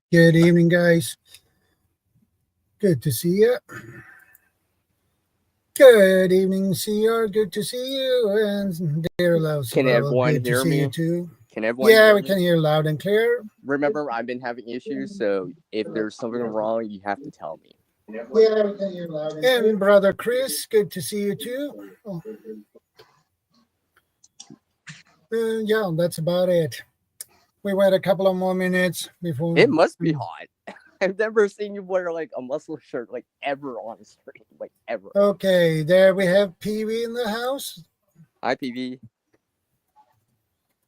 Good evening, guys. Good to see you. Good evening, CR. Good to see you. And dear loves, Can everyone good to hear see me? you too. Can everyone Yeah, hear we me? can hear loud and clear. Remember, I've been having issues, so if there's something wrong, you have to tell me. Yeah, we can hear loud and clear. And brother Chris, good to see you too. Oh. Yeah, that's about it. We wait a couple of more minutes before. It must be hot. I've never seen you wear like a muscle shirt like ever on stream, like ever. Okay, there we have PV in the house. Hi, PV.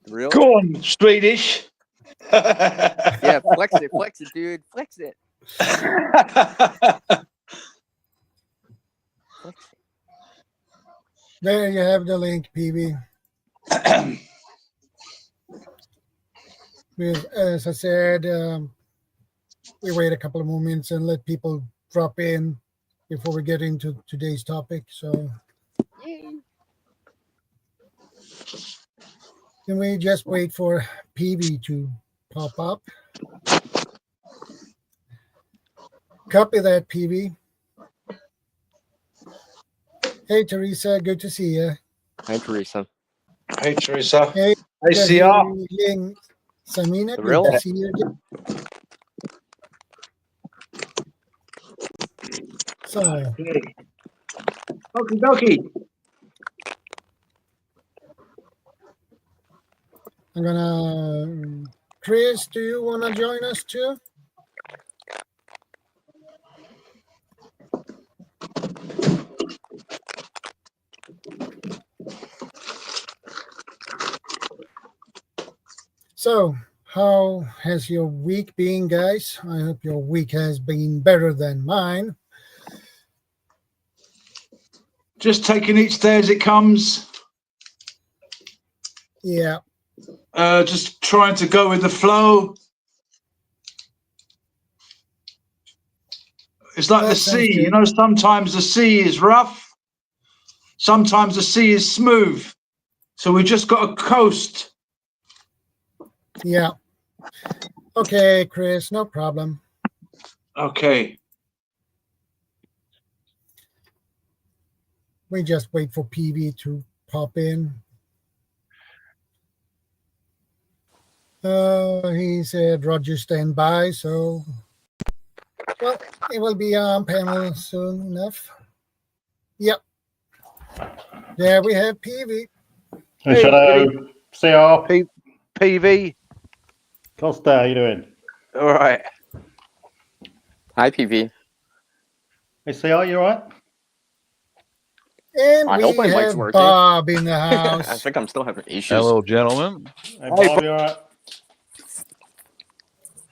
Real? Go on, Swedish. Yeah, flex it, dude, flex it. There you have the link, PV. As I said, we wait a couple of moments and let people drop in before we get into today's topic. So, can we just wait for PV to pop up? Copy that, PV. Hey, Teresa, good to see you. Hi, Teresa. Hey, Teresa. Hey, CR. Samina, good Real? to see you again. So, Okie dokie. I'm gonna. Chris, do you want to join us too? So, how has your week been, guys? I hope your week has been better than mine. Just taking each day as it comes. Yeah. Just trying to go with the flow. It's like the sea, you know, sometimes the sea is rough. Sometimes the sea is smooth. So we just got to coast. Yeah. Okay, Chris, no problem. Okay. We just wait for PV to pop in. He said, Roger, stand by. So, well, it will be on panel soon enough. Yep. There we have PV. Hey, Shadow, CR. PV. Costa, how you doing? All right. Hi, PV. Hey, CR, you all right? And I hope my we mic's have working. Bob in the house. I think I'm still having issues. Hello, gentlemen. Hey, Bob, you all right?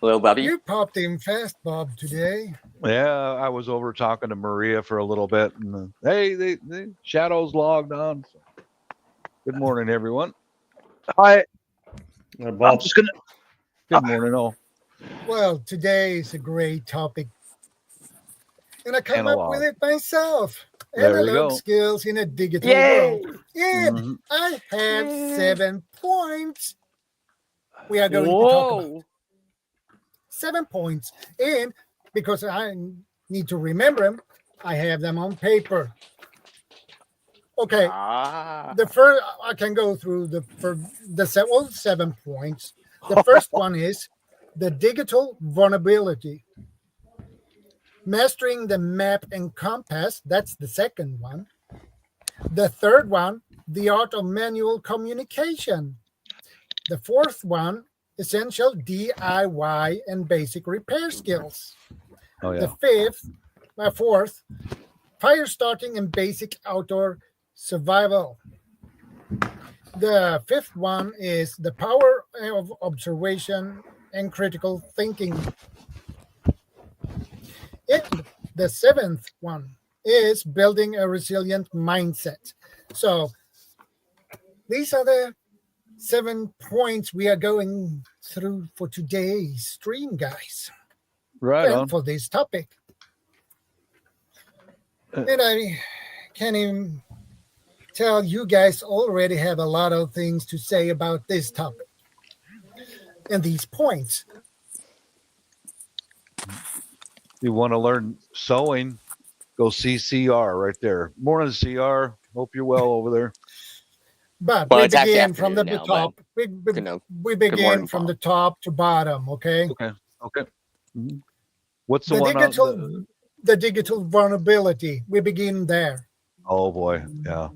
Hello, Bobby. You popped in fast, Bob, today. Yeah, I was over talking to Maria for a little bit, and hey, the Shadow's logged on. Good morning, everyone. Hi. Bob. I'm just gonna. Good morning, all. Well, today is a great topic. And I come up with it myself. There you Analog go. skills in a digital Yay! world. And I have 7 points we are going to talk about. 7 points. And because I need to remember them, I have them on paper. Okay. The first, I can go through all 7 points. The first one is the digital vulnerability. Mastering the map and compass, that's the second one. The third one, the art of manual communication. The fourth one, essential DIY and basic repair skills. Oh, yeah. The fourth, fire starting and basic outdoor survival. The fifth one is the power of observation and critical thinking. The seventh one is building a resilient mindset. So these are the 7 points we are going through for today's stream, guys. Right and on. For this topic. And I can even tell you guys already have a lot of things to say about this topic and these points. You want to learn sewing, go see CR right there. Morning, CR. Hope you're well over there. But Well, we it's actually begin from the afternoon now, top. you know, We good begin morning, from Paul. the top to bottom. Okay. Okay. Mhm. What's the The one digital, on the digital vulnerability. We begin there, Oh boy, yeah.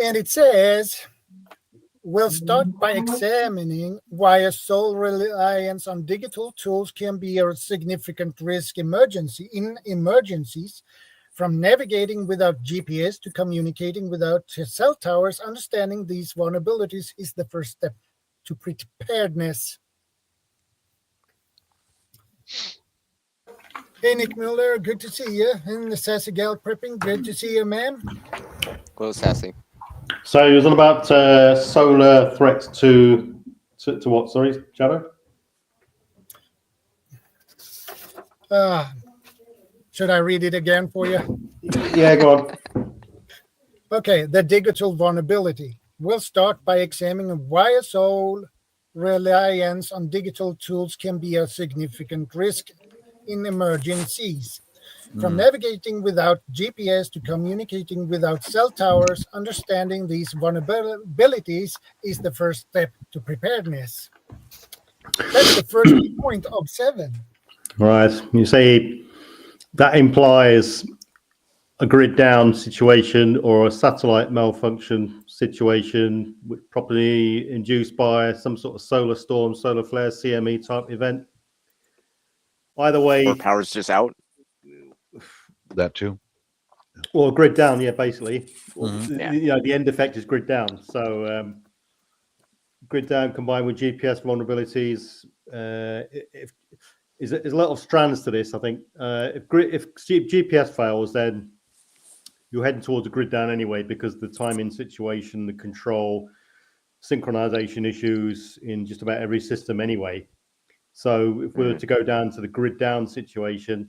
and it says we'll start by examining why a sole reliance on digital tools can be a significant risk in emergencies. From navigating without GPS to communicating without cell towers, understanding these vulnerabilities is the first step to preparedness. Hey, Nick Mueller, good to see you. And the Sassy Gal Prepping, good to see you, man. Well, sassy. So you was on about solar threats to what? Sorry, Shadow. Should I read it again for you? Yeah, go on. Okay, the digital vulnerability. We'll start by examining why a sole reliance on digital tools can be a significant risk in emergencies. From navigating without GPS to communicating without cell towers, understanding these vulnerabilities is the first step to preparedness. That's the first point of 7. Right. You say that implies a grid down situation or a satellite malfunction situation, probably induced by some sort of solar storm, solar flare, CME type event. Either way, Or power's just out. That too. or grid down, yeah, basically. Yeah. You know, the end effect is grid down. So grid down combined with GPS vulnerabilities, there's a lot of strands to this. I think if GPS fails, then you're heading towards a grid down anyway, because the timing situation, the control, synchronization issues in just about every system anyway. So if we were to go down to the grid down situation,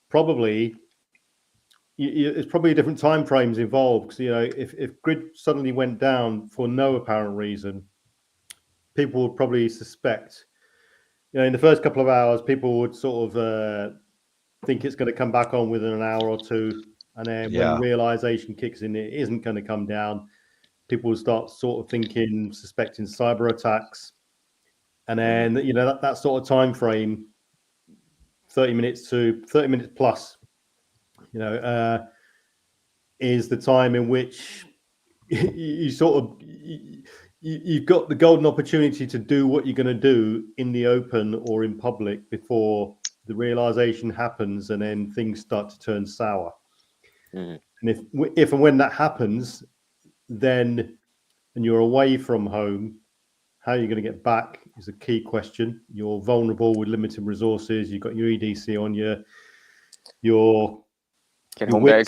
probably it's probably different time frames involved. Because, you know, if grid suddenly went down for no apparent reason, people would probably suspect, you know, in the first couple of hours, people would sort of think it's going to come back on within an hour or two. And then when realization kicks in, it isn't going to come down. People will start sort of thinking, suspecting cyber attacks. And then, you know, that sort of time frame, 30 minutes plus, you know, is the time in which you sort of, you've got the golden opportunity to do what you're going to do in the open or in public before the realization happens and then things start to turn sour. And if and when that happens, then, and you're away from home, how are you going to get back is a key question. You're vulnerable with limited resources. You've got your EDC on your Home bag.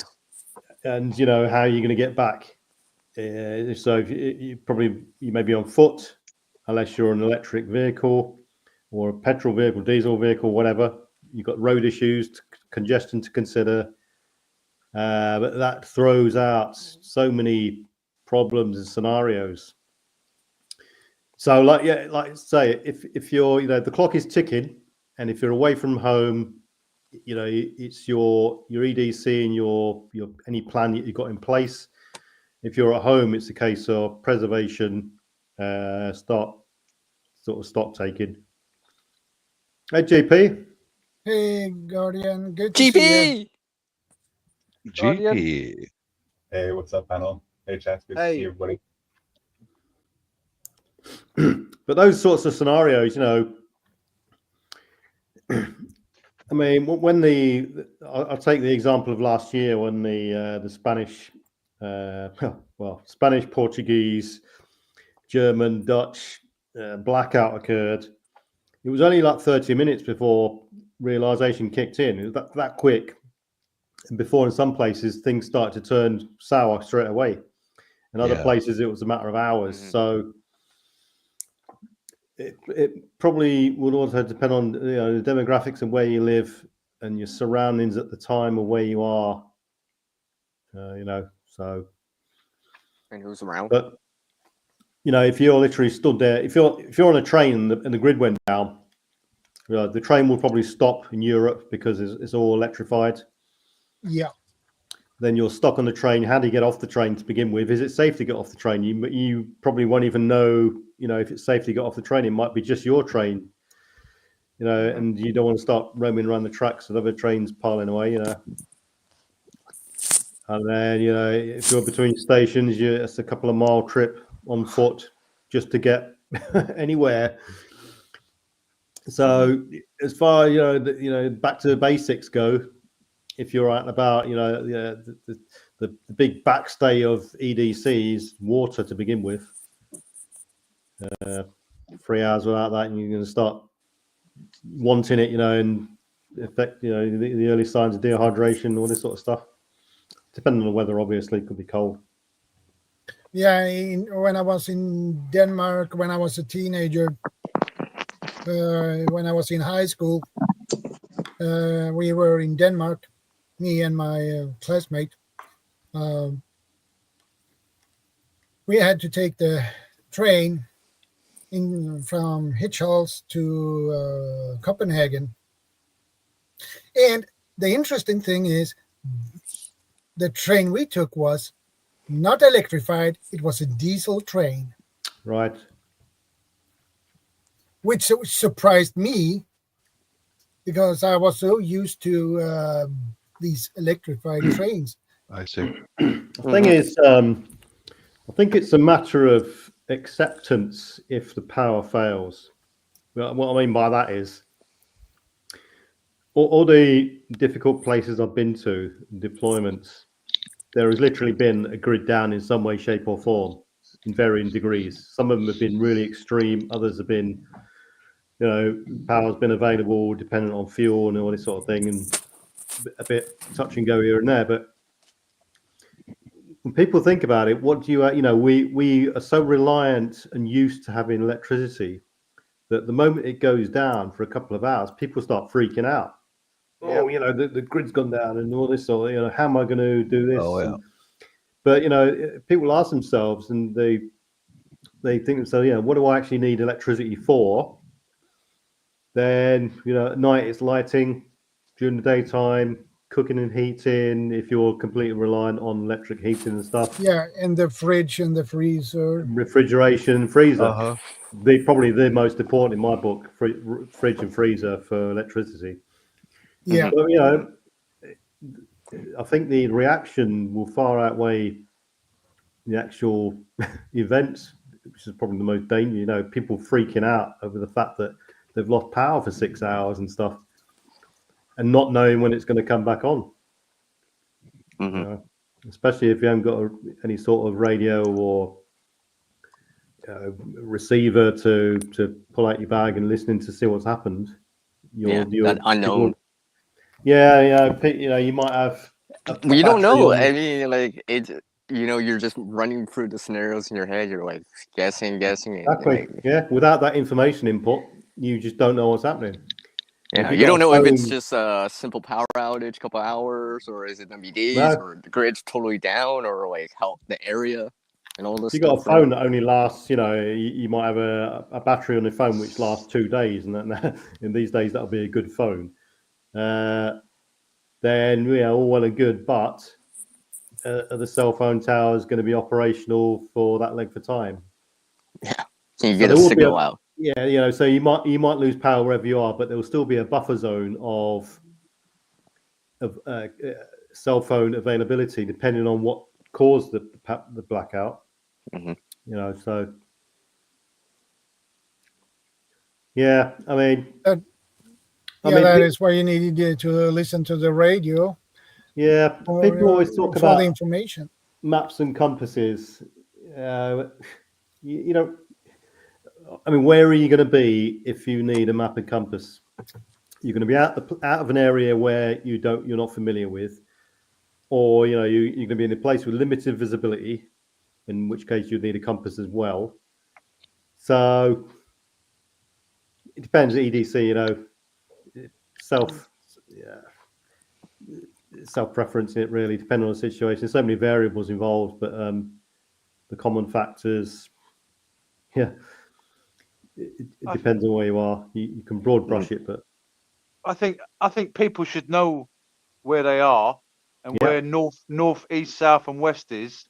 and you know, how are you going to get back? So you may be on foot, unless you're an electric vehicle or a petrol vehicle, diesel vehicle, whatever. You've got road issues, congestion to consider. But that throws out so many problems and scenarios. So, like I say, if you're, you know, the clock is ticking, and if you're away from home, you know, it's your EDC and your any plan that you've got in place. If you're at home, it's a case of preservation, stock taking. Hey, GP. Hey, Guardian, good to see you. GP. Hey, what's up, panel? Hey, chat. Good to see everybody. But those sorts of scenarios, you know, I mean, when I'll take the example of last year when the Spanish, Spanish, Portuguese, German, Dutch blackout occurred. It was only like 30 minutes before realization kicked in. It was that quick. And before, in some places, things started to turn sour straight away. In other places, it was a matter of hours. So it probably would also depend on, you know, the demographics and where you live and your surroundings at the time of where you are. You know, so. And who's around? But you know, if you're literally stood there, if you're on a train and the grid went down, The train will probably stop in Europe because it's all electrified. Yeah. Then you're stuck on the train. How do you get off the train to begin with? Is it safe to get off the train? You probably won't even know, if it's safe to get off the train. It might be just your train, and you don't want to start roaming around the tracks with other trains piling away, And then, if you're between stations, it's a couple of mile trip on foot just to get anywhere. So as far, back to the basics go, if you're out and about, the big backstay of EDC is water to begin with. 3 hours without that, and you're going to start wanting it, and affect, the early signs of dehydration, all this sort of stuff. Depending on the weather, obviously, it could be cold. Yeah, when I was in Denmark, when I was a teenager, when I was in high school, we were in Denmark, me and my classmate. We had to take the train from Hirtshals to Copenhagen. And the interesting thing is, the train we took was not electrified. It was a diesel train. Right. Which surprised me because I was so used to these electrified trains. I see. The thing is, I think it's a matter of acceptance if the power fails. What I mean by that is, all the difficult places I've been to, deployments, there has literally been a grid down in some way, shape, or form in varying degrees. Some of them have been really extreme. Others have been, power's been available dependent on fuel and all this sort of thing, and a bit touch and go here and there. But when people think about it, what do you, we are so reliant and used to having electricity that the moment it goes down for a couple of hours, people start freaking out. Yeah. Oh, the grid's gone down and all this sort of, how am I going to do this? Oh, yeah. But, people ask themselves and they think themselves, what do I actually need electricity for? Then, at night it's lighting, during the daytime, cooking and heating, if you're completely reliant on electric heating and stuff. Yeah, and the fridge and the freezer. Refrigeration, freezer. Uh-huh. Probably the most important in my book, fridge and freezer for electricity. Yeah. But, I think the reaction will far outweigh the actual events, which is probably the most dangerous. People freaking out over the fact that they've lost power for 6 hours and stuff, and not knowing when it's going to come back on. Especially if you haven't got any sort of radio or receiver to pull out your bag and listening to see what's happened. That unknown. You might have. You don't know. I mean, like it's you're just running through the scenarios in your head. You're like guessing. Exactly. Without that information input, you just don't know what's happening. Yeah, you don't know if it's just a simple power outage, couple hours, or is it gonna be days, or the grid's totally down, or like how the area and all this. You got a phone that only lasts, you might have a battery on your phone which lasts 2 days, and then in these days that'll be a good phone. Then all well and good, but are the cell phone towers going to be operational for that length of time? Yeah, can you get a signal out? Yeah, so you might lose power wherever you are, but there will still be a buffer zone of cell phone availability depending on what caused the blackout. So yeah, I mean. That is why you need to listen to the radio. Yeah, people always talk about the information. Maps and compasses. I mean, where are you going to be if you need a map and compass? You're going to be out of an area where you're not familiar with, or you're going to be in a place with limited visibility, in which case you'd need a compass as well. So it depends. EDC, self-preference, it really depends on the situation. There's so many variables involved, but the common factors, it depends on where you are. You can broad brush it, but I think people should know where they are and where north, east, south, and west is.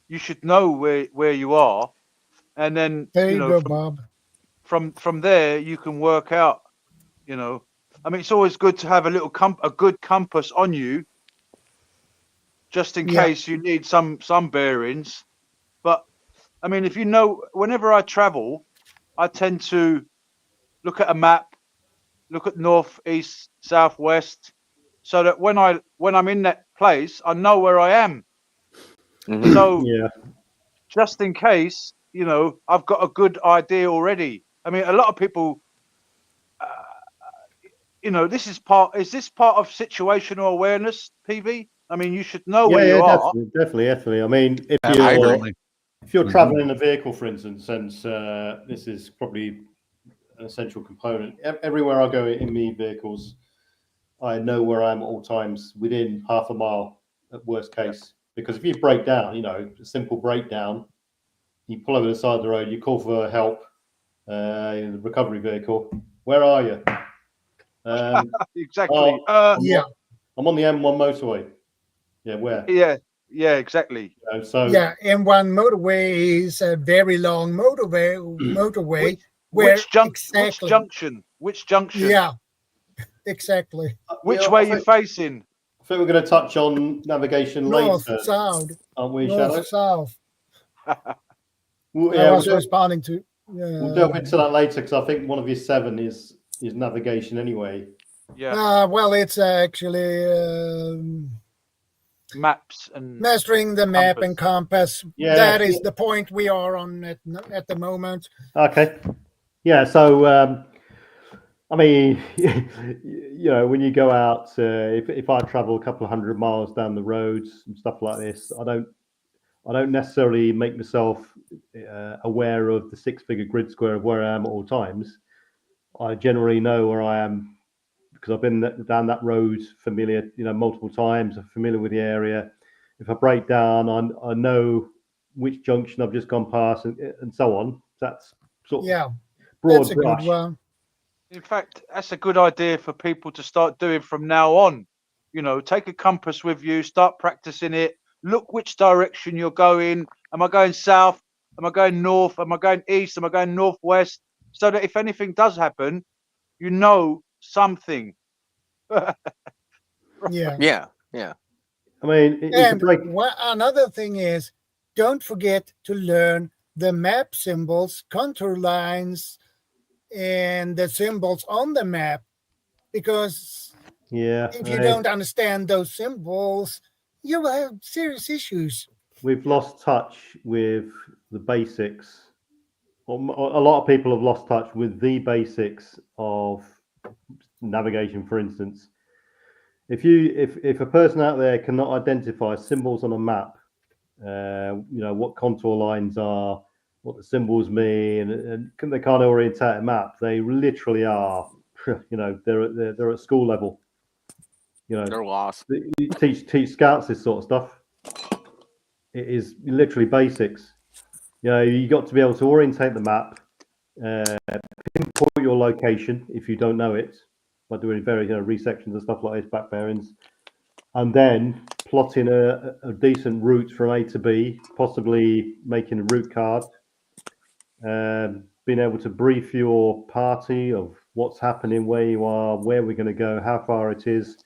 You should know where you are, and then There you go, Bob. From there you can work out. I mean, it's always good to have a good compass on you, just in case you need some bearings. But I mean, if whenever I travel, I tend to look at a map, look at north, east, south, west, so that when I'm in that place, I know where I am. Mhm. So yeah, just in case, I've got a good idea already. I mean, a lot of people, this is is this part of situational awareness, PV? I mean, you should know where you are. definitely. I mean, Absolutely. if you're traveling in a vehicle, for instance, and this is probably an essential component. Everywhere I go in me vehicles, I know where I am at all times within half a mile at worst case. Because if you break down, a simple breakdown, you pull over the side of the road, you call for help in the recovery vehicle. Where are you? Exactly. I'm on the M1 motorway. Yeah, where? Yeah, exactly. M1 motorway is a very long motorway. Which junction? Yeah, exactly. Which way are you facing? I think we're going to touch on navigation North, later, south, aren't we, north, Shadow? south. Well, I was responding to. We'll delve into that later because I think one of your 7 is navigation anyway. Yeah. Well, it's actually maps and mastering the map and compass. Yeah, that is the point we are on at the moment. Okay. Yeah. So, I mean, when you go out, if I travel a couple of 100 miles down the roads and stuff like this, I don't necessarily make myself aware of the 6-figure grid square of where I am at all times. I generally know where I am because I've been down that road familiar, multiple times. I'm familiar with the area. If I break down, I know which junction I've just gone past and so on. That's sort of broad that's a brush. good one. In fact, that's a good idea for people to start doing from now on. Take a compass with you, start practicing it. Look which direction you're going. Am I going south? Am I going north? Am I going east? Am I going northwest? So that if anything does happen, you know something. Yeah. I mean, another thing is, don't forget to learn the map symbols, contour lines, and the symbols on the map, because if you don't understand those symbols, you will have serious issues. We've lost touch with the basics. A lot of people have lost touch with the basics of navigation, for instance. If a person out there cannot identify symbols on a map, what contour lines are, what the symbols mean, and they can't orientate a map, they literally are, they're at school level. They're lost. You teach scouts this sort of stuff. It is literally basics. You got to be able to orientate the map, pinpoint your location if you don't know it, by doing very resections and stuff like this, back bearings, and then plotting a decent route from A to B, possibly making a route card, being able to brief your party of what's happening, where you are, where we're going to go, how far it is.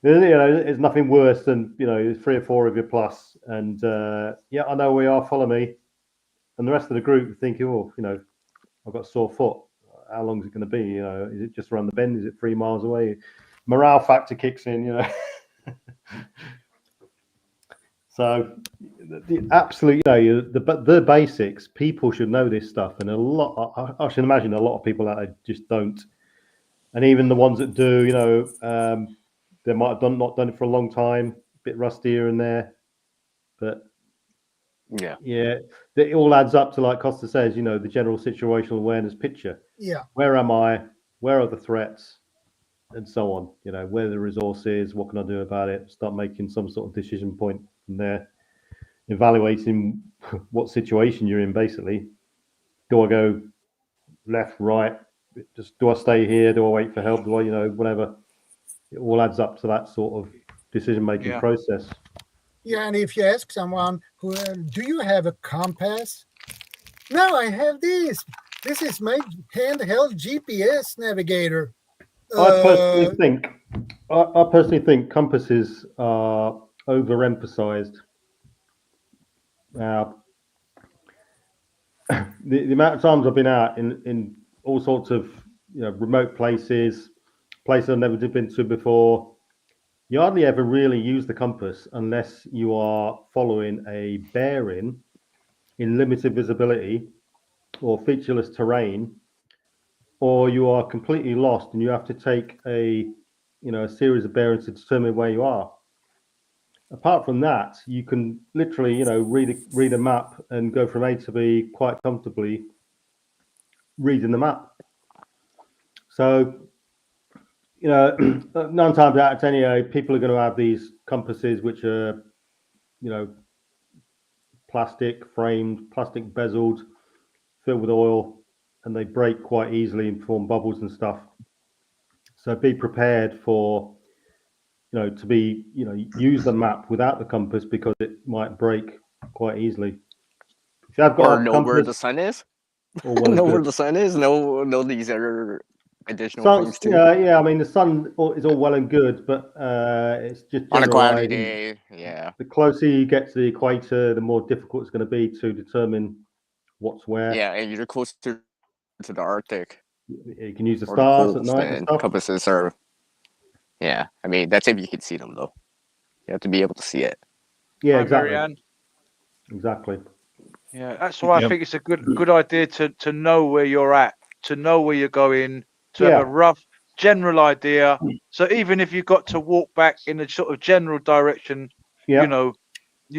It's nothing worse than 3 or 4 of you plus, and I know where you are, follow me, and the rest of the group thinking, I've got a sore foot. How long is it going to be? Is it just around the bend? Is it 3 miles away? Morale factor kicks in, So the absolute, the basics. People should know this stuff, and I should imagine a lot of people out there just don't. And even the ones that do, they might have not done it for a long time, a bit rusty here and there, but yeah, it all adds up to, like Costa says, the general situational awareness picture. Yeah. Where am I? Where are the threats? And so on. Where the resource is, what can I do about it? Start making some sort of decision point from there, evaluating what situation you're in, basically. Do I go left, right. Just do I stay here? Do I wait for help? Do I, whatever. It all adds up to that sort of decision-making process. Yeah, and if you ask someone, do you have a compass? No, I have this. This is my handheld GPS navigator. I personally think compasses are overemphasized. The amount of times I've been out in all sorts of remote places I've never been to before, you hardly ever really use the compass unless you are following a bearing in limited visibility or featureless terrain, or you are completely lost and you have to take a series of bearings to determine where you are. Apart from that, you can literally read a map and go from A to B quite comfortably reading the map. So 9 times out of 10, people are going to have these compasses which are plastic framed, plastic bezeled, filled with oil, and they break quite easily and form bubbles and stuff. So be prepared for to be use the map without the compass, because it might break quite easily. If you have got or know where the sun is, know where the sun is, know these other additional things too. Yeah, I mean the sun is all well and good, but it's just on a cloudy day. Yeah, the closer you get to the equator, the more difficult it's going to be to determine what's where. Yeah, and you're closer to the Arctic. You can use the stars at night and stuff. Compasses are. Yeah, I mean that's if you can see them though. You have to be able to see it. Yeah, exactly. Marianne. Exactly. Yeah, that's why I think it's a good idea to know where you're at, to know where you're going, to have a rough general idea. So even if you've got to walk back in a sort of general direction, you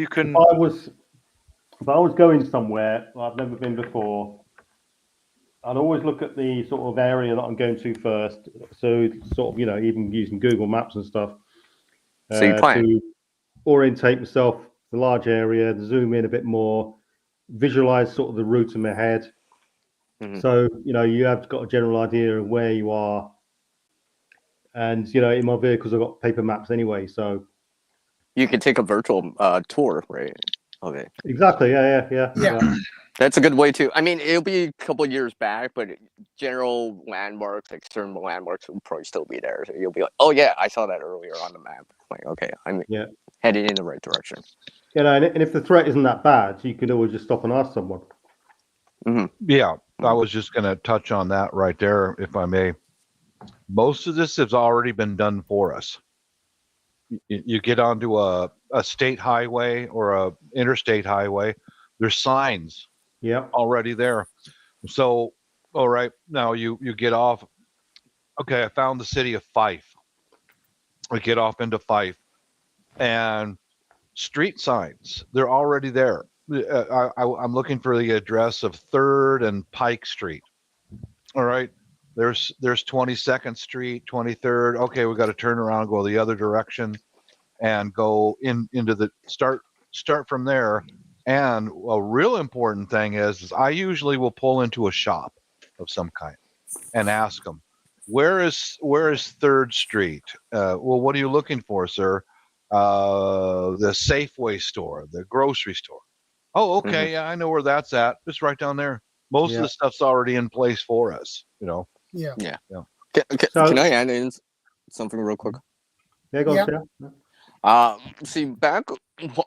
can. If I was going somewhere I've never been before, I'd always look at the sort of area that I'm going to first. So sort of, even using Google Maps and stuff. So you plan to orientate myself, the large area, zoom in a bit more, visualize sort of the route in my head. Mm-hmm. So, you have got a general idea of where you are. And, in my vehicles, I've got paper maps anyway. So you can take a virtual tour, right? Okay. Exactly. Yeah. That's a good way to. I mean, it'll be a couple of years back, but general landmarks, like certain landmarks, will probably still be there. So you'll be like, "Oh yeah, I saw that earlier on the map." Like, okay, I'm headed in the right direction. And if the threat isn't that bad, you can always just stop and ask someone. Mm-hmm. Yeah, I was just going to touch on that right there, if I may. Most of this has already been done for us. You get onto a state highway or a interstate highway, there's signs already there. So, all right, now you get off. Okay, I found the city of Fife. We get off into Fife, and street signs, they're already there. I'm looking for the address of 3rd and Pike Street. All right, there's 22nd Street, 23rd. Okay, we got to turn around and go the other direction and go into the start from there. And a real important thing is I usually will pull into a shop of some kind and ask them, where is 3rd Street? Well, what are you looking for, sir? The Safeway store, the grocery store. Oh, okay. Yeah, I know where that's at. Just right down there. Most of the stuff's already in place for us, Yeah. Can I add in something real quick? Yeah, go ahead. See, back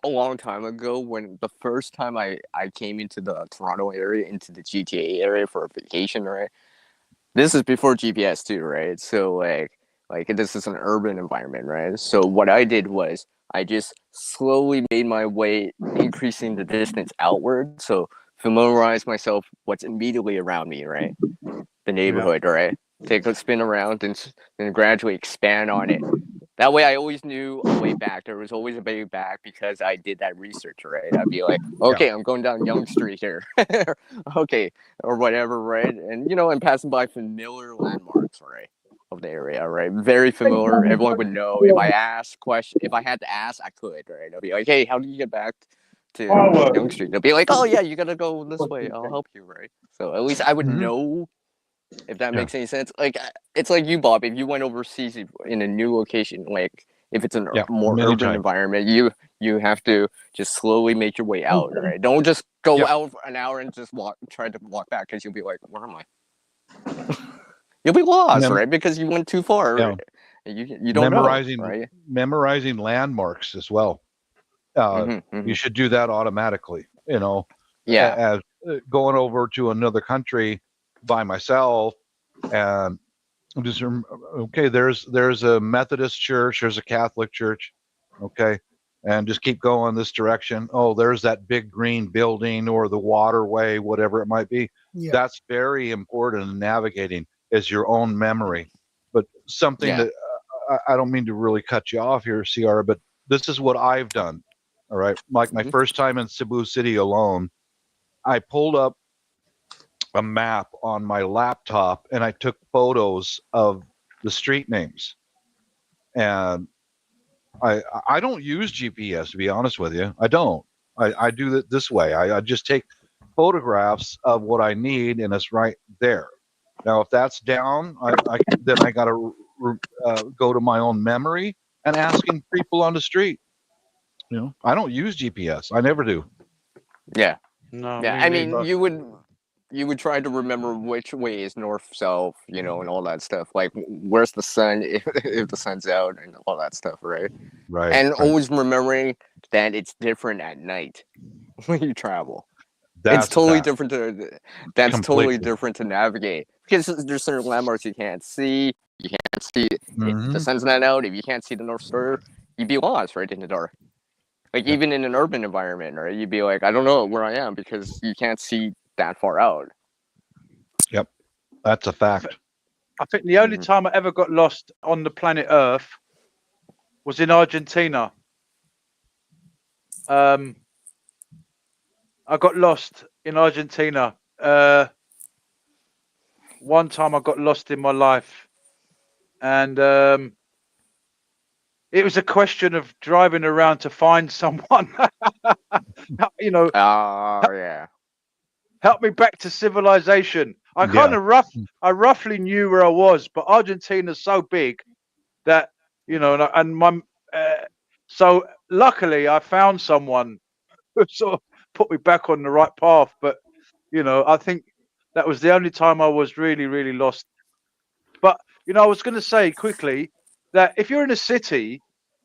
a long time ago, when the first time I came into the Toronto area, into the GTA area for a vacation, right? This is before GPS too, right? So like this is an urban environment, right? So what I did was I just slowly made my way, increasing the distance outward. So familiarize myself what's immediately around me, right? The neighborhood, right? Take a spin around and gradually expand on it. That way I always knew a way back. There was always a way back because I did that research, right? I'd be like, okay, I'm going down Yonge Street here. Okay, or whatever, right? And, I'm passing by familiar landmarks, right, of the area, right? Very familiar. Everyone would know. If I had to ask, I could, right? I'd be like, hey, how do you get back to Yonge Street? They'll be like, oh, yeah, you got to go this way. I'll help you, right? So at least I would know If that makes any sense. Like it's like you, Bob. If you went overseas in a new location, like if it's a more many urban times. environment, you have to just slowly make your way out. Right? Don't just go out for an hour and just try to walk back because you'll be like, where am I? You'll be lost, right? Because you went too far. Yeah. You don't memorizing, know, right? Memorizing landmarks as well. You should do that automatically. You know, as going over to another country by myself, and just okay, there's a Methodist church, there's a Catholic church, okay, and just keep going this direction. Oh, there's that big green building or the waterway, whatever it might be. Yeah. That's very important in navigating, is your own memory. But something that I don't mean to really cut you off here, Ciara, but this is what I've done. All right, like my first time in Cebu City alone, I pulled up a map on my laptop and I took photos of the street names. And I don't use GPS, to be honest with you. I don't. I do it this way. I just take photographs of what I need, and it's right there. Now, if that's down, then I got to go to my own memory and asking people on the street. You know, I don't use GPS. I never do. Yeah. No. Yeah. I mean, you would try to remember which way is north, south, you know, and all that stuff. Like, where's the sun if the sun's out and all that stuff, right? Right. And always remembering that it's different at night when you travel. It's totally different totally different to navigate, because there's certain landmarks you can't see. You can't see if the sun's not out. If you can't see the North Star, you'd be lost right in the dark. Like even in an urban environment, right? You'd be like, I don't know where I am because you can't see that far out. Yep, that's a fact. I think the only time I ever got lost on the planet Earth was in Argentina. I got lost in Argentina. One time I got lost in my life, and it was a question of driving around to find someone. You know. Help me back to civilization. I roughly knew where I was, but Argentina's so big that, you know, so luckily I found someone who sort of put me back on the right path. But, you know, I think that was the only time I was really, really lost. But, you know, I was going to say quickly that if you're in a city,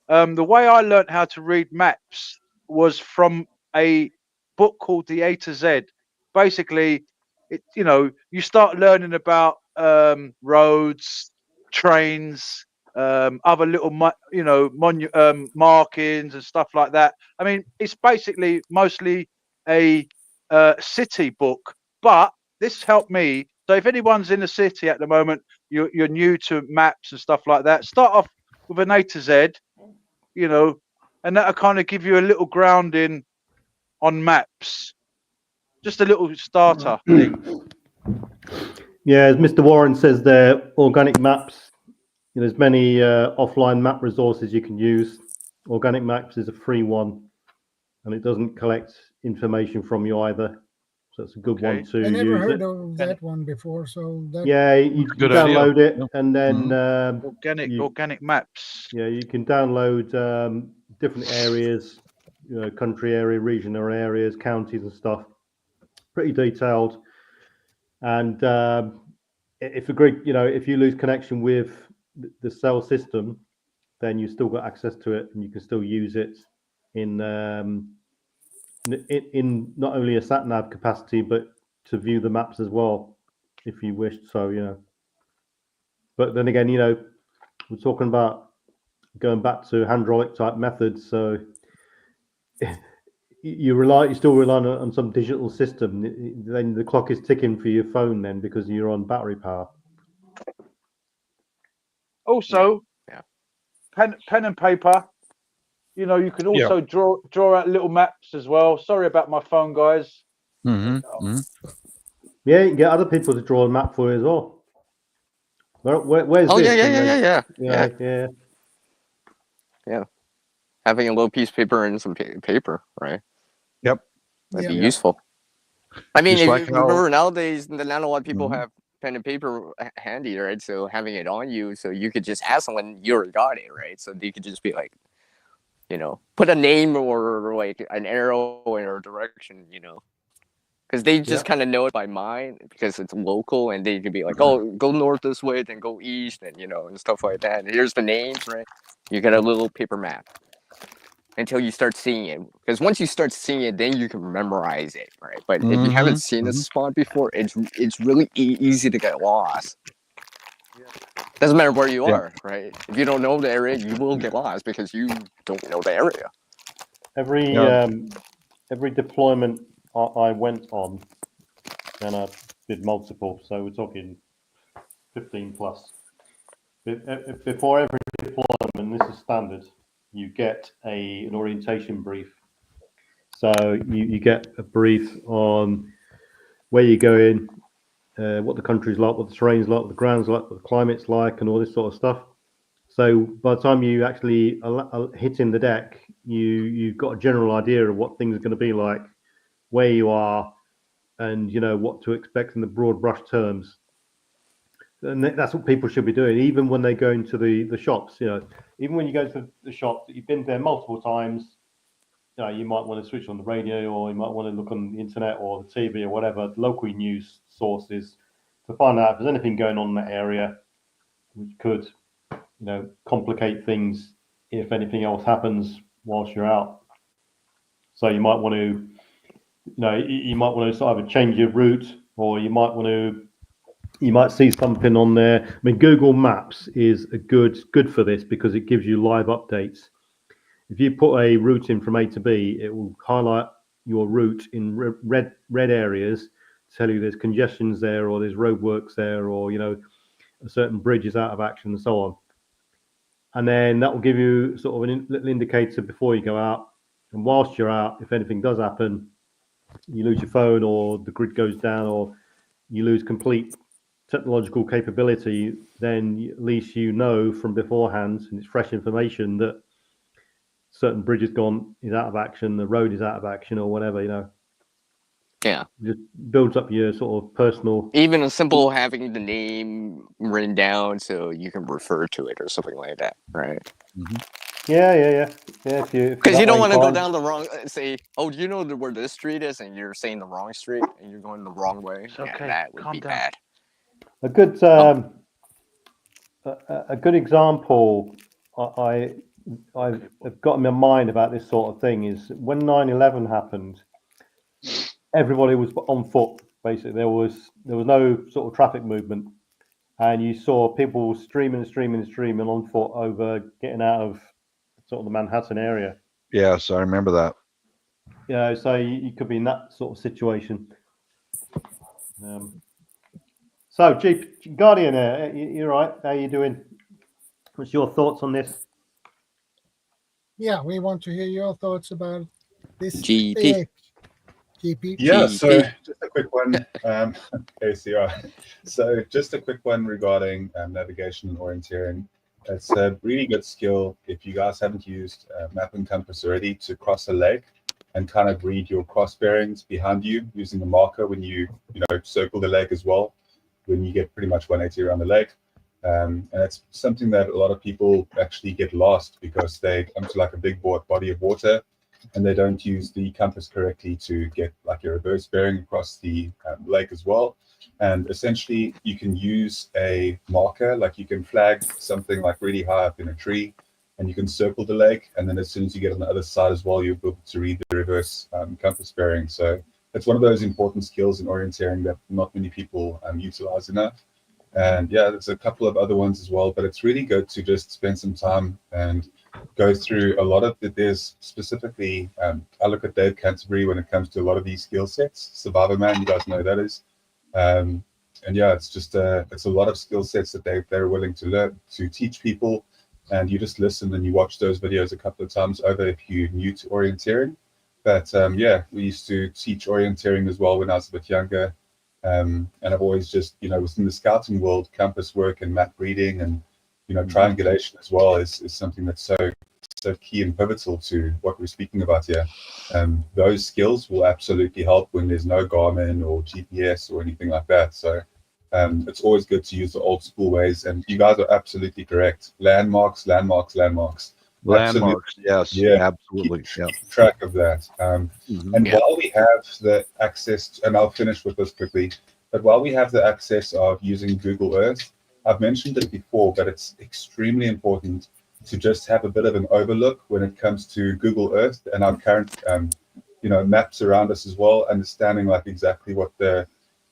the way I learned how to read maps was from a book called The A to Z. Basically, you know, you start learning about roads, trains, other little, markings and stuff like that. I mean, it's basically mostly a city book, but this helped me. So if anyone's in the city at the moment, you're new to maps and stuff like that, start off with an A to Z, you know, and that'll kind of give you a little grounding on maps. Just a little starter thing. Yeah, as Mr. Warren says there, organic maps. You know, there's many offline map resources you can use. Organic Maps is a free one, and it doesn't collect information from you either. So it's a good one to use. I never heard of that one before. So that... yeah, you download it, and then organic maps. Yeah, you can download different areas, you know, country area, regional areas, counties, and stuff. Pretty detailed. And if you lose connection with the cell system, then you still got access to it, and you can still use it in not only a sat nav capacity, but to view the maps as well, if you wished. So, you know. But then again, you know, we're talking about going back to hydraulic type methods. So you're still relying on some digital system. Then the clock is ticking for your phone then, because you're on battery power. Also, pen and paper. You know, you can also draw out little maps as well. Sorry about my phone, guys. Yeah, you can get other people to draw a map for you as well. Where's this? Yeah. Having a little piece of paper and some paper, right? Yep. That'd be useful. I mean, remember nowadays, not a lot of people have pen and paper handy, right? So having it on you, so you could just ask someone you already got it, right? So they could just be like, put a name or like an arrow in a direction, because they just kind of know it by mind because it's local, and they could be like, oh, go north this way, then go east, and and stuff like that. And here's the names, right? You get a little paper map until you start seeing it, because once you start seeing it, then you can memorize it, right? But if you haven't seen a spot before, it's really easy to get lost. Doesn't matter where you are, right? If you don't know the area, you will get lost because you don't know the area. Every deployment I went on, and I did multiple, so we're talking 15 plus. Before every deployment, this is standard, you get an orientation brief. So you get a brief on where you're going, what the country's like, what the terrain's like, what the ground's like, what the climate's like, and all this sort of stuff. So by the time you actually hit in the deck, you've got a general idea of what things are going to be like, where you are, and what to expect in the broad brush terms. And that's what people should be doing, even when they go into the shops. Even when you go to the shop that you've been there multiple times, you might want to switch on the radio, or you might want to look on the internet or the TV or whatever, local news sources, to find out if there's anything going on in that area, which could, complicate things if anything else happens whilst you're out. So you might want to, you might want to either change your route, or you might see something on there. I mean, Google Maps is good for this because it gives you live updates. If you put a route in from A to B, it will highlight your route in red areas, tell you there's congestions there, or there's roadworks there, or a certain bridge is out of action, and so on. And then that will give you sort of a little indicator before you go out. And whilst you're out, if anything does happen, you lose your phone, or the grid goes down, or you lose complete technological capability, then at least from beforehand, and it's fresh information, that certain bridge is out of action, the road is out of action, or whatever. Yeah, just builds up your sort of personal. Even a simple having the name written down so you can refer to it or something like that, right? Yeah. Because you don't want to go down the wrong. Say, oh, do you know where this street is, and you're saying the wrong street, and you're going the wrong way. It's okay. That would be bad. A good a good example I've got in my mind about this sort of thing is when 9/11 happened. Everybody was on foot. Basically, there was no sort of traffic movement, and you saw people streaming on foot over getting out of sort of the Manhattan area. Yes, I remember that. So you could be in that sort of situation. So, Guardian, you're right. How are you doing? What's your thoughts on this? Yeah, we want to hear your thoughts about this. GP. Yeah, so just a quick one. ACR. So just a quick one regarding navigation and orienteering. It's a really good skill if you guys haven't used map and compass already, to cross a lake and kind of read your cross bearings behind you using a marker when you circle the lake as well, when you get pretty much 180 around the lake. And it's something that a lot of people actually get lost because they come to like a big body of water and they don't use the compass correctly to get like a reverse bearing across the lake as well. And essentially you can use a marker, like you can flag something like really high up in a tree and you can circle the lake, and then as soon as you get on the other side as well, you'll be able to read the reverse compass bearing. So it's one of those important skills in orienteering that not many people utilize enough. And yeah, there's a couple of other ones as well, but it's really good to just spend some time and go through a lot of it. There's specifically, I look at Dave Canterbury when it comes to a lot of these skill sets. Survivor Man, you guys know who that is. And yeah, it's just it's a lot of skill sets that they're willing to learn, to teach people. And you just listen and you watch those videos a couple of times over if you're new to orienteering. But yeah, we used to teach orienteering as well when I was a bit younger. And I've always just, within the scouting world, compass work and map reading and, triangulation as well is something that's so key and pivotal to what we're speaking about here. Those skills will absolutely help when there's no Garmin or GPS or anything like that. So It's always good to use the old school ways, and you guys are absolutely correct. Landmarks. Landmarks, yes, Yeah, absolutely. keep track of that. And while we have the access, and I'll finish with this quickly, but while we have the access of using Google Earth, I've mentioned it before, but it's extremely important to just have a bit of an overlook when it comes to Google Earth and our current, maps around us as well, understanding like exactly what the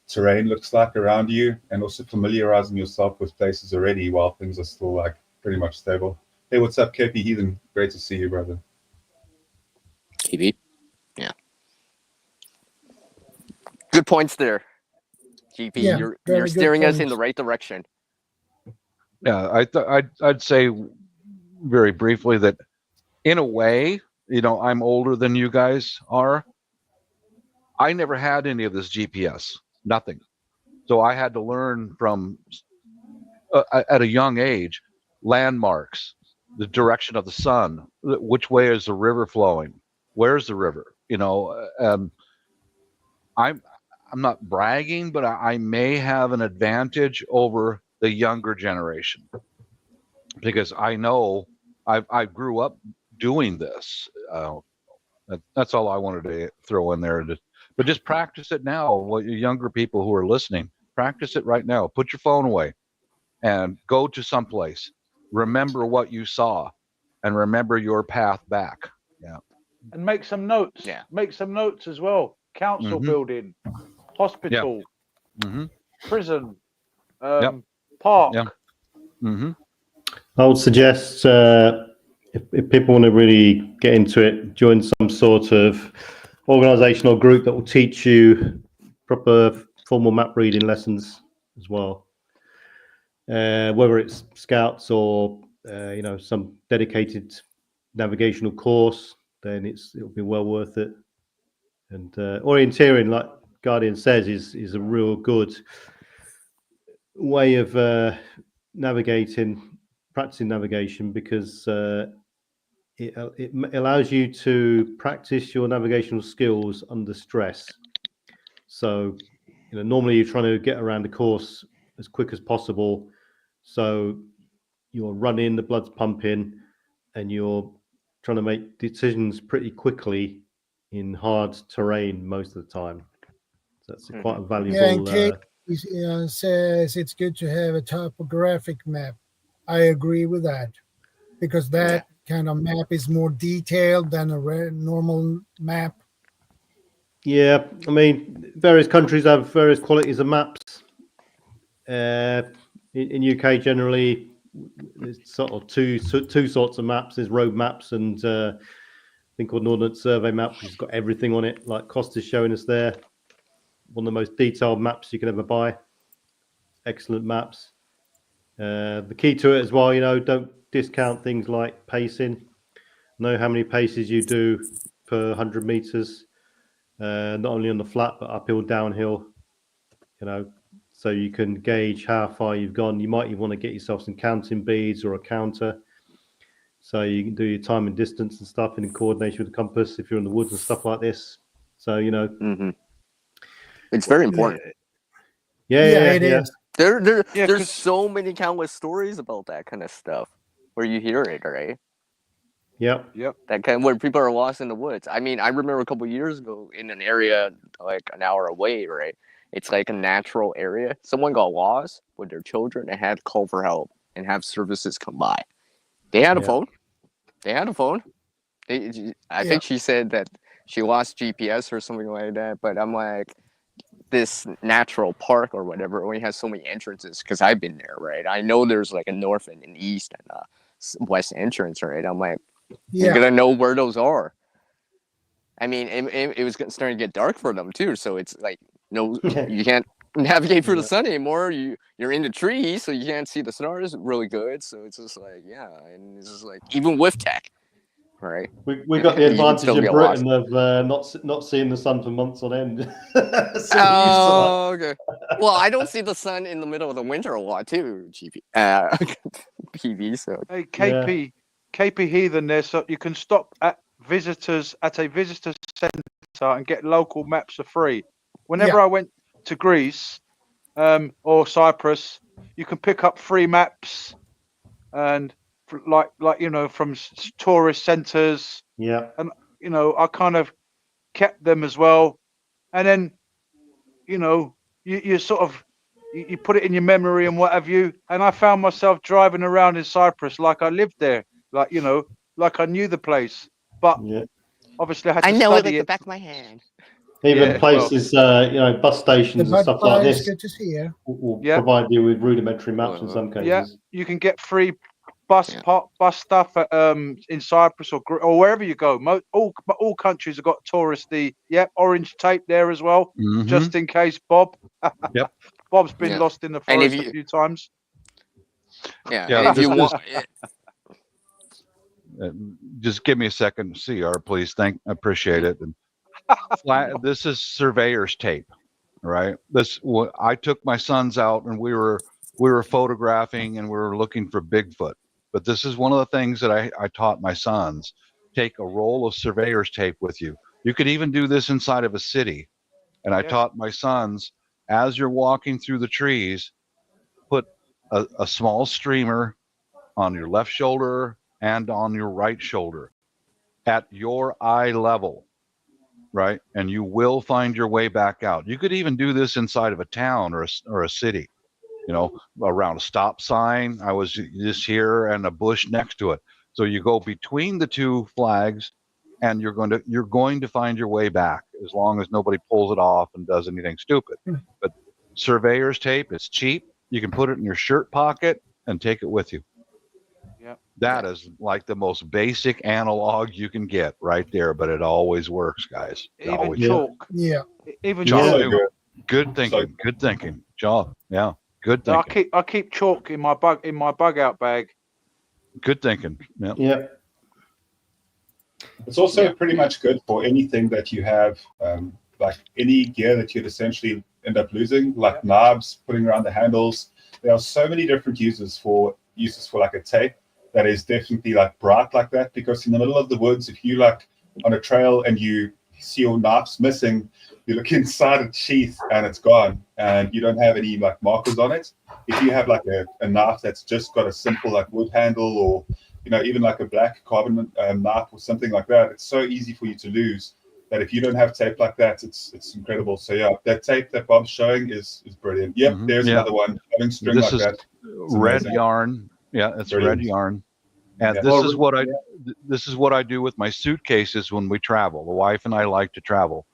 terrain looks like around you, and also familiarizing yourself with places already while things are still like pretty much stable. Hey, what's up, KP Heathen? Great to see you, brother. KP, yeah, good points there. GP, Yeah, you're very good steering us in points. the right direction. Yeah, I'd say very briefly that in a way, I'm older than you guys are. I never had any of this GPS, nothing. So I had to learn from at a young age, landmarks, the direction of the sun, which way is the river flowing, where's the river. I'm not bragging, but I may have an advantage over the younger generation because I know I grew up doing this. That's all I wanted to throw in there. But just practice it now. What you younger people who are listening, practice it right now. Put your phone away and go to someplace. Remember what you saw and remember your path back. Yeah. And make some notes. Yeah. Make some notes as well. Council building, hospital, prison, park. Yeah. I would suggest if people want to really get into it, join some sort of organization or group that will teach you proper formal map reading lessons as well. Whether it's scouts or some dedicated navigational course, then it'll be well worth it. And orienteering, like Guardian says, is a real good way of practicing navigation, because it allows you to practice your navigational skills under stress. So normally you're trying to get around the course as quick as possible, so you're running, the blood's pumping, and you're trying to make decisions pretty quickly in hard terrain most of the time. So that's quite a valuable. Yeah, and Kate says it's good to have a topographic map. I agree with that, because that kind of map is more detailed than a normal map. Yeah, I mean, various countries have various qualities of maps. In UK, generally, there's sort of two sorts of maps. There's road maps and a thing called an Ordnance Survey map, which has got everything on it, like Costa's showing us there. One of the most detailed maps you can ever buy. Excellent maps. The key to it as well, don't discount things like pacing. Know how many paces you do per 100 meters, not only on the flat but uphill, downhill. So you can gauge how far you've gone. You might even want to get yourself some counting beads or a counter, so you can do your time and distance and stuff in coordination with the compass if you're in the woods and stuff like this. So it's very important. Yeah, it is. There's so many countless stories about that kind of stuff where you hear it, right? Yep. That kind of where people are lost in the woods. I mean, I remember a couple of years ago in an area like an hour away, right? It's like a natural area. Someone got lost with their children and had to call for help and have services come by. They had a phone. I think she said that she lost GPS or something like that. But I'm like, this natural park or whatever only has so many entrances, because I've been there, right? I know there's like a north and an east and a west entrance, right? I'm like, you're gonna know where those are. I mean, it was starting to get dark for them too, so it's like, you can't navigate through the sun anymore. You're in the trees, so you can't see the stars really good. So it's just like, and it's just like, even with tech, right? We got the advantage in Britain of not seeing the sun for months on end. So okay. Well, I don't see the sun in the middle of the winter a lot too, PV. So hey, KP Heathen there, so you can stop at a visitor centre and get local maps for free. Whenever I went to Greece, or Cyprus, you can pick up free maps and like from tourist centres. Yeah. And I kind of kept them as well. And then you sort of you put it in your memory and what have you. And I found myself driving around in Cyprus like I lived there, like like I knew the place. But obviously I had to know it study like the back of my hand. Even places, bus stations and stuff like this. Good to see you. Will provide you with rudimentary maps in some cases. Yeah, you can get free bus stuff at, in Cyprus or wherever you go. All countries have got touristy. Orange tape there as well, just in case. Bob. Yep. Bob's been lost in the forest a few times. Yeah. If you want, just give me a second, CR, please. Appreciate it. And this is surveyor's tape, right? I took my sons out and we were photographing and we were looking for Bigfoot. But this is one of the things that I taught my sons. Take a roll of surveyor's tape with you. You could even do this inside of a city. And I taught my sons, as you're walking through the trees, put a small streamer on your left shoulder and on your right shoulder at your eye level, right? And you will find your way back out. You could even do this inside of a town or a city. Around a stop sign. I was just here and a bush next to it. So you go between the two flags and you're going to find your way back as long as nobody pulls it off and does anything stupid. But surveyor's tape, it's cheap. You can put it in your shirt pocket and take it with you. Yeah. That is like the most basic analog you can get right there, but it always works, guys. Even chalk. Yeah. Even chalk. chalk. Good thinking. Chalk. Yeah. Good thinking. I keep chalk in my bug out bag. Good thinking. Yeah. Yeah. It's also pretty much good for anything that you have, like any gear that you'd essentially end up losing, like knobs, putting around the handles. There are so many different uses for like a tape that is definitely like bright like that, because in the middle of the woods, if you like on a trail and you see your knobs missing, you look inside a sheath and it's gone, and you don't have any like markers on it. If you have like a knife that's just got a simple like wood handle, or even like a black carbon knife or something like that, it's so easy for you to lose that if you don't have tape like that, it's incredible. So yeah, that tape that Bob's showing is brilliant. Yep, there's another one. Having string this like is that. Red yarn. Yeah, it's red yarn. And this is what I do with my suitcases when we travel. The wife and I like to travel.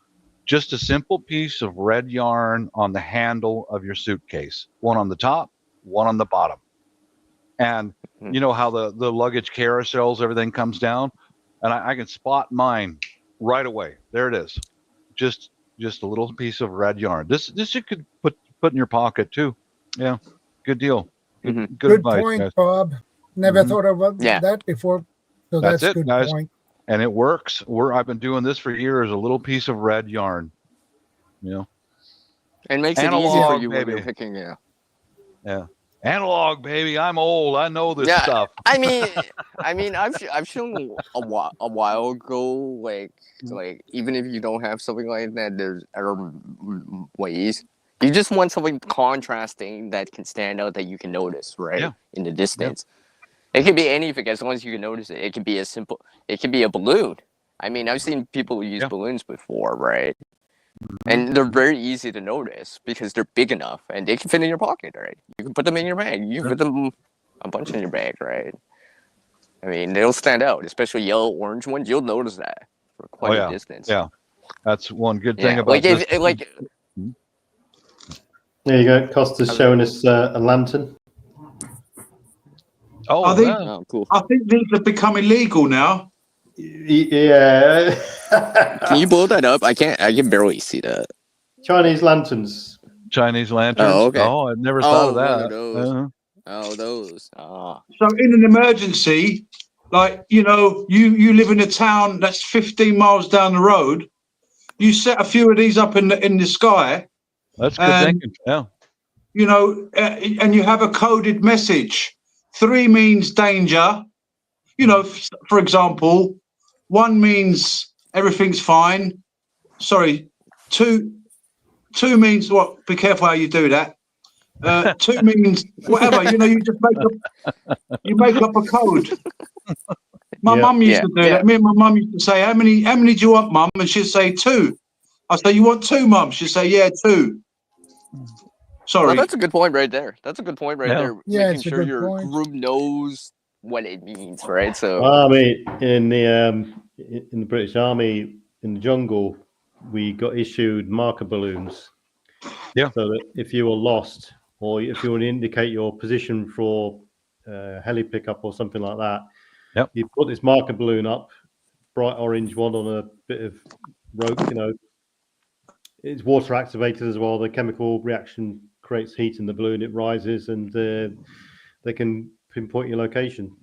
Just a simple piece of red yarn on the handle of your suitcase. One on the top, one on the bottom. And you know how the luggage carousels, everything comes down? And I can spot mine right away. There it is. Just a little piece of red yarn. This you could put in your pocket too. Yeah, good deal. Good advice, point, guys. Bob. Never thought about that before. So that's it, good guys. point. And it works. I've been doing this for years. A little piece of red yarn. It makes Analog, it easy for you when baby. you're picking. Yeah. Analog, baby. I'm old. I know this stuff. I mean, I've shown a while ago, like even if you don't have something like that, there's other ways. You just want something contrasting that can stand out, that you can notice, right? In the distance. It could be anything as long as you can notice it. It could be it could be a balloon. I mean, I've seen people use balloons before, right? And they're very easy to notice because they're big enough and they can fit in your pocket, right? You can put them in your bag. You can put them a bunch in your bag, right? I mean, they'll stand out, especially yellow, orange ones. You'll notice that for quite a distance. Yeah, that's one good thing about this. There you go. Costa's showing us a lantern. Oh, cool. I think these have become illegal now. Yeah. Can you blow that up? I can barely see that. Chinese lanterns. Oh, okay. Oh, I've never thought of that. Those. Those. So in an emergency, like, you live in a town that's 15 miles down the road, you set a few of these up in the sky. That's good thinking. Yeah. And you have a coded message. 3 means danger. For example, 1 means everything's fine. Sorry, 2 means what? Be careful how you do that. 2 means whatever. You know, you just make up a code. My mum used to do that. Me and my mum used to say, how many do you want, mum? And she'd say 2. I say, you want 2, mum? She'd say, yeah, 2. Sorry. Well, that's a good point right there. That's a good point right there. Yeah, Making it's a sure good your point. group knows what it means, right? So, Well, I mean, in the British Army, in the jungle, we got issued marker balloons. Yeah. So that if you were lost, or if you want to indicate your position for heli pickup or something like that, Yep. you put this marker balloon up, bright orange one on a bit of rope. You know, it's water activated as well. The chemical reaction creates heat in the balloon. It rises, and they can pinpoint your location.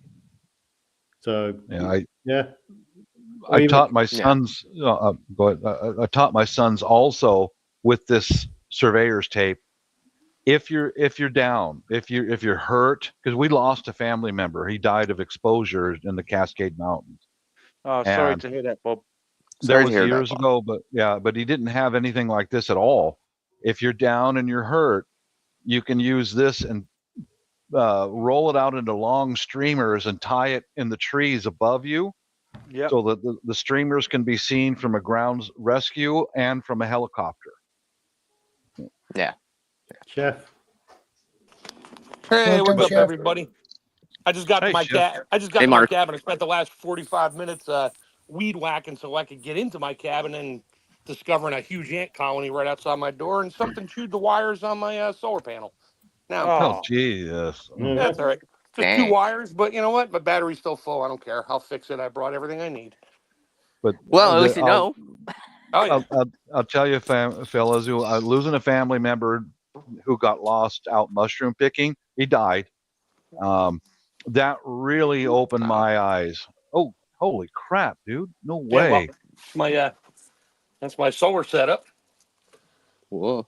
So I taught my sons. I taught my sons also with this surveyor's tape. If you're down, if you're hurt, because we lost a family member. He died of exposure in the Cascade Mountains. Oh, sorry to hear that, Bob. That was years ago, but he didn't have anything like this at all. If you're down and you're hurt, you can use this and roll it out into long streamers and tie it in the trees above you, so that the streamers can be seen from a ground rescue and from a helicopter. Yeah. Chef. Hey, Welcome, what's up, Chef. everybody? I just got to my cabin. I just got Hey, to my Mark. cabin. I spent the last 45 minutes weed whacking so I could get into my cabin, and discovering a huge ant colony right outside my door, and something chewed the wires on my solar panel. Now I'm Oh, Jesus. that's all right. Just Dang. 2 wires, but you know what? My battery's still full. I don't care. I'll fix it. I brought everything I need. But well, at least you know. Oh yeah. I'll tell you, fellas, who losing a family member who got lost out mushroom picking. He died. That really opened my eyes. Oh, holy crap, dude! No way. Yeah, that's my solar setup. Whoa.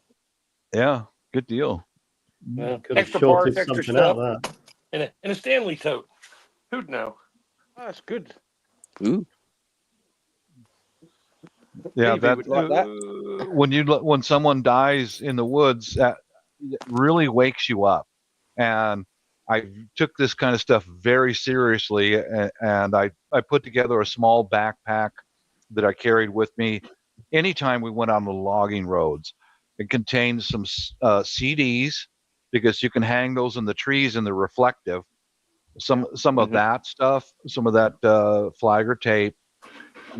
Yeah, good deal. Yeah. Could have Extra shorted parts, extra something out stuff, of and a Stanley tote. Who'd know? Oh, that's good. Ooh. Yeah, Evie would like that. When someone dies in the woods, that really wakes you up. And I took this kind of stuff very seriously, and I put together a small backpack that I carried with me anytime we went on the logging roads. It contains some CDs, because you can hang those in the trees and they're reflective. Some of that stuff, some of that flagger tape,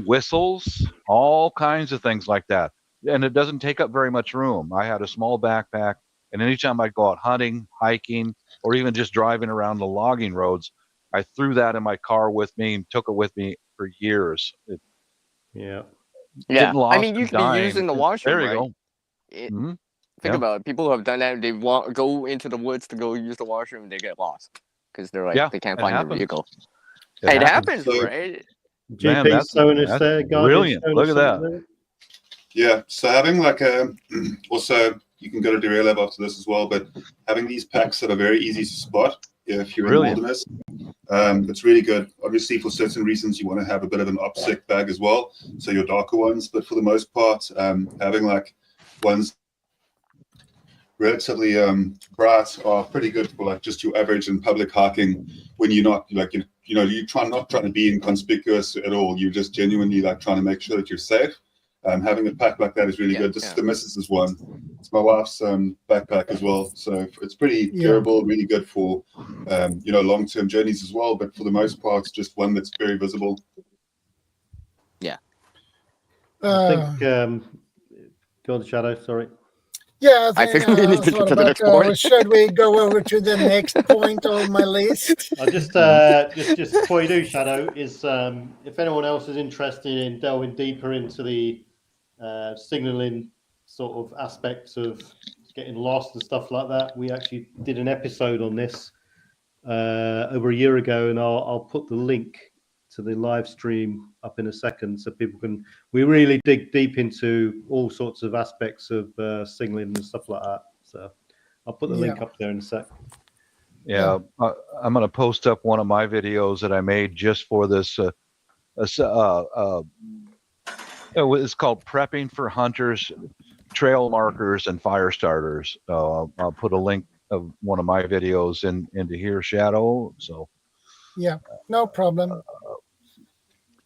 whistles, all kinds of things like that. And it doesn't take up very much room. I had a small backpack, and anytime I'd go out hunting, hiking, or even just driving around the logging roads, I threw that in my car with me and took it with me for years. Yeah. Getting lost I mean, you and can be dying. using the washroom, There you right? go. Think about it. People who have done that, they go into the woods to go use the washroom, and they get lost because they're like, they can't find their vehicle. It happens, right? Man, GP showing us that's there. brilliant. Look at that. Yeah, so having like also you can go to Derail Lab after this as well, but having these packs that are very easy to spot if you're in the wilderness, it's really good. Obviously, for certain reasons, you want to have a bit of an OPSEC bag as well, so your darker ones, but for the most part, having like ones relatively bright are pretty good for like just your average and public hiking when you're not like, you know, you're not trying to be inconspicuous at all. You're just genuinely like trying to make sure that you're safe. Having a pack like that is really good. This is the missus's one. It's my wife's backpack as well. So it's pretty durable, really good for, you know, long-term journeys as well. But for the most part, it's just one that's very visible. Yeah. I think, go on, Shadow, sorry. Yeah, I think we need to get to the next point. Should we go over to the next point on my list? I just before you do, Shadow, is if anyone else is interested in delving deeper into the signaling sort of aspects of getting lost and stuff like that, we actually did an episode on this over a year ago, and I'll put the link to the live stream up in a second so people can. We really dig deep into all sorts of aspects of signaling and stuff like that. So I'll put the link up there in a sec. Yeah, I'm going to post up one of my videos that I made just for this. It's called Prepping for Hunters, Trail Markers, and Fire Starters. I'll put a link of one of my videos into here, Shadow. So Yeah, no problem.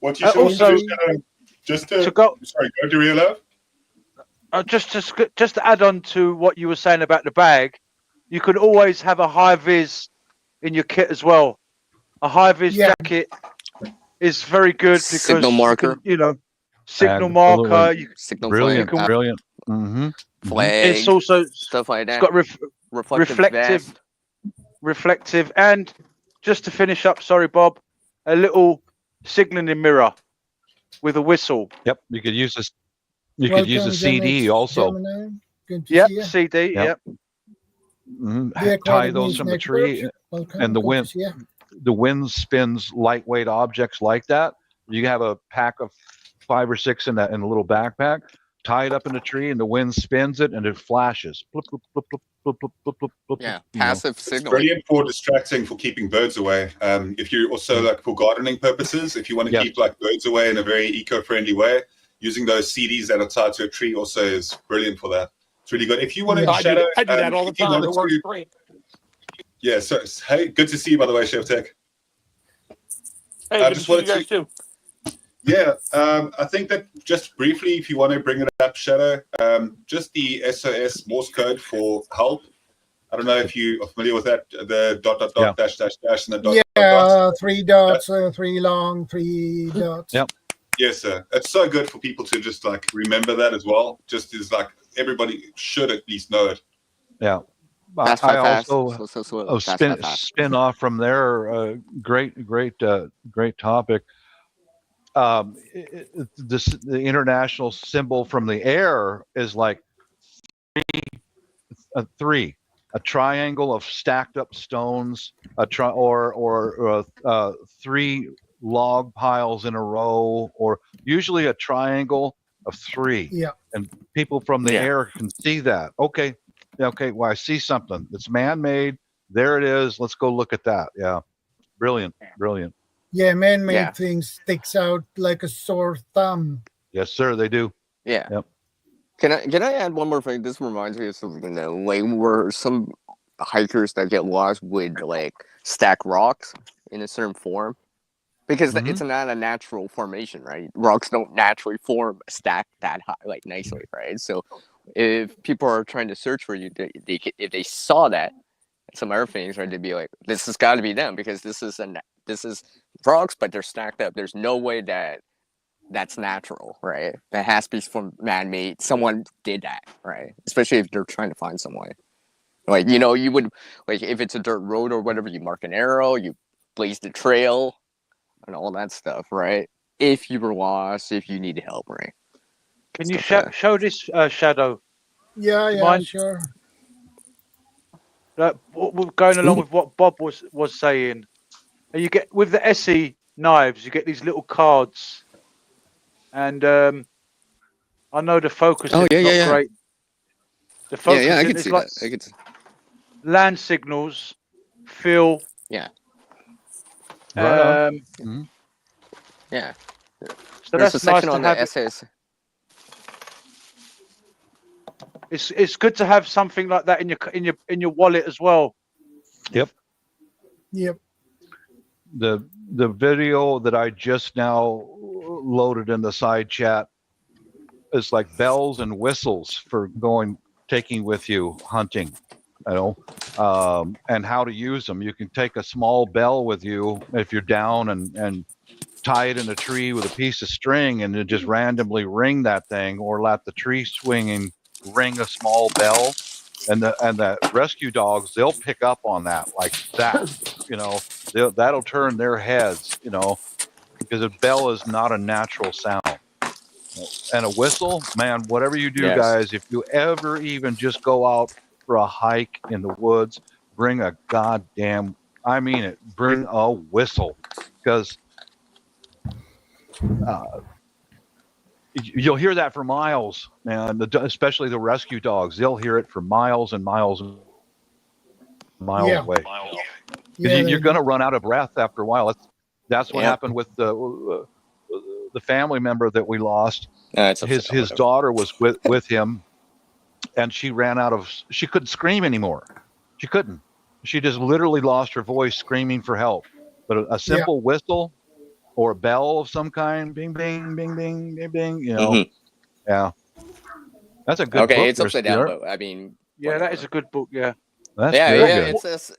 What you should also do, Shadow, just to go. Sorry, go to real love. Just to add on to what you were saying about the bag, you can always have a high vis in your kit as well. A high vis jacket is very good because signal marker, signal marker. Signal brilliant, flag, brilliant. Mm-hmm. Flag. It's also stuff like that. It's got reflective, and just to finish up, sorry, Bob, a little signaling mirror with a whistle. Yep, you could use this. You could use a CD also. CD. Yep. Mm-hmm. Tie those from the tree, and the wind. The wind spins lightweight objects like that. You have a pack of 5 or 6 in a little backpack. Tie it up in a tree, and the wind spins it, and it flashes. Blip, blip, blip, blip, blip, blip, blip, blip, yeah, passive signal. It's brilliant for distracting, for keeping birds away. If you also like for gardening purposes, if you want to keep like birds away in a very eco-friendly way, using those CDs that are tied to a tree also is brilliant for that. It's really good. If you want to shadow, I do that all the time. It works great. Yeah. So hey, good to see you by the way, Chef Tech. Hey, good to see you guys too. Yeah, I think that just briefly, if you want to bring it up, Shadow, just the SOS Morse code for help. I don't know if you are familiar with that, the ... dash dash and the dot. 3 dots, 3 long, 3 dots. Yep. Yes, sir. It's so good for people to just like remember that as well. Just as like everybody should at least know it. Yeah. I also spin off from there. Great topic. The international symbol from the air is like three, a triangle of stacked up stones, or 3 log piles in a row, or usually a triangle of 3. Yeah. And people from the air can see that. Okay. Well, I see something. It's man-made. There it is. Let's go look at that. Yeah. Brilliant. Yeah, man-made things sticks out like a sore thumb. Yes, sir. They do. Yeah. Yep. Can I add one more thing? This reminds me of something that like where some hikers that get lost would like stack rocks in a certain form, because it's not a natural formation, right? Rocks don't naturally form a stack that high, like nicely, right? So if people are trying to search for you, if they saw that, some other things, right, they'd be like, this has got to be them, because this is rocks, but they're stacked up. There's no way that's natural, right? That has to be from man-made. Someone did that, right? Especially if they're trying to find someone. Like, you would, like, if it's a dirt road or whatever, you mark an arrow, you blaze the trail, and all that stuff, right? If you were lost, if you need help, right? Can you show this, Shadow? Yeah, sure. Going along with what Bob was saying, and you get with the SE knives, you get these little cards, and I know the focus is not great. The focus I can see like that. I can see. Land signals, feel. Yeah. Right Yeah. So there's that's a section nice on to have. the essays. It's good to have something like that in your wallet as well. Yep. The video that I just now loaded in the side chat is like bells and whistles for taking with you hunting, and how to use them. You can take a small bell with you if you're down and tie it in a tree with a piece of string, and then just randomly ring that thing, or let the tree swinging ring a small bell, and the rescue dogs, they'll pick up on that like that. That'll turn their heads, because a bell is not a natural sound. And a whistle, man, whatever you do, guys, if you ever even just go out for a hike in the woods, bring a goddamn, I mean it, bring a whistle, because you'll hear that for miles, man. Especially the rescue dogs, they'll hear it for miles and miles and miles away. You're going to run out of breath after a while. That's what happened with the family member that we lost. His daughter was with him, and she couldn't scream anymore. She couldn't. She just literally lost her voice screaming for help. But a simple whistle or a bell of some kind, bing, bing, bing, bing, bing, bing, you know. Yeah. That's a good Okay, book it's there, upside down, Stuart. but I mean, Yeah, that is a good book. Yeah. That's yeah, very yeah, good. it's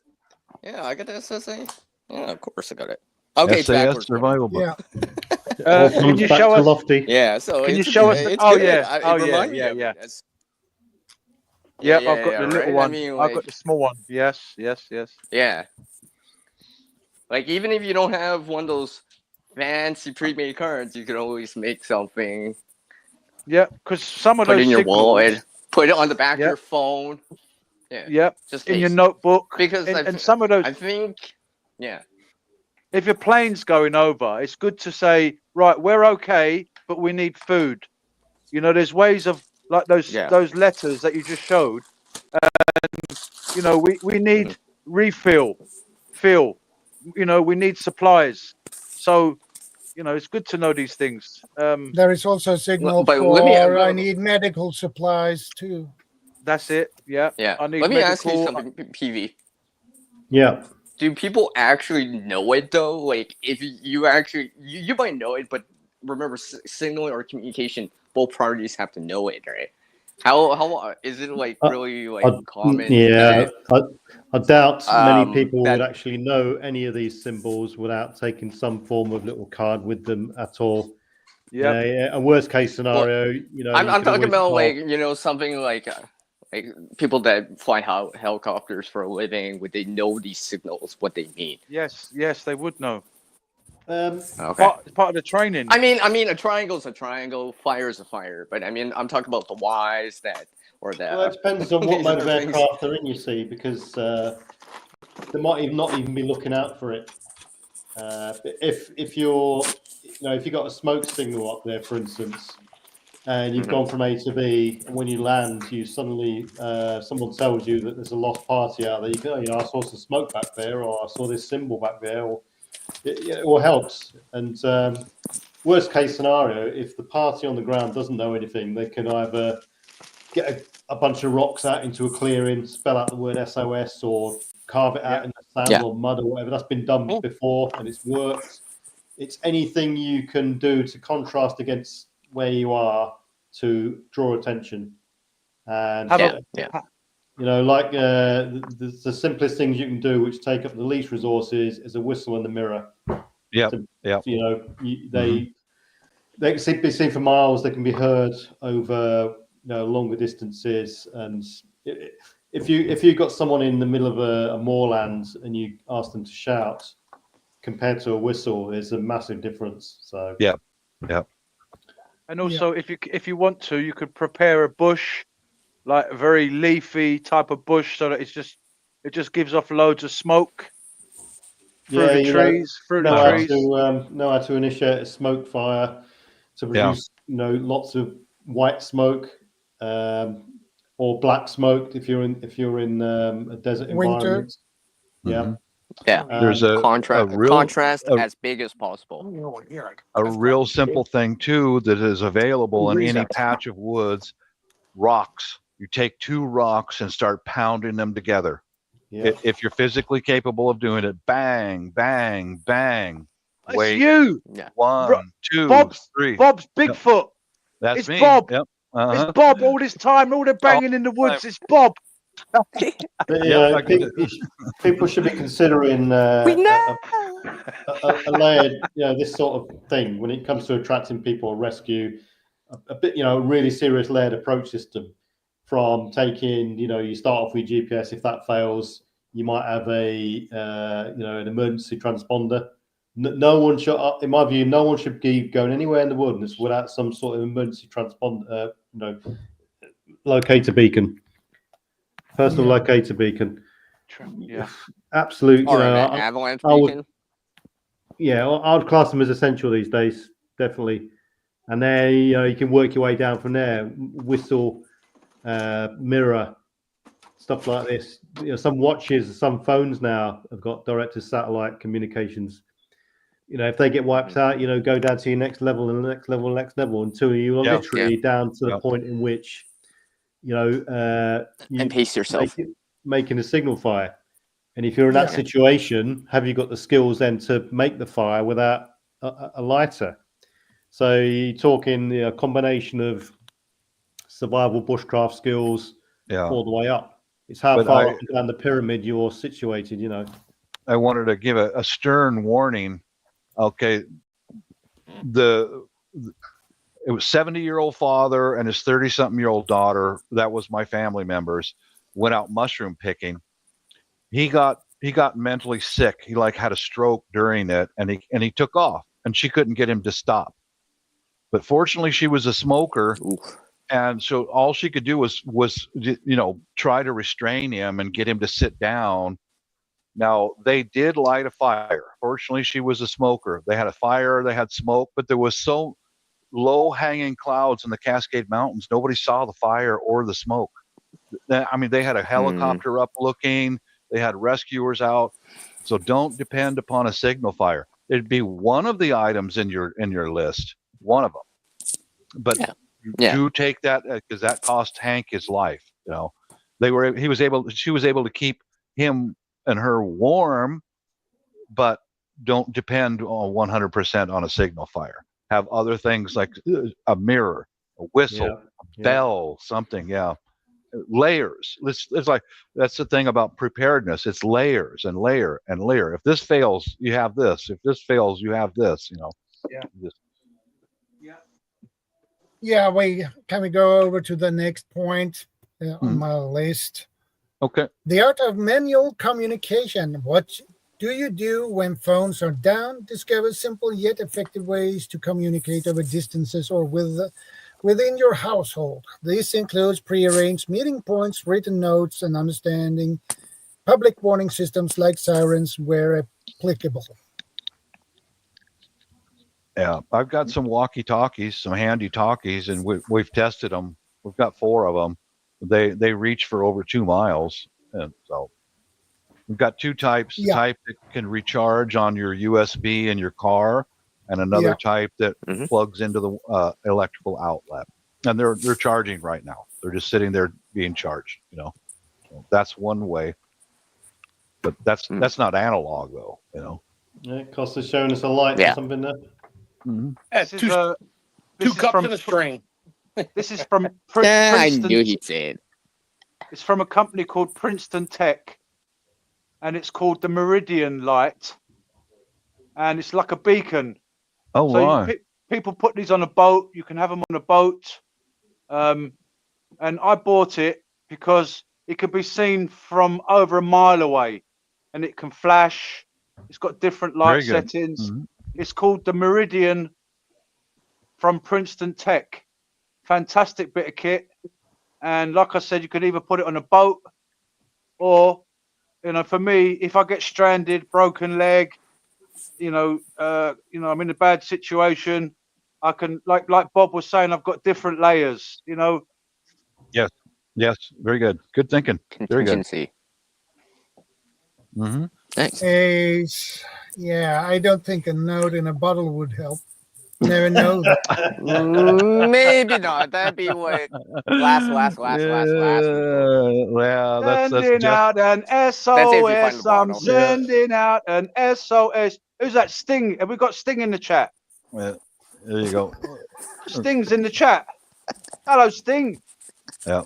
I got the SSA. Yeah, of course I got it. Okay, it's SAS backwards. survival book. Yeah. All Can comes you back show to us? Lofty. Yeah, so Can you it's show us? it's Oh good. yeah. It reminded me yeah. of Yeah. it. That's, Yep, yeah, I've got yeah, the little right? one. I mean, I've like, got the small one. Yes. yeah. Like, even if you don't have one of those fancy pre-made cards, you can always make something. Yeah, because some of Put it those in your signals. wallet. Put it on the back of Yep. your phone. Yeah. Yep. Just In your case. notebook. Because and some of those. I think, yeah. If your plane's going over, it's good to say, right, we're okay, but we need food. You know, there's ways of like those letters that you just showed. You know, we need refill, fill. You know, we need supplies. So, you know, it's good to know these things. There is also a signal But let me. for I need medical supplies too. That's it. Yeah. Yeah. I need Let me ask you medical. something, PV. Yeah. Do people actually know it though? Like, if you actually, you might know it, but remember, signal or communication, both parties have to know it, right? How is it like really like common? Yeah, I doubt many people that- would actually know any of these symbols without taking some form of little card with them at all. Yeah. A worst case scenario, you know, I'm talking about call, like, you know, something like people that fly helicopters for a living. Would they know these signals? What they mean? Yes, they would know. Okay. Part of the training. I mean, a triangle's a triangle, fire is a fire, but I mean, I'm talking about the Ys or that. Well, it depends on what these mode of other things. aircraft they're in, you see, because they might not even be looking out for it. If you're, you know, if you've got a smoke signal up there, for instance, and you've gone from A to B, and when you land, you suddenly someone tells you that there's a lost party out there. You go, you know, I saw some smoke back there, or I saw this symbol back there, or it all helps. And worst case scenario, if the party on the ground doesn't know anything, they can either get a bunch of rocks out into a clearing, spell out the word SOS, or carve it out in the sand or mud or whatever. That's been done before and it's worked. It's anything you can do to contrast against where you are to draw attention. And you know, like the simplest things you can do, which take up the least resources, is a whistle and a mirror. Yeah, You know, they can be seen for miles. They can be heard over, you know, longer distances. And if you've got someone in the middle of a moorland and you ask them to shout, compared to a whistle, there's a massive difference. So yeah. And also, if you want to, you could prepare a bush, like a very leafy type of bush, so that it just gives off loads of smoke through the trees. Know how to initiate a smoke fire to produce, you know, lots of white smoke or black smoke if you're in a desert environment. Yeah. Yeah, there's a contrast as big as possible. A real simple thing too that is available in any patch of woods: rocks. You take 2 rocks and start pounding them together. Yeah. If you're physically capable of doing it, bang, bang, bang. Wait, you. 1, 2, Bob's 3. Bob's Bigfoot. That's it's me. Bob. Yep. It's Bob all this time, all the banging in the woods. It's Bob. People should be considering a layered, you know, this sort of thing when it comes to attracting people or rescue. A bit, you know, really serious layered approach system. From taking, you know, you start off with GPS. If that fails, you might have a you know, an emergency transponder. No one should, in my view, no one should be going anywhere in the wilderness without some sort of emergency transponder, you know, locator beacon. Personal locator beacon. Yeah. Absolute. You know, avalanche beacon. I would class them as essential these days, definitely. And then, you know, you can work your way down from there. Whistle, mirror, stuff like this. You know, some watches, some phones now have got direct-to-satellite communications. You know, if they get wiped out, you know, go down to your next level and the next level, next level, until you are literally down to the point in which, you know, and pace yourself. making a signal fire. And if you're in that situation, have you got the skills then to make the fire without a lighter? So you're talking a combination of survival bushcraft skills all the way up. It's how far up and down the pyramid you're situated, you know. I wanted to give a stern warning. Okay, it was 70-year-old father and his 30-something-year-old daughter. That was my family members. Went out mushroom picking. He got mentally sick. He had a stroke during it, and he took off, and she couldn't get him to stop. But fortunately, she was a smoker. Oof. And so all she could do was try to restrain him and get him to sit down. Now, they did light a fire. Fortunately, she was a smoker. They had a fire, they had smoke, but there was so low-hanging clouds in the Cascade Mountains, nobody saw the fire or the smoke. I mean, they had a helicopter up looking. They had rescuers out. So don't depend upon a signal fire. It'd be one of the items in your list, one of them. But do take that, because that cost Hank his life. You know, she was able to keep him and her warm, but don't depend on 100% on a signal fire. Have other things like a mirror, a whistle, a bell, something. Layers. It's like, that's the thing about preparedness. It's layers and layer and layer. If this fails, you have this. If this fails, you have this. You know. Yeah, can we go over to the next point on my list? Okay. The art of manual communication. What do you do when phones are down? Discover simple yet effective ways to communicate over distances or within your household. This includes prearranged meeting points, written notes, and understanding public warning systems like sirens where applicable. Yeah, I've got some walkie-talkies, some handy talkies, and we've tested them. We've got 4 of them. They reach for over 2 miles, and so we've got 2 types. The type that can recharge on your USB in your car, and another type that plugs into the electrical outlet. And they're charging right now. They're just sitting there being charged. You know, so that's one way. But that's not analog though. You know. Yeah, Costa's showing us a light or something there. Two cups and a string. This is from I Princeton. knew he'd say it. It's from a company called Princeton Tech, and it's called the Meridian Light, and it's like a beacon. Oh, so people put these on a boat. You can have them on a boat, and I bought it because it can be seen from over a mile away, and it can flash. It's got different light settings. It's called the Meridian from Princeton Tech. Fantastic bit of kit. And like I said, you could either put it on a boat or, for me, if I get stranded, broken leg, I'm in a bad situation, I can, like Bob was saying, I've got different layers, Yes. Very good. Good thinking. Very good. Contingency. Nice. I don't think a note in a bottle would help. Never know. Maybe not. That'd be what last. Yeah, that's sending out an SOS. I'm sending out an SOS. Who's that? Sting. Have we got Sting in the chat? Yeah, there you go. Sting's in the chat. Hello, Sting. Yeah.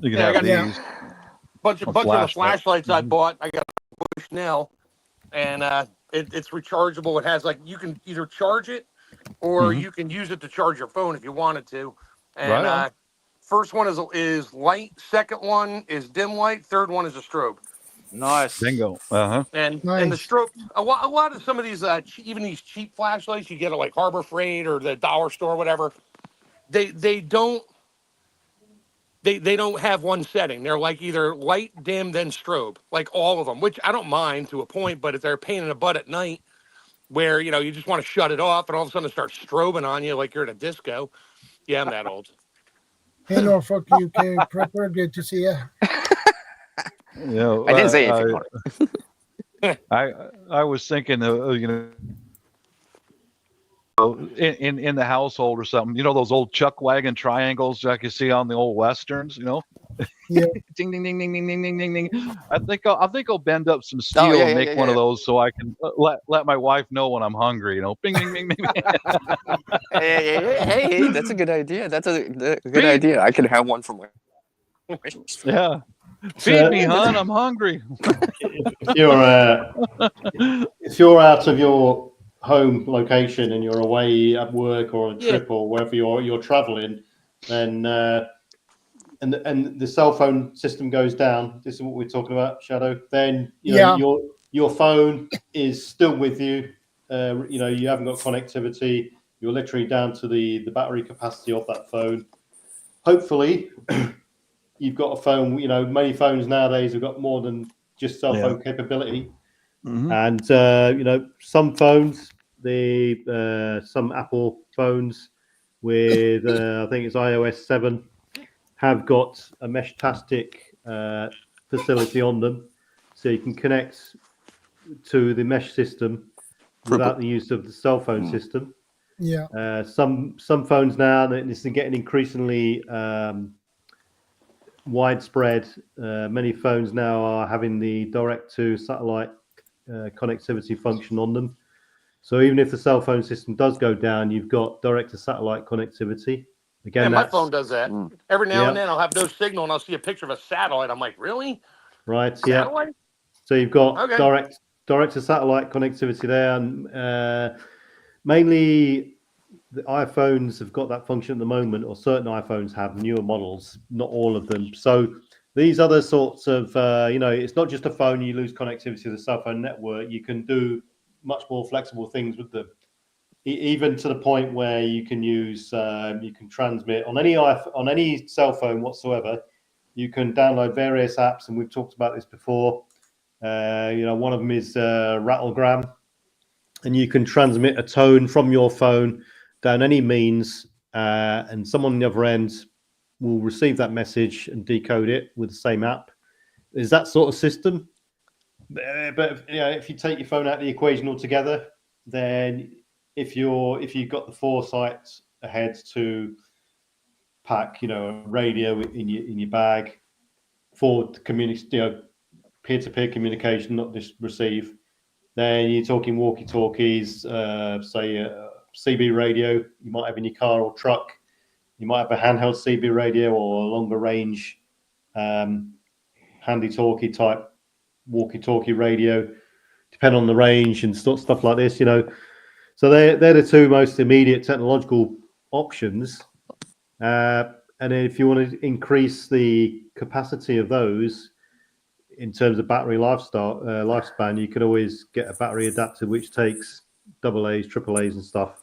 You can have these. Bunch of the flashlights I bought. I got a Bushnell, and it's rechargeable. It has you can either charge it or you can use it to charge your phone if you wanted to. And first one is light. Second one is dim light. Third one is a strobe. Nice. Bingo. And the strobe. A lot of some of these even these cheap flashlights you get at like Harbor Freight or the dollar store or whatever. They don't have one setting. They're like either light, dim, then strobe, like all of them, which I don't mind to a point, but if they're a pain in the butt at night where, you just want to shut it off and all of a sudden it starts strobing on you like you're at a disco. Yeah, I'm that old. Hey, Norfolk, UK Prepper, good to see you. I didn't say anything. I was thinking, in the household or something, those old chuck wagon triangles like you see on the old westerns, Yeah. Ding ding ding ding ding ding ding ding ding. I think I'll bend up some steel and make one of those so I can let my wife know when I'm hungry. You know, bing bing bing bing. Hey, that's a good idea. That's a good idea. I could have one for my. Yeah. Feed me, hon. I'm hungry. If you're out of your home location and you're away at work or on a trip or wherever you're traveling, then and the cell phone system goes down. This is what we're talking about, Shadow. Then your phone is still with you. You haven't got connectivity. You're literally down to the battery capacity of that phone. Hopefully, you've got a phone. Many phones nowadays have got more than just cell phone capability. Mm-hmm. And some phones, some Apple phones with I think it's iOS 7 have got a Mesh-tastic facility on them, so you can connect to the mesh system without the use of the cell phone system. Yeah. Some phones now, and this is getting increasingly widespread. Many phones now are having the direct to satellite connectivity function on them. So even if the cell phone system does go down, you've got direct to satellite connectivity. Again, my phone does that. Every now and then I'll have no signal and I'll see a picture of a satellite. I'm like, really? Right. Satellite? Yeah. So you've got Okay. direct to satellite connectivity there, and mainly the iPhones have got that function at the moment, or certain iPhones have, newer models, not all of them. So these other sorts of, it's not just a phone, you lose connectivity to the cell phone network. You can do much more flexible things with them, even to the point where you can use, you can transmit on any cell phone whatsoever. You can download various apps, and we've talked about this before. One of them is Rattlegram, and you can transmit a tone from your phone down any means, and someone on the other end will receive that message and decode it with the same app. Is that sort of system? But if you take your phone out of the equation altogether, then if you've got the foresight ahead to pack, a radio in your bag for peer-to-peer communication, not just receive, then you're talking walkie-talkies, say CB radio you might have in your car or truck. You might have a handheld CB radio or a longer range handy-talkie type walkie-talkie radio, depending on the range and stuff like this. So they're the two most immediate technological options. And then if you want to increase the capacity of those in terms of battery lifespan, you can always get a battery adapter which takes AA's, AAA's and stuff.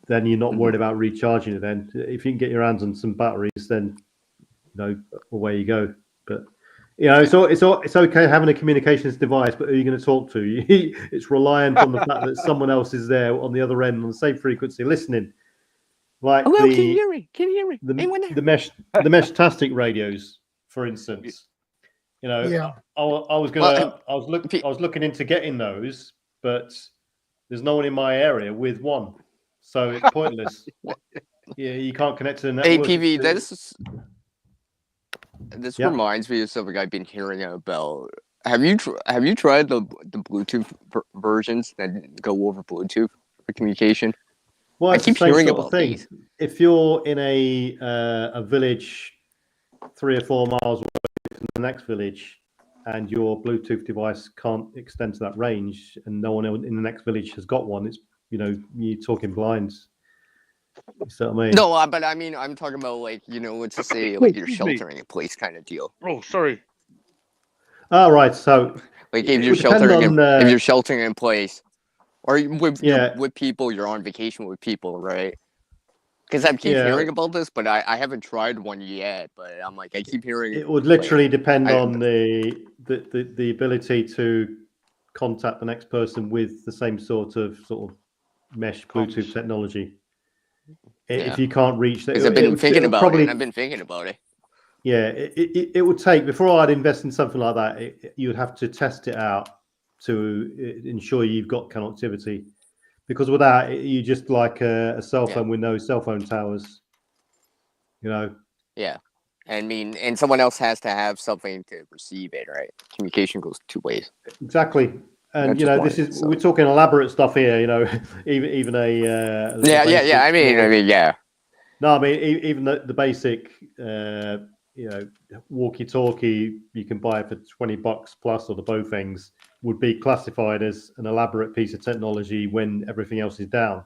Then you're not worried about recharging it. Then if you can get your hands on some batteries, then away you go. But it's okay having a communications device, but who are you going to talk to? It's reliant on the fact that someone else is there on the other end on the same frequency listening. Like can you hear me? Can you hear me? The mesh-tastic radios, for instance. I was looking into getting those, but there's no one in my area with one, so it's pointless. You can't connect to the network. APV, this reminds me of something I've been hearing about. Have you tried the Bluetooth versions that go over Bluetooth for communication? Well, I keep hearing about these. If you're in a village 3 or 4 miles away from the next village, and your Bluetooth device can't extend to that range, and no one in the next village has got one, it's you're talking blinds. You see what I mean? No, but I mean, I'm talking about let's just say you're sheltering in place kind of deal. Oh, sorry. All right, so if you're sheltering in place, or with people, you're on vacation with people, right? Because I keep hearing about this, but I haven't tried one yet. But I'm like, I keep hearing it would literally depend on the ability to contact the next person with the same sort of mesh Bluetooth technology. If you can't reach that, I've been thinking about it. I've been thinking about it. Yeah, it would take, before I'd invest in something like that, you would have to test it out to ensure you've got connectivity. Because without it, you just like a cell phone with no cell phone towers. Yeah. I mean, and someone else has to have something to receive it, right? Communication goes two ways. Exactly. And That's just one, this is so. we're talking elaborate stuff here. even a Yeah. I mean, yeah. No, I mean even the basic walkie-talkie you can buy for $20 plus, or the both things would be classified as an elaborate piece of technology when everything else is down.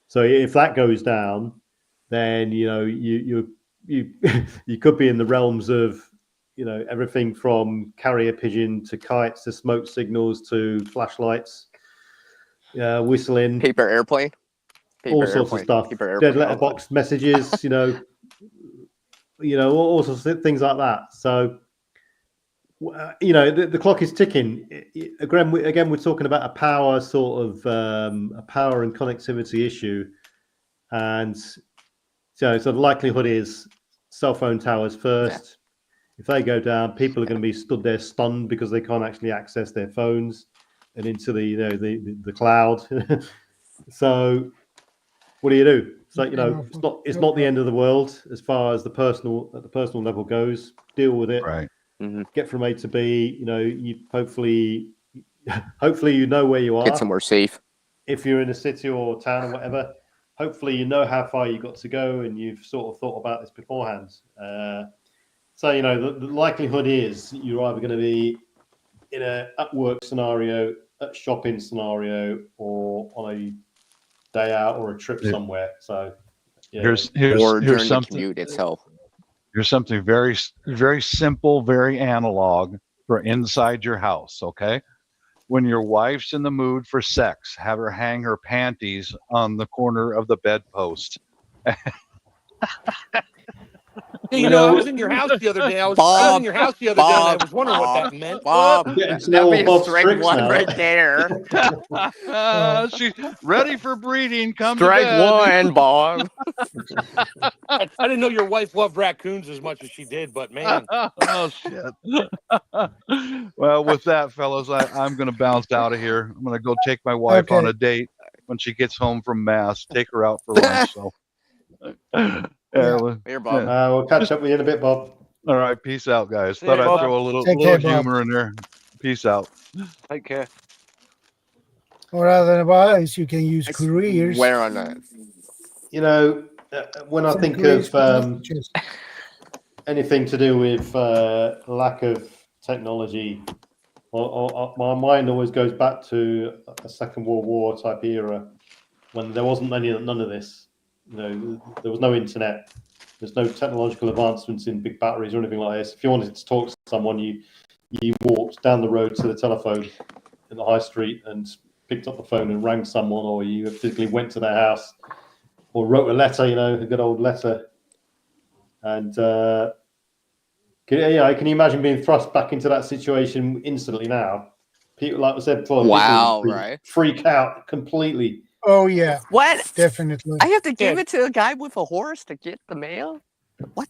So if that goes down, then you you could be in the realms of everything from carrier pigeon to kites to smoke signals to flashlights, whistling, Paper airplane. all sorts of stuff. Dead letterbox messages, all sorts of things like that. So the clock is ticking. Again, we're talking about a power sort of a power and connectivity issue, and so the likelihood is cell phone towers first. Yeah. If they go down, people are going to be stood there stunned because they can't actually access their phones and into the cloud. So what do? So it's not the end of the world as far as the personal level goes. Deal with it. Right. Mm-hmm. Get from A to B. You hopefully you know where you are. Get somewhere safe. If you're in a city or town or whatever, hopefully you know how far you got to go and you've sort of thought about this beforehand. So the likelihood is you're either going to be in a at work scenario, at shopping scenario, or on a day out or a trip somewhere. So here's something. Commute itself. Here's something very, very simple, very analog for inside your house. Okay, when your wife's in the mood for sex, have her hang her panties on the corner of the bedpost. I was in your house the other day. I was in your house the other day, and I was wondering what that meant. Bob, that'd be strike one right there. She's ready for breeding. Come strike to bed. one, Bob. I didn't know your wife loved raccoons as much as she did, but man. Oh, shit. Well, with that, fellas, I'm going to bounce out of here. I'm going to go take my wife on a date when she gets home from Mass. Take her out for lunch. So. Here, Bob. We'll catch up with you in a bit, Bob. All right, peace out, guys. Thought I'd throw a little humor in there. Peace out. Take care. Or otherwise, you can use couriers. Where on that? When I think of anything to do with lack of technology, or my mind always goes back to a Second World War type era when there wasn't none of this. There was no internet. There's no technological advancements in big batteries or anything like this. If you wanted to talk to someone, you walked down the road to the telephone in the high street and picked up the phone and rang someone, or you physically went to their house or wrote a letter, a good old letter. And can you imagine being thrust back into that situation instantly now? People, like I said before, right? Freak out completely. Oh yeah. What? Definitely. I have to give it to a guy with a horse to get the mail? What?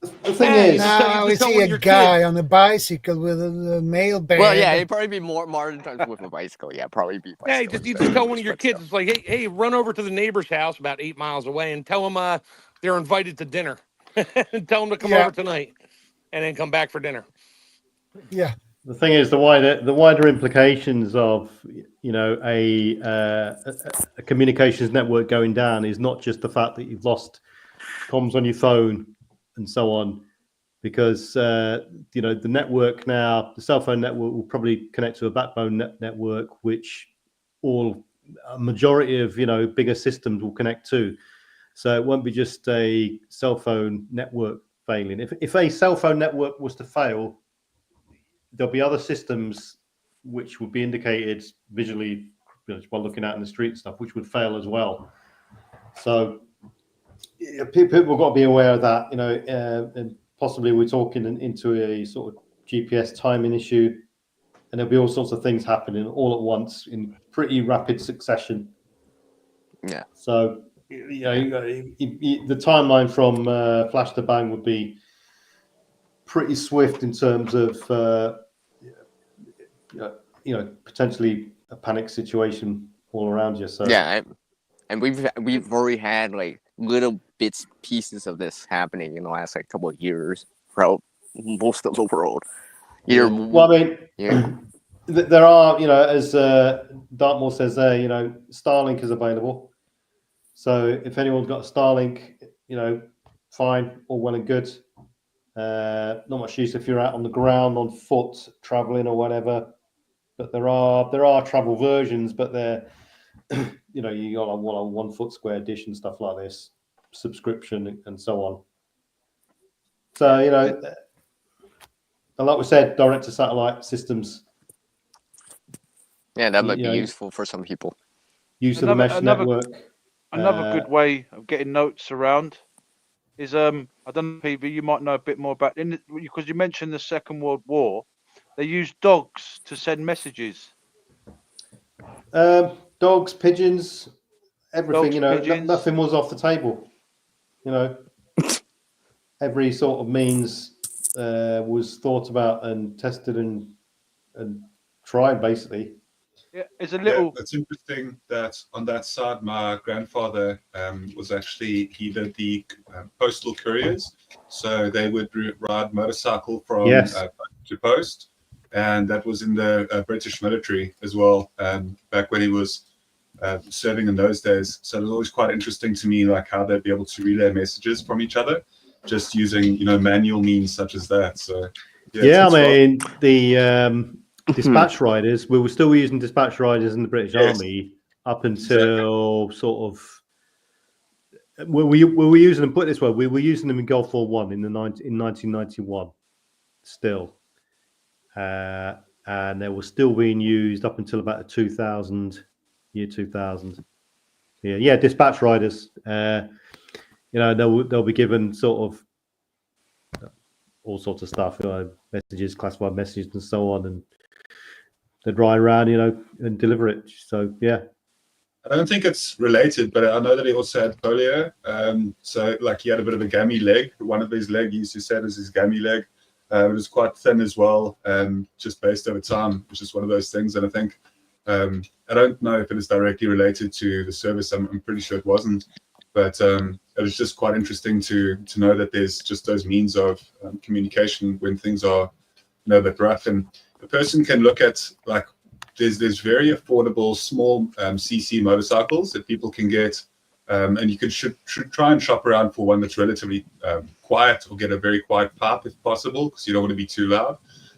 The thing is, now we see a guy on a bicycle with a mail bag. Well, yeah, it'd probably be more modern times with a bicycle. Yeah, probably be. Yeah, you just tell one of your kids, it's like, hey, run over to the neighbor's house about 8 miles away and tell them they're invited to dinner. And tell them to come over tonight, and then come back for dinner. Yeah. The thing is, the wider implications of a communications network going down is not just the fact that you've lost comms on your phone and so on, because the network now, the cell phone network will probably connect to a backbone network, which a majority of bigger systems will connect to. So it won't be just a cell phone network failing. If a cell phone network was to fail, there'll be other systems which would be indicated visually while looking out in the street and stuff, which would fail as well. So people have got to be aware of that, and possibly we're talking into a sort of GPS timing issue, and there'll be all sorts of things happening all at once in pretty rapid succession. Yeah. So the timeline from flash to bang would be pretty swift in terms of potentially a panic situation all around you. So yeah, and we've already had like little bits pieces of this happening in the last like couple of years throughout most of the world. Well, I mean, yeah. there are, as Dartmoor says there, Starlink is available. So if anyone's got a Starlink, fine, all well and good. Not much use if you're out on the ground, on foot, traveling or whatever. But there are travel versions, but they're, you got a 1 foot square dish and stuff like this, subscription and so on. So, and like we said, direct to satellite systems. Yeah, that might be useful for some people. Use of the mesh network. Another good way of getting notes around is I don't know, PV, you might know a bit more about, because you mentioned the Second World War. They used dogs to send messages. Dogs, pigeons, everything. Pigeons. Nothing was off the table. Every sort of means was thought about and tested and tried, basically. Yeah, it's a little. Yeah, it's interesting that on that side, my grandfather was actually, he did the postal couriers, so they would ride motorcycle from to post, and that was in the British military as well, back when he was serving in those days. So it was always quite interesting to me, like how they'd be able to relay messages from each other, just using manual means such as that. So I mean the dispatch riders, we were still using dispatch riders in the British Army up until sort of we were using them. Put it this way, we were using them in Gulf War I in 1991 still, and they were still being used up until about the year 2000. Yeah, dispatch riders. They'll be given sort of all sorts of stuff, messages, classified messages, and so on, and they'd ride around, and deliver it. So yeah. I don't think it's related, but I know that he also had polio. So like he had a bit of a gammy leg. One of his leg he used to say is his gammy leg. It was quite thin as well, just based over time, which is one of those things. And I think I don't know if it is directly related to the service. I'm pretty sure it wasn't, but it was just quite interesting to know that there's just those means of communication when things are a bit rough. And a person can look at, like, there's very affordable small CC motorcycles that people can get, and you should try and shop around for one that's relatively quiet, or get a very quiet pipe if possible, because you don't want to be too loud.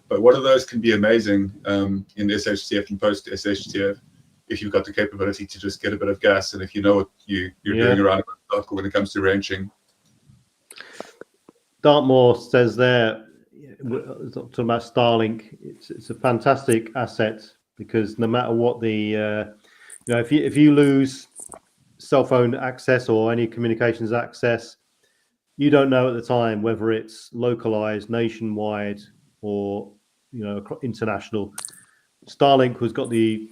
But one of those can be amazing in SHTF and post SHTF if you've got the capability to just get a bit of gas, and if you know what you're doing around a circle when it comes to ranching. Dartmoor says there, talking about Starlink, it's a fantastic asset, because no matter what the if you lose cell phone access or any communications access, you don't know at the time whether it's localized, nationwide, or international. Starlink has got the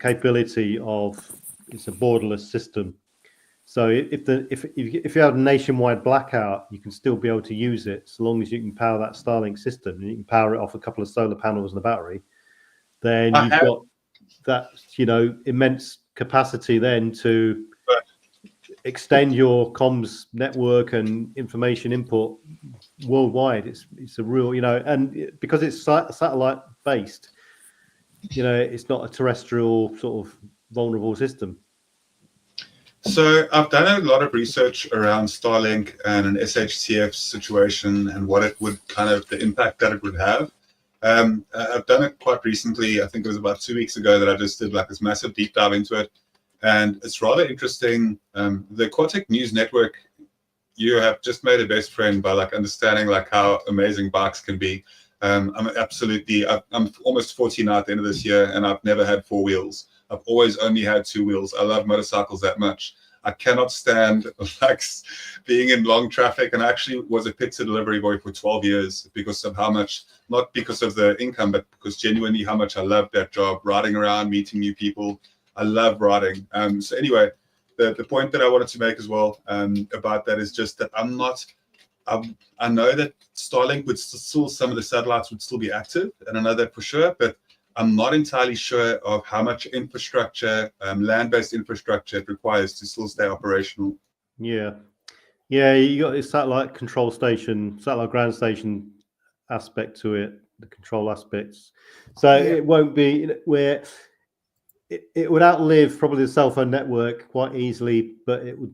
capability of, it's a borderless system. So if you have a nationwide blackout, you can still be able to use it, so long as you can power that Starlink system, and you can power it off a couple of solar panels and a battery. Then you've got that immense capacity then to extend your comms network and information input worldwide. It's a real, and because it's satellite based, it's not a terrestrial sort of vulnerable system. So I've done a lot of research around Starlink and an SHTF situation, and what it would the impact that it would have. I've done it quite recently. I think it was about 2 weeks ago that I just did like this massive deep dive into it. And it's rather interesting. The Quartic News Network, you have just made a best friend by understanding how amazing bikes can be. I'm almost 14 now at the end of this year, and I've never had 4 wheels. I've always only had 2 wheels. I love motorcycles that much. I cannot stand being in long traffic, and I actually was a pizza delivery boy for 12 years because of how much, not because of the income, but because genuinely how much I loved that job, riding around, meeting new people. I love riding. So anyway, the point that I wanted to make as well about that is just that I know that Starlink would still, some of the satellites would still be active, and I know that for sure, but I'm not entirely sure of how much infrastructure, land-based infrastructure it requires to still stay operational. Yeah. You got this satellite control station, satellite ground station aspect to it, the control aspects. So it won't be where it would outlive probably the cell phone network quite easily, but it would,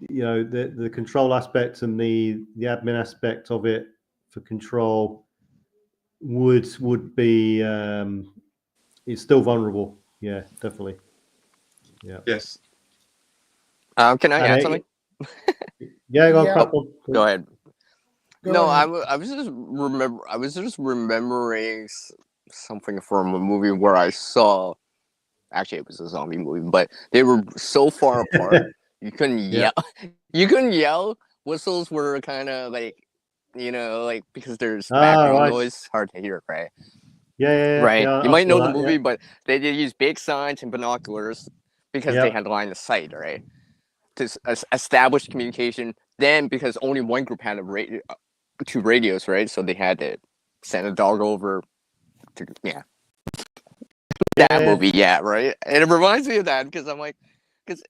the control aspect and the admin aspect of it for control would be it's still vulnerable. Yeah, definitely. Yeah. Yes. Can I add something? Go ahead. I was just remembering something from a movie where I saw. Actually, it was a zombie movie, but they were so far apart you couldn't yell. You couldn't yell. Whistles were kind of like, like because there's background noise, hard to hear, right? Right. Yeah, you might know the movie, but they did use big signs and binoculars because they had line of sight, right? To establish communication. Then, because only one group had two radios, right? So they had to send a dog over to that movie, right? And it reminds me of that because I'm like, because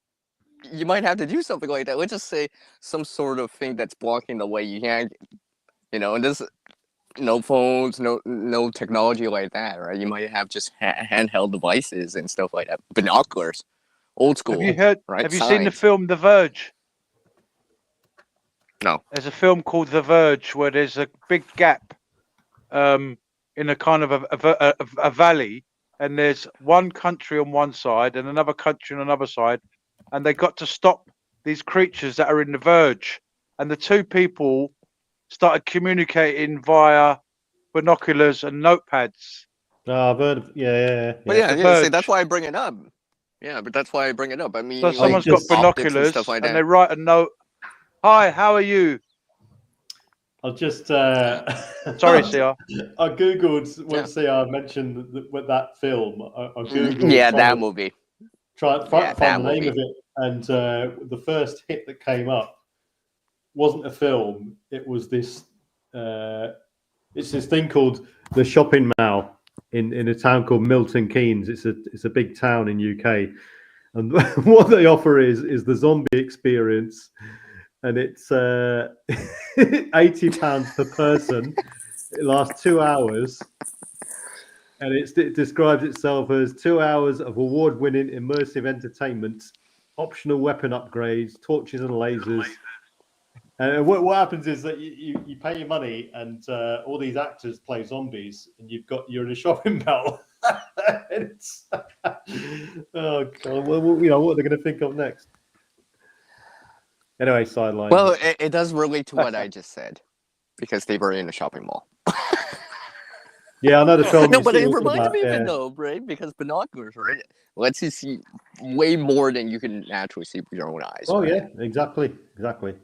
you might have to do something like that. Let's just say some sort of thing that's blocking the way you can, and this. No phones, no technology like that, right? You might have just handheld devices and stuff like that. Binoculars, old school. Have you heard? Right? Have you seen the film The Verge? No. There's a film called The Verge where there's a big gap, in a kind of a valley, and there's one country on one side and another country on another side, and they got to stop these creatures that are in the verge, and the two people started communicating via binoculars and notepads. Oh, I've heard of, But see, that's why I bring it up. Yeah, but that's why I bring it up. I mean, so someone's got binoculars and, stuff like that. They write a note. Hi, how are you? I'll just sorry, CR. I googled when CR mentioned that film. I googled that movie. Find the name of it, and the first hit that came up wasn't a film. It was this. It's this thing called the Shopping Mall in a town called Milton Keynes. It's a big town in UK, and what they offer is the zombie experience, and it's £80 per person. It lasts 2 hours, and it describes itself as 2 hours of award-winning immersive entertainment, optional weapon upgrades, torches and lasers. And what happens is that you pay your money, and all these actors play zombies, and you're in a shopping mall. It's, oh god, what are they going to think of next? Anyway, sideline. Well, it does relate to what I just said, because they were in a shopping mall. Yeah, I know the film. No, but it reminds me of it though, right? Because binoculars, right, lets you see way more than you can naturally see with your own eyes. Oh right? yeah, exactly.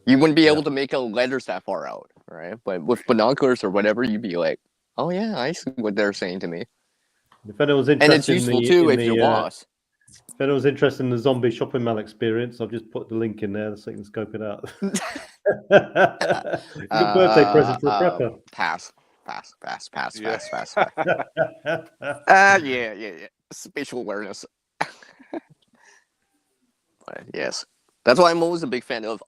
You wouldn't be able to make out letters that far out, right? But with binoculars or whatever, you'd be like, "Oh yeah, I see what they're saying to me." If anyone's interested, and it's useful too if you're lost. If anyone's interested in the zombie shopping mall experience, I've just put the link in there so you can scope it out. Good birthday present for a prepper. Pass. Yeah. Spatial awareness. But yes, that's why I'm always a big fan of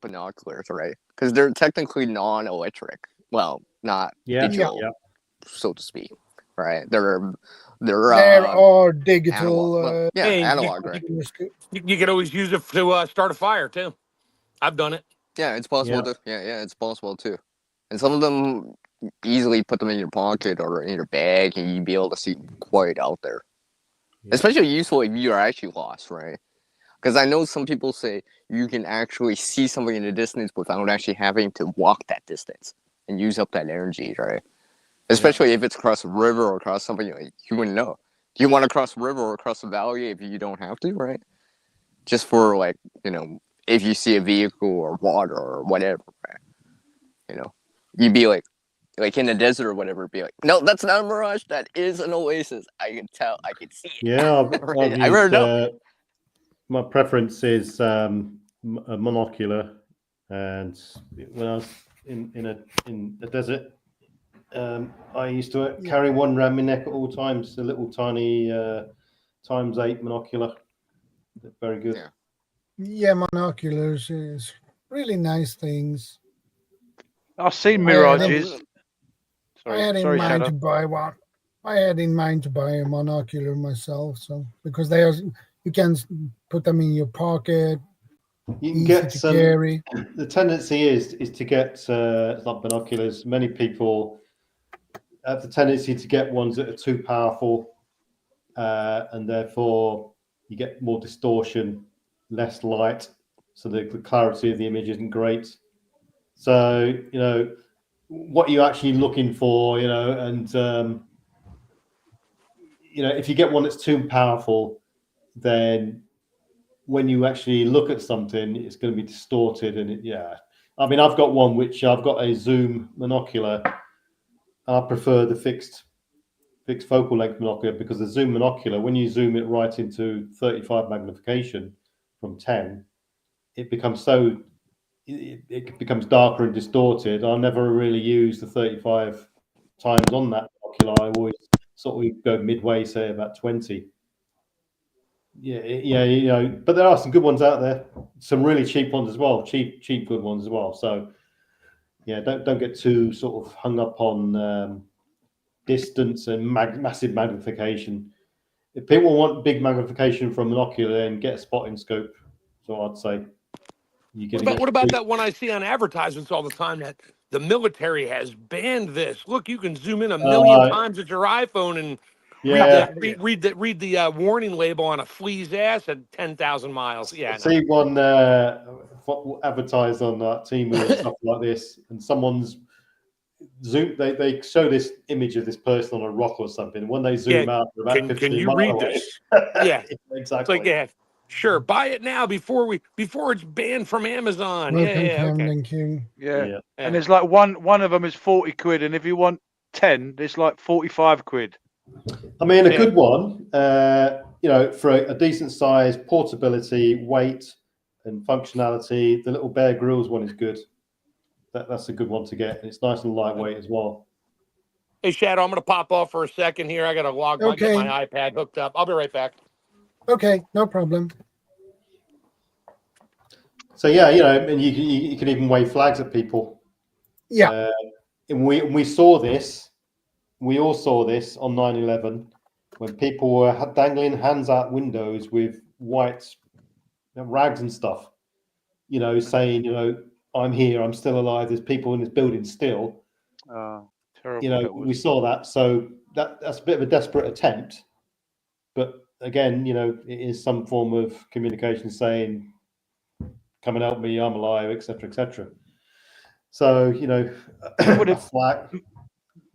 binoculars, right? Because they're technically non-electric. Well, not digital, so to speak, right? There are digital. Analog, right? You could always use it to start a fire too. I've done it. Yeah, it's possible to. Yeah, it's possible too. And some of them easily put them in your pocket or in your bag, and you'd be able to see quite out there. Yeah. Especially useful if you're actually lost, right? Because I know some people say you can actually see something in the distance without actually having to walk that distance and use up that energy, right? Especially if it's across a river or across something you wouldn't know. Do you want to cross a river or across a valley if you don't have to, right? Just for if you see a vehicle or water or whatever, right? You'd be like in the desert or whatever, be like, no, that's not a mirage. That is an oasis. I can tell. I can see it. Yeah, I really know. My preference is a monocular, and when I was in the desert, I used to carry one around my neck at all times. A little tiny ×8 monocular. Very good. Yeah, monoculars is really nice things. I've seen I had mirages. I had in Sorry, mind Shadow. to buy one. I had in mind to buy a monocular myself, so because they are, you can put them in your pocket, You can easy get to some. carry. The tendency is to get like binoculars. Many people have the tendency to get ones that are too powerful, and therefore you get more distortion, less light, so the clarity of the image isn't great. So what you're actually looking for, and if you get one that's too powerful, then when you actually look at something, it's going to be distorted. And I mean, I've got one which I've got a zoom monocular. I prefer the fixed focal length binocular, because the zoom monocular, when you zoom it right into 35 magnification from 10, it becomes it becomes darker and distorted. I never really use the 35 times on that binocular. I always sort of go midway, say about 20. Yeah, but there are some good ones out there. Some really cheap ones as well. Cheap good ones as well. So yeah, don't get too sort of hung up on distance and massive magnification. If people want big magnification from monocular, then get a spotting scope. So I'd say What about that one I see on advertisements all the time that the military has banned this? Look, you can zoom in a million times at your iPhone and read the warning label on a flea's ass at 10,000 miles. Yeah, see one advertised on that Temu and stuff like this, and someone's zoom. They show this image of this person on a rock or something. When they zoom out, they're about 15 can you miles read away. this? Yeah, exactly. It's like, sure, buy it now before it's banned from Amazon. Welcome, King. Yeah. And there's like one of them is 40 quid, and if you want 10, it's like 45 quid. I mean, a good one, for a decent size, portability, weight, and functionality. The little Bear Grylls one is good. That's a good one to get. It's nice and lightweight as well. Hey, Shadow, I'm going to pop off for a second here. I got to get my iPad hooked up. I'll be right back. Okay, no problem. So yeah, and you can even wave flags at people. Yeah. And we saw this. We all saw this on 9/11 when people were dangling hands out windows with white rags and stuff. Saying, I'm here, I'm still alive. There's people in this building still. Terrible. We saw that. So that's a bit of a desperate attempt. But again, it is some form of communication saying, come and help me, I'm alive, etc., etc. So,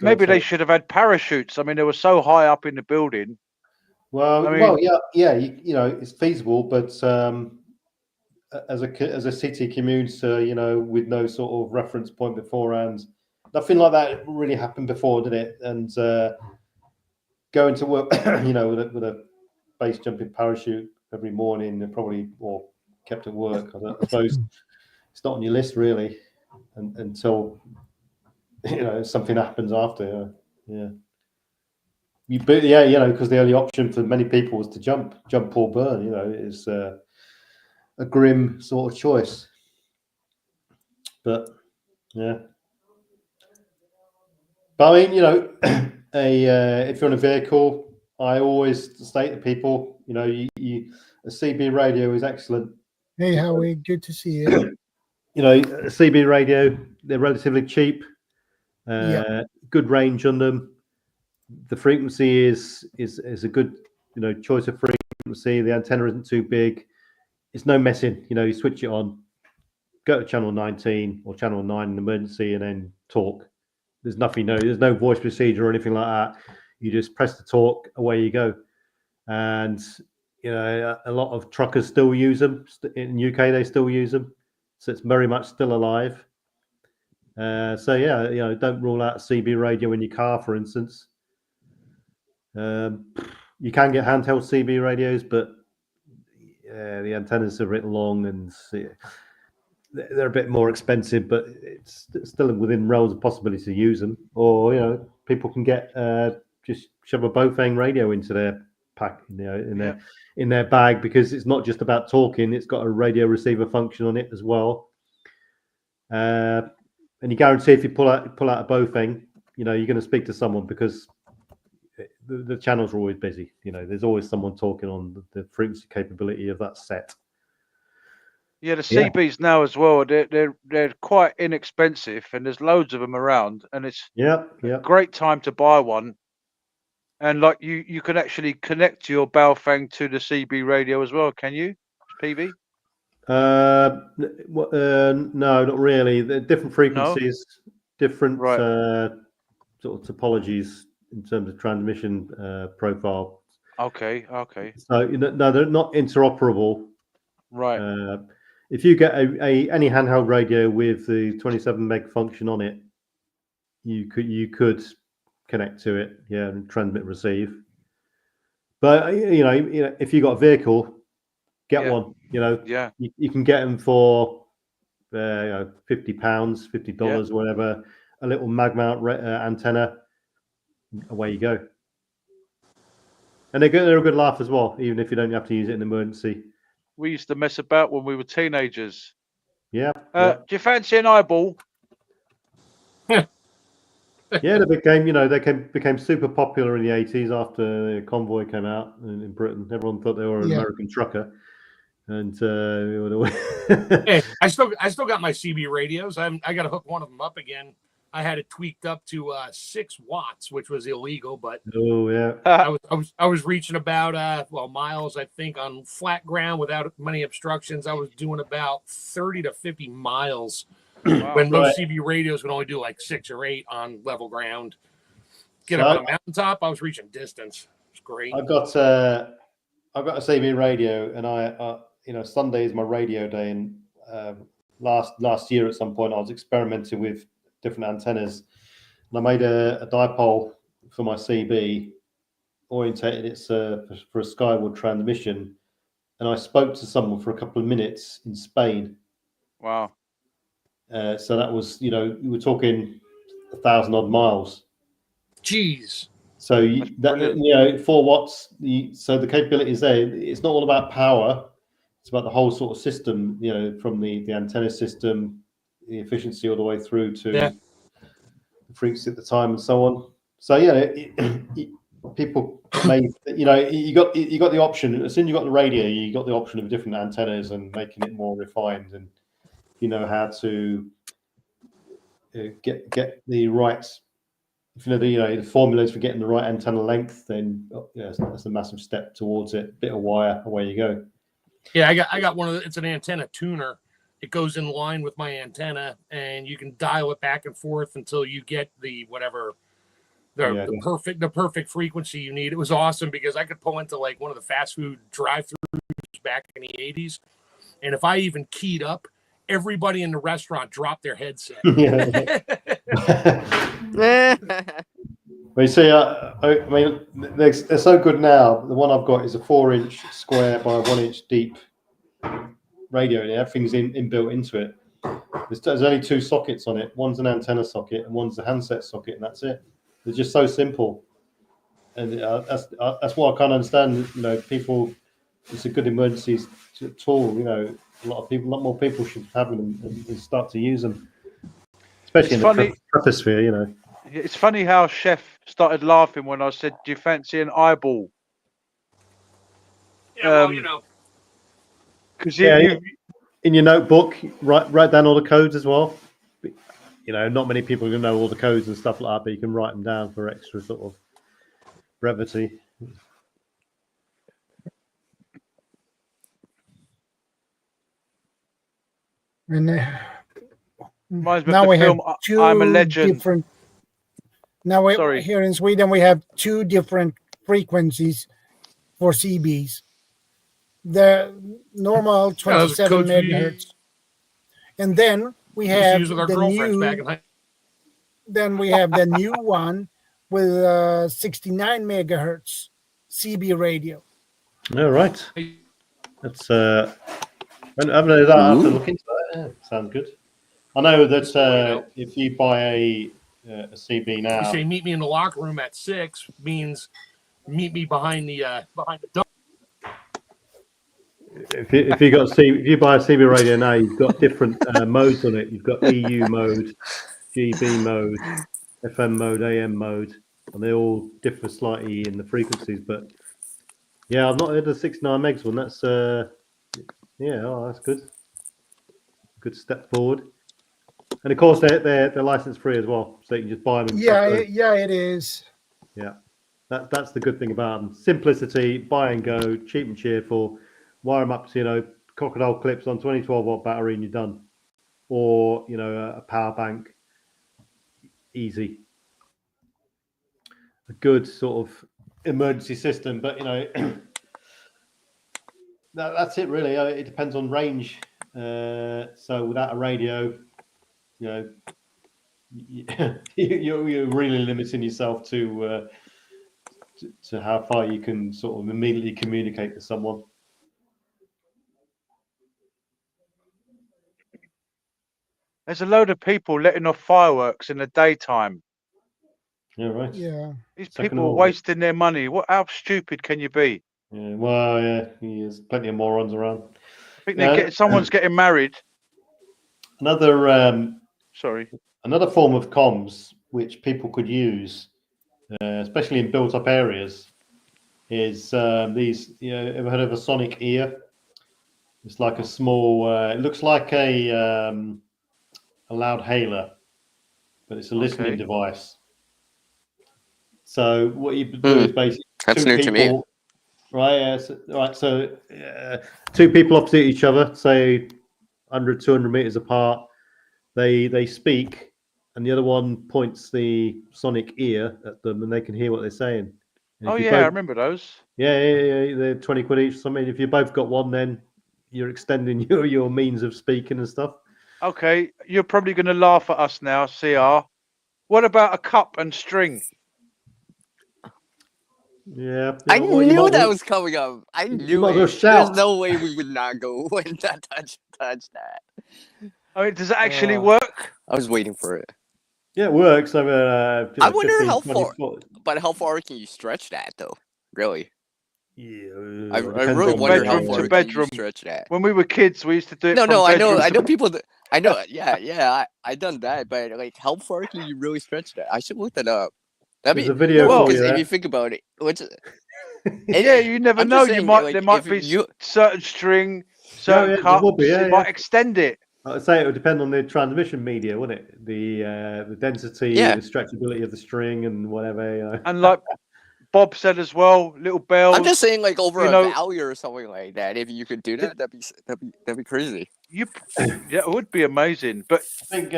maybe they should have had parachutes. I mean, they were so high up in the building. Well, yeah, it's feasible, but as a city commuter, with no sort of reference point beforehand, nothing like that really happened before, did it? And going to work, with a base jumping parachute every morning, and probably kept at work. I suppose it's not on your list really, until something happens after. Because the only option for many people was to jump or burn. It's a grim sort of choice. But yeah. But I mean, if you're on a vehicle, I always state to people, a CB radio is excellent. Hey, Howie, good to see you. A CB radio, they're relatively cheap, good range on them. The frequency is a good, choice of frequency. The antenna isn't too big. It's no messing. You switch it on, go to channel 19 or channel 9 in emergency, and then talk. There's nothing. There's no voice procedure or anything like that. You just press the talk, away you go. And a lot of truckers still use them. In the UK, they still use them, so it's very much still alive. So yeah, don't rule out CB radio in your car, for instance. You can get handheld CB radios, but the antennas are a bit long and they're a bit more expensive, but it's still within realms of possibility to use them. Or people can get just shove a Bofang radio into their pack, in their bag, because it's not just about talking; it's got a radio receiver function on it as well. And you guarantee if you pull out a Bofeng, you're going to speak to someone, because the channels are always busy. There's always someone talking on the frequency capability of that set. Yeah, the CBs now as well. They're quite inexpensive, and there's loads of them around, and it's a great time to buy one. And like you can actually connect your Baofeng to the CB radio as well, can you, PV? No, not really. They're different frequencies, different sort of topologies in terms of transmission profile. Okay. So no, they're not interoperable. Right. If you get any handheld radio with the 27 meg function on it, you could connect to it, and transmit, receive. But if you got a vehicle, get one. You can get them for £50, $50, whatever. A little mag mount antenna. Away you go. And they're a good laugh as well, even if you don't have to use it in emergency. We used to mess about when we were teenagers. Yeah. Do you fancy an eyeball? Yeah, they became super popular in the 80s after Convoy came out in Britain. Everyone thought they were an American trucker. And hey, I still got my CB radios. I got to hook one of them up again. I had it tweaked up to 6 watts, which was illegal, but I was reaching about miles, I think, on flat ground without many obstructions. I was doing about 30 to 50 miles when most CB radios would only do like 6 or 8 on level ground. Get up on a mountaintop, I was reaching distance. It's great. I've got a CB radio, and Sunday is my radio day. And last year at some point, I was experimenting with different antennas, and I made a dipole for my CB, orientated it for a skyward transmission, and I spoke to someone for a couple of minutes in Spain. Wow. So that was, we were talking 1,000 odd miles. Jeez. So 4 watts. So the capability is there. It's not all about power. It's about the whole sort of system, from the antenna system, the efficiency all the way through to the frequency at the time and so on. So people may, you got the option. As soon as you got the radio, you got the option of different antennas and making it more refined, and how to get the right. If the formulas for getting the right antenna length, then that's a massive step towards it. Bit of wire, away you go. Yeah, I got one of it's an antenna tuner. It goes in line with my antenna, and you can dial it back and forth until you get the perfect frequency you need. It was awesome because I could pull into like one of the fast food drive-throughs back in the 80s, and if I even keyed up, everybody in the restaurant dropped their headset. Well, you see, I mean, they're so good now. The one I've got is a 4-inch square by 1-inch deep radio, and everything's inbuilt into it. There's only 2 sockets on it. One's an antenna socket, and one's a handset socket, and that's it. They're just so simple, and that's what I can't understand. People, it's a good emergency tool. A lot more people should have them and start to use them, especially in the troposphere. It's funny how Chef started laughing when I said, "Do you fancy an eyeball?" Yeah, because in your notebook, write down all the codes as well. Not many people can know all the codes and stuff like that, but you can write them down for extra sort of brevity. And now we have two I'm a Legend. Different. Now here in Sweden we have 2 different frequencies for CBs. The normal 27 megahertz, and then we have the new one with 69 megahertz CB radio. All right, that's I haven't heard that. I have to look into that. Sounds good. I know that if you buy a CB now, you say meet me in the locker room at 6 means meet me behind the door. If you buy a CB radio now, you've got different modes on it. You've got EU mode, GB mode, FM mode, AM mode, and they all differ slightly in the frequencies. But yeah, I've not heard the 69 megs one. That's that's good. Good step forward. And of course, they're license free as well, so you can just buy them. It is. Yeah, that's the good thing about them. Simplicity, buy and go, cheap and cheerful. Wire them up to crocodile clips on 2012-watt battery, and you're done. Or a power bank. Easy. A good sort of emergency system, but that's it really. It depends on range. So without a radio, you're really limiting yourself to how far you can sort of immediately communicate to someone. There's a load of people letting off fireworks in the daytime. Yeah, right. Yeah. These people are wasting their money. How stupid can you be? Yeah, well, yeah, there's plenty of morons around. I think someone's getting married. Another form of comms which people could use, especially in built-up areas, is these. Ever heard of a sonic ear? It's like a small. It looks like a loud hailer, but it's a listening device. So what you do is basically two people, right? Right. So two people opposite each other, say 100, 200 meters apart. They speak, and the other one points the sonic ear at them, and they can hear what they're saying. I remember those. Yeah. They're 20 quid each. So I mean, if you both got one, then you're extending your means of speaking and stuff. Okay, you're probably going to laugh at us now, CR. What about a cup and string? Yeah, I knew that was coming up. I knew it. There's no way we would not go and touch that. I mean, does it actually work? I was waiting for it. Yeah, it works. I wonder how far. But how far can you stretch that, though? Really? Yeah, I really wonder how far can you stretch that. When we were kids, we used to do it. No, I know people. I know. Yeah. I done that, but like, how far can you really stretch that? I should look that up. There's a video because if you think about it, you never know. There might be certain string, certain cups. You might extend it. I'd say it would depend on the transmission media, wouldn't it? The density, the stretchability of the string, and whatever. And like Bob said as well, little bells. I'm just saying, like over a valley or something like that. If you could do that, that'd be crazy. It would be amazing. But I think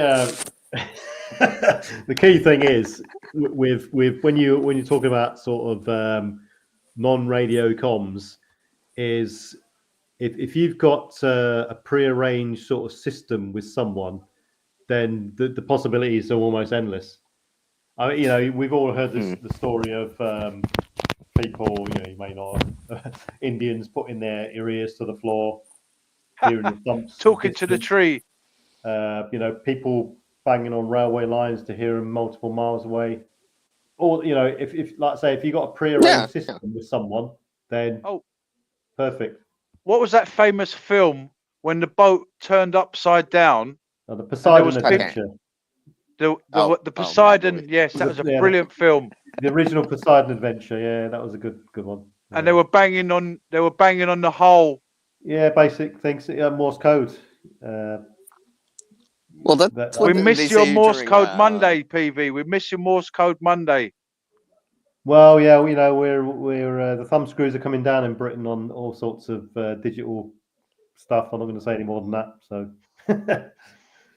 the key thing is with when you're talking about sort of non-radio comms is if you've got a prearranged sort of system with someone, then the possibilities are almost endless. I mean, we've all heard the story of people, you may not, Indians putting their ears to the floor, hearing the thumps, talking to the tree. People banging on railway lines to hear them multiple miles away. Or if like say if you got a prearranged system with someone, then perfect. What was that famous film when the boat turned upside down? Oh, the Poseidon Adventure. The Poseidon, yes, that was a brilliant film. The original Poseidon Adventure, yeah, that was a good one. And they were banging on the hull. Yeah, basic things. Morse code. Well, we miss your Morse code Monday, PV. We miss your Morse code Monday. Well, yeah, we're the thumb screws are coming down in Britain on all sorts of digital stuff. I'm not going to say any more than that. So.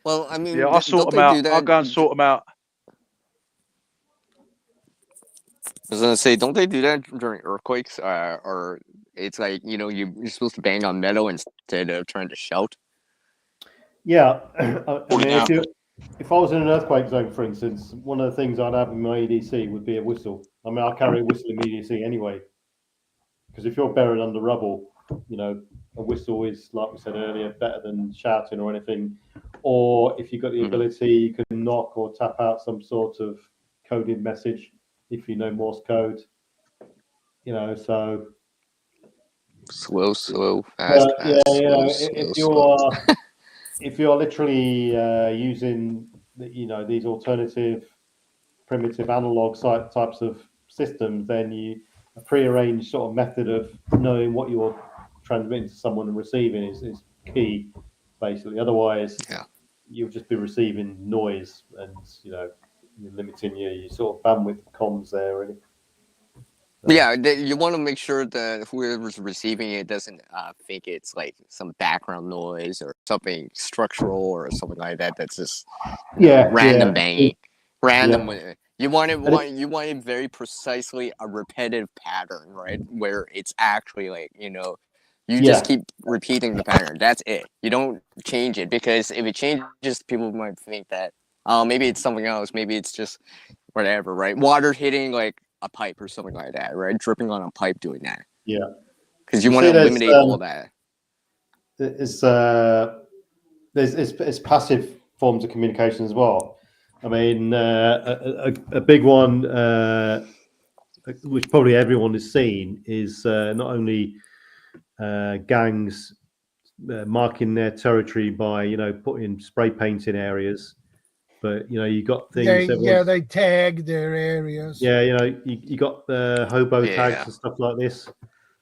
Well, I mean, I'll sort them out. I'll go and sort them out. I was gonna say, don't they do that during earthquakes? Or it's like you're supposed to bang on metal instead of trying to shout. Yeah, I mean, if I was in an earthquake zone, for instance, one of the things I'd have in my EDC would be a whistle. I mean, I carry a whistle in EDC anyway, because if you're buried under rubble, a whistle is, like we said earlier, better than shouting or anything. Or if you've got the ability, you can knock or tap out some sort of coded message if you know Morse code. You know, so Slow, fast, yeah, fast, you know, slow. if you're literally using these alternative primitive analog types of systems, then a prearranged sort of method of knowing what you're transmitting to someone and receiving is key, basically. Otherwise, Yeah. you'll just be receiving noise, and you're limiting your sort of bandwidth comms there, really. So. Yeah, you want to make sure that whoever's receiving it doesn't think it's like some background noise or something structural or something like that. That's just random banging, random. Yeah. You want it very precisely a repetitive pattern, right? Where it's actually like you just keep repeating the pattern. That's it. You don't change it, because if it changes, people might think that maybe it's something else. Maybe it's just whatever, right? Water hitting like a pipe or something like that, right? Dripping on a pipe, doing that. Yeah. Because you want to eliminate all that. It's passive forms of communication as well. I mean, a big one, which probably everyone has seen, is not only gangs marking their territory by putting spray paint in areas, but you got things. They tag their areas. Yeah, you got the hobo tags and stuff like this,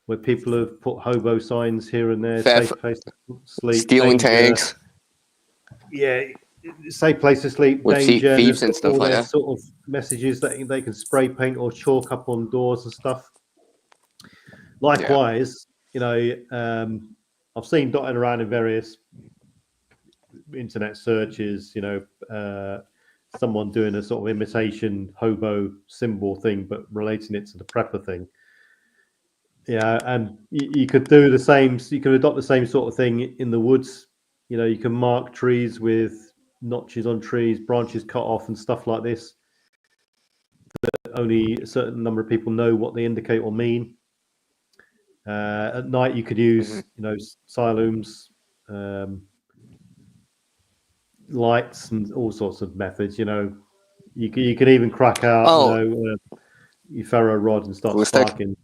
where people have put hobo signs here and there, safe place to sleep, stealing danger. tanks. Yeah, safe place to sleep, with danger, thieves and stuff all like their that. sort of messages that they can spray paint or chalk up on doors and stuff. Likewise, I've seen dotted around in various internet searches, someone doing a sort of imitation hobo symbol thing, but relating it to the prepper thing. Yeah, and you could do the same. You could adopt the same sort of thing in the woods. You can mark trees with notches on trees, branches cut off, and stuff like this. That only a certain number of people know what they indicate or mean. At night, you could use, silooms, lights, and all sorts of methods. You could even crack out, your ferro rod and start sparking.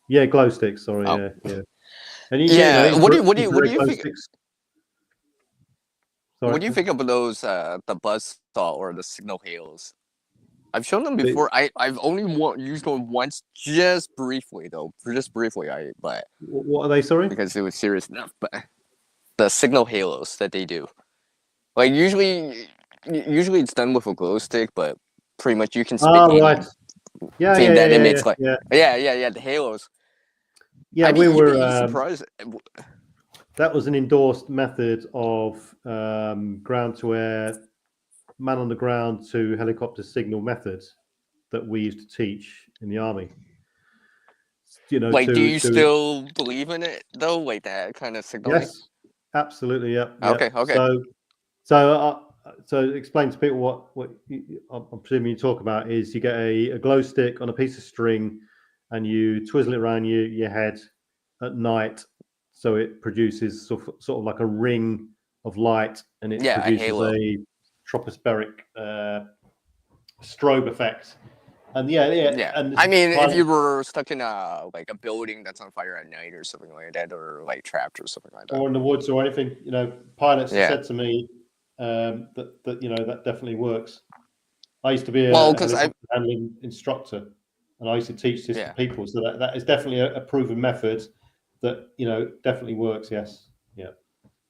Yeah, glow sticks. Sorry, yeah. And what do you think? Sticks. Sorry. What do you think of those the buzz saw or the signal halos? I've shown them before. I've only used one once, just briefly though. But what are they? Sorry, because it was serious enough. But the signal halos that they do, like usually it's done with a glow stick, but pretty much you can spit right. that emits the halos. Yeah, we were surprised. That was an endorsed method of ground to air, man on the ground to helicopter signal method that we used to teach in the army. Do you still believe in it though? Like that kind of signal? Yes, absolutely. Yeah. Okay. So explain to people what I'm presuming you talk about is you get a glow stick on a piece of string, and you twizzle it around your head at night, so it produces sort of like a ring of light, and it produces a tropospheric strobe effect. And and I mean, if you were stuck in a building that's on fire at night or something like that, or like trapped or something like that, or in the woods or anything, pilots have said to me that definitely works. I used to be a handling instructor, and I used to teach this to people, so that is definitely a proven method that definitely works. Yes.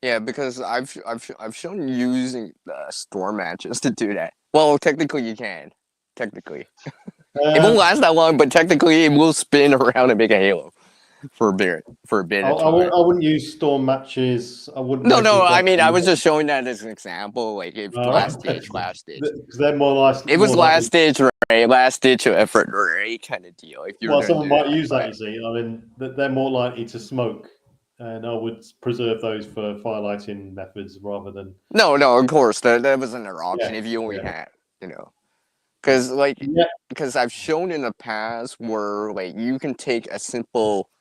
Yeah, because I've shown using storm matches to do that. Well, technically you can. Technically, it won't last that long, but technically it will spin around and make a halo for a bit. I wouldn't use storm matches. I wouldn't. No. I mean, I was just showing that as an example. Like if last ditch. Because they're more likely. It was last ditch, right? Last ditch effort, right? Kind of deal. If you're someone might use that. You see, I mean, they're more likely to smoke. And I would preserve those for firelighting methods rather than. No, of course, that wasn't an option if you only had, because I've shown in the past where you can take a simple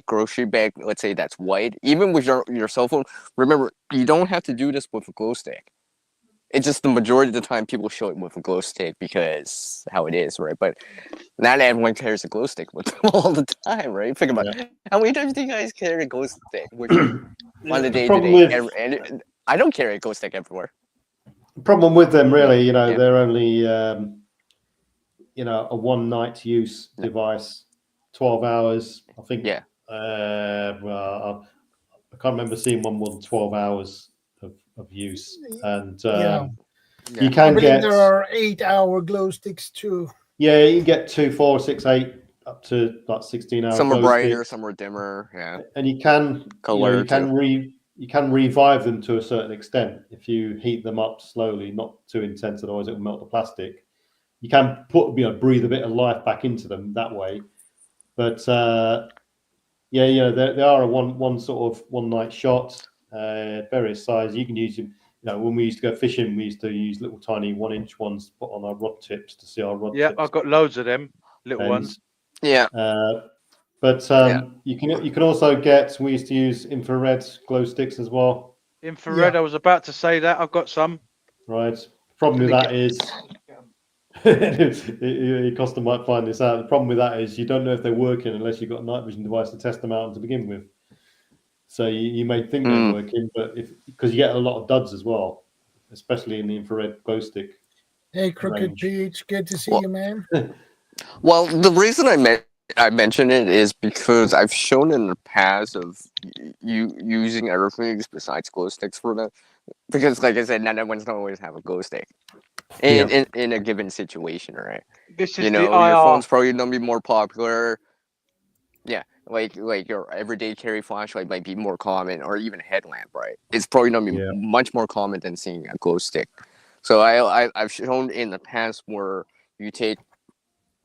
grocery bag, let's say that's white, even with your cell phone. Remember, you don't have to do this with a glow stick. It's just the majority of the time people show it with a glow stick because how it is, right? But not everyone carries a glow stick with them all the time, right? Think about it. How many times do you guys carry a glow stick with you on the The day to problem day? with- And I don't carry a glow stick everywhere. The problem with them, really, you know, Yeah. they're only, you know, a one-night use device, 12 hours. I think. Yeah. Well, I can't remember seeing one more than 12 hours of use, and Yeah. you I can believe get. there are 8-hour glow sticks too. Yeah, you can get 2, 4, 6, 8, up to like 16-hour. Some are glow brighter, sticks. some are dimmer. Yeah. And you can, Color you can you can revive them to a certain extent if you heat them up slowly, not too intense, otherwise it will melt the plastic. You can put, you know, breathe a bit of life back into them that way. But yeah, you know, they are a one sort of one night shot, various sizes. You can use them. You know, when we used to go fishing, we used to use little tiny 1-inch ones to put on our rod tips to see our rod Yeah, tips. I've got loads of them little ends. ones. Yeah. But you can also get. We used to use infrared glow sticks as well. Infrared. Yeah. I was about to say that. I've got some. Right. Problem with that is, Costa might find this out. The problem with that is you don't know if they're working unless you've got a night vision device to test them out to begin with. So you may think they're working, but because you get a lot of duds as well, especially in the infrared glow stick. Hey, Crooked range. Peach, good to see Well- you, man. Well, the reason I mention it is because I've shown in the past of you using other things besides glow sticks for that. Because, like I said, not everyone's gonna always have a glow stick in a given situation, right? This is You know, the IR. your phone's probably gonna be more popular. Yeah, like your everyday carry flashlight might be more common, or even a headlamp, right? It's probably gonna be much more common than seeing a glow stick. So I've shown in the past where you take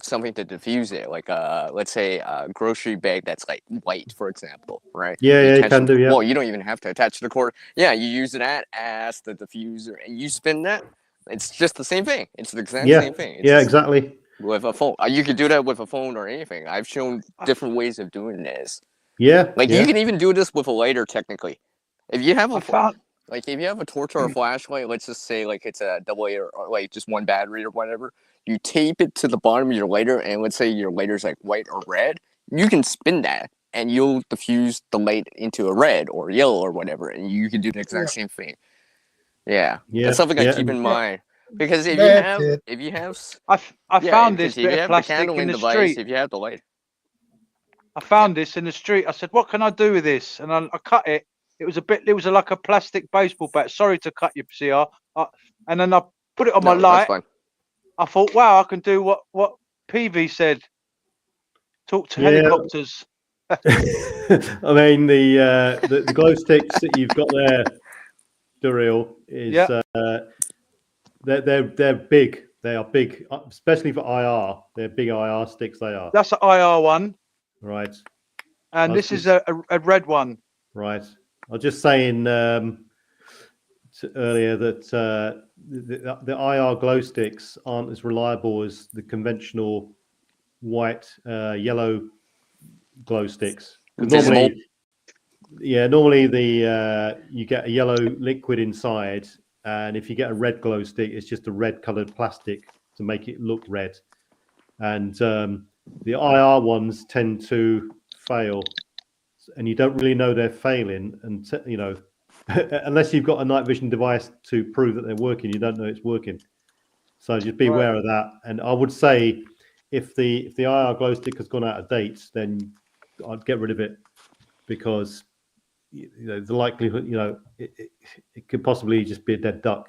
something to diffuse it, like let's say a grocery bag that's like white, for example, right? Yeah, you can do. Yeah. Well, you don't even have to attach the cord. Yeah, you use that as the diffuser, and you spin that. It's just the same thing. It's the exact same thing. It's yeah, exactly. With a phone, you could do that with a phone or anything. I've shown different ways of doing this. Yeah, Like you can even do this with a lighter, technically. If you have if you have a torch or a flashlight, let's just say like it's a double A or like just one battery or whatever, you tape it to the bottom of your lighter, and let's say your lighter's like white or red, you can spin that and you'll diffuse the light into a red or yellow or whatever, and you can do the exact same thing. Yeah, that's something I keep in mind. Because if you have I found this if you bit of have the plastic candling in the device, street. if you have the light. I found this in the street. I said, "What can I do with this?" And I cut it. It was like a plastic baseball bat. Sorry to cut you, CR. And then I put it on my light. That's fine. I thought, wow, I can do what PV said. Talk to helicopters. I mean, the glow sticks that you've got there, Daryl, is they're big. They are big, especially for IR. They're big IR sticks. They are. That's an IR one. Right. And this is a red one. Right. I was just saying earlier that the IR glow sticks aren't as reliable as the conventional white, yellow glow sticks. Normally you get a yellow liquid inside, and if you get a red glow stick, it's just a red colored plastic to make it look red. And the IR ones tend to fail, and you don't really know they're failing, and you know, unless you've got a night vision device to prove that they're working, you don't know it's working. So just be aware of that. And I would say if the IR glow stick has gone out of date, then I'd get rid of it, because you know the likelihood, you know, it could possibly just be a dead duck.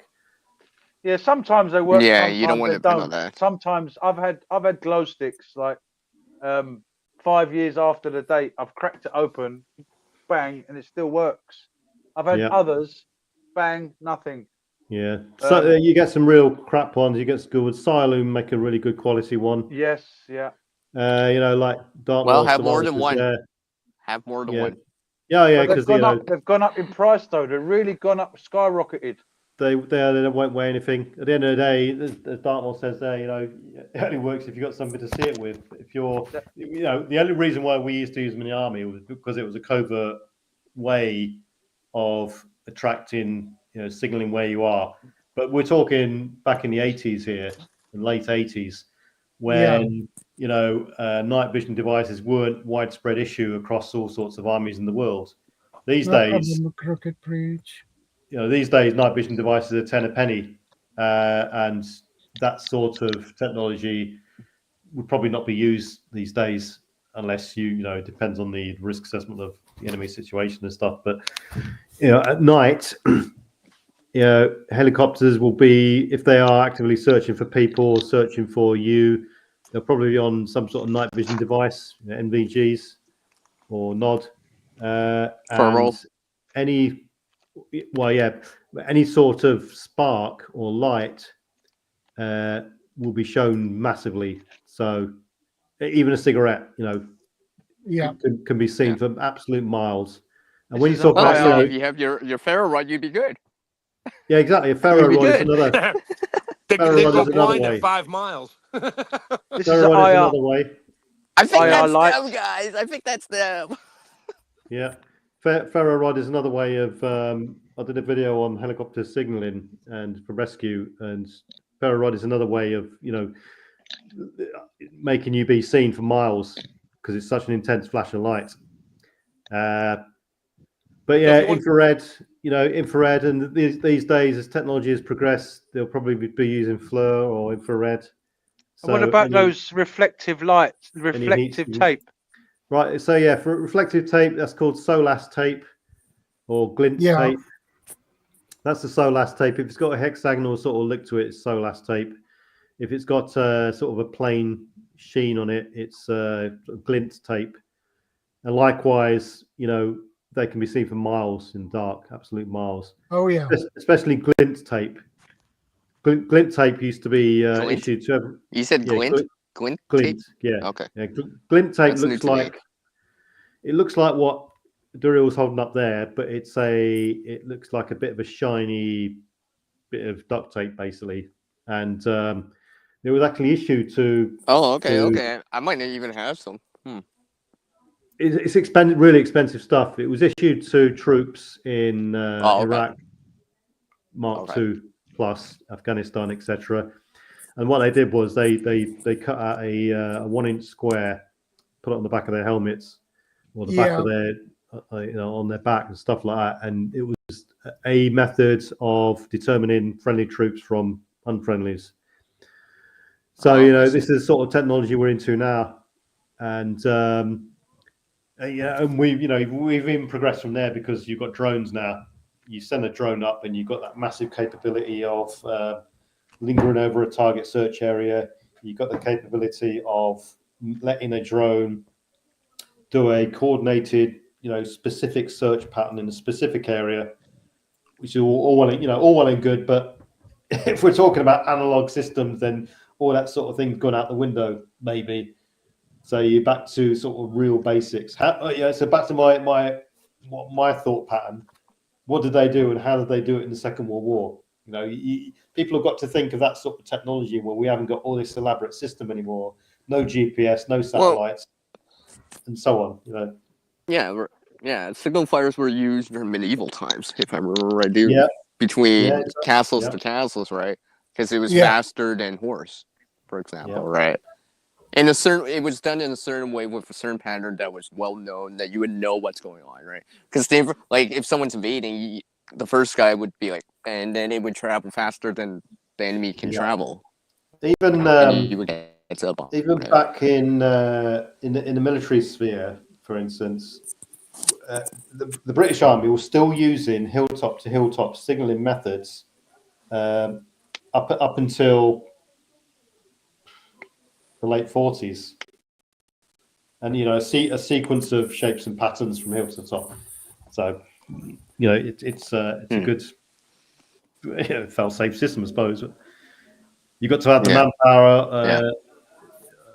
Yeah, sometimes they work. Yeah, sometimes you don't want they to depend don't. on that. Sometimes I've had glow sticks like 5 years after the date. I've cracked it open, bang, and it still works. I've had others, bang, nothing. Yeah, so you get some real crap ones. You get some good ones. Siloom make a really good quality one. Yes, yeah. You know, like Dark. Well, have more than one. Have more than one. Yeah, because they've gone up in price though. They've really gone up, skyrocketed. They won't weigh anything. At the end of the day, as Dartmoor says there, you know, it only works if you've got something to see it with. If you're, you know, the only reason why we used to use them in the army was because it was a covert way of attracting, you know, signaling where you are. But we're talking back in the 80s here, in late 80s, when night vision devices weren't widespread issue across all sorts of armies in the world. These days, Crooked Preach. These days night vision devices are 10 a penny, and that sort of technology would probably not be used these days unless it depends on the risk assessment of the enemy situation and stuff. But at night, helicopters will be, if they are actively searching for people, searching for you, they'll probably be on some sort of night vision device, NVGs or NOD, and any sort of spark or light will be shown massively. So even a cigarette, can be seen for absolute miles. And when you talk about, if you have your ferro rod, you'd be good. Yeah, exactly. A ferro rod is another. They go blind at 5 miles. This is another way. I think that's them, guys. I think that's them. Yeah, ferro rod is another way of. I did a video on helicopter signaling and for rescue, and ferro rod is another way of making you be seen for miles because it's such an intense flash of light. But yeah, infrared, and these days as technology has progressed, they'll probably be using FLIR or infrared. So what about those reflective lights, reflective tape? Right. So yeah, for reflective tape, that's called SOLAS tape or glint tape. That's the SOLAS tape. If it's got a hexagonal sort of look to it, it's SOLAS tape. If it's got sort of a plain sheen on it, it's glint tape. And likewise, they can be seen for miles in dark, absolute miles. Oh yeah, especially glint tape. Glint tape used to be issued to. You said glint? Glint tape? Yeah. Okay. Yeah, glint tape looks like what Duriel was holding up there, but it looks like a bit of a shiny bit of duct tape basically, and it was actually issued to. Oh, okay, okay. I might not even have some. It's expensive, really expensive stuff. It was issued to troops in Iraq, Mark II plus, Afghanistan, etc. And what they did was they cut out a 1-inch square, put it on the back of their helmets or the back of their on their back and stuff like that. And it was a method of determining friendly troops from unfriendlies. So this is the sort of technology we're into now, and and we've even progressed from there because you've got drones now. You send a drone up, and you've got that massive capability of lingering over a target search area. You've got the capability of letting a drone do a coordinated, specific search pattern in a specific area, which is all well and good. But if we're talking about analog systems, then all that sort of thing's gone out the window, maybe. So you're back to sort of real basics. So back to my thought pattern. What did they do, and how did they do it in the Second World War? People have got to think of that sort of technology where we haven't got all this elaborate system anymore. No GPS, no satellites, and so on. Yeah. Signal fires were used during medieval times, if I remember right. Between castles to castles, right? Because it was faster than horse, for example, right? And it was done in a certain way with a certain pattern that was well known that you would know what's going on, right? Because if someone's invading, the first guy would be like, and then it would travel faster than the enemy can travel. Even you would get up. Even back in the military sphere, for instance, the British Army was still using hilltop to hilltop signaling methods up until the late 40s, and a sequence of shapes and patterns from hill to top. So it's a good fail-safe system, I suppose. You got to have the manpower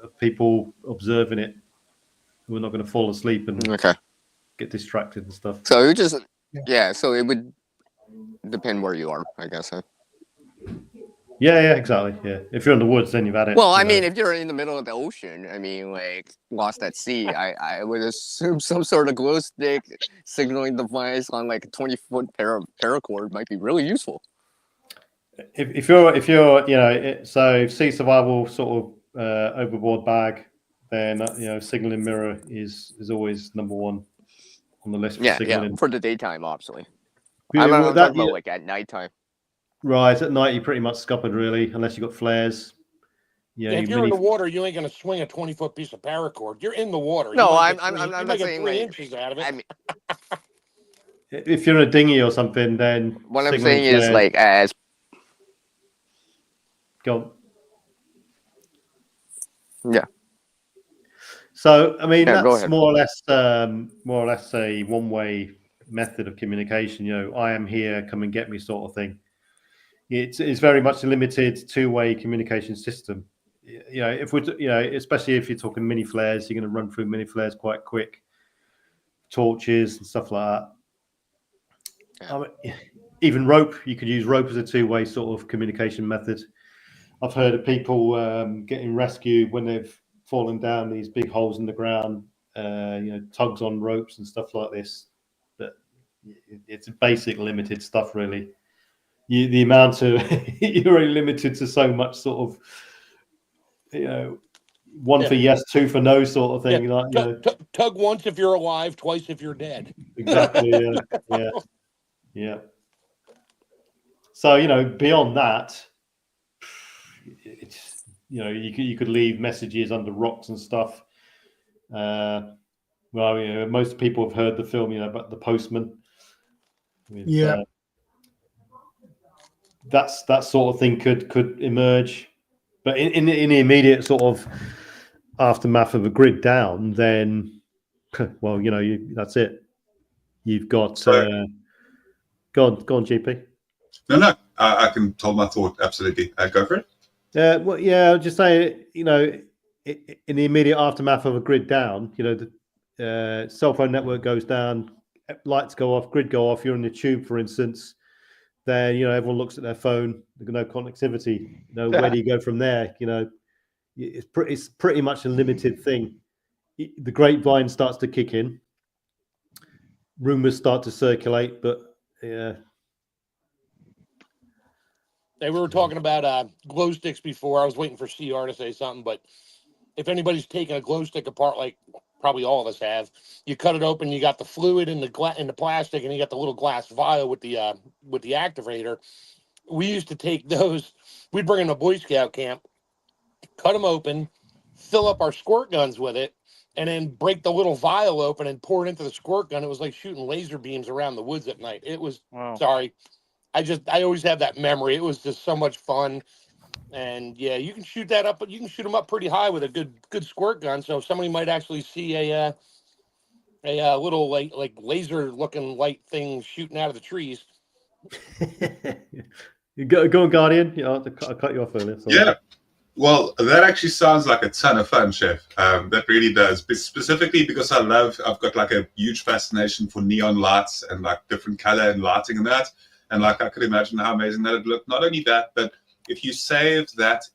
of people observing it who are not going to fall asleep and get distracted and stuff. So it just so it would depend where you are, I guess. Yeah, exactly. Yeah, if you're in the woods, then you've had it. Well, I mean, if you're in the middle of the ocean, lost at sea, I would assume some sort of glow stick signaling device on like a 20-foot paracord might be really useful. if you're so if sea survival sort of overboard bag, then signaling mirror is always number one on the list for signaling. for the daytime, obviously. Yeah, I'm well, talking about like at nighttime. Right, at night you're pretty much scuppered really, unless you've got flares. Yeah, if you're in the water, you ain't gonna swing a 20-foot piece of paracord. You're in the water. No, I'm not saying 3 like, inches out of it. I mean, if you're in a dinghy or something, then what I'm saying is like as. Go on. Yeah. So I mean that's ahead. more or less a one-way method of communication. I am here, come and get me sort of thing. It's very much a limited two-way communication system. If we especially if you're talking mini flares, you're going to run through mini flares quite quick. Torches and stuff like that. Even rope, you could use rope as a two-way sort of communication method. I've heard of people getting rescued when they've fallen down these big holes in the ground, tugs on ropes and stuff like this. But it's basic limited stuff, really. The amount of you're only limited to so much sort of, one for yes, two for no sort of thing. Yeah. Tug once if you're alive, twice if you're dead. Exactly. Yeah. So beyond that, it's you could leave messages under rocks and stuff. Most people have heard the film, about the postman. That sort of thing could emerge, but in the immediate sort of aftermath of a grid down, then that's it. You've got go on, GP. No, I can hold my thought. Absolutely, go for it. I'll just say, in the immediate aftermath of a grid down, the cell phone network goes down, lights go off, grid go off. You're in the tube, for instance. Then everyone looks at their phone. There's no connectivity. Where do you go from there? It's pretty much a limited thing. The grapevine starts to kick in. Rumors start to circulate, but yeah. We were talking about glow sticks before. I was waiting for CR to say something, but if anybody's taken a glow stick apart, like probably all of us have, you cut it open, you got the fluid in the plastic, and you got the little glass vial with the activator. We used to take those. We'd bring them to Boy Scout camp, cut them open, fill up our squirt guns with it, and then break the little vial open and pour it into the squirt gun. It was like shooting laser beams around the woods at night. It was sorry. I always have that memory. It was just so much fun. And yeah, you can shoot that up, but you can shoot them up pretty high with a good squirt gun. So somebody might actually see a little like laser looking light thing shooting out of the trees. Go on, Guardian. I cut you off earlier. Sorry. Yeah. Well, that actually sounds like a ton of fun, Chef. That really does. But specifically because I've got like a huge fascination for neon lights and like different color and lighting and that. And like I could imagine how amazing that would look. Not only that, but if you save that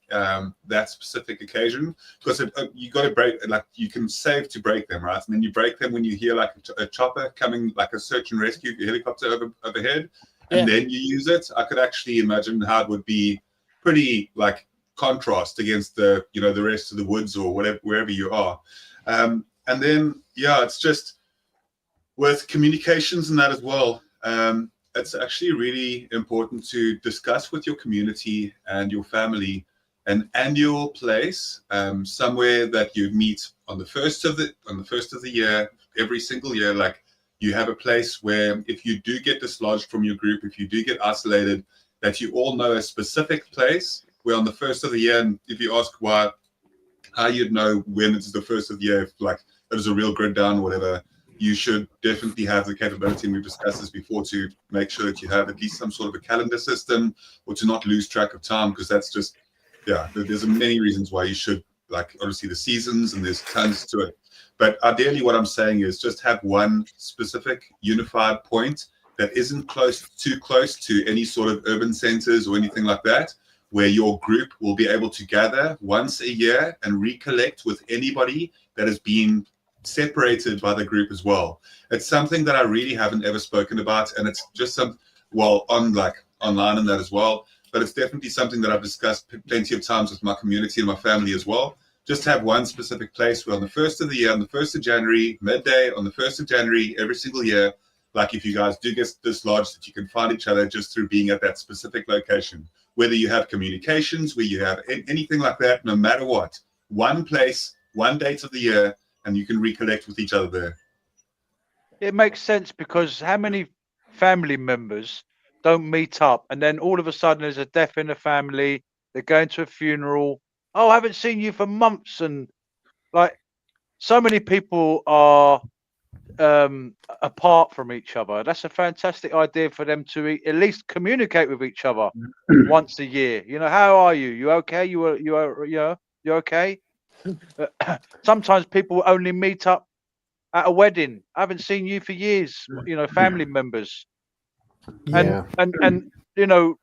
specific occasion, because you got to break, like you can save to break them, right? And then you break them when you hear like a chopper coming, like a search and rescue helicopter overhead, and then you use it. I could actually imagine how it would be pretty like contrast against the the rest of the woods or wherever you are. And then it's just with communications and that as well. It's actually really important to discuss with your community and your family an annual place, somewhere that you meet on the first of the year, every single year. Like you have a place where if you do get dislodged from your group, if you do get isolated, that you all know a specific place where on the first of the year, and if you ask how you'd know when it's the first of the year, if like there's a real grid down or whatever, you should definitely have the capability, and we've discussed this before, to make sure that you have at least some sort of a calendar system, or to not lose track of time, because that's just, there's many reasons why you should, like obviously the seasons, and there's tons to it. But ideally what I'm saying is just have one specific unified point that isn't too close to any sort of urban centers or anything like that, where your group will be able to gather once a year and recollect with anybody that has been separated by the group as well. It's something that I really haven't ever spoken about, and it's just online and that as well. but it's definitely something that I've discussed plenty of times with my community and my family as well. Just have one specific place where on the 1st of the year, on the 1st of January, midday, on the 1st of January, every single year, like if you guys do get dislodged, that you can find each other just through being at that specific location. Whether you have communications, where you have anything like that, no matter what, one place, one date of the year, and you can reconnect with each other there. It makes sense, because how many family members don't meet up, and then all of a sudden there's a death in the family, they're going to a funeral. Oh, I haven't seen you for months. And like, so many people are apart from each other. That's a fantastic idea for them to at least communicate with each other once a year. You know, how are you? You okay? You okay? Sometimes people only meet up at a wedding. I haven't seen you for years. You know, family members. Yeah. And you know,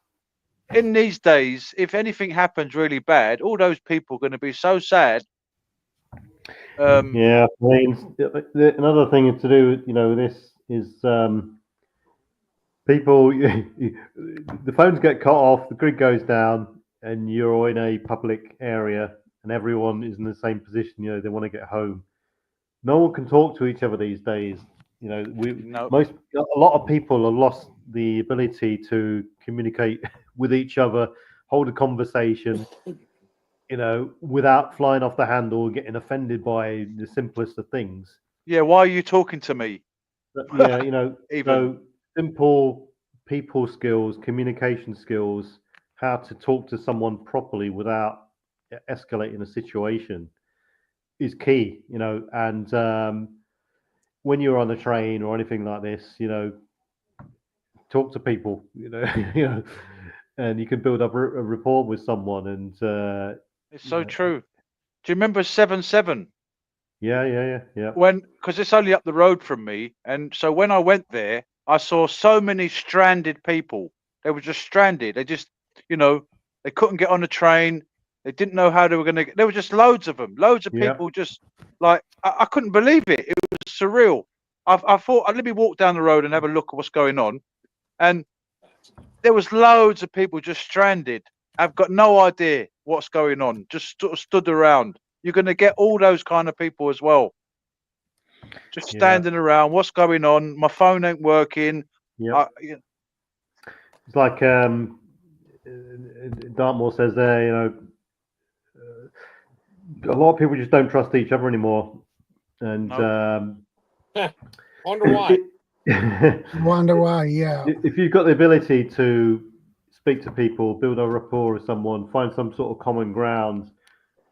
in these days, if anything happens really bad, all those people are going to be so sad. Yeah, I mean, another thing to do, you know, this is people. The phones get cut off, the grid goes down, and you're in a public area, and everyone is in the same position. You know, they want to get home. No one can talk to each other these days. You know, a lot of people have lost the ability to communicate with each other, hold a conversation, you know, without flying off the handle, getting offended by the simplest of things. Yeah, why are you talking to me? But, yeah, you know, so simple people skills, communication skills, how to talk to someone properly without escalating a situation is key, you know. And when you're on a train or anything like this, you know, talk to people, you know, you know, and you can build up a rapport with someone. And it's so true. Do you remember 7-7? Yeah. Because it's only up the road from me, and so when I went there, I saw so many stranded people. They were just stranded. They just, you know, they couldn't get on the train. They didn't know how they were going to get. There were just loads of them, loads of people. Just like I couldn't believe it. It was surreal. I thought, let me walk down the road and have a look at what's going on, and there was loads of people just stranded. I've got no idea what's going on. Just sort of stood around. You're going to get all those kind of people as well. Just standing around. What's going on? My phone ain't working. Yeah. It's like Dartmoor says there. You know, a lot of people just don't trust each other anymore, and wonder why. Wonder why? Yeah. If you've got the ability to speak to people, build a rapport with someone, find some sort of common ground,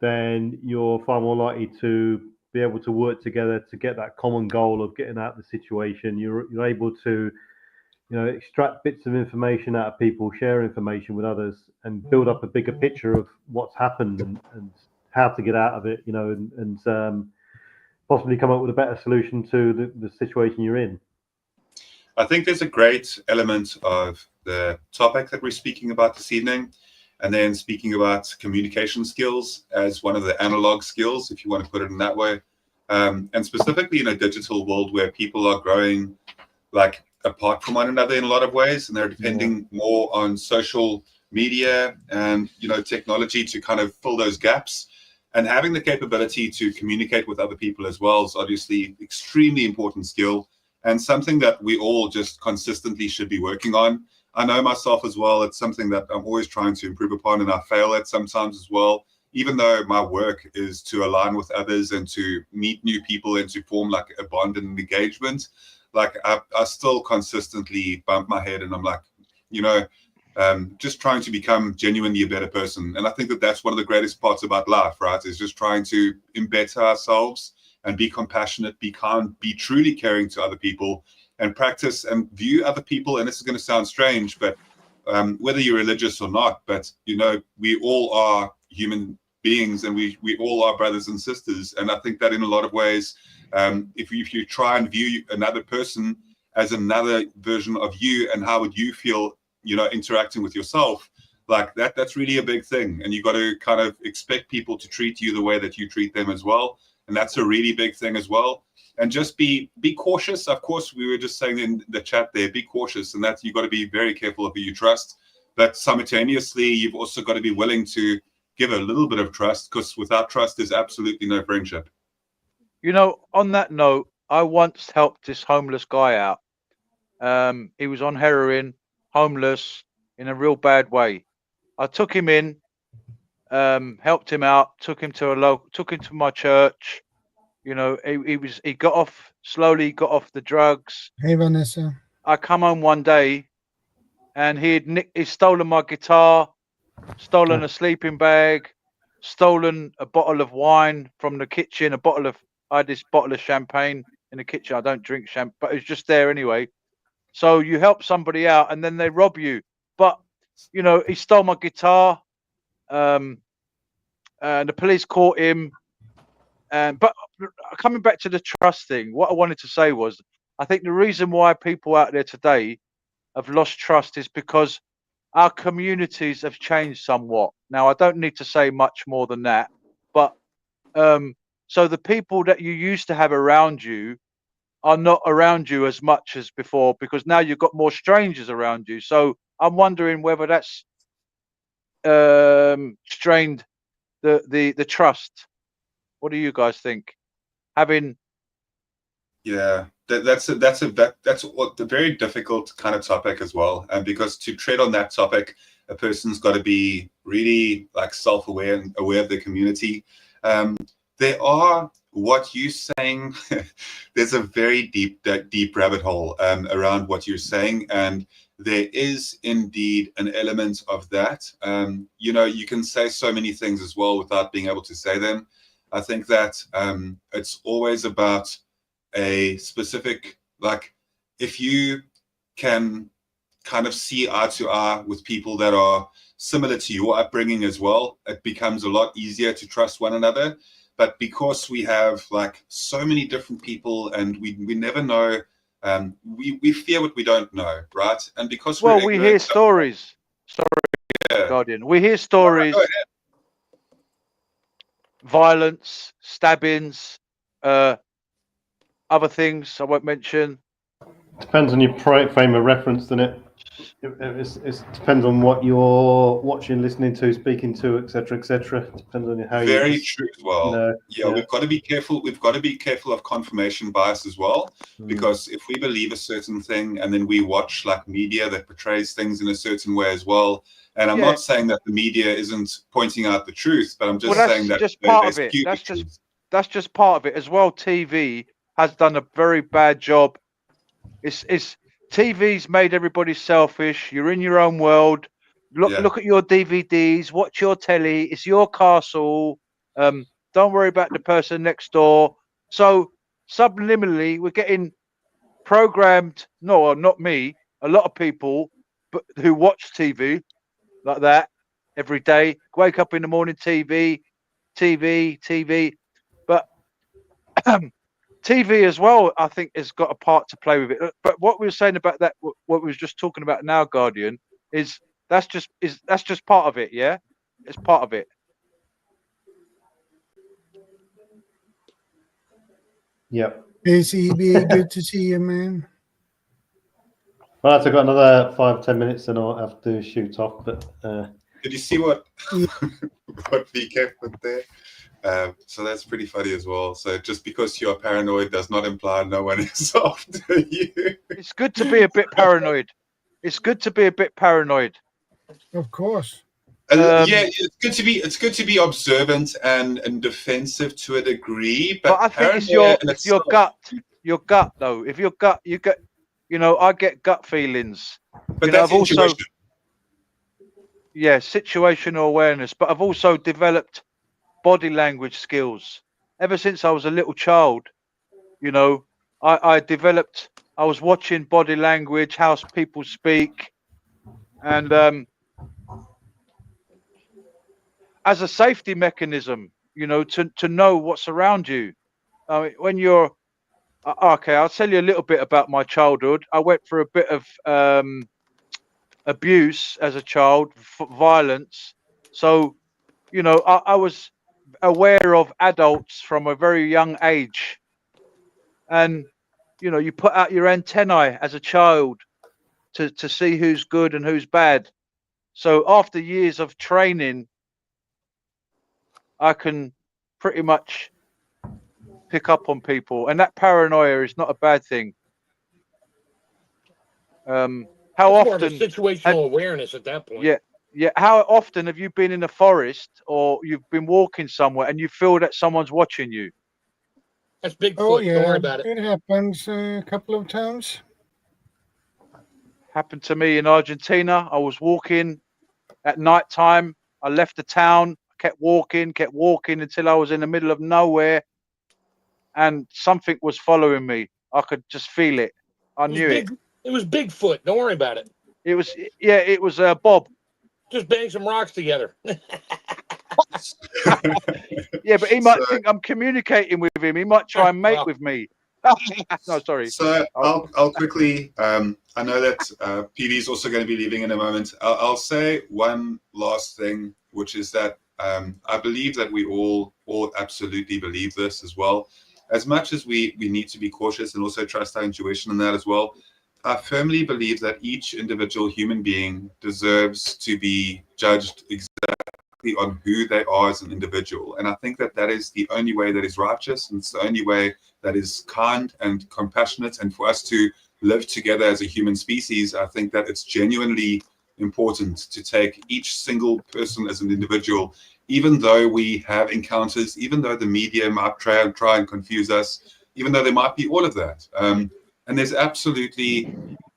then you're far more likely to be able to work together to get that common goal of getting out of the situation. You're able to, you know, extract bits of information out of people, share information with others, and build up a bigger picture of what's happened and how to get out of it, you know, and possibly come up with a better solution to the situation you're in. I think there's a great element of the topic that we're speaking about this evening, and then speaking about communication skills as one of the analog skills, if you want to put it in that way, and specifically in a digital world where people are growing like apart from one another in a lot of ways, and they're depending more on social media and, you know, technology to kind of fill those gaps. And having the capability to communicate with other people as well is obviously extremely important skill, and something that we all just consistently should be working on. I know myself as well, it's something that I'm always trying to improve upon, and I fail at sometimes as well, even though my work is to align with others and to meet new people and to form like a bond and engagement. Like I still consistently bump my head, and I'm like, you know, just trying to become genuinely a better person. And I think that that's one of the greatest parts about life, right? Is just trying to better ourselves and be compassionate, be kind, be truly caring to other people, and practice and view other people. And this is going to sound strange, but whether you're religious or not, but, you know, we all are human beings, and we all are brothers and sisters. And I think that in a lot of ways, if you try and view another person as another version of you, and how would you feel, you know, interacting with yourself, like that's really a big thing. And you got to kind of expect people to treat you the way that you treat them as well. And that's a really big thing as well. And just be cautious. Of course, we were just saying in the chat there, be cautious, and that's, you got to be very careful of who you trust. but simultaneously, you've also got to be willing to give a little bit of trust, because without trust, there's absolutely no friendship. You know, on that note, I once helped this homeless guy out. He was on heroin, homeless, in a real bad way. I took him in, helped him out, took him to my church. You know, he got off slowly, got off the drugs. Hey, Vanessa. I come home one day, and he'd stolen my guitar, stolen a sleeping bag, stolen a bottle of wine from the kitchen. I had this bottle of champagne in the kitchen. I don't drink champagne, but it was just there anyway. So you help somebody out, and then they rob you. But you know, he stole my guitar. And the police caught him. But coming back to the trust thing, what I wanted to say was, I think the reason why people out there today have lost trust is because our communities have changed somewhat. Now, I don't need to say much more than that, but so the people that you used to have around you are not around you as much as before, because now you've got more strangers around you. So I'm wondering whether that's strained the trust. What do you guys think? Yeah, that's a very difficult kind of topic as well, and because to tread on that topic, a person's got to be really like self-aware and aware of the community. There are, what you're saying, there's a very deep rabbit hole around what you're saying, and there is indeed an element of that. You know, you can say so many things as well without being able to say them. I think that it's always about a specific, like, if you can kind of see eye to eye with people that are similar to your upbringing as well, it becomes a lot easier to trust one another. But because we have like so many different people, and we never know, we fear what we don't know, right? And because we hear stories. Sorry, yeah. Guardian. We hear stories. Violence, stabbings, other things I won't mention. Depends on your frame of reference, doesn't it? It depends on what you're watching, listening to, speaking to, etc., etc. Depends on how you. Very true as well. Yeah, we've got to be careful. We've got to be careful of confirmation bias as well, because if we believe a certain thing and then we watch like media that portrays things in a certain way as well, and I'm not saying that the media isn't pointing out the truth, but I'm just saying that just part of it. That's just part of it as well. TV has done a very bad job. It's TV's made everybody selfish. You're in your own world. Look at your DVDs. Watch your telly. It's your castle. Don't worry about the person next door. So subliminally, we're getting programmed. No, not me. A lot of people, but who watch TV like that every day. Wake up in the morning, TV. But TV as well, I think, has got a part to play with it. But what we were saying about that, what we were just talking about now, Guardian, is that's just part of it. Yeah, it's part of it. Yep. Hey, CB, good to see you, man. Right, I've got another 5-10 minutes, and I'll have to shoot off. But did you see what VK put there? So that's pretty funny as well. So just because you're paranoid does not imply no one is after you. It's good to be a bit paranoid. It's good to be a bit paranoid. Of course. Yeah, it's good to be observant and defensive to a degree. But I think it's your gut. Your gut, though. If your gut, you get, I get gut feelings. But that's intuition. Situational awareness. But I've also developed body language skills ever since I was a little child. I developed. I was watching body language, how people speak, and as a safety mechanism, to know what's around you. I mean, when you're okay, I'll tell you a little bit about my childhood. I went through a bit of abuse as a child, violence. So, I was aware of adults from a very young age, and you put out your antennae as a child to see who's good and who's bad. So after years of training, I can pretty much pick up on people, and that paranoia is not a bad thing. How It's more of a often? situational awareness at that point. Yeah, yeah. How often have you been in a forest or you've been walking somewhere and you feel that someone's watching you? That's Bigfoot. Oh Don't yeah, worry about it. it happens a couple of times. Happened to me in Argentina. I was walking at night time. I left the town, kept walking until I was in the middle of nowhere, and something was following me. I could just feel it. I knew it. It was Bigfoot. Don't worry about it. It was, yeah, it was Bob. Just bang some rocks together. Yeah, but he might think I'm communicating with him. He might try and mate with me. No, sorry. So I'll quickly. I know that PV is also going to be leaving in a moment. I'll say one last thing, which is that I believe that we all absolutely believe this as well. As much as we need to be cautious and also trust our intuition in that as well, I firmly believe that each individual human being deserves to be judged exactly on who they are as an individual. And I think that that is the only way that is righteous, and it's the only way that is kind and compassionate. And for us to live together as a human species, I think that it's genuinely important to take each single person as an individual, even though we have encounters, even though the media might try and confuse us, even though there might be all of that. And there's absolutely,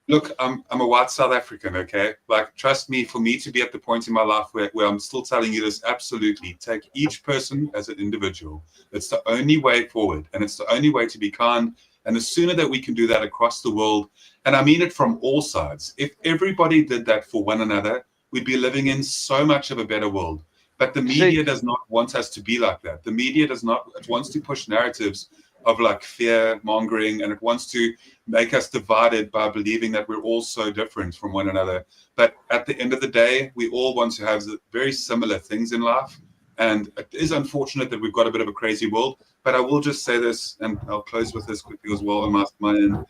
look, I'm a white South African, okay? Like, trust me, for me to be at the point in my life where I'm still telling you this, absolutely, take each person as an individual. It's the only way forward, and it's the only way to be kind. And the sooner that we can do that across the world, and I mean it from all sides, if everybody did that for one another, we'd be living in so much of a better world. But the media does not want us to be like that. The media does not, it wants to push narratives of like fear mongering, and it wants to make us divided by believing that we're all so different from one another. But at the end of the day, we all want to have very similar things in life. And it is unfortunate that we've got a bit of a crazy world. But I will just say this, and I'll close with this quickly as well on my end.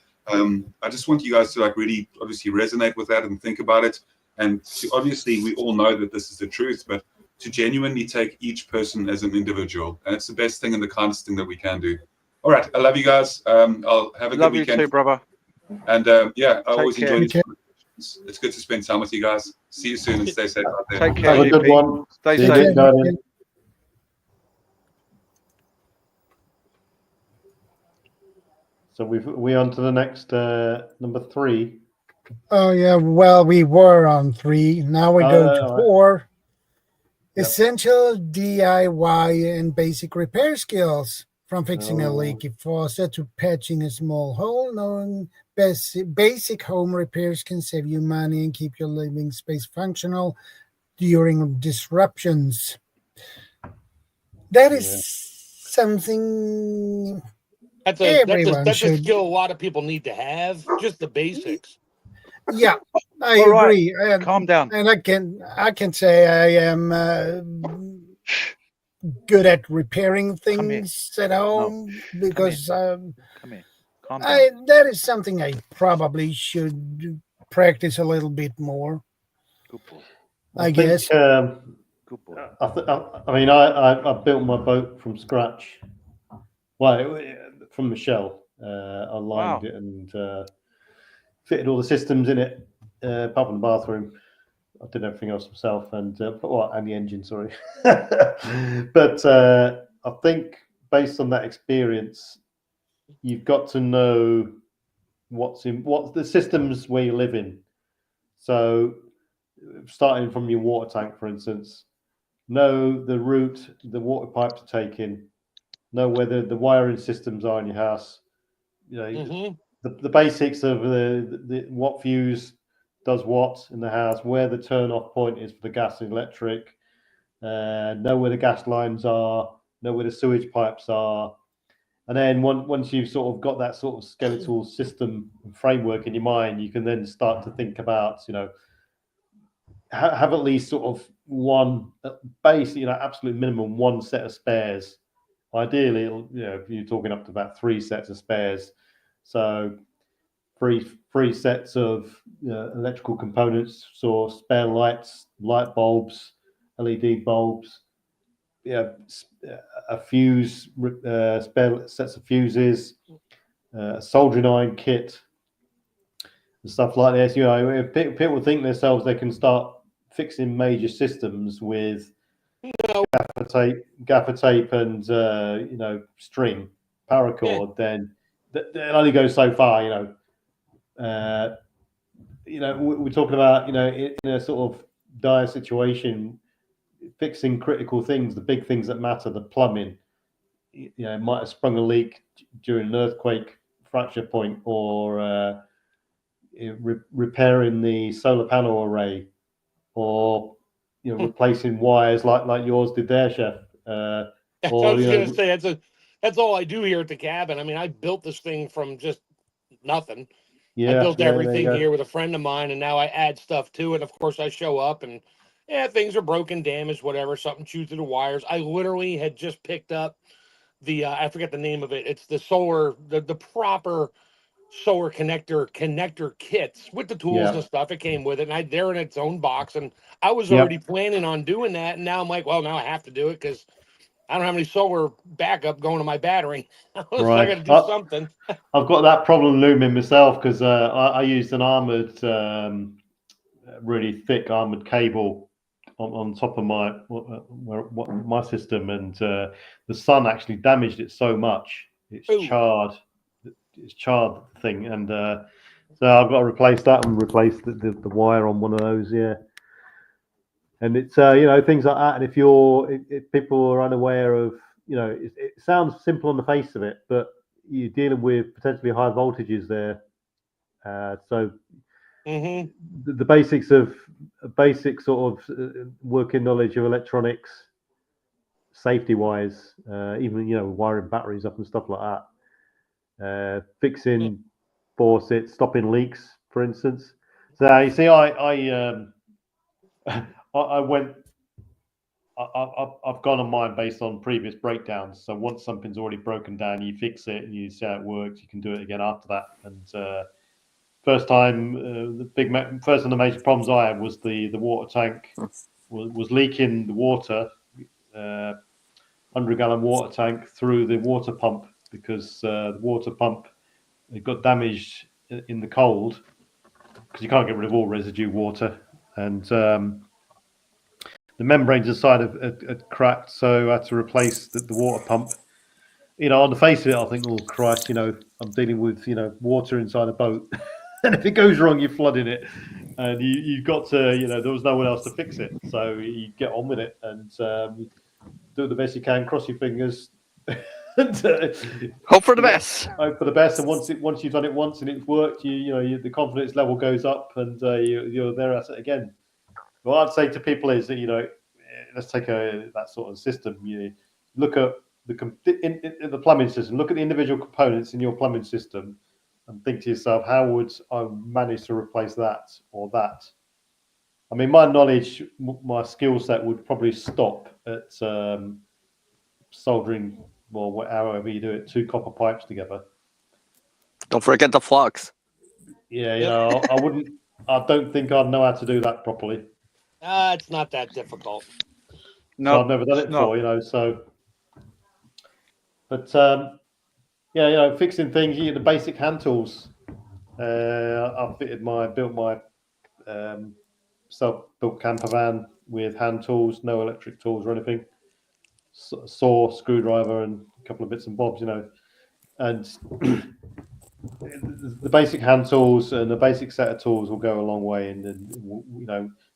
I just want you guys to like really obviously resonate with that and think about it. And to, obviously, we all know that this is the truth, but to genuinely take each person as an individual. And it's the best thing and the kindest thing that we can do. All right, I love you guys. I'll have a good weekend. Love you too, brother. And yeah, I always care. enjoy these conversations. It's good to spend time with you guys. See you soon and stay safe out there. Take care. Have a good one. Stay See you safe. later, Guardian. So we're on to the next number 3. Oh yeah, well, we were on 3. Now we go to 4. Yep. Essential DIY and basic repair skills, from fixing a leaky faucet to patching a small hole. Knowing basic home repairs can save you money and keep your living space functional during disruptions. That is something That's a skill a lot of people need to have. Just the basics. Yeah, I All right, agree. And, calm down. And I can say I am good at repairing things at home because Come here. Calm down. that is something I probably should practice a little bit more. Good boy. I guess. Good boy. I mean, I built my boat from scratch. Well, from the shell. I lined it and fitted all the systems in it, apart from the bathroom. I did everything else myself, and and the engine, sorry. But I think based on that experience, you've got to know what's the systems where you live in. So, starting from your water tank, for instance, know the route the water pipes are taking, know whether the wiring systems are in your house. You know, the basics of the what fuse does what in the house, where the turn off point is for the gas and electric, know where the gas lines are, know where the sewage pipes are. And then once you've sort of got that sort of skeletal system and framework in your mind, you can then start to think about, have at least sort of one base, absolute minimum one set of spares. Ideally, if you're talking up to about 3 sets of spares. So three sets of electrical components, so spare lights, light bulbs, LED bulbs, a fuse, spare sets of fuses, a soldering iron kit, and stuff like this. If people think themselves they can start fixing major systems with gaffer tape, and string paracord, then it only goes so far. We're talking about in a sort of dire situation, fixing critical things, the big things that matter, the plumbing. It might have sprung a leak during an earthquake, fracture point, or repairing the solar panel array, or replacing wires like yours did there, Chef. I was going to say that's all I do here at the cabin. I mean, I built this thing from just nothing. I built everything here with a friend of mine, and now I add stuff to it. Of course, I show up, and things are broken, damaged, whatever. Something chewed through the wires. I literally had just picked up the I forget the name of it. It's the solar, the proper solar connector kits with the tools and stuff. It came with it, and they're in its own box. And I was already planning on doing that, and now I'm like, well, now I have to do it because I don't have any solar backup going to my battery. So I got to do something. I've got that problem looming myself because I used an armored, really thick armored cable on top of my system, and the sun actually damaged it so much. It's charred. It's charred thing, and so I've got to replace that and replace the wire on one of those. And it's things like that. And if people are unaware of, it sounds simple on the face of it, but you're dealing with potentially high voltages there. So the basics of basic sort of working knowledge of electronics, safety wise, even wiring batteries up and stuff like that, fixing faucets, stopping leaks, for instance. So you see, I've gone on mine based on previous breakdowns. So once something's already broken down, you fix it and you see how it works. You can do it again after that. And first time, first of the major problems I had was the water tank was leaking the water, 100-gallon water tank through the water pump because the water pump it got damaged in the cold because you can't get rid of all residue water, and the membranes inside had cracked, so I had to replace the water pump. On the face of it, I think, oh Christ, I'm dealing with water inside a boat, and if it goes wrong, you're flooding it, and you've got to, there was no one else to fix it, so you get on with it and do the best you can, cross your fingers. And, hope for the best. Hope for the best, and once you've done it once and it's worked, the confidence level goes up, and you're there at it again. What I'd say to people is that let's take that sort of system. You look at the plumbing system. Look at the individual components in your plumbing system, and think to yourself, how would I manage to replace that or that? I mean, my knowledge, my skill set would probably stop at soldering, or however you do it, 2 copper pipes together. Don't forget the flux. Yeah, I wouldn't. I don't think I'd know how to do that properly. It's not that difficult. No, so I've never done it before, so. But fixing things, the basic hand tools. I built my self-built camper van with hand tools, no electric tools or anything. Saw, screwdriver, and a couple of bits and bobs, and the basic hand tools and the basic set of tools will go a long way. And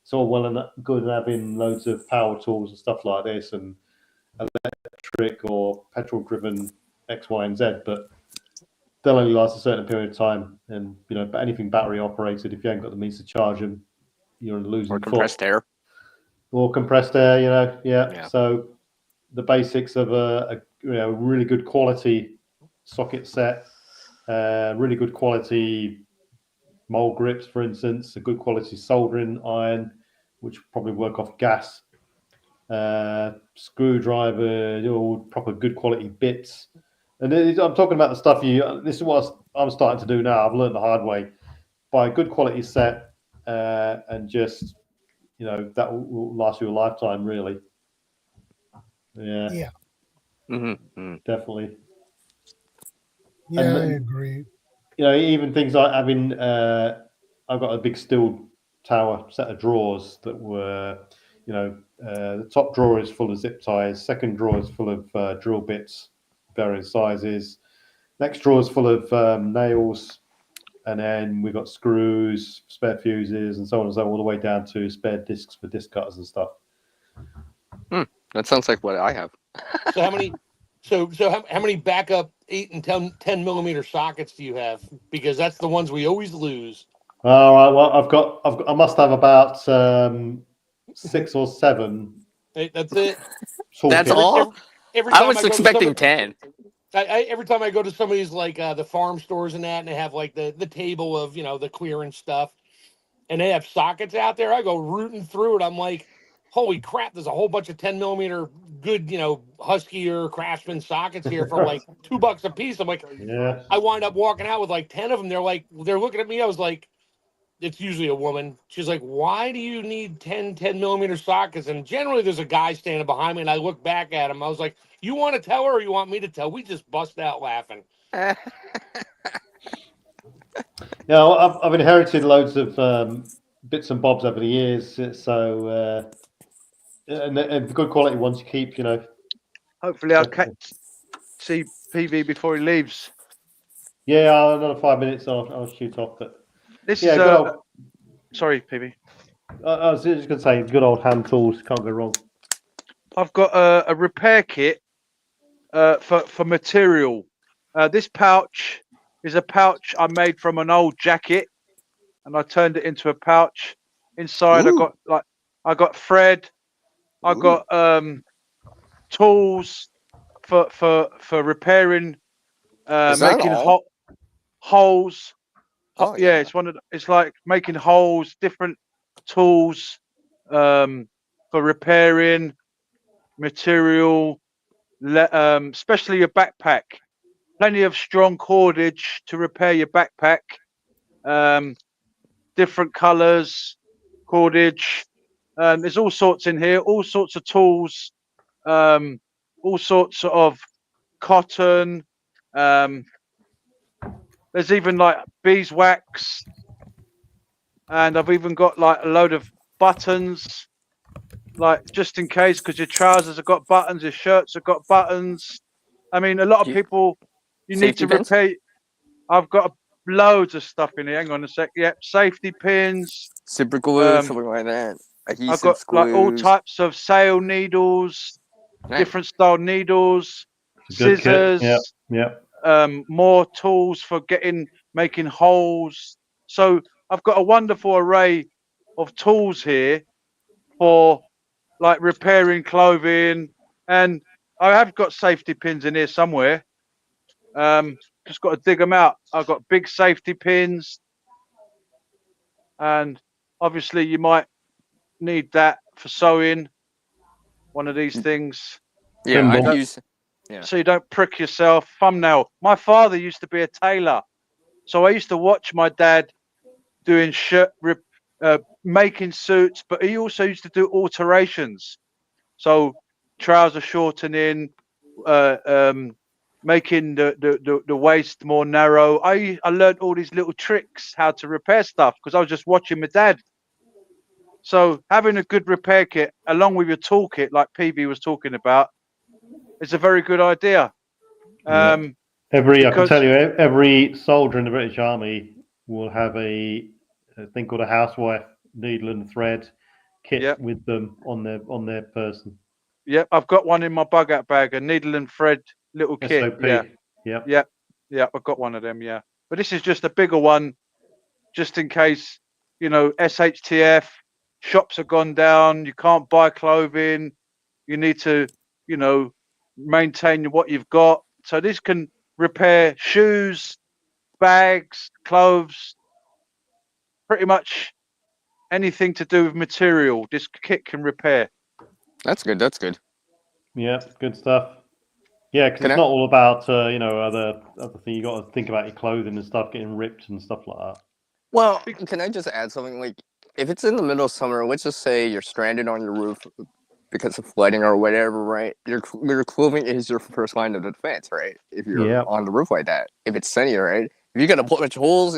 it's all well and good having loads of power tools and stuff like this, and electric or petrol driven X, Y, and Z, but they'll only last a certain period of time. And anything battery operated, if you haven't got the means to charge them, you're in losing. Or compressed air. Or compressed air, yeah. So the basics of a really good quality socket set, really good quality mold grips, for instance, a good quality soldering iron, which probably work off gas, screwdriver, proper good quality bits, And I'm talking about the stuff this is what I'm starting to do now. I've learned the hard way. Buy a good quality set, and just, that will last you a lifetime, really. Yeah. Mm-hmm. Definitely. Yeah, And I agree. Even things like having, I've got a big steel tower set of drawers that were, the top drawer is full of zip ties, second drawer is full of drill bits, varying sizes, next drawer is full of nails, and then we've got screws, spare fuses, and so on and so on, all the way down to spare discs for disc cutters and stuff. That sounds like what I have. So how many? So how many backup 8 and 10 millimeter sockets do you have? Because that's the ones we always lose. All right. Well, I must have about 6 or 7. Hey, that's it. That's Toolkits. all? Every I time was go to expecting 10. every time I go to some of these like the farm stores and that, and they have like the table of the clearance stuff, and they have sockets out there, I go rooting through it. I'm like, holy crap! There's a whole bunch of 10 millimeter good Husky or Craftsman sockets here for like $2 a piece. I'm like, Yeah. I wind up walking out with like 10 of them. They're looking at me. I was like, it's usually a woman. She's like, why do you need 10 millimeter sockets? And generally there's a guy standing behind me, and I look back at him. I was like, you want to tell her or you want me to tell? We just bust out laughing. Yeah, I've inherited loads of bits and bobs over the years, so and the good quality ones you keep, Hopefully, I'll see PV before he leaves. Yeah, another 5 minutes, I'll shoot off. But This yeah, is good old, sorry, PV. I was just going to say, good old hand tools, can't go wrong. I've got a repair kit for material. This pouch is a pouch I made from an old jacket, and I turned it into a pouch. Inside, Ooh. I got thread. I got tools for repairing, Is that making all? holes. Oh, Yeah, yeah. it's like making holes, different tools for repairing material, especially your backpack. Plenty of strong cordage to repair your backpack. Different colors, cordage. There's all sorts in here, all sorts of tools, all sorts of cotton. There's even like beeswax, and I've even got like a load of buttons, like just in case, because your trousers have got buttons, your shirts have got buttons. I mean, a lot of people, you need Safety to pins? repair. I've got loads of stuff in here. Hang on a sec. Yep, safety pins. Super glue, something like that. I've Adhesive got like all screws. types of sail needles, Nice. different style needles, Good kit. scissors. Yep. More tools for making holes. So I've got a wonderful array of tools here for like repairing clothing, and I have got safety pins in here somewhere. Just got to dig them out. I've got big safety pins, and obviously you might need that for sewing. One of these things. Yeah, Thimble. I've used. Yeah. So you don't prick yourself. Thumbnail. My father used to be a tailor, so I used to watch my dad doing making suits, but he also used to do alterations. So trouser shortening, making the waist more narrow. I learned all these little tricks how to repair stuff because I was just watching my dad. So having a good repair kit along with your toolkit, like PV was talking about, is a very good idea. I can tell you, every soldier in the British Army will have a thing called a housewife needle and thread kit with them on their person. Yep, I've got one in my bug out bag, a needle and thread little kit. SOP. Yeah, I've got one of them. Yeah, but this is just a bigger one, just in case SHTF shops have gone down. You can't buy clothing. You need to maintain what you've got. So this can repair shoes, bags, clothes, pretty much anything to do with material. This kit can repair. That's good. That's good. Yeah, good stuff. Yeah, because Can it's I- not all about other thing. You got to think about your clothing and stuff getting ripped and stuff like that. Well, can I just add something? Like, if it's in the middle of summer, let's just say you're stranded on your roof because of flooding or whatever, right? Your clothing is your first line of defense, right? If you're on the roof like that, if it's sunny, right? If you got a bunch of holes,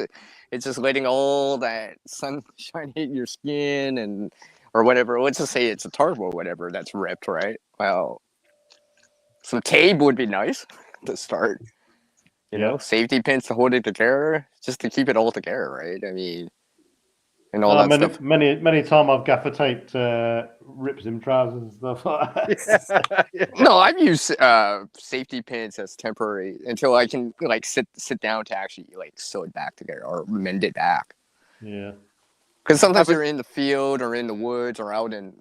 it's just letting all that sunshine hit your skin and or whatever. Let's just say it's a tarp or whatever that's ripped, right? Well, some tape would be nice to start. You know, safety pins to hold it together, just to keep it all together, right? I mean, and all that stuff. Many time I've gaffer taped rips in trousers and stuff like that. No, I've used safety pins as temporary until I can like sit down to actually like sew it back together or mend it back. Yeah. Because sometimes you're in the field or in the woods or out in,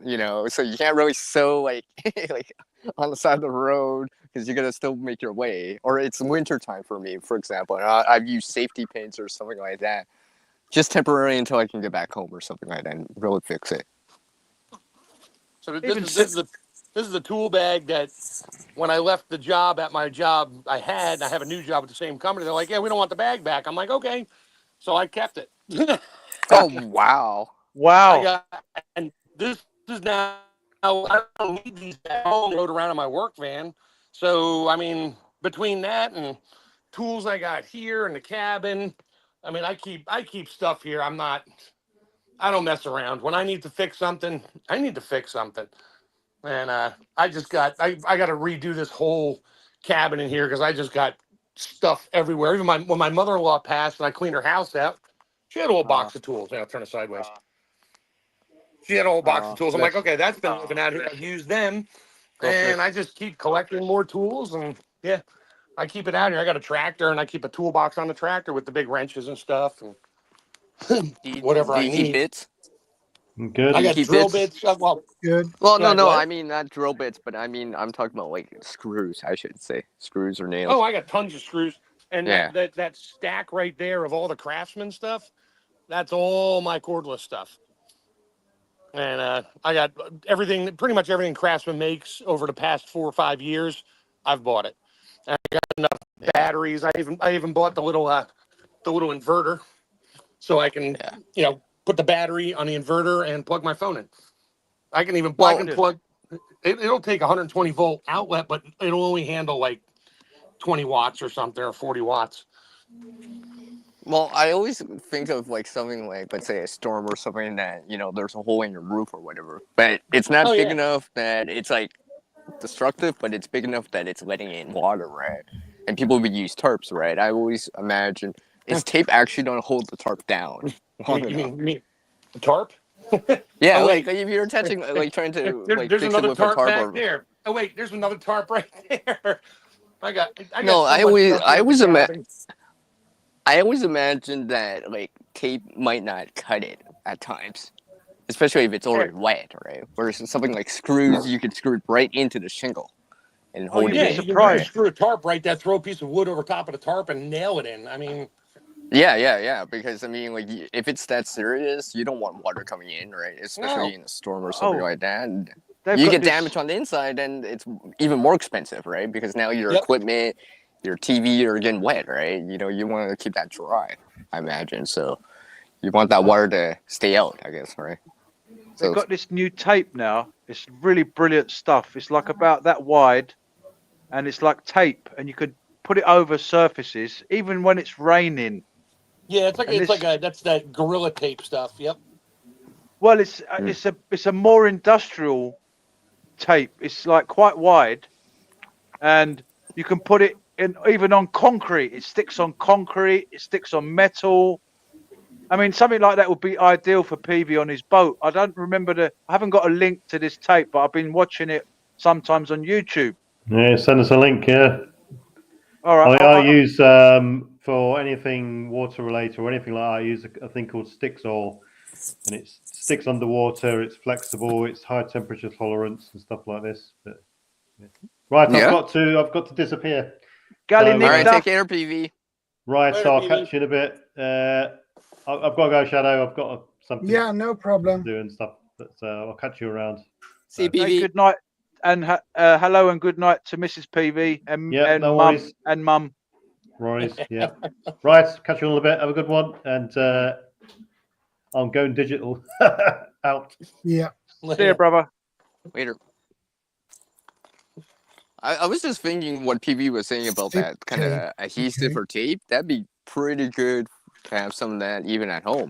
so you can't really sew like like on the side of the road because you're gonna still make your way. Or it's winter time for me, for example, and I've used safety pins or something like that, just temporarily until I can get back home or something like that and really fix it. So this is the tool bag that when I left the job at my job I have a new job at the same company. They're like, yeah, we don't want the bag back. I'm like, okay, so I kept it. Oh wow! Wow! And this is now I don't need these at home. Rode around in my work van, so I mean between that and tools I got here in the cabin, I mean I keep stuff here. I don't mess around. When I need to fix something, I need to fix something. And I got to redo this whole cabin in here because I just got stuff everywhere. Even when my mother-in-law passed and I cleaned her house out, she had a whole box of tools. I'll turn it sideways. She had a whole box of tools. I'm like, okay, that's been living out here. I've used them, and I just keep collecting more tools. And yeah, I keep it out here. I got a tractor, and I keep a toolbox on the tractor with the big wrenches and stuff, and whatever I need. Bits? Good. I got drill bits. Well, good. Well, Go ahead, no, what? I mean not drill bits, but I mean I'm talking about like screws. I should say screws or nails. Oh, I got tons of screws, and Yeah. that stack right there of all the Craftsman stuff, that's all my cordless stuff. And I got everything, pretty much everything Craftsman makes over the past 4 or 5 years. I've bought it. And I got enough batteries. I even bought the little inverter, so I can put the battery on the inverter and plug my phone in. I can even plug. It'll take a 120 volt outlet, but it'll only handle like 20 watts or something, or 40 watts. Well, I always think of like something like, let's say, a storm or something that there's a hole in your roof or whatever, but it's not big enough that it's like destructive, but it's big enough that it's letting in water, right? And people would use tarps, right? I always imagine, is tape actually going to hold the tarp down? You mean the tarp? Yeah, like if you're attaching, like trying to there's fix another it with tarp a tarp back there. Oh wait, there's another tarp right there. I got no, I always imagine that like tape might not cut it at times, especially if it's already wet, right? Whereas something like screws, you could screw it right into the shingle and hold it. Yeah, in. you can screw a tarp right there, throw a piece of wood over top of the tarp and nail it in. I mean, yeah. Because I mean, like if it's that serious, you don't want water coming in, right? Especially in a storm or something like that. And you get damage on the inside, and it's even more expensive, right? Because now your equipment, your TV are getting wet, right? You want to keep that dry, I imagine. So you want that water to stay out, I guess, right? They've got this new tape now. It's really brilliant stuff. It's like about that wide, and it's like tape, and you could put it over surfaces, even when it's raining. Yeah, that's that Gorilla Tape stuff. Yep. Well, it's a more industrial tape. It's like quite wide, and you can put it in even on concrete. It sticks on concrete. It sticks on metal. I mean, something like that would be ideal for PV on his boat. I don't remember I haven't got a link to this tape, but I've been watching it sometimes on YouTube. Yeah, send us a link. Yeah. All right. I use for anything water related or anything like that. I use a thing called Stixol, and it sticks underwater. It's flexible. It's high temperature tolerance and stuff like this. But, yeah. Right, I've got to disappear. All right, take care, PV. Right, so I'll catch you in a bit. I've got to go, Shadow. I've got something. Yeah, no problem. Doing stuff. But I'll catch you around. See you, PV. Good night. hello and good night to Mrs. PV and no mum worries. and mum. Right, yeah. Right, catch you in a little bit. Have a good one. And I'm going digital. Out. Yeah. See you, brother. Later. I was just thinking what PV was saying about Zip that kind of tape, adhesive okay. or tape. That'd be pretty good to have some of that even at home.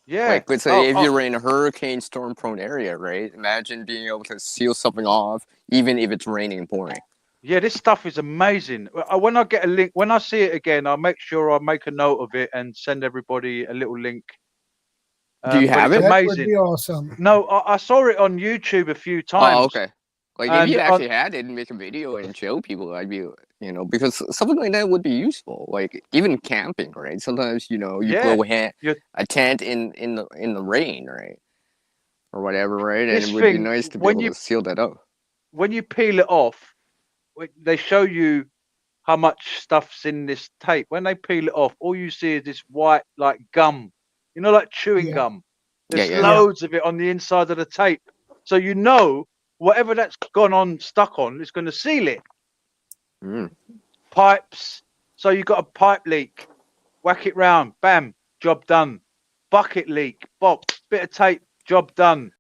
Yeah. Like, let's say if you're in a hurricane storm prone area, right? Imagine being able to seal something off, even if it's raining and pouring. Yeah, this stuff is amazing. When I get a link, when I see it again, I'll make sure I make a note of it and send everybody a little link. Do you have it? That amazing. would be awesome. No, I saw it on YouTube a few times. Oh, okay. Like, if you actually had it and make a video and show people, I'd be, because something like that would be useful. Like, even camping, right? Sometimes, you blow a tent in the rain, right? Or whatever, right? And it would be nice to be able to seal that up. When you peel it off, they show you how much stuff's in this tape. When they peel it off, all you see is this white, like gum, like chewing gum. There's loads of it on the inside of the tape. So whatever that's stuck on, it's going to seal it. Pipes. So you've got a pipe leak. Whack it round. Bam. Job done. Bucket leak. Bop. Bit of tape. Job done.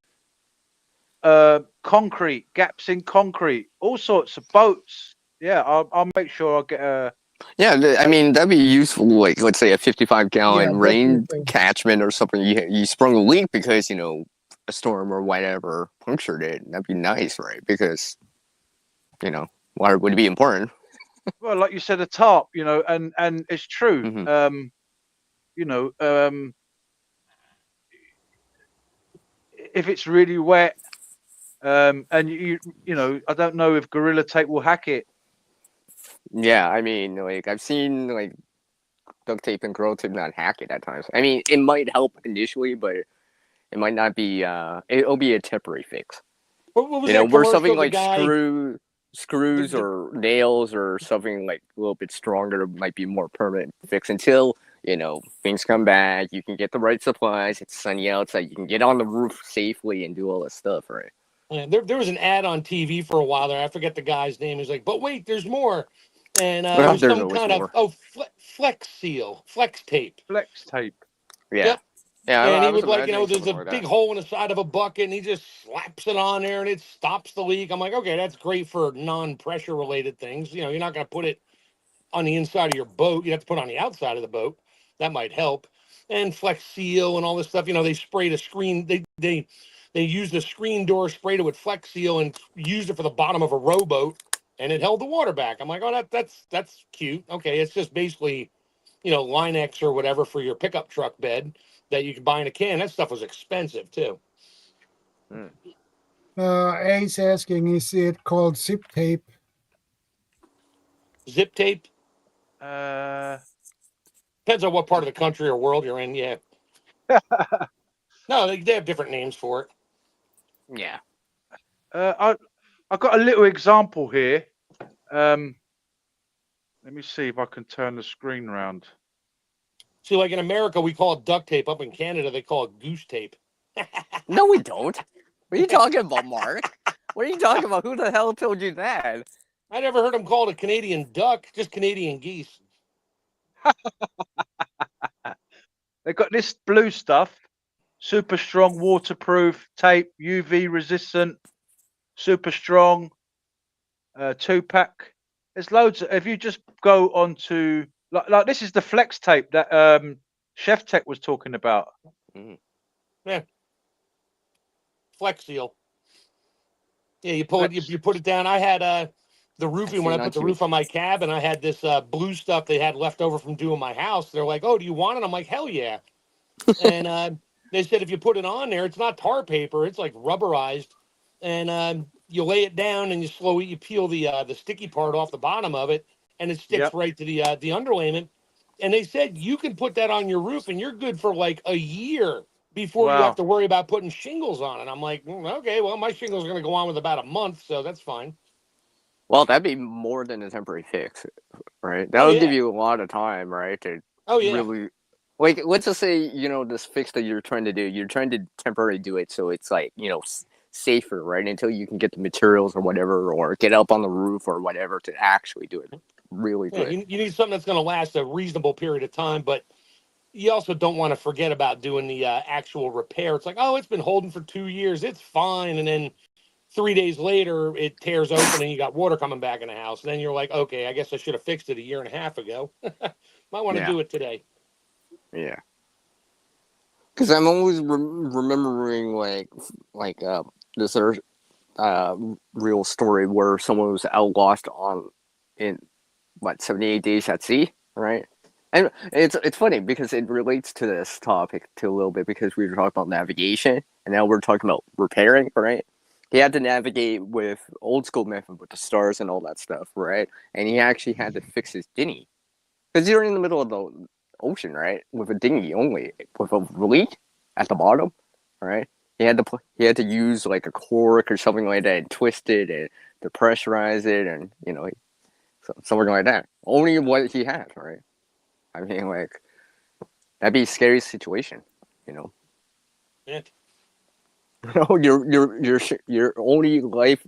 Concrete. Gaps in concrete. All sorts of boats. Yeah, I'll make sure I get a... Yeah, I mean, that'd be useful. Like, let's say a 55-gallon rain catchment or something. You sprung a leak because, a storm or whatever punctured it. That'd be nice, right? Because, water would be important. Well, like you said, a tarp, and it's true. If it's really wet, and I don't know if Gorilla Tape will hack it. Yeah, I mean, like, I've seen, like, duct tape and Gorilla Tape not hack it at times. I mean, it might help initially, but it might not be, it'll be a temporary fix. What was where something like screws or nails or something like a little bit stronger might be more permanent fix until, things come back, you can get the right supplies, it's sunny outside, you can get on the roof safely and do all this stuff, right? Yeah, there was an ad on TV for a while there. I forget the guy's name. He's like, but wait, there's more. And it was some kind of flex seal, flex tape. Flex tape. Yeah. Yep. Yeah, and he would there's a big hole in the side of a bucket, and he just slaps it on there, and it stops the leak. I'm like, okay, that's great for non-pressure related things. You're not going to put it on the inside of your boat. You have to put it on the outside of the boat. That might help. And flex seal and all this stuff. They sprayed a screen. They used the screen door, sprayed it with flex seal, and used it for the bottom of a rowboat, and it held the water back. I'm like, oh, that's cute. Okay, it's just basically, Line-X or whatever for your pickup truck bed that you could buy in a can. That stuff was expensive too. Ace asking, is it called zip tape? Zip tape? Depends on what part of the country or world you're in. Yeah. No, they have different names for it. Yeah. I've got a little example here. Let me see if I can turn the screen around. See, like in America, we call it duct tape. Up in Canada, they call it goose tape. No, we don't. What are you talking about, Mark? What are you talking about? Who the hell told you that? I never heard them called a Canadian duck, just Canadian geese. They got this blue stuff, super strong, waterproof tape, UV resistant, super strong, 2-pack. There's loads. If you just go onto like this is the flex tape that Chef Tech was talking about. Yeah. Flex seal. Yeah, you pull it, you put it down. I had the roofing when I put the roof on my cabin. I had this blue stuff they had left over from doing my house. They're like, "Oh, do you want it?" I'm like, "Hell yeah!" And they said if you put it on there, it's not tar paper; it's like rubberized, and you lay it down and you peel the sticky part off the bottom of it, and it sticks right to the underlayment. And they said you can put that on your roof, and you're good for like a year before you have to worry about putting shingles on it. I'm like, okay, well, my shingles are going to go on with about a month, so that's fine. Well, that'd be more than a temporary fix, right? That'll give you a lot of time, right? To really, like, let's just say, this fix that you're trying to do, you're trying to temporarily do it so it's like, safer, right? Until you can get the materials or whatever, or get up on the roof or whatever to actually do it really Yeah, good. you need something that's going to last a reasonable period of time, but you also don't want to forget about doing the actual repair. It's like, oh, it's been holding for 2 years. It's fine. And then 3 days later, it tears open and you got water coming back in the house. And then you're like, okay, I guess I should have fixed it a year and a half ago. Might want to Yeah. do it today. Yeah. Because I'm always remembering this real story where someone was out lost in 78 days at sea, right? And it's funny because it relates to this topic a little bit, because we were talking about navigation and now we're talking about repairing, right? He had to navigate with old school method with the stars and all that stuff, right? And he actually had to fix his dinghy because you're in the middle of the ocean, right? With a dinghy only, with a leak at the bottom, right? He had to use like a cork or something like that and twist it and to pressurize it, and something like that. Only what he had, right? I mean, like, that'd be a scary situation, Yeah. Your only life,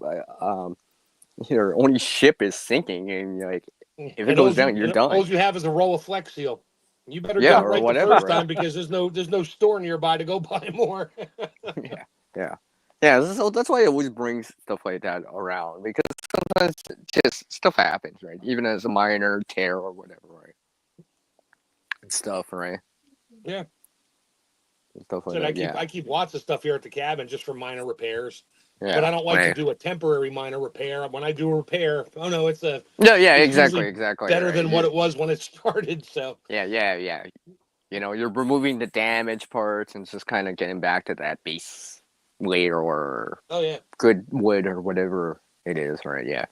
your only ship is sinking, and like, if it goes down, you're done. All you have is a roll of Flex Seal. You better Yeah, do it or right whatever, the first right? time, because there's no store nearby to go buy more. Yeah. So that's why I always bring stuff like that around, because sometimes just stuff happens, right? Even as a minor tear or whatever, right? And stuff, right? Yeah. And stuff like So that. I keep lots of stuff here at the cabin just for minor repairs. Yeah. But I don't like to do a temporary minor repair. When I do a repair, oh no, it's exactly. better right. than what it was when it started. So Yeah. You're removing the damaged parts and just kind of getting back to that base layer or good wood or whatever it is, right? Yeah.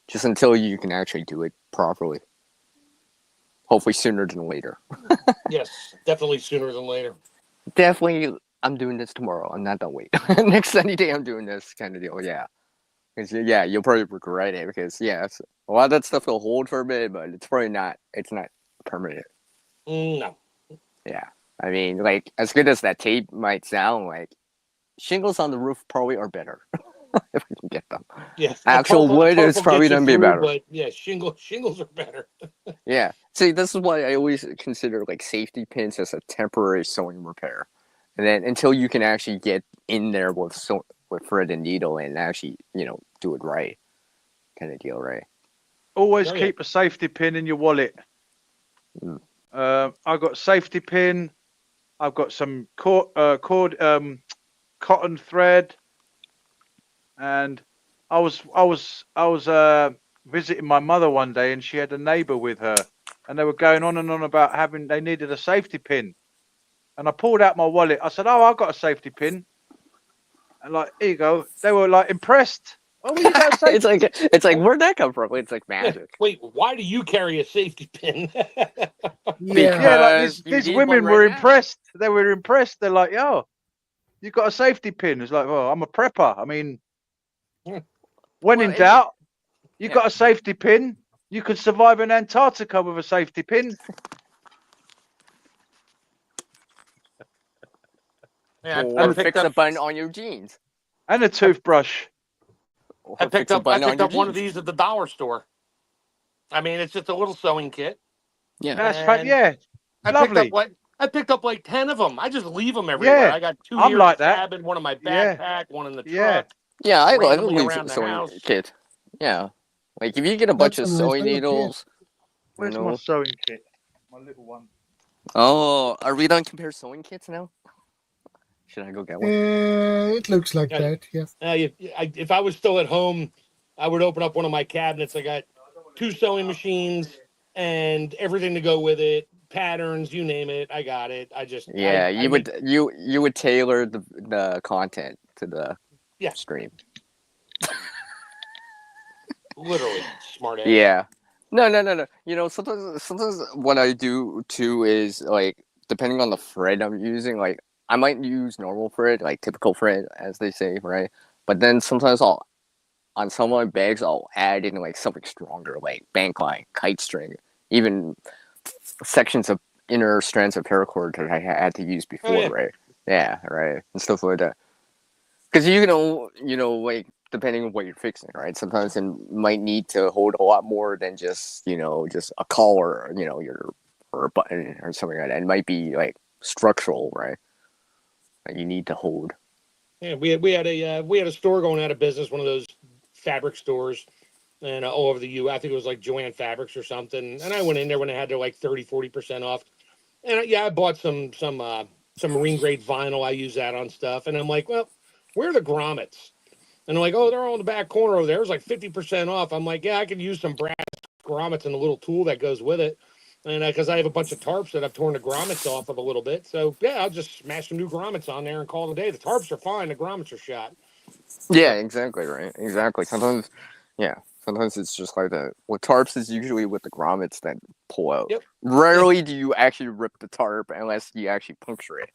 Just until you can actually do it properly. Hopefully sooner than later. yes, definitely sooner than later. Definitely, I'm doing this tomorrow. I'm not done. Wait, next Sunday day, I'm doing this kind of deal. Yeah, because you'll probably regret it, because a lot of that stuff will hold for a bit, but it's probably not. It's not permanent. No. Yeah, I mean, like, as good as that tape might sound, like, shingles on the roof probably are better if we can get them. Yes, actual wood is probably gonna be better. But yeah, shingles are better. Yeah. See, this is why I always consider like safety pins as a temporary sewing repair, and then until you can actually get in there with thread and needle and actually do it right, kind of deal, right? Always keep a safety pin in your wallet. I got safety pin. I've got some cotton thread, and I was visiting my mother one day, and she had a neighbor with her, and they were going on and on about they needed a safety pin, and I pulled out my wallet. I said, "Oh, I've got a safety pin," and like, here you go. They were like impressed. Oh, you got a safety it's like where'd that come from? It's like magic. Wait, why do you carry a safety pin? Like these women were impressed. They were impressed. They're like, "Yo, you got a safety pin?" It's like, "Well, I'm a prepper. I mean, when in doubt, you got a safety pin. You could survive in Antarctica with a safety pin." Or fix a button on your jeans. And a toothbrush. I picked up one of these at the dollar store. I mean, it's just a little sewing kit. Yeah, that's lovely. I picked up like 10 of them. I just leave them everywhere. I got 2 here in the cabin, one in my backpack, one in the truck. Yeah, I randomly leave around the sewing house. kit. Yeah, like if you get a bunch of sewing needles. Where's my sewing kit? My little one. Oh, are we done compare sewing kits now? Should I go get one? It looks like that, yes. If I was still at home, I would open up one of my cabinets. I got 2 sewing machines and everything to go with it, patterns, you name it. I got it. You would tailor the content to the stream. Literally, smart ass. Yeah. No. Sometimes what I do too is, like, depending on the thread I'm using, like, I might use normal thread, like typical thread, as they say, right? But then sometimes on some of my bags, I'll add in like something stronger, like bank line, kite string, even sections of inner strands of paracord that I had to use before, right? Yeah, right, and stuff like that. Because like depending on what you're fixing, right? Sometimes it might need to hold a lot more than just just a collar, or a button or something like that. It might be like structural, right? That you need to hold. Yeah, we had a store going out of business, one of those fabric stores, and all over the U. I think it was like Joanne Fabrics or something. And I went in there when they had their like 30-40% off. And yeah, I bought some marine grade vinyl. I use that on stuff. And I'm like, well, where are the grommets? And they're like, oh, they're all in the back corner over there. It was like 50% off. I'm like, yeah, I could use some brass grommets and the little tool that goes with it. And because I have a bunch of tarps that I've torn the grommets off of a little bit. So yeah, I'll just smash some new grommets on there and call it a day. The tarps are fine. The grommets are shot. Yeah, exactly, right? Exactly. Sometimes it's just like that. With tarps, is usually with the grommets that pull out. Yep. Rarely do you actually rip the tarp unless you actually puncture it.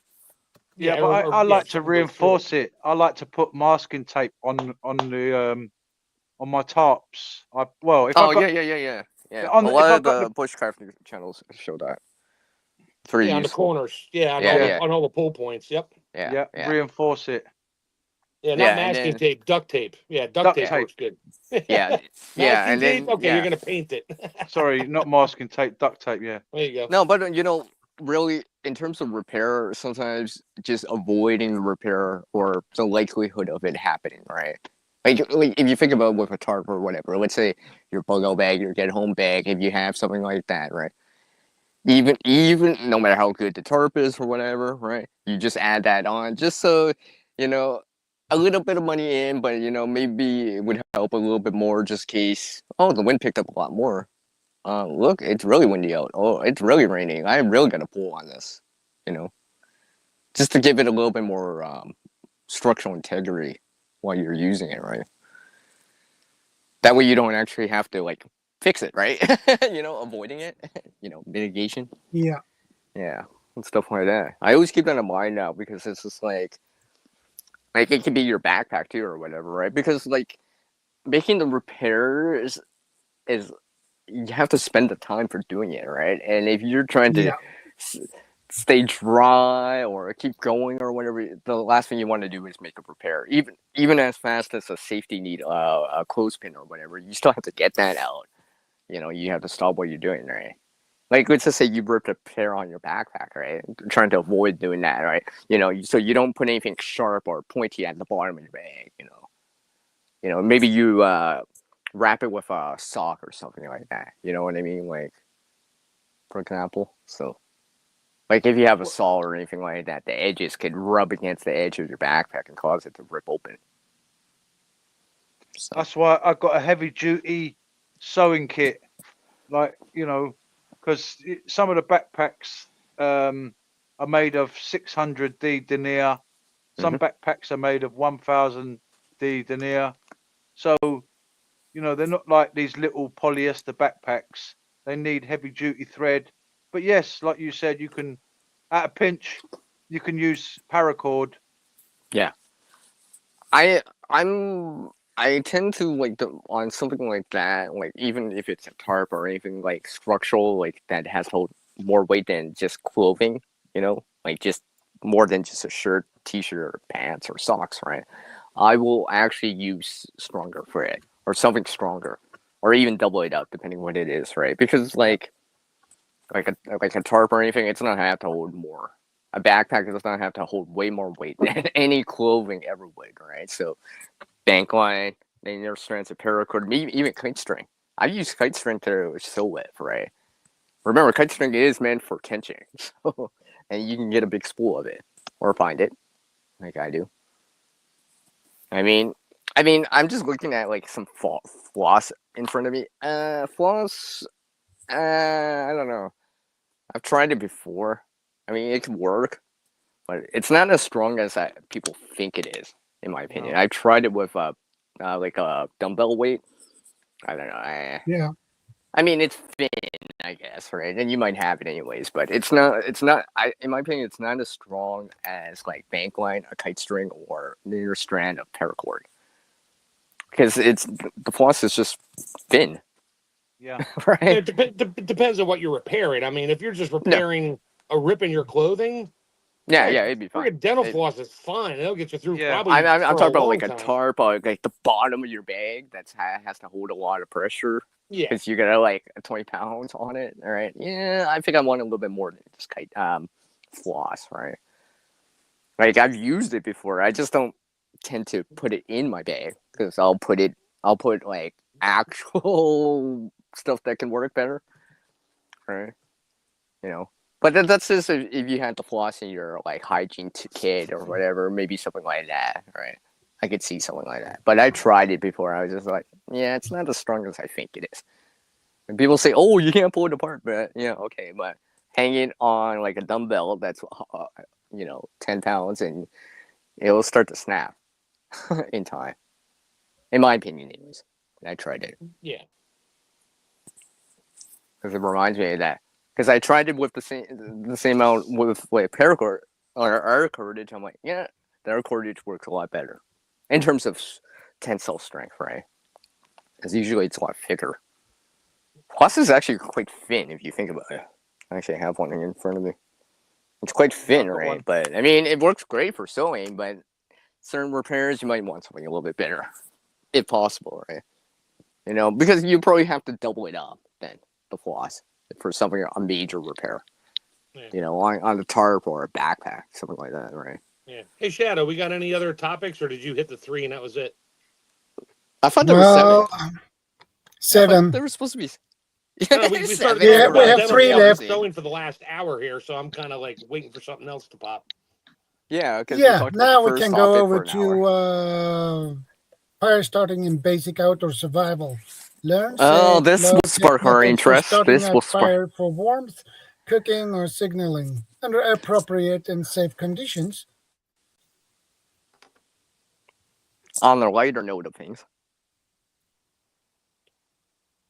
Yeah, but I like to reinforce it. I like to put masking tape on my tarps. Yeah. A lot of the bushcraft channels show that. It's very on the useful. corners. On all the pull points. Yep. Yeah. Reinforce it. Yeah, not masking tape, duct tape. Yeah, duct tape works good. And then tape? Okay, you're gonna paint it. Sorry, not masking tape, duct tape. Yeah. There you go. No, but really, in terms of repair, sometimes just avoiding the repair or the likelihood of it happening, right? Like if you think about with a tarp or whatever, let's say your bug-out bag, your get-home bag, if you have something like that, right? Even no matter how good the tarp is or whatever, right? You just add that on just so, a little bit of money in, but maybe it would help a little bit more just in case. Oh, the wind picked up a lot more. Look, it's really windy out. Oh, it's really raining. I'm really gonna pull on this, just to give it a little bit more structural integrity while you're using it, right? That way you don't actually have to like fix it, right? Avoiding it, mitigation. Yeah. Yeah, and stuff like that. I always keep that in mind now because it's just like it could be your backpack too or whatever, right? Because like making the repairs is you have to spend the time for doing it, right? And if you're trying to stay dry or keep going or whatever, the last thing you want to do is make a repair. Even as fast as a safety need, a clothespin or whatever, you still have to get that out. You have to stop what you're doing, right? Like, let's just say you ripped a pair on your backpack, right? Trying to avoid doing that, right? So you don't put anything sharp or pointy at the bottom of your bag, maybe you wrap it with a sock or something like that. You know what I mean? Like, for example. So, like, if you have a saw or anything like that, the edges could rub against the edge of your backpack and cause it to rip open. So. That's why I got a heavy-duty sewing kit. Like, because some of the backpacks are made of 600D denier. Some backpacks are made of 1000D denier. So, they're not like these little polyester backpacks. They need heavy duty thread. But yes, like you said, you can, at a pinch, you can use paracord. Yeah. I tend to like on something like that, like even if it's a tarp or anything like structural, like that has hold more weight than just clothing, like just more than just a shirt, t-shirt, or pants or socks, right? I will actually use stronger thread or something stronger, or even double it up depending what it is, right? Because like a tarp or anything, it's not gonna have to hold more. A backpack does not have to hold way more weight than any clothing ever would, right? So bank line, linear strands of paracord, even kite string. I've used kite string to sew with, right? Remember, kite string is meant for tension, so, and you can get a big spool of it or find it, like I do. I mean, I'm just looking at like some floss in front of me. Floss, I don't know. I've tried it before. I mean, it can work, but it's not as strong as people think it is, in my opinion. No. I tried it with like a dumbbell weight. I don't know. Yeah. I mean, it's thin, I guess, right? And you might have it anyways, but it's not. In my opinion, it's not as strong as like bank line, a kite string, or linear strand of paracord. Because the floss is just thin. Yeah. Right. It depends on what you're repairing. I mean, if you're just repairing a rip in your clothing, Yeah, it'd be fine. Freaking dental floss is fine. It'll get you through Yeah. probably. I'm for talking about long like a time. tarp or like the bottom of your bag that has to hold a lot of pressure. Yeah. Because you got like 20 pounds on it. All right. Yeah, I think I want a little bit more than just floss, right? Like I've used it before. I just don't tend to put it in my bag because I'll put like actual stuff that can work better, right? You know. But that's just if you had to floss in your like hygiene kit or whatever, maybe something like that, right? I could see something like that. But I tried it before. I was just like, yeah, it's not as strong as I think it is. And people say, oh, you can't pull it apart, but yeah, okay, but hang it on like a dumbbell that's 10 pounds and it'll start to snap in time. In my opinion, anyways. I tried it. Yeah. Because it reminds me of that. Because I tried it with the same amount with paracord or air cordage. I'm like, yeah, the air cordage works a lot better in terms of tensile strength, right? Because usually it's a lot thicker. Plus, is actually quite thin if you think about it. I actually have one in front of me. It's quite thin, right? one. But I mean, it works great for sewing. But certain repairs, you might want something a little bit better, if possible, right? You know, because you probably have to double it up then the floss for something a major repair. Yeah. You know, on a tarp or a backpack, something like that, right? Yeah. Hey, Shadow, we got any other topics, or did you hit the 3 and that was it? I thought there was 7. 7. There was supposed to be. No, we started. Yeah, we have 3 left. Sewing for the last hour here, so I'm kind of like waiting for something else to pop. Yeah, because now we can go over to fire starting in basic outdoor survival. Learn. This will spark our interest. This will fire for warmth, cooking, or signaling under appropriate and safe conditions. On the lighter note of things.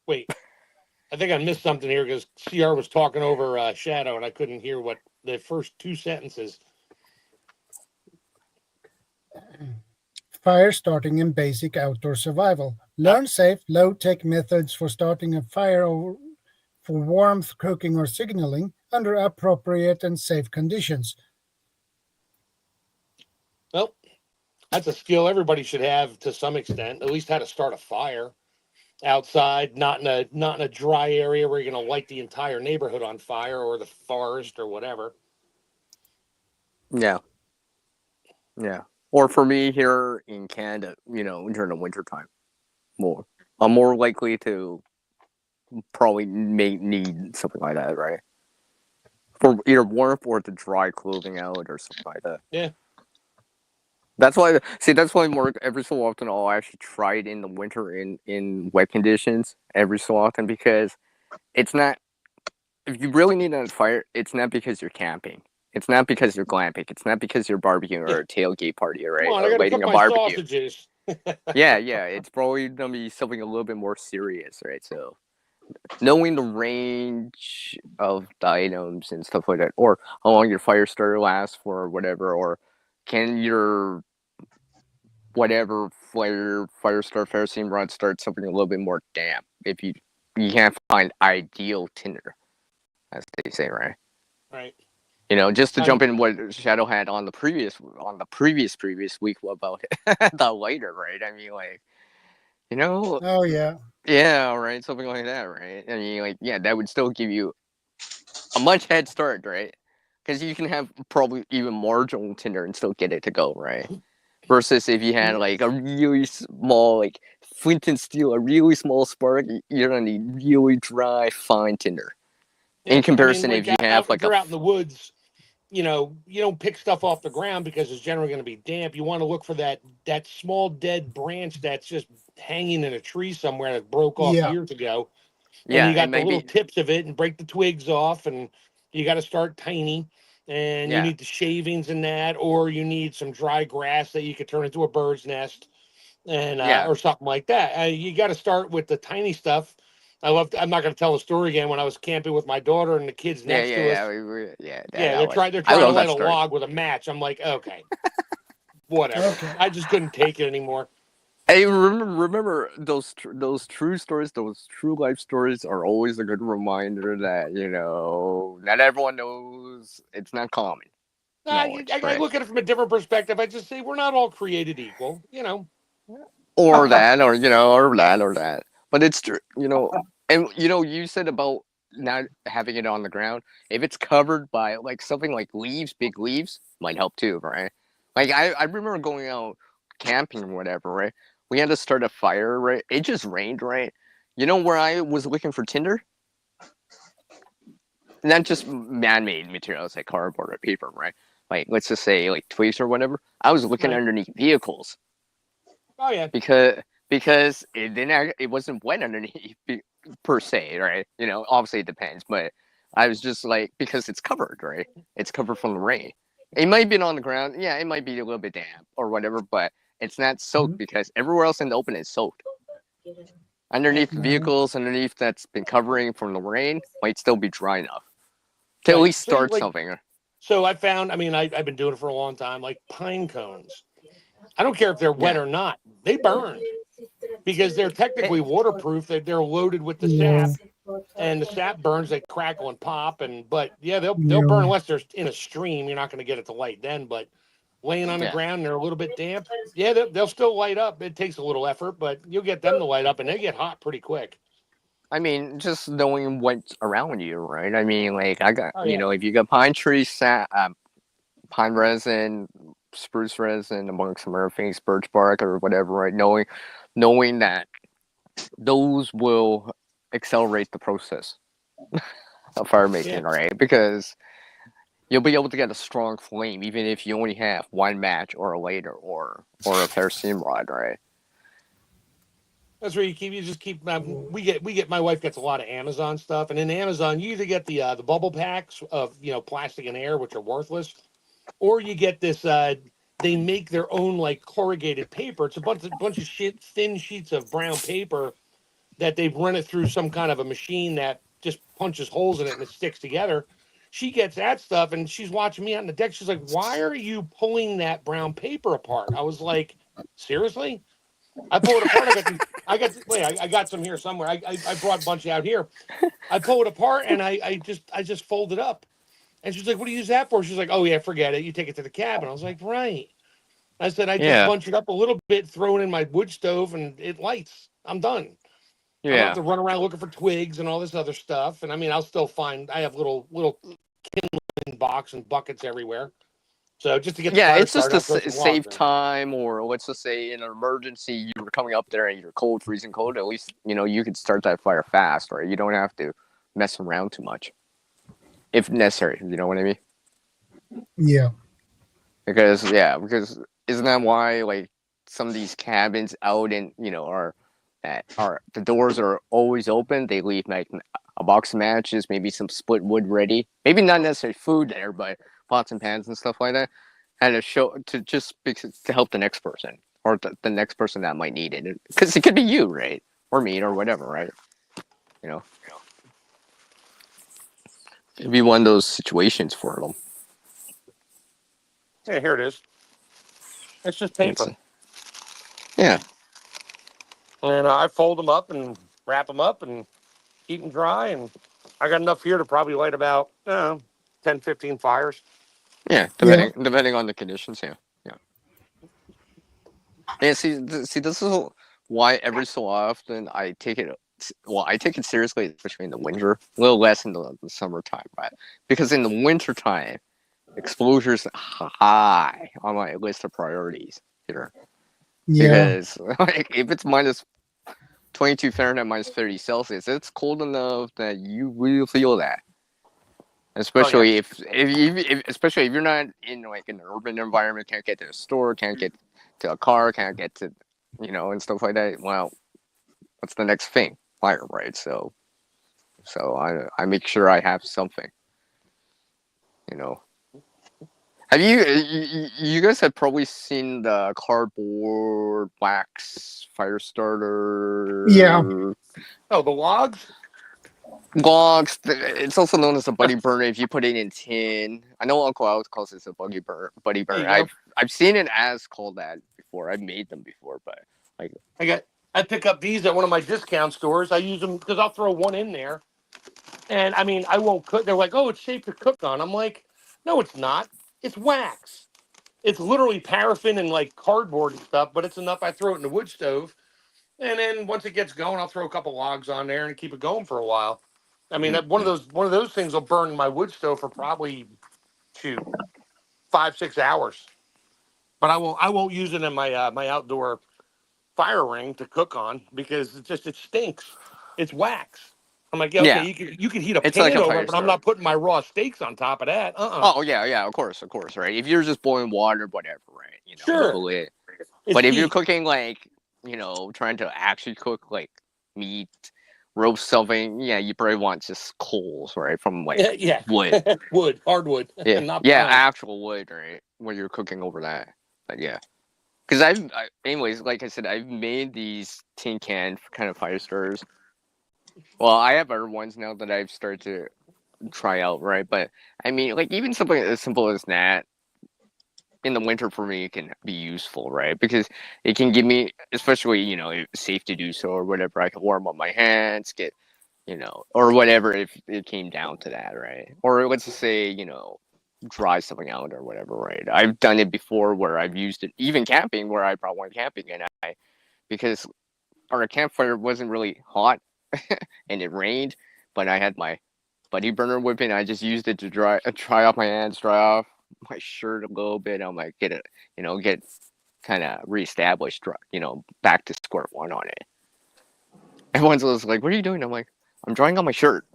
Wait, I think I missed something here because CR was talking over Shadow, and I couldn't hear what the first 2 sentences. Fire starting in basic outdoor survival. Learn safe, low-tech methods for starting a fire for warmth, cooking, or signaling under appropriate and safe conditions. Well, that's a skill everybody should have to some extent. At least how to start a fire outside, not in a dry area where you're going to light the entire neighborhood on fire or the forest or whatever. Yeah. Or for me here in Canada, you know, during the winter time, I'm more likely to probably need something like that, right? For either warmth or to dry clothing out or something like that. Yeah. That's why more every so often I'll actually try it in the winter in wet conditions every so often because it's not, if you really need a fire, it's not because you're camping. It's not because you're glamping. It's not because you're barbecuing or a tailgate party, right? Come on, or I gotta lighting cook a my barbecue. sausages. Yeah. It's probably gonna be something a little bit more serious, right? So knowing the range of the items and stuff like that, or how long your fire starter lasts for, or whatever, or can your whatever fire start ferrocene rod start something a little bit more damp if you can't find ideal tinder, as they say, right? Right. You know, just to jump in what Shadow had on the previous week about the lighter, right? I mean, like, you know. Oh yeah. Yeah, right. Something like that, right? I mean, like, yeah, that would still give you a much head start, right? Because you can have probably even marginal tinder and still get it to go, right? Versus if you had like a really small, like flint and steel, a really small spark, you're gonna need really dry, fine tinder. In comparison, if you have like if you're out in the woods, you know, you don't pick stuff off the ground because it's generally going to be damp. You want to look for that small dead branch that's just hanging in a tree somewhere that broke off years ago. And you got the little tips of it and break the twigs off, and you got to start tiny. And you need the shavings in that, or you need some dry grass that you could turn into a bird's nest, and or something like that. You got to start with the tiny stuff. I'm not going to tell the story again. When I was camping with my daughter and the kids next to us, they're trying to light a log with a match. I'm like, okay, whatever. Okay. I just couldn't take it anymore. Hey, remember those true stories, those true life stories are always a good reminder that, you know, not everyone knows, it's not common. knowledge, I right? look at it from a different perspective. I just say we're not all created equal, you know. Or that, or or that, or that. But it's true, and you said about not having it on the ground. If it's covered by like something like leaves, big leaves, might help too, right? Like I remember going out camping or whatever, right? We had to start a fire, right? It just rained, right? You know where I was looking for tinder? Not just man-made materials like cardboard or paper, right? Like let's just say like twigs or whatever. I was looking underneath vehicles. Oh yeah, because it didn't, it wasn't wet underneath per se, right? Obviously it depends, but I was just like, because it's covered, right? It's covered from the rain. It might be on the ground, yeah, it might be a little bit damp or whatever, but it's not soaked because everywhere else in the open is soaked. Underneath the vehicles, underneath that's been covering from the rain, might still be dry enough to at least start something. So I found, I've been doing it for a long time, like pine cones. I don't care if they're wet or not. They burn because they're technically waterproof. They're loaded with the sap, and the sap burns. They crackle and pop, but they'll burn unless they're in a stream. You're not going to get it to light then. But laying on the ground, they're a little bit damp. Yeah, they'll still light up. It takes a little effort, but you'll get them to light up, and they get hot pretty quick. I mean, just knowing what's around you, right? I mean, like I got, if you got pine trees, pine resin, spruce resin, amongst some other things, birch bark or whatever, right? Knowing that those will accelerate the process of fire making, right? Because you'll be able to get a strong flame even if you only have one match or a lighter or a kerosene rod, right? That's where you just keep. We get. My wife gets a lot of Amazon stuff, and in Amazon, you either get the bubble packs of plastic and air, which are worthless, or you get this. They make their own like corrugated paper. It's a bunch of thin sheets of brown paper that they've run it through some kind of a machine that just punches holes in it and it sticks together. She gets that stuff, and she's watching me out on the deck. She's like, "Why are you pulling that brown paper apart?" I was like, "Seriously?" I pull it apart. I got some here somewhere. I brought a bunch out here. I pull it apart and I just fold it up. And she's like, "What do you use that for?" She's like, "Oh yeah, forget it. You take it to the cabin." I was like, "Right." I said, "I just bunch it up a little bit, throw it in my wood stove, and it lights. I'm done. I don't have to run around looking for twigs and all this other stuff." And I'll still find. I have little kindling box and buckets everywhere. So just to get the fire it's just started, to save time, or let's just say in an emergency you were coming up there and you're cold, freezing cold. At least you could start that fire fast, right? You don't have to mess around too much, if necessary. You know what I mean? Yeah. Because isn't that why like some of these cabins out in are the doors are always open? They leave like a box of matches, maybe some split wood ready, maybe not necessarily food there, but pots and pans and stuff like that, and to help the next person or the next person that might need it, because it could be you, right, or me, or whatever, right? It'd be one of those situations for them. Yeah, here it is. It's just paper. Yeah. And I fold them up and wrap them up and keep them dry. And I got enough here to probably light about 10, 15 fires. Yeah, depending on the conditions. Yeah. And see, this is why every so often I take it. Well, I take it seriously, especially in the winter. A little less in the summertime, right? Because in the wintertime, exposures high on my list of priorities here. Yeah. Because like, if it's minus 22 Fahrenheit, minus 30 Celsius, it's cold enough that you will feel that. Especially if you're not in like an urban environment, can't get to a store, can't get to a car, can't get to, and stuff like that. Well, what's the next thing? Fire, right? So I make sure I have something. Have you guys have probably seen the cardboard wax fire starter? Yeah. Oh, the logs? Logs. It's also known as a buddy burner if you put it in tin. I know Uncle Alex calls it a buddy burner. I've seen it as called that before. I've made them before, but like I pick up these at one of my discount stores. I use them because I'll throw one in there, and I won't cook. They're like, "Oh, it's safe to cook on." I'm like, "No, it's not. It's wax. It's literally paraffin and like cardboard and stuff, but it's enough. I throw it in the wood stove, and then once it gets going, I'll throw a couple logs on there and keep it going for a while. I mean, one of those things will burn my wood stove for probably 5-6 hours. But I won't use it in my my outdoor fire ring to cook on because it stinks. It's wax. I'm like, yeah, okay, Yeah. you can heat a It's pan like a over fire it, but I'm starter. not putting my raw steaks on top of that. Oh yeah, of course, right. If you're just boiling water, whatever, right? You know, Sure. cool it. It's But if you're heat. cooking like, you know, trying to actually cook like meat, roast something, yeah, you probably want just coals, right? From like Yeah. wood. Wood, hardwood, Yeah, not yeah, pine. actual wood, right? When you're cooking over that. But yeah. Because anyways, like I said, I've made these tin can kind of fire starters. Well, I have other ones now that I've started to try out, right? But I mean, like even something as simple as that in the winter for me can be useful, right? Because it can give me, especially you know, if it's safe to do so or whatever. I can warm up my hands, get you know, or whatever if it came down to that, right? Or let's just say you know, dry something out or whatever, right? I've done it before where I've used it, even camping, where I brought one camping and because our campfire wasn't really hot and it rained, but I had my buddy burner with me and I just used it to dry off my hands, dry off my shirt a little bit. I'm like, get it, you know, get kind of reestablished, you know, back to square one on it. Everyone's just like, what are you doing? I'm like, I'm drying on my shirt.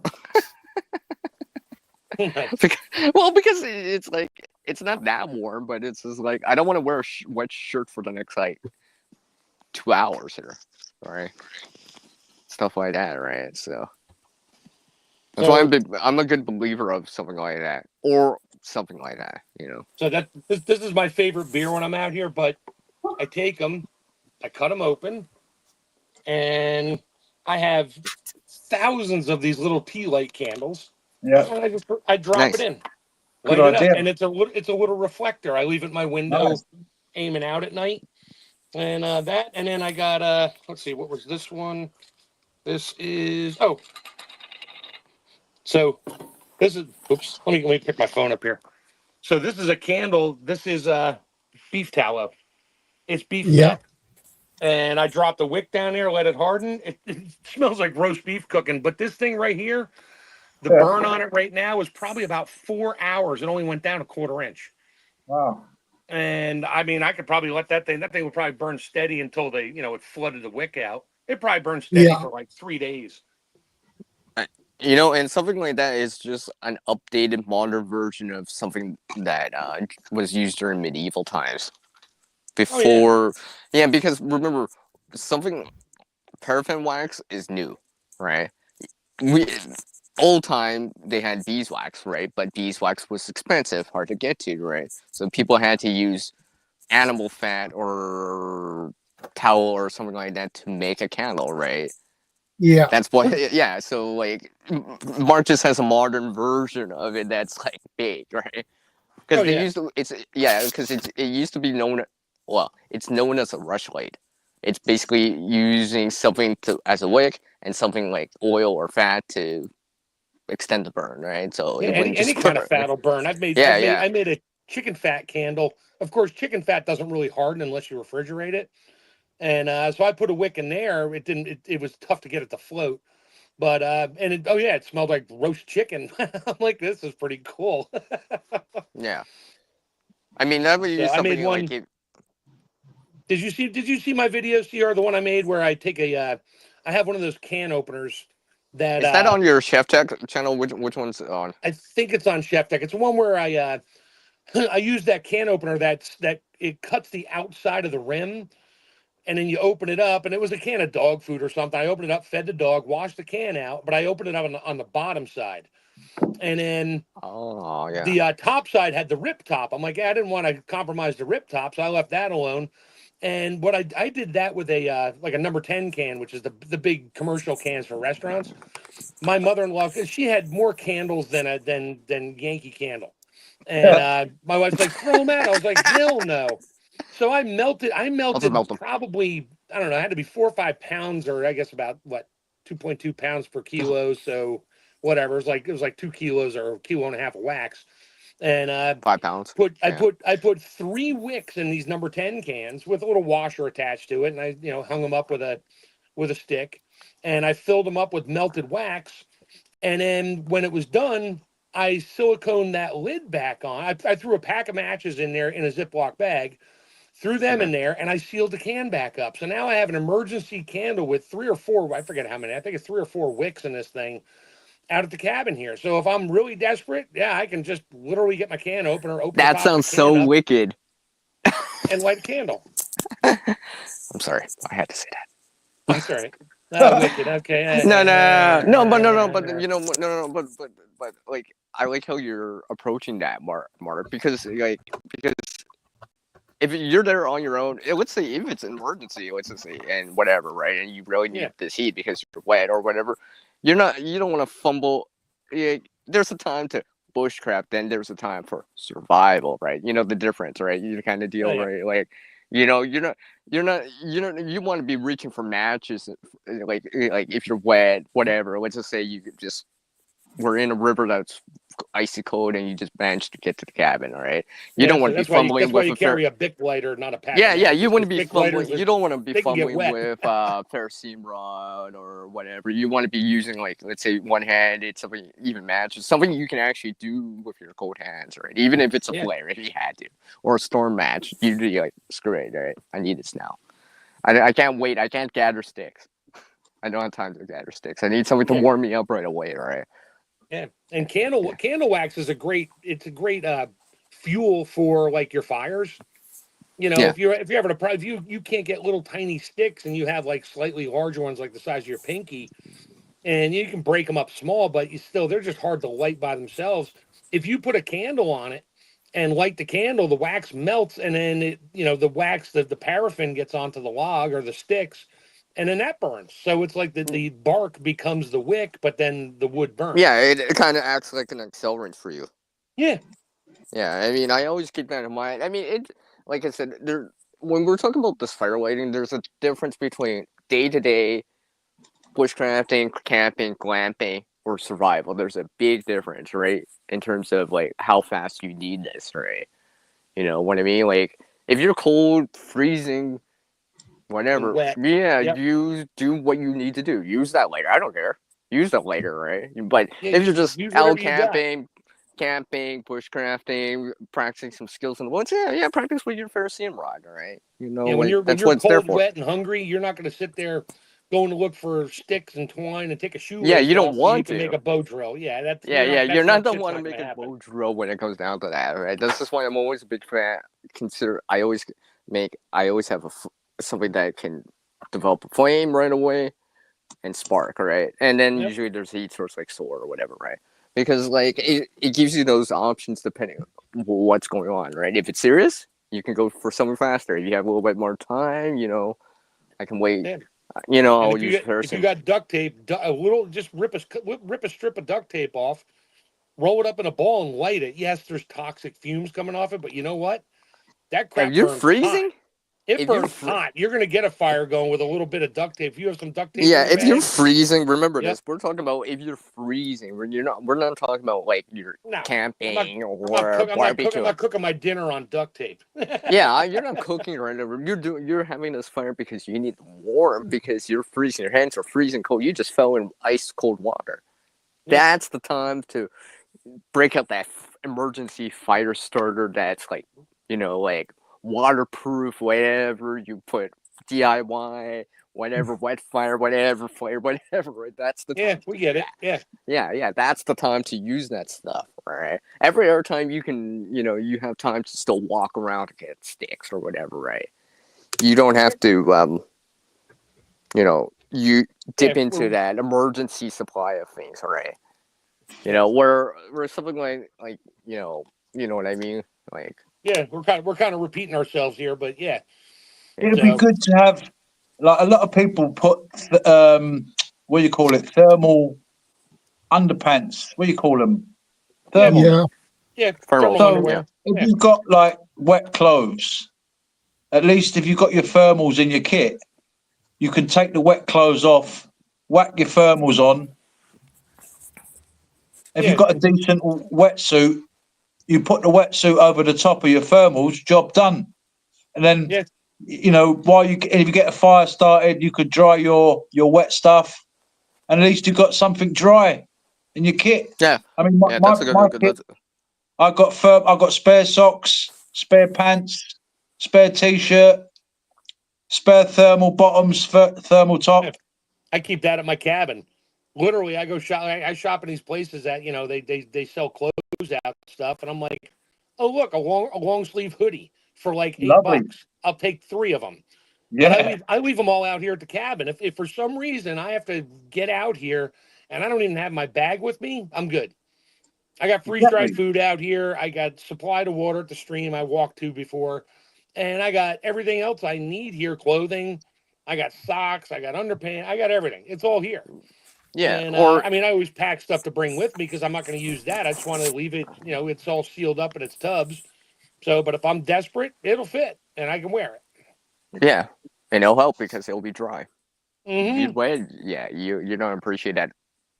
Well, because it's like, it's not that warm, but it's just like, I don't want to wear a wet shirt for the next like 2 hours here, right? Stuff like that, right? So that's why I'm a good believer of something like that, or something like that, you know. So this is my favorite beer when I'm out here. But I take them, I cut them open, and I have thousands of these little tea light candles. Yeah. And I drop Nice. it in, Good light it up, idea. and it's a little reflector. I leave it in my window, Nice. aiming out at night, and that, and then I got let's see, what was this one? This is so this is let me pick my phone up here. So this is a candle. This is beef tallow. It's beef fat. And I dropped the wick down there, let it harden. It smells like roast beef cooking. But this thing right here, the burn on it right now is probably about 4 hours. It only went down a 1/4 inch. Wow. And I mean, I could probably let that thing would probably burn steady until they, you know, it flooded the wick out. It probably burned steady for like 3 days. You know, and something like that is just an updated, modern version of something that was used during medieval times. Before, yeah, because remember, something paraffin wax is new, right? Old time they had beeswax, right? But beeswax was expensive, hard to get to, right? So people had to use animal fat or towel or something like that to make a candle, right? Yeah. That's what, yeah. So like, Mark just has a modern version of it that's like big, right? Because they used to, because it used to be known, well, it's known as a rushlight. It's basically using something as a wick and something like oil or fat to extend the burn, right? So Yeah, it wouldn't any just kind of fat will burn. I made a chicken fat candle. Of course, chicken fat doesn't really harden unless you refrigerate it. And so I put a wick in there. It didn't. It was tough to get it to float. But it smelled like roast chicken. I'm like, this is pretty cool. Yeah. I mean, that would use I something made one. like it. Did you see my video, CR, the one I made where I take I have one of those can openers that Is that on your Chef Tech channel? Which one's on? I think it's on Chef Tech. It's the one where I I use that can opener that it cuts the outside of the rim, and then you open it up, and it was a can of dog food or something. I opened it up, fed the dog, washed the can out, but I opened it up on the bottom side, and then the top side had the rip top. I'm like, I didn't want to compromise the rip top, so I left that alone. And what I did that with a like a number 10 can, which is the big commercial cans for restaurants. My mother-in-law, she had more candles than Yankee Candle, and my wife's like, throw them out. I was like, hell no. So I melted probably, I don't know, it had to be 4 or 5 pounds, or I guess about 2.2 pounds per kilo. So whatever, it was like 2 kilos or 1.5 kilos of wax. And 5 pounds. I put 3 wicks in these number 10 cans with a little washer attached to it, and I hung them up with a stick, and I filled them up with melted wax, and then when it was done, I siliconed that lid back on. I threw a pack of matches in there in a Ziploc bag, threw them in there, and I sealed the can back up. So now I have an emergency candle with 3 or 4, I forget how many, I think it's 3 or 4 wicks in this thing out at the cabin here. So if I'm really desperate, I can just literally get my can opener, open That sounds so wicked. And light a candle. I'm sorry. I had to say that. I'm sorry. Wicked. Okay. But like, I like how you're approaching that, Mark, because if you're there on your own, let's say if it's an emergency, let's just say, and whatever, right, and you really need this heat because you're wet or whatever, you don't want to fumble. There's a time to bushcraft, then there's a time for survival, right? You know the difference, right? You kind of deal, right? Like, you want to be reaching for matches, like if you're wet, whatever. Let's just say we're in a river that's icy cold and you just managed to get to the cabin, all right? You don't want to be fumbling that's why you carry a Bic lighter, not a pack. You want to be fumbling. You don't want to be fumbling with ferrocene rod or whatever. You want to be using, like, let's say one-handed, something, even matches, something you can actually do with your cold hands, right? Even if it's a flare, if you had to, or a storm match, you'd be like, screw it, all right? I need this now. I can't wait. I can't gather sticks. I don't have time to gather sticks. I need something to warm me up right away, all right? Yeah, and candle wax is a great fuel for like your fires. If you're having if you can't get little tiny sticks and you have like slightly larger ones like the size of your pinky, and you can break them up small, but they're just hard to light by themselves. If you put a candle on it and light the candle, the wax melts, and then the wax, the paraffin gets onto the log or the sticks. And then that burns. So it's like the bark becomes the wick, but then the wood burns. Yeah, it kind of acts like an accelerant for you. Yeah. Yeah, I mean, I always keep that in mind. I mean, like I said, when we're talking about this fire lighting, there's a difference between day-to-day bushcrafting, camping, glamping, or survival. There's a big difference, right? In terms of, like, how fast you need this, right? You know what I mean? Like, if you're cold, freezing, whatever, you do what you need to do. Use that lighter. I don't care. Use that lighter, right? But if you're just out camping, bushcrafting, practicing some skills in the woods, practice with your ferrocene rod, all right? When you're cold, wet, and hungry, you're not going to sit there going to look for sticks and twine and take a shoe. Yeah, you don't want to make a bow drill. You're not the one to make a bow drill when it comes down to that, right? That's just why I'm always a big fan. I always have something that can develop a flame right away and spark, right? And then usually there's a heat source like solar or whatever, right? Because like it gives you those options depending on what's going on, right? If it's serious, you can go for something faster. If you have a little bit more time, I can wait. I'll use kerosene. If you got duct tape, just rip a strip of duct tape off, roll it up in a ball and light it. Yes, there's toxic fumes coming off it, but you know what? That crap If you're burns freezing, hot. It burns hot. You're going to get a fire going with a little bit of duct tape. If you have some duct tape. Yeah, if you're freezing, remember this. We're talking about if you're freezing. We're not talking about like you're camping or barbecue. I'm not cooking my dinner on duct tape. Yeah, you're not cooking right over. You're having this fire because you need warm because you're freezing. Your hands are freezing cold. You just fell in ice cold water. That's the time to break out that emergency fire starter. That's like like waterproof, whatever you put, DIY, whatever, wet fire, whatever flare, whatever, right? That's the time. Yeah, we get it. Yeah, that's the time to use that stuff, right? Every other time you can, you have time to still walk around to get sticks or whatever, right? You don't have to, you dip into that emergency supply of things, right? Where something like, you know what I mean? Like, yeah, we're kind of repeating ourselves here, but yeah. It'd be good to have, like, a lot of people put what do you call it? Thermal underpants. What do you call them? Thermal. Yeah. Thermal underwear. If you've got like wet clothes, at least if you've got your thermals in your kit, you can take the wet clothes off, whack your thermals on. If you've got a decent wetsuit, you put the wetsuit over the top of your thermals, job done. And then, you know, if you get a fire started, you could dry your wet stuff, and at least you've got something dry in your kit. Yeah. I mean, That's a my good. kit, I got spare socks, spare pants, spare t-shirt, spare thermal bottoms, thermal top. I keep that at my cabin. Literally, I go shop. I shop in these places that, you know, they sell clothes out stuff, and I'm like, oh look, a long sleeve hoodie for like $8. I'll take 3 of them. Yeah. But I leave them all out here at the cabin. If for some reason I have to get out here and I don't even have my bag with me, I'm good. I got freeze-dried food out here. I got supply to water at the stream I walked to before. And I got everything else I need here, clothing. I got socks. I got underpants. I got everything. It's all here. Yeah. And, I mean, I always pack stuff to bring with me because I'm not going to use that. I just want to leave it, you know, it's all sealed up in its tubs. So, but if I'm desperate, it'll fit and I can wear it. Yeah. And it'll help because it'll be dry. Mm-hmm. You'd wait. Yeah. You don't appreciate that.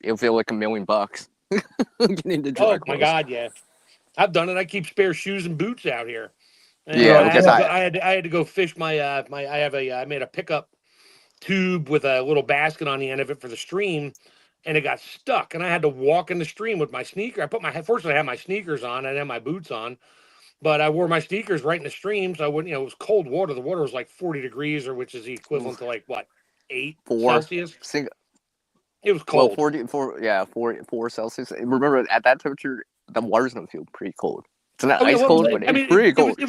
It'll feel like $1 million. Getting the dry Oh, my clothes. God, yeah. I've done it. I keep spare shoes and boots out here. And yeah, because I had to go fish I made a pickup tube with a little basket on the end of it for the stream, and it got stuck, and I had to walk in the stream with my sneaker. Fortunately I had my sneakers on, I didn't have my boots on, but I wore my sneakers right in the stream, so I wouldn't, you know, it was cold water. The water was like 40 degrees, or which is the equivalent to like what, 4 Celsius. It was cold. Well, 4 Celsius. Remember, at that temperature, the water's gonna feel pretty cold. It's not ice cold, but it's pretty cold.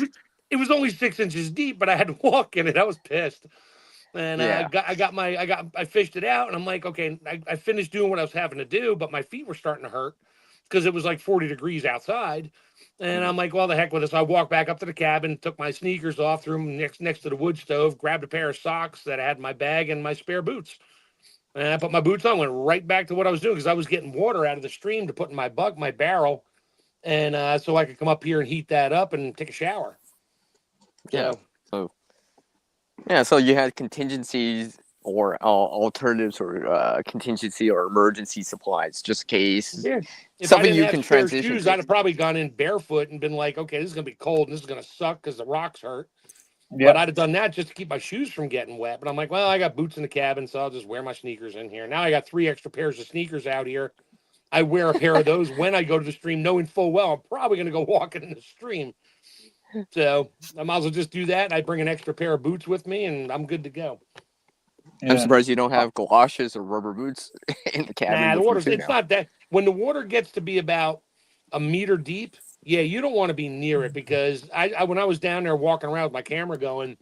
It was only 6 inches deep, but I had to walk in it. I was pissed. And I fished it out, and I'm like, okay, I finished doing what I was having to do, but my feet were starting to hurt because it was like 40 degrees outside. And I'm like, well, the heck with this. I walked back up to the cabin, took my sneakers off, threw them next to the wood stove, grabbed a pair of socks that I had in my bag and my spare boots. And I put my boots on, went right back to what I was doing because I was getting water out of the stream to put in my barrel, and so I could come up here and heat that up and take a shower. So you had contingencies or alternatives or contingency or emergency supplies just in case. Yeah. If something I didn't you have can spare transition shoes, to. I'd have probably gone in barefoot and been like, okay, this is gonna be cold and this is gonna suck because the rocks hurt. Yeah. But I'd have done that just to keep my shoes from getting wet. But I'm like, well, I got boots in the cabin, so I'll just wear my sneakers in here. Now I got 3 extra pairs of sneakers out here. I wear a pair of those when I go to the stream, knowing full well I'm probably gonna go walking in the stream. So I might as well just do that. I bring an extra pair of boots with me, and I'm good to go. Yeah. I'm surprised you don't have galoshes or rubber boots in the cabin. Nah, the water's, it's not that. When the water gets to be about a meter deep, yeah, you don't want to be near it because when I was down there walking around with my camera going,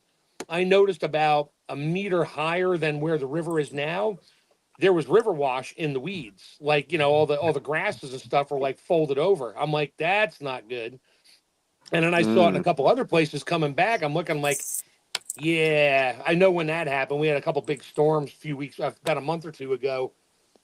I noticed about a meter higher than where the river is now, there was river wash in the weeds. Like, you know, all the grasses and stuff were like folded over. I'm like, that's not good. And then I saw it in a couple other places coming back. I'm looking like, yeah, I know when that happened. We had a couple big storms about a month or 2 ago.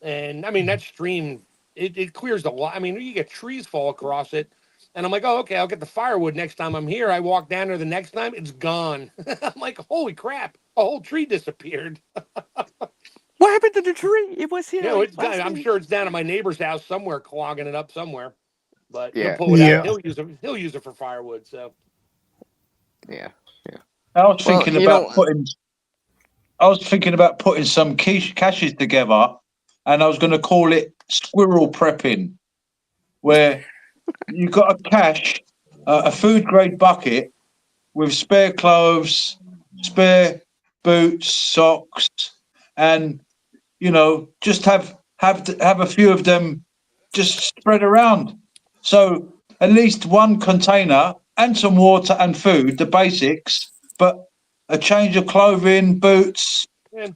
And I mean, that stream, it clears a lot. I mean, you get trees fall across it. And I'm like, oh, okay, I'll get the firewood next time I'm here. I walk down there the next time, it's gone. I'm like, holy crap, a whole tree disappeared. What happened to the tree? It was here. You know, I'm sure it's down at my neighbor's house somewhere, clogging it up somewhere. But he'll pull it out. He'll use it for firewood. So yeah. I was thinking about putting some caches together, and I was going to call it squirrel prepping, where you got a cache, a food grade bucket with spare clothes, spare boots, socks, and you know, just have a few of them just spread around. So at least one container and some water and food, the basics, but a change of clothing, boots,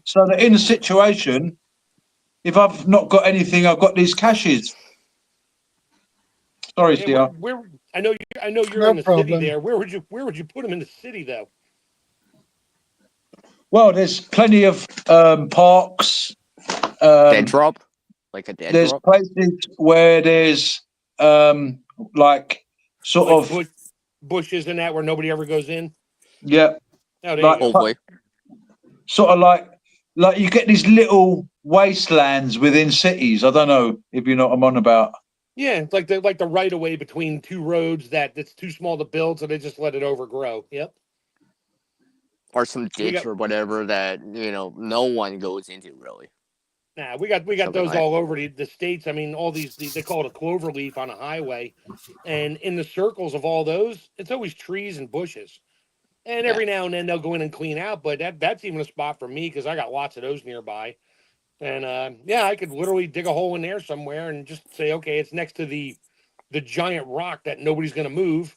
so that in a situation, if I've not got anything, I've got these caches. Sorry, Stia. I know you're in the city there. Where would you put them in the city though? Well, there's plenty of parks. Dead drop, like a dead there's drop. There's places where there's like sort of bushes and that where nobody ever goes in. Yeah. Oh, hopefully. Sort of like you get these little wastelands within cities. I don't know if you know what I'm on about. Yeah, it's like the right of way between two roads that's too small to build, so they just let it overgrow. Yep. Or some We ditch got or whatever that no one goes into really. we got Something those like all over the states. I mean, all they call it a clover leaf on a highway, and in the circles of all those, it's always trees and bushes. And every now and then they'll go in and clean out, but that's even a spot for me because I got lots of those nearby. And I could literally dig a hole in there somewhere and just say, okay, it's next to the giant rock that nobody's going to move,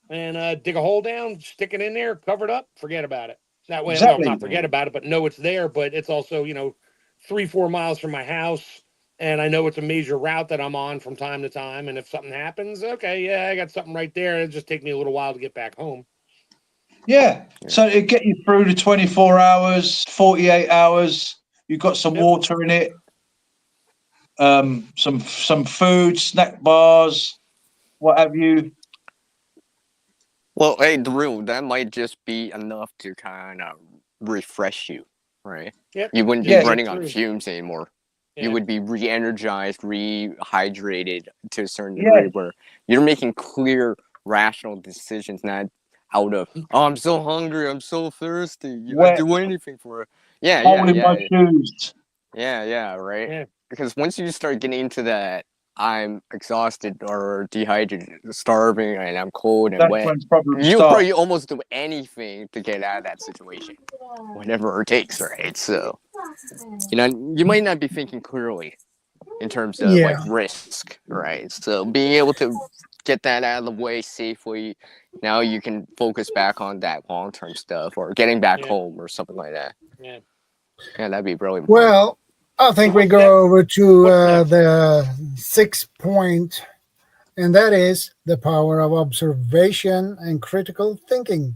and dig a hole down, stick it in there, cover it up, forget about it. That way, well, Exactly. not forget about it, but know it's there. But it's also 3-4 miles from my house, and I know it's a major route that I'm on from time to time. And if something happens, okay, yeah, I got something right there. It'll just take me a little while to get back home. Yeah. So it get you through the 24 hours, 48 hours. You've got some water in it, some food, snack bars, what have you. Well, hey, Drew, that might just be enough to kind of refresh you, right? Yep. You wouldn't be Yes. running on fumes anymore. Yeah. You would be re-energized, rehydrated to a certain Yeah. degree, where you're making clear, rational decisions, not out of I'm so hungry, I'm so thirsty. I'd Wet. do anything for it. Yeah, Hole in my shoes. yeah, right. Yeah. Because once you start getting into that, I'm exhausted or dehydrated, starving, and I'm cold and That's wet. when problems You start. probably almost do anything to get out of that situation, whatever it takes, right? So, you might not be thinking clearly in terms of like Yeah. risk, right? So being able to get that out of the way safely, now you can focus back on that long-term stuff or getting back home or something like that. Yeah. Yeah, that'd be really important. Well, I think we go over to the 6th point, and that is the power of observation and critical thinking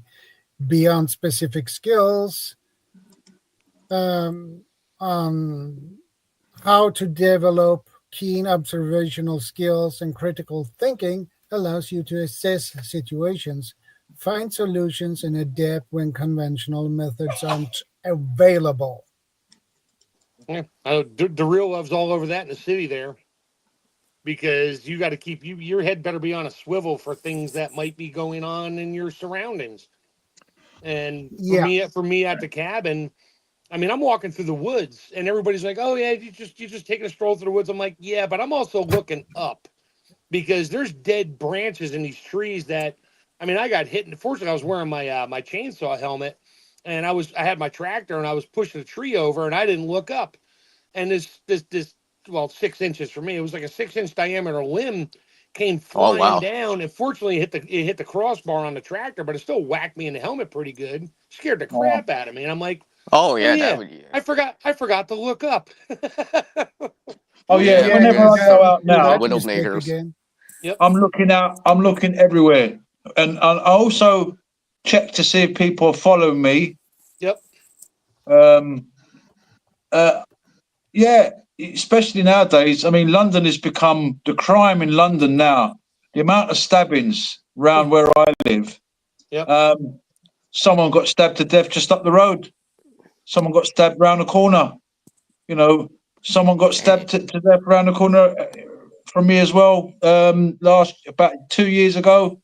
beyond specific skills. On how to develop keen observational skills and critical thinking allows you to assess situations, find solutions, and adapt when conventional methods aren't available. Yeah. Daryl loves all over that in the city there, because you got to keep your head better be on a swivel for things that might be going on in your surroundings. And for me at the cabin, I mean, I'm walking through the woods and everybody's like, "Oh yeah, you just taking a stroll through the woods." I'm like, "Yeah, but I'm also looking up because there's dead branches in these trees that, I mean, I got hit. And fortunately, I was wearing my my chainsaw helmet, and I had my tractor and I was pushing a tree over, and I didn't look up, and this well, 6 inches for me, it was like a 6-inch diameter limb came flying down, and fortunately it hit the crossbar on the tractor, but it still whacked me in the helmet pretty good, scared the crap out of me, and I'm like, I forgot to look up. Whenever I go out now, Widowmakers. Yep. I'm looking everywhere, and I also check to see if people follow me. Yep. Especially nowadays. I mean, London has become the crime in London now. The amount of stabbings around where I live. Yep. Someone got stabbed to death just up the road. Someone got stabbed round the corner. Someone got stabbed to death around the corner from me as well. About 2 years ago.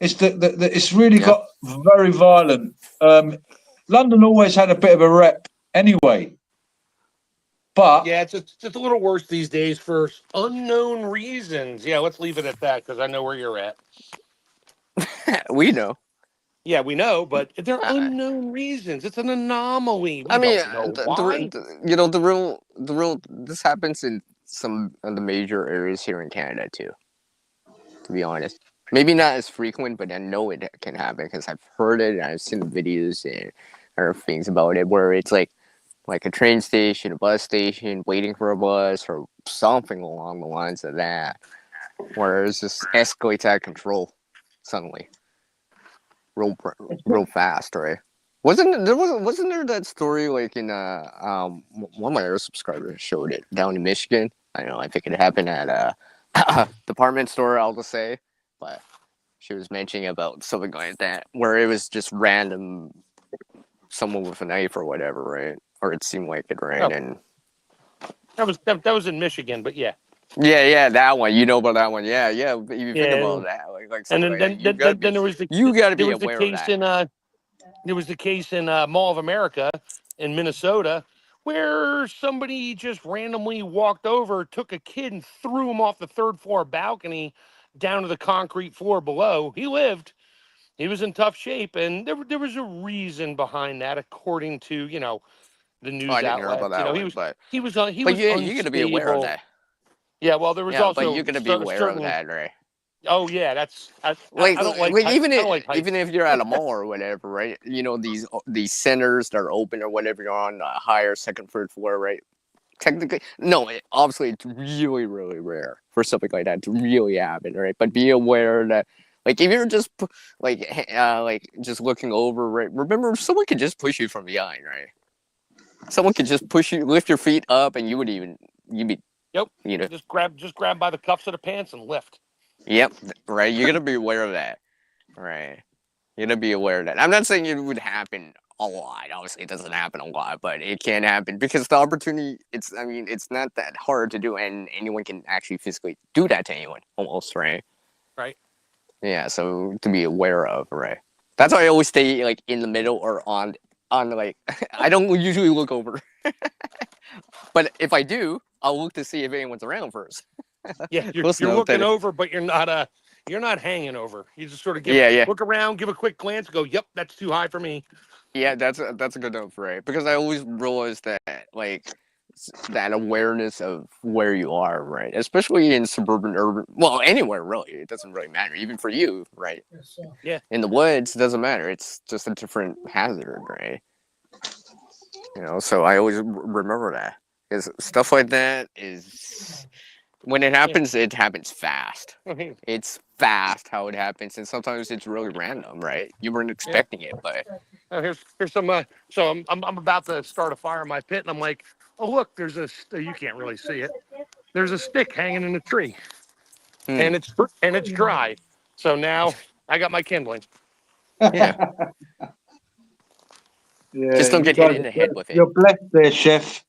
It's really got very violent. London always had a bit of a rep anyway. But yeah, it's just a little worse these days for unknown reasons. Yeah, let's leave it at that because I know where you're at. We know. Yeah, we know, but they're unknown reasons. It's an anomaly. We I mean, don't know why. the real. This happens in some of the major areas here in Canada too. To be honest, maybe not as frequent, but I know it can happen because I've heard it and I've seen the videos and heard things about it where it's like a train station, a bus station, waiting for a bus or something along the lines of that, where it just escalates out of control suddenly, real fast, right? Wasn't there that story like in one of my other subscribers showed it down in Michigan? I don't know, I think it happened at a department store, I'll just say, but she was mentioning about something like that where it was just random, someone with a knife or whatever, right? Or it seemed like it, right? Oh. And that was in Michigan, but yeah. Yeah, that one. You know about that one. Yeah. If you think about that, like And something like that, then there was the you got to be there was the aware of case that. in there was the case in Mall of America in Minnesota where somebody just randomly walked over, took a kid, and threw him off the third floor balcony down to the concrete floor below. He lived. He was in tough shape, and there was a reason behind that, according to the Oh, news I didn't hear about outlets. that one, He but was yeah, you got to be aware of unstable. that. Yeah, well, there was Yeah, but you also got to be aware of certain. that, right? Oh yeah, that's Like, I don't like like even I don't like even heights. if you're at a mall or whatever, right? These centers that are open or whatever, you're on a higher second, third floor, right? Technically, no, obviously it's really, really rare for something like that to really happen, right? But be aware that, like, if you're just like just looking over, right? Remember, someone could just push you from behind, right? Someone could just push you, lift your feet up, and you'd be, Yep. you know, Just grab by the cuffs of the pants and lift. yep, right. You're gonna be aware of that, right? You're gonna be aware of that. I'm not saying it would happen a lot. Obviously, it doesn't happen a lot, but it can happen because the opportunity. I mean, it's not that hard to do, and anyone can actually physically do that to anyone, almost, right? Right. Yeah. So to be aware of, right? That's why I always stay like in the middle or on like. I don't usually look over, but if I do, I'll look to see if anyone's around first. Yeah, Close you're enough looking that over, but you're not hanging over. You just sort of yeah. look around, give a quick glance, go, "Yep, that's too high for me." Yeah, that's a good note, right? Because I always realize that, like, that awareness of where you are, right? Especially in suburban, urban, well, anywhere really. It doesn't really matter, even for you, right? Yeah. In the woods, it doesn't matter. It's just a different hazard, right? So I always remember that because stuff like that is when it happens fast. It's fast how it happens, and sometimes it's really random, right? You weren't expecting it, but Here's some. So I'm about to start a fire in my pit, and I'm like, oh look, there's you can't really see it. There's a stick hanging in a tree, and it's dry. So now I got my kindling. yeah. Yeah, Just don't you get hit guys, in the head with it. you're blessed there, chef.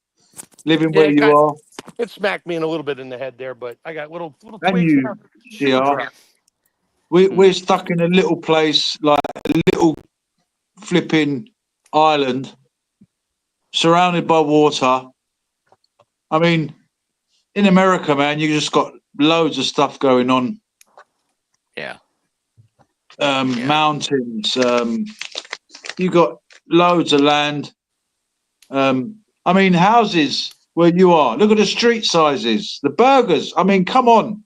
Living Yeah, where you are, it smacked me in a little bit in the head there, but I got little and twigs you, now. Super CR. dry. We're stuck in a little place, like a little flipping island, surrounded by water. I mean, in America, man, you just got loads of stuff going on. Yeah. Mountains. You got loads of land. I mean, houses where you are. Look at the street sizes, the burgers. I mean, come on.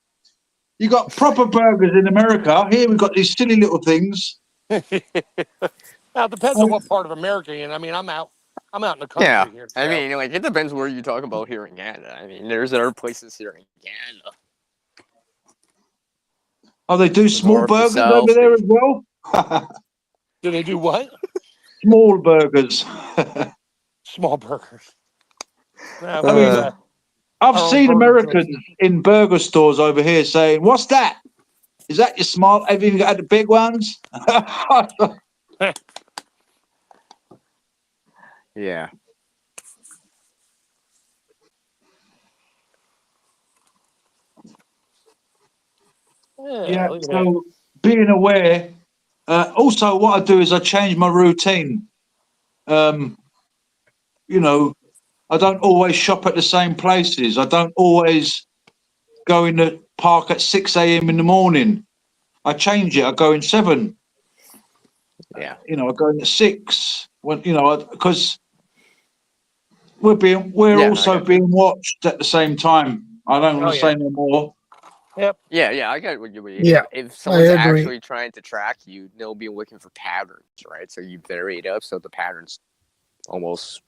You got proper burgers in America. Here we've got these silly little things. Now it depends on what part of America you're in. I mean, I'm out in the Yeah. country here. I So. mean, like, it depends where you talk about here in Canada. I mean, there's other places here in Canada. Oh, they do small North to burgers south, over there as well? Do they do what? Small burgers. Small burgers. Yeah, I mean, I've our own seen burger Americans joint. in burger stores over here saying, "What's that? Is that your small? Have you got the big ones?" yeah. Yeah. Look at that. So being aware. Also, what I do is I change my routine. You know, I don't always shop at the same places. I don't always go in the park at 6 a.m. in the morning. I change it. I go in 7. Yeah. I go in at 6. When because we're also being watched at the same time. I don't want to say no more. Yep. Yeah, I get what you mean. Yeah, If someone's I agree. actually trying to track you, they'll be looking for patterns, right? So you vary it up so the patterns almost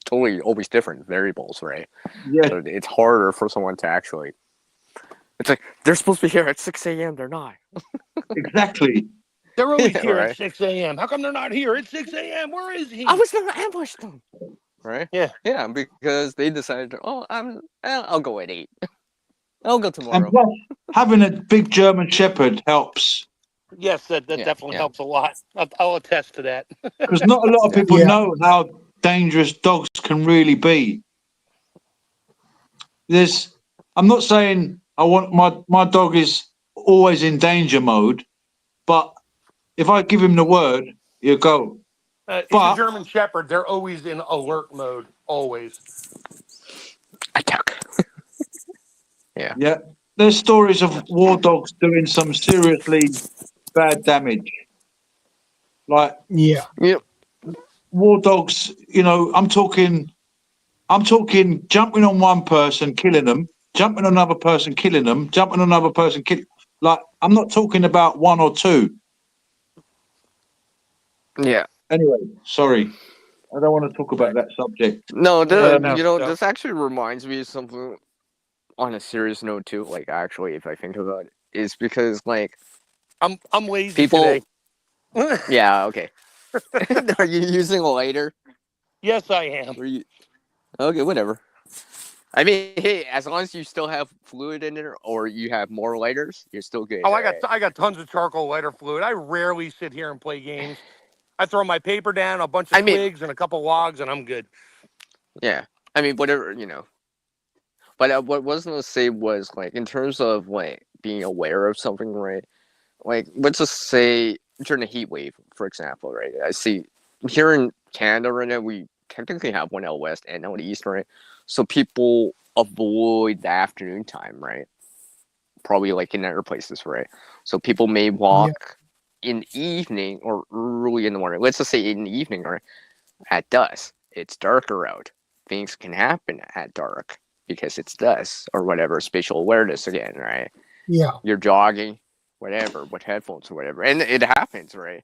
totally always different variables, right? Yeah. So it's harder for someone to actually. It's like they're supposed to be here at 6 a.m. They're not. Exactly. They're always here right. at 6 a.m. How come they're not here at 6 a.m.? Where is he? I was gonna ambush them. Right? Yeah. Yeah, because they decided, I'll go at 8. I'll go And tomorrow. plus, having a big German Shepherd helps. Yes, that definitely helps a lot. I'll attest to that. Because not a lot of people know how dangerous dogs can really be. There's I'm not saying I want my dog is always in danger mode, but if I give him the word, he'll go. He's a German Shepherd. They're always in alert mode, always. Attack. Yeah. Yeah. There's stories of war dogs doing some seriously bad damage. Like Yeah. war dogs, you know, I'm talking jumping on one person, killing them, jumping on another person, killing them, jumping on another person, like I'm not talking about one or two. Yeah. Anyway, sorry. I don't want to talk about that subject. No, No. this actually reminds me of something on a serious note too. Like, actually, if I think about it, is because like I'm lazy people. today. Yeah. Okay. Are you using a lighter? Yes, I am. Okay, whatever. I mean, hey, as long as you still have fluid in there, or you have more lighters, you're still good. Oh, right? I got tons of charcoal lighter fluid. I rarely sit here and play games. I throw my paper down, a bunch of twigs, and a couple logs, and I'm good. Yeah, I mean, whatever, But what I was gonna say was like, in terms of like being aware of something, right? Like, let's just say during a heat wave, for example, right? I see here in Canada right now, we technically have one out west and out east, right? So people avoid the afternoon time, right? Probably like in other places, right? So people may walk in the evening or early in the morning. Let's just say in the evening, right? At dusk, it's darker out. Things can happen at dark because it's dusk or whatever. Spatial awareness again, right? Yeah. You're jogging, whatever, with headphones or whatever, and it happens, right?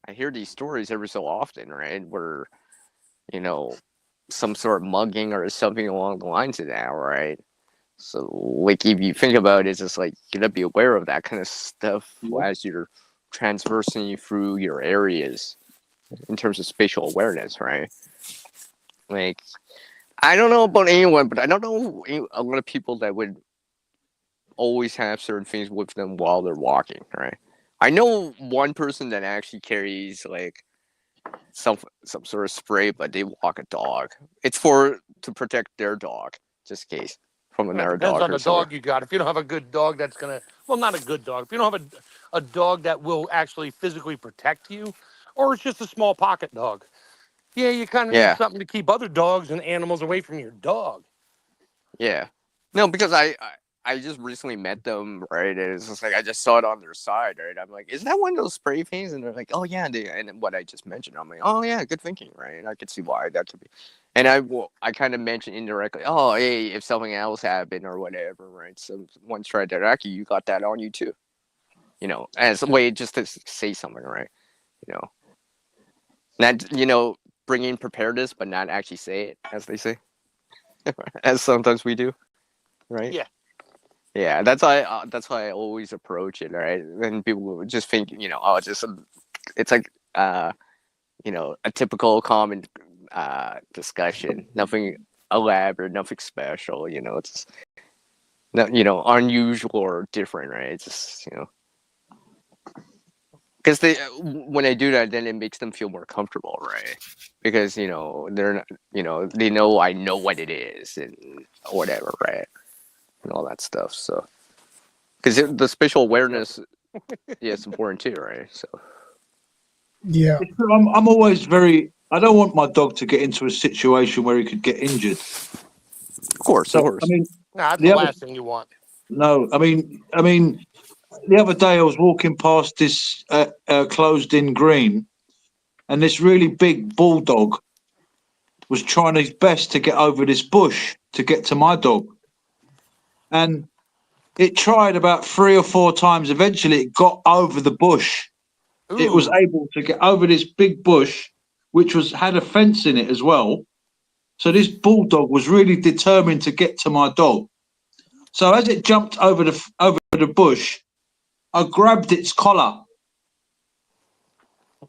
I hear these stories every so often, right? Where some sort of mugging or something along the lines of that, right? So, like, if you think about it, it's just like you gotta be aware of that kind of stuff as you're transversing through your areas in terms of spatial awareness, right? Like, I don't know about anyone, but I don't know a lot of people that would always have certain things with them while they're walking, right? I know one person that actually carries like some sort of spray, but they walk a dog. It's to protect their dog, just in case from another Depends dog on or the something. dog you got. If you don't have a good dog that's going to, well, not a good dog. If you don't have a dog that will actually physically protect you, or it's just a small pocket dog, yeah, you kind of need something to keep other dogs and animals away from your dog. Yeah. No, because I just recently met them, right? And it's just like I just saw it on their side, right? I'm like, is that one of those spray things? And they're like, oh yeah, and what I just mentioned, I'm like, oh yeah, good thinking, right? And I could see why that could be. And I kind of mentioned indirectly, oh hey, if something else happened or whatever, right? So once tried that, actually, you got that on you too, as a way just to say something, right? Not bring in preparedness, but not actually say it, as they say, as sometimes we do, right? Yeah. Yeah, that's why I always approach it, right? And people would just think, it's like a typical common discussion, nothing elaborate, nothing special, it's not, unusual or different, right? It's just, because when I do that, then it makes them feel more comfortable, right? Because they're not, they know I know what it is and whatever, right? And all that stuff. So, because the spatial awareness, it's important too, right? So, yeah, I'm always I don't want my dog to get into a situation where he could get injured. Of course. Nah, that's the last thing you want. No, I mean, the other day I was walking past this closed-in green, and this really big bulldog was trying his best to get over this bush to get to my dog. And it tried about 3 or 4 times. Eventually, it got over the bush. Ooh. It was able to get over this big bush, which had a fence in it as well. So this bulldog was really determined to get to my dog. So as it jumped over the bush, I grabbed its collar.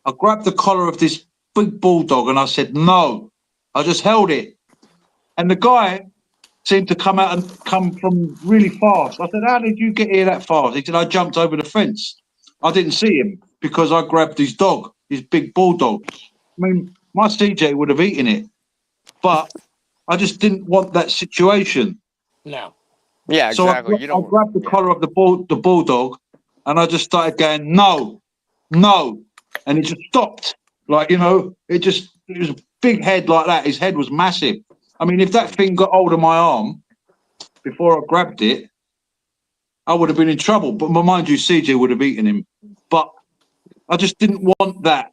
I grabbed the collar of this big bulldog and I said, no. I just held it. And the guy seemed to come from really fast. I said, how did you get here that fast? He said, I jumped over the fence. I didn't see him because I grabbed his dog, his big bulldog. I mean, my CJ would have eaten it, but I just didn't want that situation. No. Yeah, So exactly. I grabbed the collar of the bulldog, and I just started going, no, and it just stopped. Like, it was a big head like that. His head was massive. I mean, if that thing got hold of my arm before I grabbed it, I would have been in trouble. But mind you, CJ would have eaten him. But I just didn't want that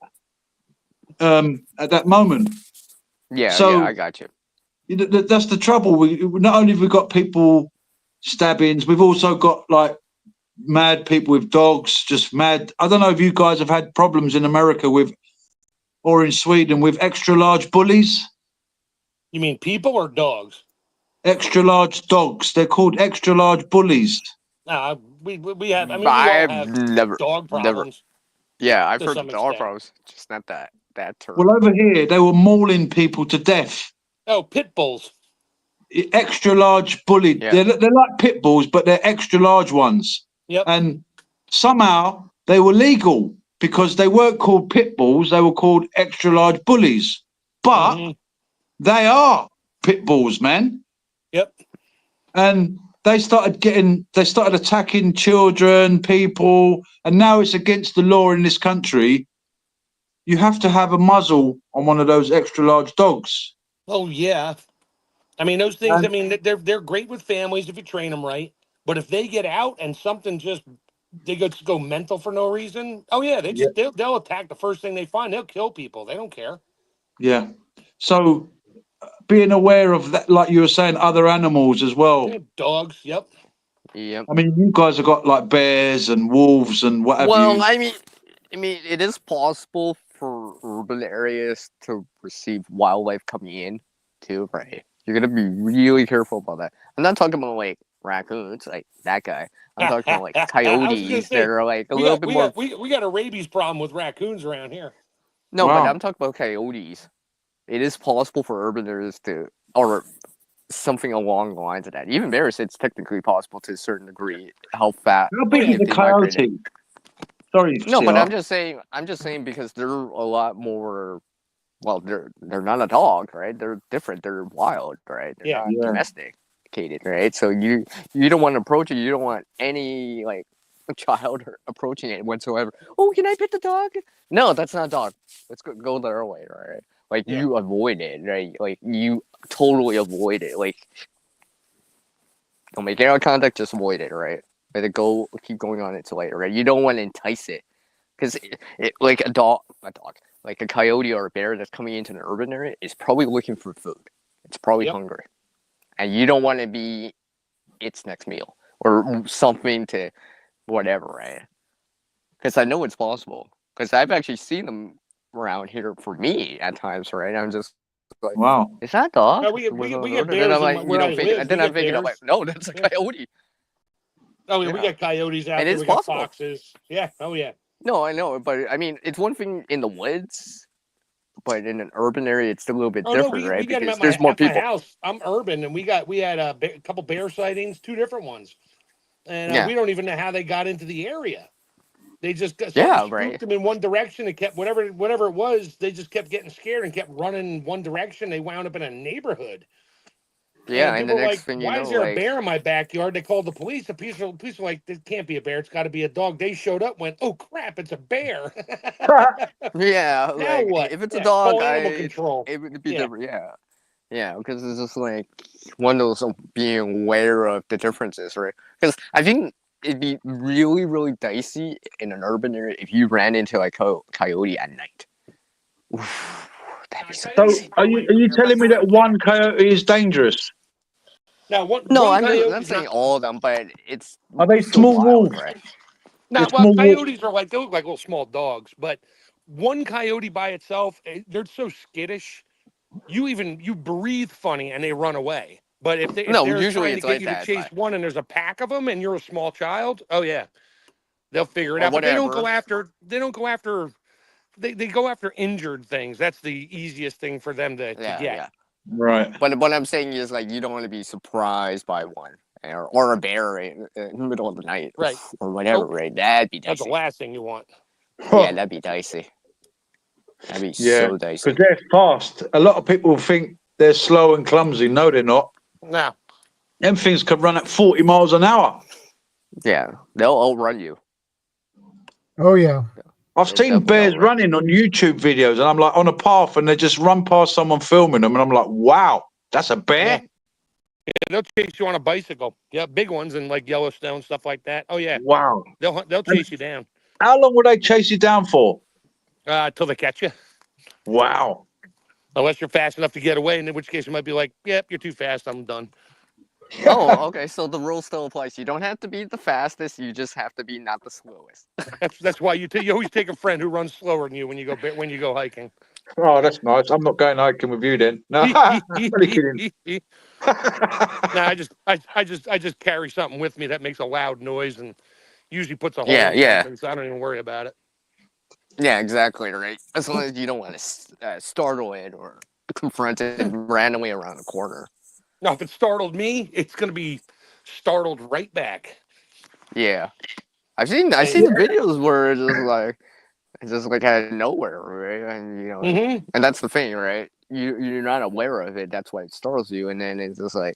at that moment. Yeah, So I got you. that's the trouble. We not only have we got people stabbings, we've also got like mad people with dogs, just mad. I don't know if you guys have had problems in America or in Sweden with extra large bullies. You mean people or dogs? Extra large dogs. They're called extra large bullies. We have. I mean, we all have dog problems. Yeah, I've to heard some dog extent. problems, just not that term. Well, over here they were mauling people to death. Oh, pit bulls. Extra large bully. Yeah. They're like pit bulls, but they're extra large ones. Yep. And somehow they were legal because they weren't called pit bulls; they were called extra large bullies. But they are pit bulls, man. Yep. And they started attacking children, people, and now it's against the law in this country. You have to have a muzzle on one of those extra large dogs. Oh yeah. I mean, those things. I mean, they're great with families if you train them right. But if they get out and something they go mental for no reason. Oh yeah, they'll attack the first thing they find. They'll kill people. They don't care. Yeah. So being aware of that, like you were saying, other animals as well. Yeah, dogs. Yep. Yep. I mean, you guys have got like bears and wolves and whatever. Well, I mean, it is possible for urban areas to receive wildlife coming in too, right? You're gonna be really careful about that. I'm not talking about like raccoons, like that guy. I'm talking about like coyotes that are like a little bit more. We got a rabies problem with raccoons around here. No, but I'm talking about coyotes. It is possible for urban areas or something along the lines of that. Even bears, it's technically possible to a certain degree. How fast? How big is a coyote? Sorry. No, but I'm just saying because they're a lot more. Well, they're not a dog, right? They're different. They're wild, right? They're not domesticated, right? So you don't want to approach it. You don't want any like child approaching it whatsoever. Oh, can I pet the dog? No, that's not a dog. Let's go their way, right? Like you avoid it, right? Like you totally avoid it. Like don't make any contact, just avoid it, right? Let it go. Keep going on its way, right? You don't want to entice it, because it like a dog, like a coyote or a bear that's coming into an urban area is probably looking for food. It's probably hungry, and you don't want to be its next meal or something to whatever, right? Because I know it's possible. Because I've actually seen them around here for me at times, right? I'm just like, wow, is that a dog? No, we get bears. And then I'm like, where I live, and then I'm thinking, like, no, that's a coyote. Oh yeah, we got coyotes out and there. it's We possible. got foxes. Yeah. Oh yeah. No, I know, but I mean, it's one thing in the woods, but in an urban area, it's still a little bit different, right? We got them because at there's more people. My house. I'm urban, and we had a couple bear sightings, 2 different ones, and we don't even know how they got into the area. They just spooked them in one direction. It kept whatever it was. They just kept getting scared and kept running in one direction. They wound up in a neighborhood. Yeah, and the people were next like, thing you why know, is there like, a bear in my backyard? They called the police. The police were like, this can't be a bear. It's got to be a dog. They showed up, went, oh crap, it's a bear. yeah, now like, what? if it's a dog, animal control. It would be different. Yeah, because it's just like one of those being aware of the differences, right? Because I think it'd be really, really dicey in an urban area if you ran into like a coyote at night. Oof, that'd be so dicey. Are you telling me that one coyote is dangerous? Now, I'm not saying all of them, but are they small wolves? Right? No, coyotes are like, they look like little small dogs, but one coyote by itself, they're so skittish. You breathe funny and they run away. But if they're usually trying to it's get like you that, to chase one and there's a pack of them and you're a small child, oh yeah, they'll figure it out. But they don't go after. They go after injured things. That's the easiest thing for them to get. Yeah. Right. But what I'm saying is, like, you don't want to be surprised by one or a bear in the middle of the night, right, or whatever, right? That'd be dicey. That's the last thing you want. Yeah, that'd be dicey. That'd be so dicey. Because they're fast. A lot of people think they're slow and clumsy. No, they're not. No. Them things could run at 40 miles an hour. Yeah, they'll outrun you. Oh yeah. I've They seen definitely bears outrun. running on YouTube videos, and I'm like on a path, and they just run past someone filming them, and I'm like, wow, that's a bear? Yeah, they'll chase you on a bicycle. Yeah, big ones in like Yellowstone, stuff like that. Oh yeah, Wow. they'll chase you down How long will they chase you down for? till they catch you. Wow. Unless you're fast enough to get away, and in which case you might be like, "Yep, you're too fast. I'm done." Oh, okay. So the rule still applies. You don't have to be the fastest. You just have to be not the slowest. That's why you always take a friend who runs slower than you when you go hiking. Oh, that's nice. I'm not going hiking with you then. No, only kidding. Nah, I just carry something with me that makes a loud noise and usually puts a hole Yeah, in yeah. something, so I don't even worry about it. Yeah, exactly right. As long as you don't want to startle it or confront it randomly around a corner. Now, if it startled me, it's gonna be startled right back. Yeah, I've seen the videos where it's just like out of nowhere, right? And you know, and that's the thing, right? You're not aware of it. That's why it startles you, and then it's just like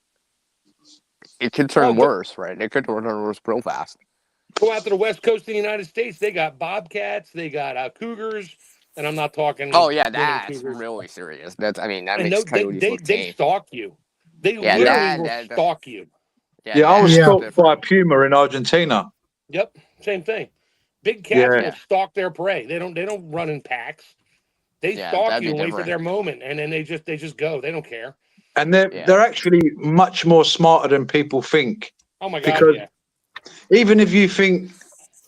it could turn worse, right? It could turn worse real fast. Go out to the west coast of the United States. They got bobcats, they got cougars, and I'm not talking. Oh yeah, women that's cougars. really serious. That And makes coyotes look they tame. stalk you. They Yeah, literally will stalk you. Yeah, I was that's stalked different. by a puma in Argentina. Yep, same thing. Big cats Yeah. will stalk their prey. They don't run in packs. They stalk that'd you be and wait for different. their moment, and then they just go. They don't care. And they're actually much more smarter than people think. Oh my god, Because yeah. even if you think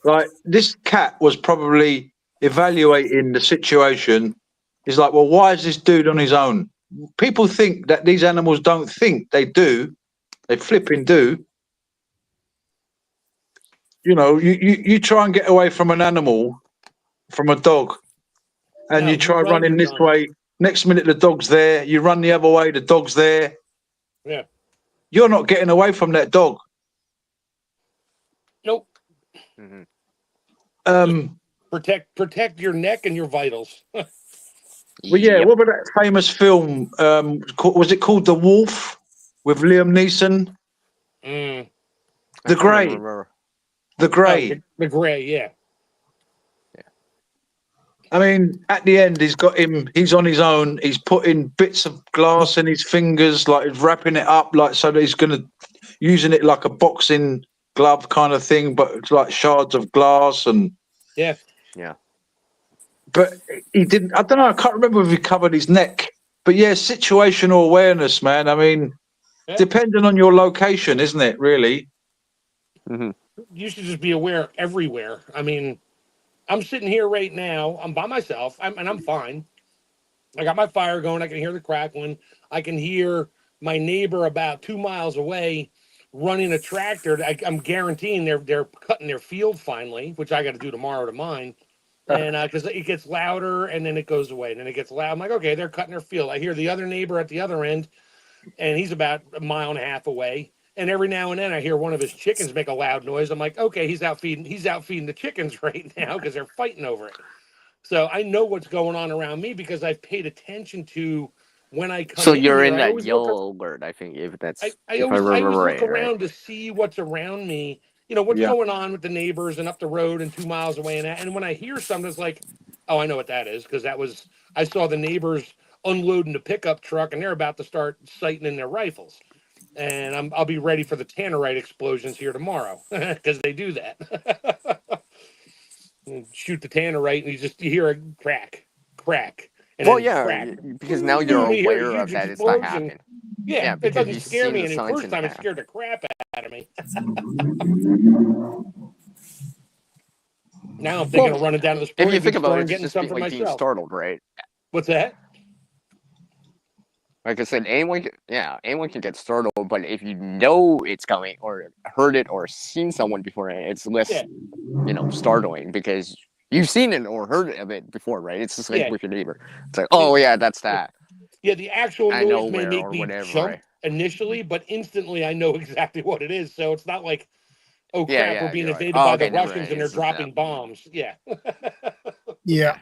like this cat was probably evaluating the situation, he's like, well, why is this dude on his own? People think that these animals don't think. They do. They flipping do. You know, you try and get away from an animal, from a dog, and No, you try you run, running you're this done. way. Next minute, the dog's there. You run the other way, the dog's there. Yeah. You're not getting away from that dog. Nope. Protect your neck and your vitals. Well, yeah. What about that famous film? Was it called The Wolf with Liam Neeson? The Grey. The Grey. The Grey, yeah. I mean, at the end, he's got him. He's on his own. He's putting bits of glass in his fingers, like he's wrapping it up, like so that he's using it like a boxing glove kind of thing, but it's like shards of glass and yeah. But he didn't. I don't know. I can't remember if he covered his neck. But yeah, situational awareness, man. I mean, depending on your location, isn't it? Really. You should just be aware everywhere. I mean, I'm sitting here right now. I'm by myself, and I'm fine. I got my fire going. I can hear the crackling. I can hear my neighbor about 2 miles away running a tractor. I'm guaranteeing they're cutting their field finally, which I got to do tomorrow to mine. And because it gets louder and then it goes away, and then it gets loud. I'm like, okay, they're cutting their field. I hear the other neighbor at the other end, and he's about 1.5 miles away. And every now and then I hear one of his chickens make a loud noise. I'm like, okay, he's out feeding the chickens right now because they're fighting over it. So I know what's going on around me because I've paid attention to when I come. So in you're here, in that yellow alert, I think, if that's I if I always remember look right. around to see what's around me. You know, what's going on with the neighbors and up the road and 2 miles away. And when I hear something, it's like, oh, I know what that is, because I saw the neighbors unloading the pickup truck and they're about to start sighting in their rifles. And I'll be ready for the tannerite explosions here tomorrow because they do that. Shoot the tannerite and you hear a crack. And well, then yeah, crack. because now you're You hear a aware of huge that it's not explosion. happening. Yeah, it because doesn't you've scare seen me. the And the signs first in time it past. scared the crap out of me. Now I'm thinking of running down to the store. If you think about it, and it's getting just some for like being myself. startled, right? What's that? Like I said, anyone can get startled, but if you know it's coming or heard it or seen someone before, it's less, startling because you've seen it or heard of it before, right? It's just like with your neighbor. It's like, oh yeah, that's that. Yeah, the actual I noise know may where make or me whatever, jump right? initially, but instantly I know exactly what it is. So it's not like, oh Yeah, crap, yeah, we're being you're like, invaded oh, by okay, the never Russians mind. and they're It's just dropping bombs. Yeah. Yeah.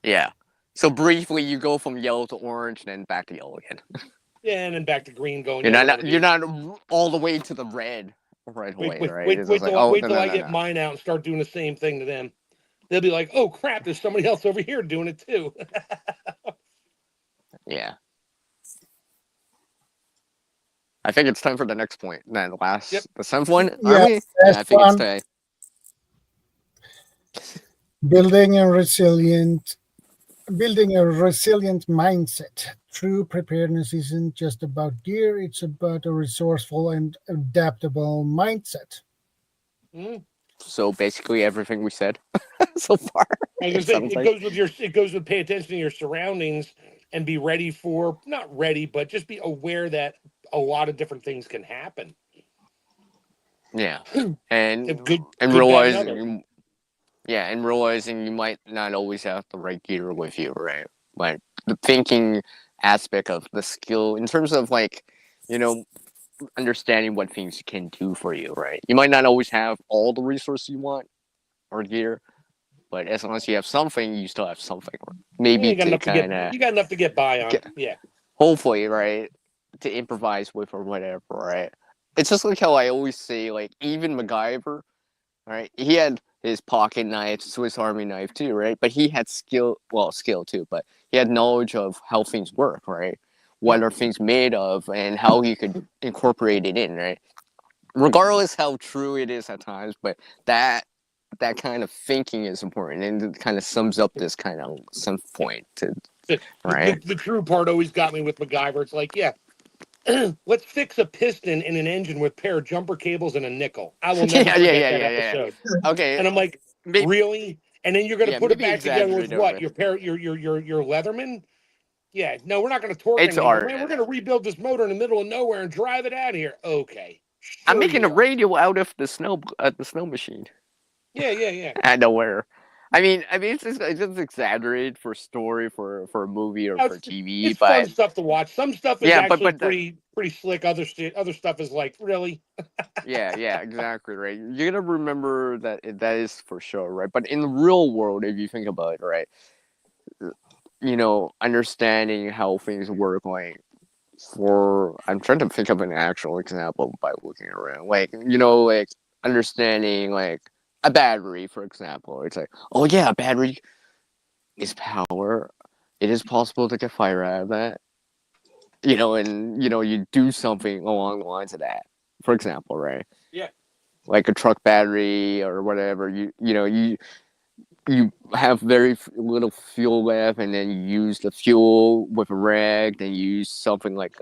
Yeah. So briefly, you go from yellow to orange, then back to yellow again. Yeah, and then back to green going. You're not all the way to the red right away, right? Wait It's till, just like, wait till I get mine out and start doing the same thing to them. They'll be like, "Oh crap! There's somebody else over here doing it too." Yeah. I think it's time for the next point. Then the 7th one. Are we? Yeah, I think it's today. Building a resilient mindset. True preparedness isn't just about gear, it's about a resourceful and adaptable mindset. So basically everything we said so far. It goes with pay attention to your surroundings and be ready for, not ready, but just be aware that a lot of different things can happen. Yeah. And realizing you might not always have the right gear with you, right? Like the thinking aspect of the skill in terms of understanding what things can do for you, right? You might not always have all the resources you want or gear, but as long as you have something, you still have something. Maybe you got enough to get by on. Hopefully, right? To improvise with or whatever, right? It's just like how I always say, like, even MacGyver, right? He had his pocket knife, Swiss Army knife too, right? But he had skill too, but he had knowledge of how things work, right? What are things made of and how he could incorporate it in, right? Regardless how true it is at times, but that kind of thinking is important, and it kind of sums up this kind of some point to right. The true part always got me with MacGyver. It's like, let's fix a piston in an engine with a pair of jumper cables and a nickel. I will never forget that episode. Okay, and I'm like, really? And then you're going to put it back together with what? Your Leatherman? Yeah, no, we're not going to torque it anymore. Man, we're going to rebuild this motor in the middle of nowhere and drive it out of here. Okay. Sure, I'm making a radio out of the snow machine. Yeah. Out of nowhere. I mean, it's just exaggerated for story, for a movie or for TV. It's fun stuff to watch. Some stuff is actually pretty slick. Other stuff is like, really? yeah, exactly, right. You're gonna remember that is for sure, right? But in the real world, if you think about it, right, understanding how things work, like I'm trying to think of an actual example by looking around, like understanding like a battery, for example. It's like, oh yeah, a battery is power. It is possible to get fire out of that. And you do something along the lines of that, for example, right? Yeah. Like a truck battery or whatever. You have very little fuel left, and then you use the fuel with a rag, then you use something like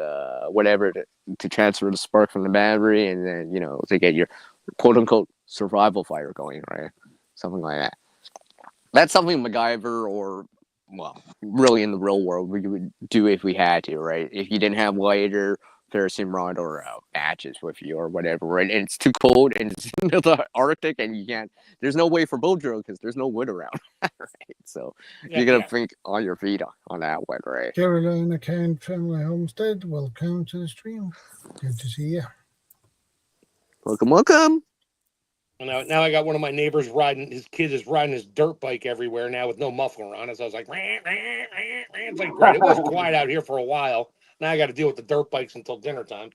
whatever to transfer the spark from the battery, and then to get your quote unquote survival fire going, right? Something like that. That's something MacGyver or really in the real world we would do if we had to, right? If you didn't have lighter, kerosene rod, or matches with you or whatever, right? And it's too cold and it's in the Arctic and you can't. There's no way for boat drill because there's no wood around, right? So you're gonna think on your feet on that one, right? Carolina Kane Family Homestead, welcome to the stream. Good to see you. Welcome. Now I got one of my neighbors his kid is riding his dirt bike everywhere now with no muffler on it. So I was like, it's like, great. It was quiet out here for a while. Now I got to deal with the dirt bikes until dinner time.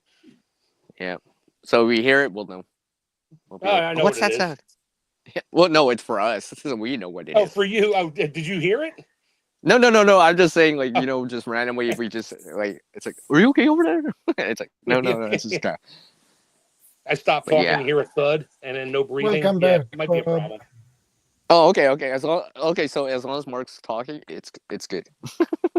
Yeah. So we hear it, we'll know. I know what's that sound? Yeah. Well, no, it's for us. We know what it is. Oh, for you? Oh, did you hear it? No. I'm just saying, like, just randomly, if we just like, it's like, are you okay over there? It's like, no. It's just kind of. I stop talking and hear a thud, and then no breathing. Welcome back. Might be a problem. Oh, okay. So as long as Mark's talking, it's good.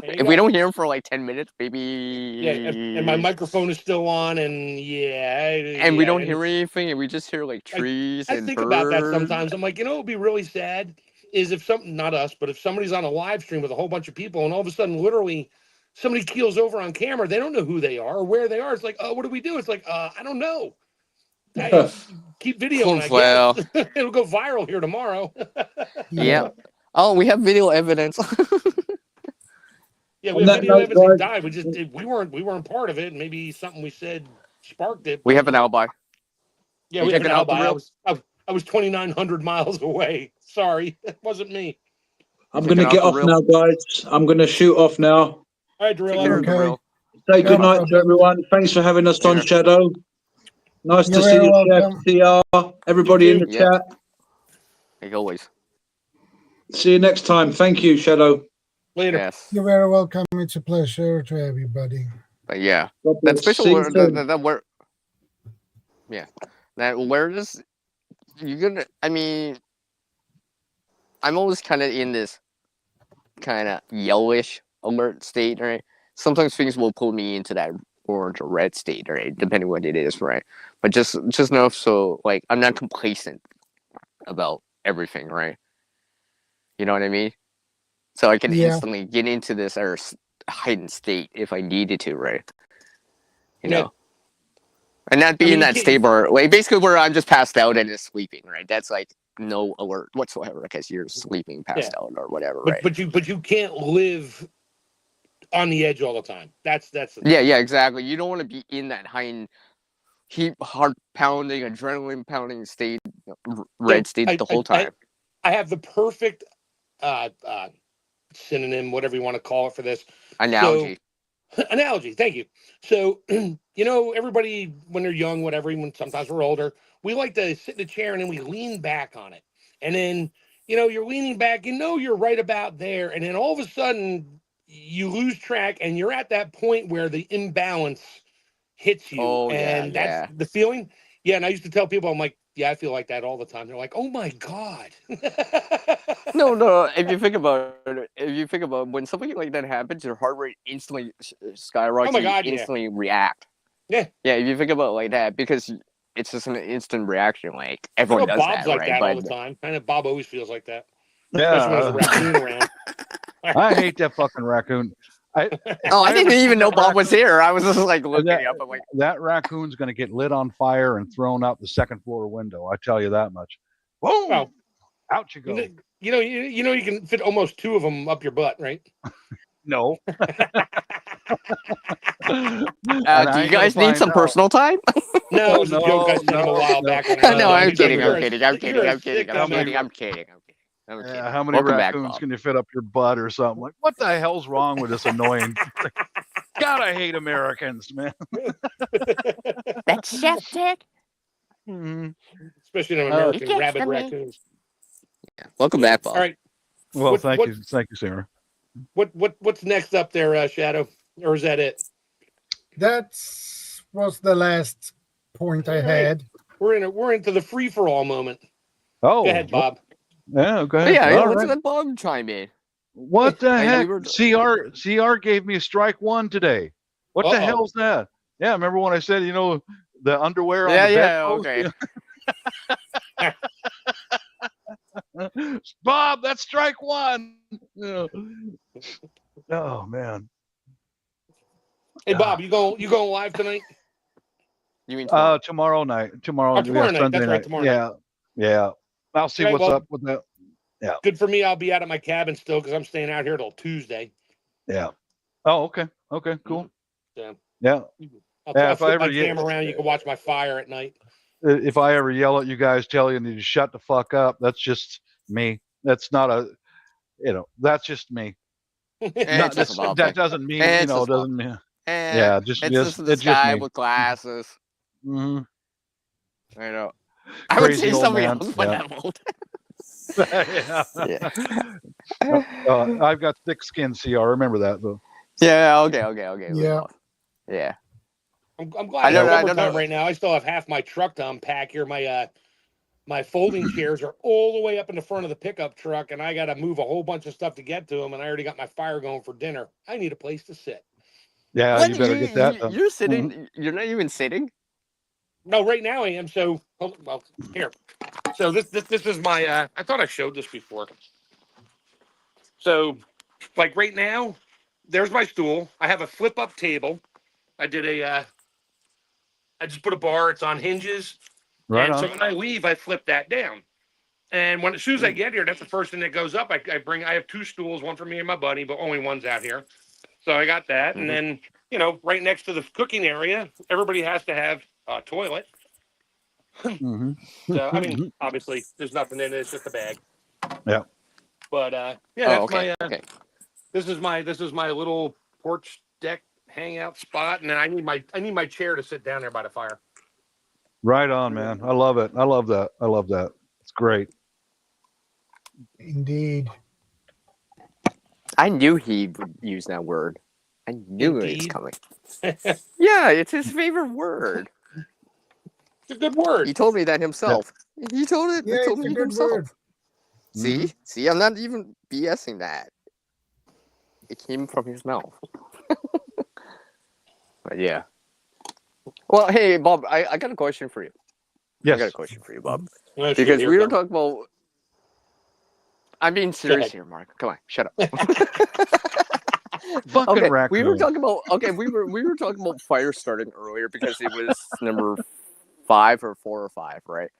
If we don't hear him for like 10 minutes, maybe. Yeah, and my microphone is still on, and we don't hear anything, and we just hear like trees and think birds. About that sometimes. I'm like, it would be really sad is if not us, but if somebody's on a live stream with a whole bunch of people, and all of a sudden, literally, somebody keels over on camera, they don't know who they are or where they are. It's like, oh, what do we do? It's like, I don't know. Keep videoing. I guess. It'll go viral here tomorrow. Yeah. Oh, we have video evidence. Yeah, we have video evidence. He died. We weren't part of it. Maybe something we said sparked it. We have an alibi. Yeah, we have an alibi. I was 2,900 miles away. Sorry, it wasn't me. I'm gonna get off now, guys. I'm gonna shoot off now. All right, Drill. Say good No night to problem. everyone. Thanks for having us on, Shadow. Nice You're to see very you, Chef, welcome. TR, everybody You in the too. Yeah. chat. Like always. See you next time. Thank you, Shadow. Later. Yes. You're very welcome. It's a pleasure to everybody. But yeah. God That bless. special See you word soon. that word. Yeah. That awareness, you're gonna. I mean, I'm always kind of in this kind of yellowish alert state, right? Sometimes things will pull me into that orange or red state, right? Depending what it is, right? But just know, so like I'm not complacent about everything, right? You know what I mean? So I can Yeah. instantly get into this or heightened state if I needed to, right? You Yeah. know, and not be in that state where, like, basically where I'm just passed out and just sleeping, right? That's like no alert whatsoever because you're sleeping, passed out, or whatever, right? But you can't live on the edge all the time. That's the thing. Yeah, exactly. You don't want to be in that heightened, heart pounding, adrenaline pounding state, red state the whole time. I have the perfect synonym, whatever you want to call it for this. Analogy. Analogy. Thank you. So, you know, everybody when they're young, whatever, even sometimes we're older, we like to sit in a chair and then we lean back on it. And then, you know, you're leaning back, you know, you're right about there. And then all of a sudden you lose track and you're at that point where the imbalance hits you. Oh, and that's the feeling. Yeah. And I used to tell people, I'm like, yeah, I feel like that all the time. They're like, oh my God. No. If you think about it, when something like that happens, your heart rate instantly skyrockets. Oh my God, you instantly react. Yeah. Yeah, if you think about it like that, because it's just an instant reaction. Like everyone does Bob's that, like right? that all But the time. I know Bob always feels like that. Yeah. Especially when there's a raccoon around. I hate that fucking raccoon. I didn't even know Bob was here. I was just like looking up. I'm like, that raccoon's going to get lit on fire and thrown out the second floor window. I tell you that much. Whoa! Well, out you go. You know, you can fit almost 2 of them up your butt, right? No. do you guys need some personal time? No, it was a joke I sent him a while back. No, I'm kidding. I'm kidding. How many Welcome raccoons back, can you fit up your butt or something? Like, what the hell's wrong with this annoying? God, I hate Americans, man. That's septic. Especially in American rabid raccoons. Yeah. Welcome back, Bob. All right. Well, thank you, Sarah. What's next up there, Shadow? Or is that it? That was the last point I had. We're into the free for all moment. Oh, go ahead, Bob. Yeah, go ahead. Yeah, let's let Bob chime in. What the heck? CR gave me strike 1 today. What the hell's that? Yeah, remember when I said, you know, the underwear on the bed? Okay. Bob, that's strike 1. Oh man. Hey Bob, you going live tonight? You mean tomorrow night? Tomorrow night. Sunday That's right. night. Tomorrow night. Yeah. I'll see what's up with that. Yeah. Good for me. I'll be out at my cabin still because I'm staying out here till Tuesday. Yeah. Oh, okay. Okay. Cool. Yeah. Yeah. I'll flip my camera around. You can watch my fire at night. If I ever yell at you guys, tell you to shut the fuck up, that's just me. That's not a, that's just me. That doesn't mean, doesn't mean. Yeah, just the guy with glasses. Mm-hmm. I know. I would say something else, but I won't. I've got thick skin, CR. Remember that though. Yeah. Okay. Yeah. I'm glad it's summertime right now. I still have half my truck to unpack here. My folding chairs are all the way up in the front of the pickup truck, and I got to move a whole bunch of stuff to get to them. And I already got my fire going for dinner. I need a place to sit. Yeah, you better get that. You're sitting. Mm-hmm. You're not even sitting. No, right now I am. So, well, here. So this is my. I thought I showed this before. So, like right now, there's my stool. I have a flip up table. I did I just put a bar. It's on hinges. Right and on. so when I leave, I flip that down. And as soon as I get here, that's the first thing that goes up. I have 2 stools, one for me and my buddy, but only one's out here. So I got that. Mm-hmm. And then, right next to the cooking area, everybody has to have a toilet. Mm-hmm. So, I mean, obviously, there's nothing in it. It's just a bag. Yeah. But, that's my, this is my little porch deck hangout spot, and then I need my chair to sit down there by the fire. Right on, man. I love it. I love that. I love that. It's great. Indeed. I knew he would use that word. I knew it's Indeed. coming. Yeah, it's his favorite word. It's a good word. He told me that himself. He told it. Yeah, he told it's a me good himself. word. See, I'm not even BSing that. It came from his mouth. But yeah. Well, hey, Bob, I got a question for you. Yes. I got a question for you, Bob. Oh, shit, Because here we it were comes. talking about. I'm being serious ahead. here, Mark. Come on, shut up. Fucking Okay, raccoon. we were talking about. Okay, we were talking about fire starting earlier because it was number 5 or 4 or 5, right?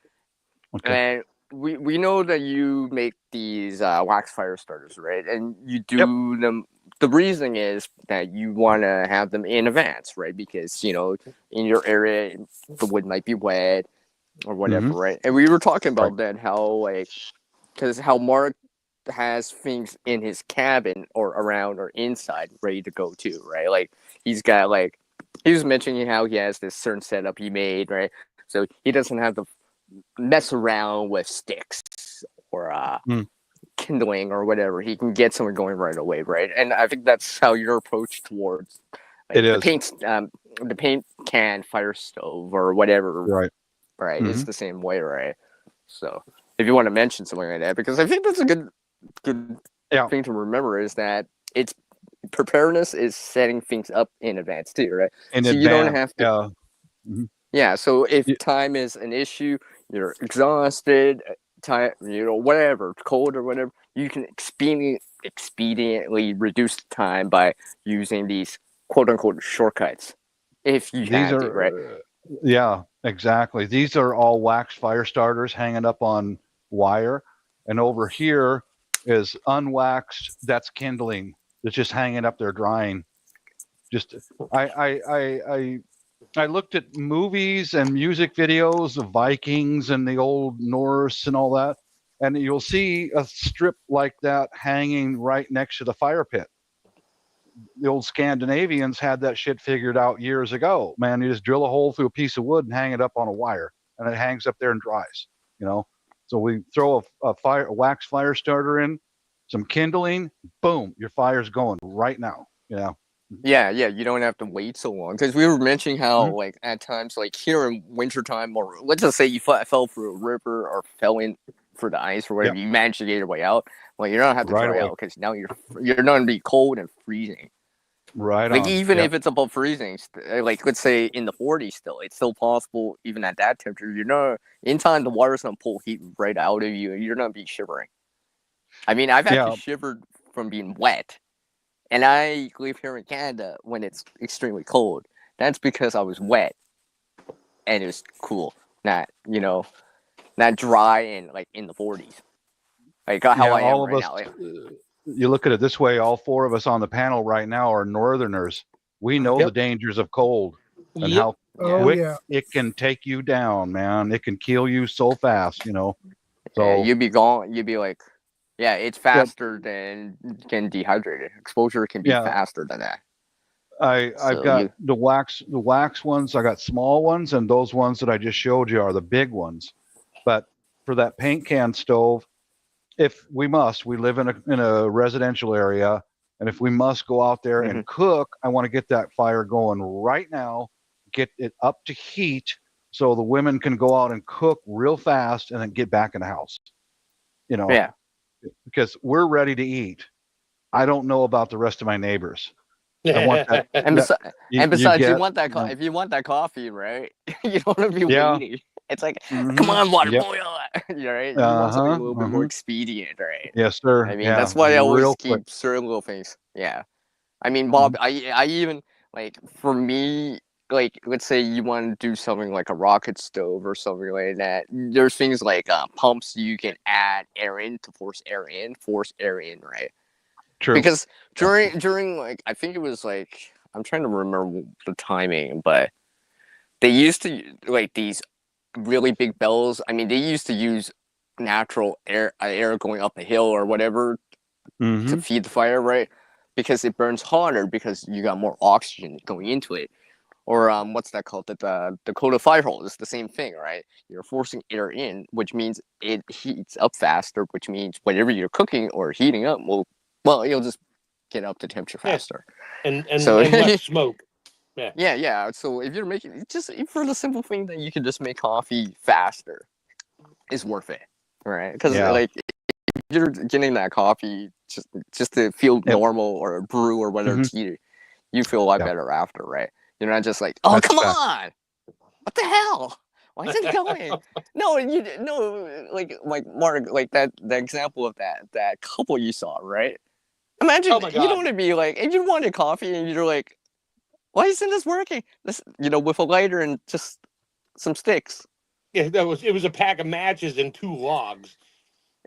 Okay. And we know that you make these wax fire starters, right? And you do them. The reason is that you want to have them in advance, right? Because in your area the wood might be wet or whatever, right? And we were talking about that how because how Mark has things in his cabin or around or inside ready to go too, right? Like he's got he was mentioning how he has this certain setup he made, right? So he doesn't have to mess around with sticks or kindling or whatever. He can get something going right away, right? And I think that's how your approach towards It is. the paint can fire stove or whatever, Right. right? It's the same way, right? So if you want to mention something like that, because I think that's a good thing to remember is that it's preparedness is setting things up in advance too, right? You don't have to. Yeah. Yeah. So if time is an issue, you're exhausted, time, whatever, cold or whatever, you can expediently reduce the time by using these quote unquote shortcuts. If you These have are to, right? Yeah, exactly. These are all wax fire starters hanging up on wire, and over here is unwaxed. That's kindling. It's just hanging up there drying. Just I looked at movies and music videos of Vikings and the old Norse and all that, and you'll see a strip like that hanging right next to the fire pit. The old Scandinavians had that shit figured out years ago. Man, you just drill a hole through a piece of wood and hang it up on a wire, and it hangs up there and dries. So we throw a wax fire starter in, some kindling, boom, your fire's going right now. Yeah, you don't have to wait so long because we were mentioning how at times here in wintertime, or let's just say you fell through a river or fell in for the ice or whatever, you managed to get your way out. Well, you don't have to dry out because now you're not going to be cold and freezing. Right Like on. even if it's above freezing, let's say in the 40s still, it's still possible even at that temperature. In time the water's gonna pull heat right out of you and you're gonna be shivering. I mean, I've actually shivered from being wet. And I live here in Canada when it's extremely cold. That's because I was wet. And it was cool. Not dry and in the 40s. Like how I am all right of us, now. You look at it this way, all 4 of us on the panel right now are northerners. We know the dangers of cold and how quick it can take you down, man. It can kill you so fast, So you'd be gone. You'd be like, it's faster than getting dehydrated. Exposure can be faster than that. I've got the wax ones. I got small ones, and those ones that I just showed you are the big ones. But for that paint can stove, if we live in a residential area, and if we must go out there and cook, I want to get that fire going right now, get it up to heat so the women can go out and cook real fast and then get back in the house. Because we're ready to eat. I don't know about the rest of my neighbors. I want that. Besides, you want that if you want that coffee, right? You don't want to be waiting. It's like, come on, water boil. Right? You want something a little bit more expedient, right? Yes, sir. I mean, that's why I always keep certain little things. Yeah. I mean, Bob, I even, for me, let's say you want to do something like a rocket stove or something like that. There's things like pumps you can add air in to force air in, right? True. Because during I think it was I'm trying to remember the timing, but they used to these really big bells. I mean, they used to use natural air going up a hill or whatever to feed the fire, right? because it burns hotter because you got more oxygen going into it. Or what's that called? The coated fire hole is the same thing, right? You're forcing air in, which means it heats up faster, which means whatever you're cooking or heating up you'll just get up to temperature faster. And less smoke. Yeah. So if you're making just for the simple thing that you can just make coffee faster, is worth it, right? Because like if you're getting that coffee just to feel normal or brew or whether it's heated, you feel a lot better after, right? You're not just like, oh, come on, what the hell? Why is it going? like Mark, like that example of that couple you saw, right? Imagine you don't want to be like, and you wanted coffee, and you're like, why isn't this working? This, with a lighter and just some sticks. Yeah, it was a pack of matches and 2 logs.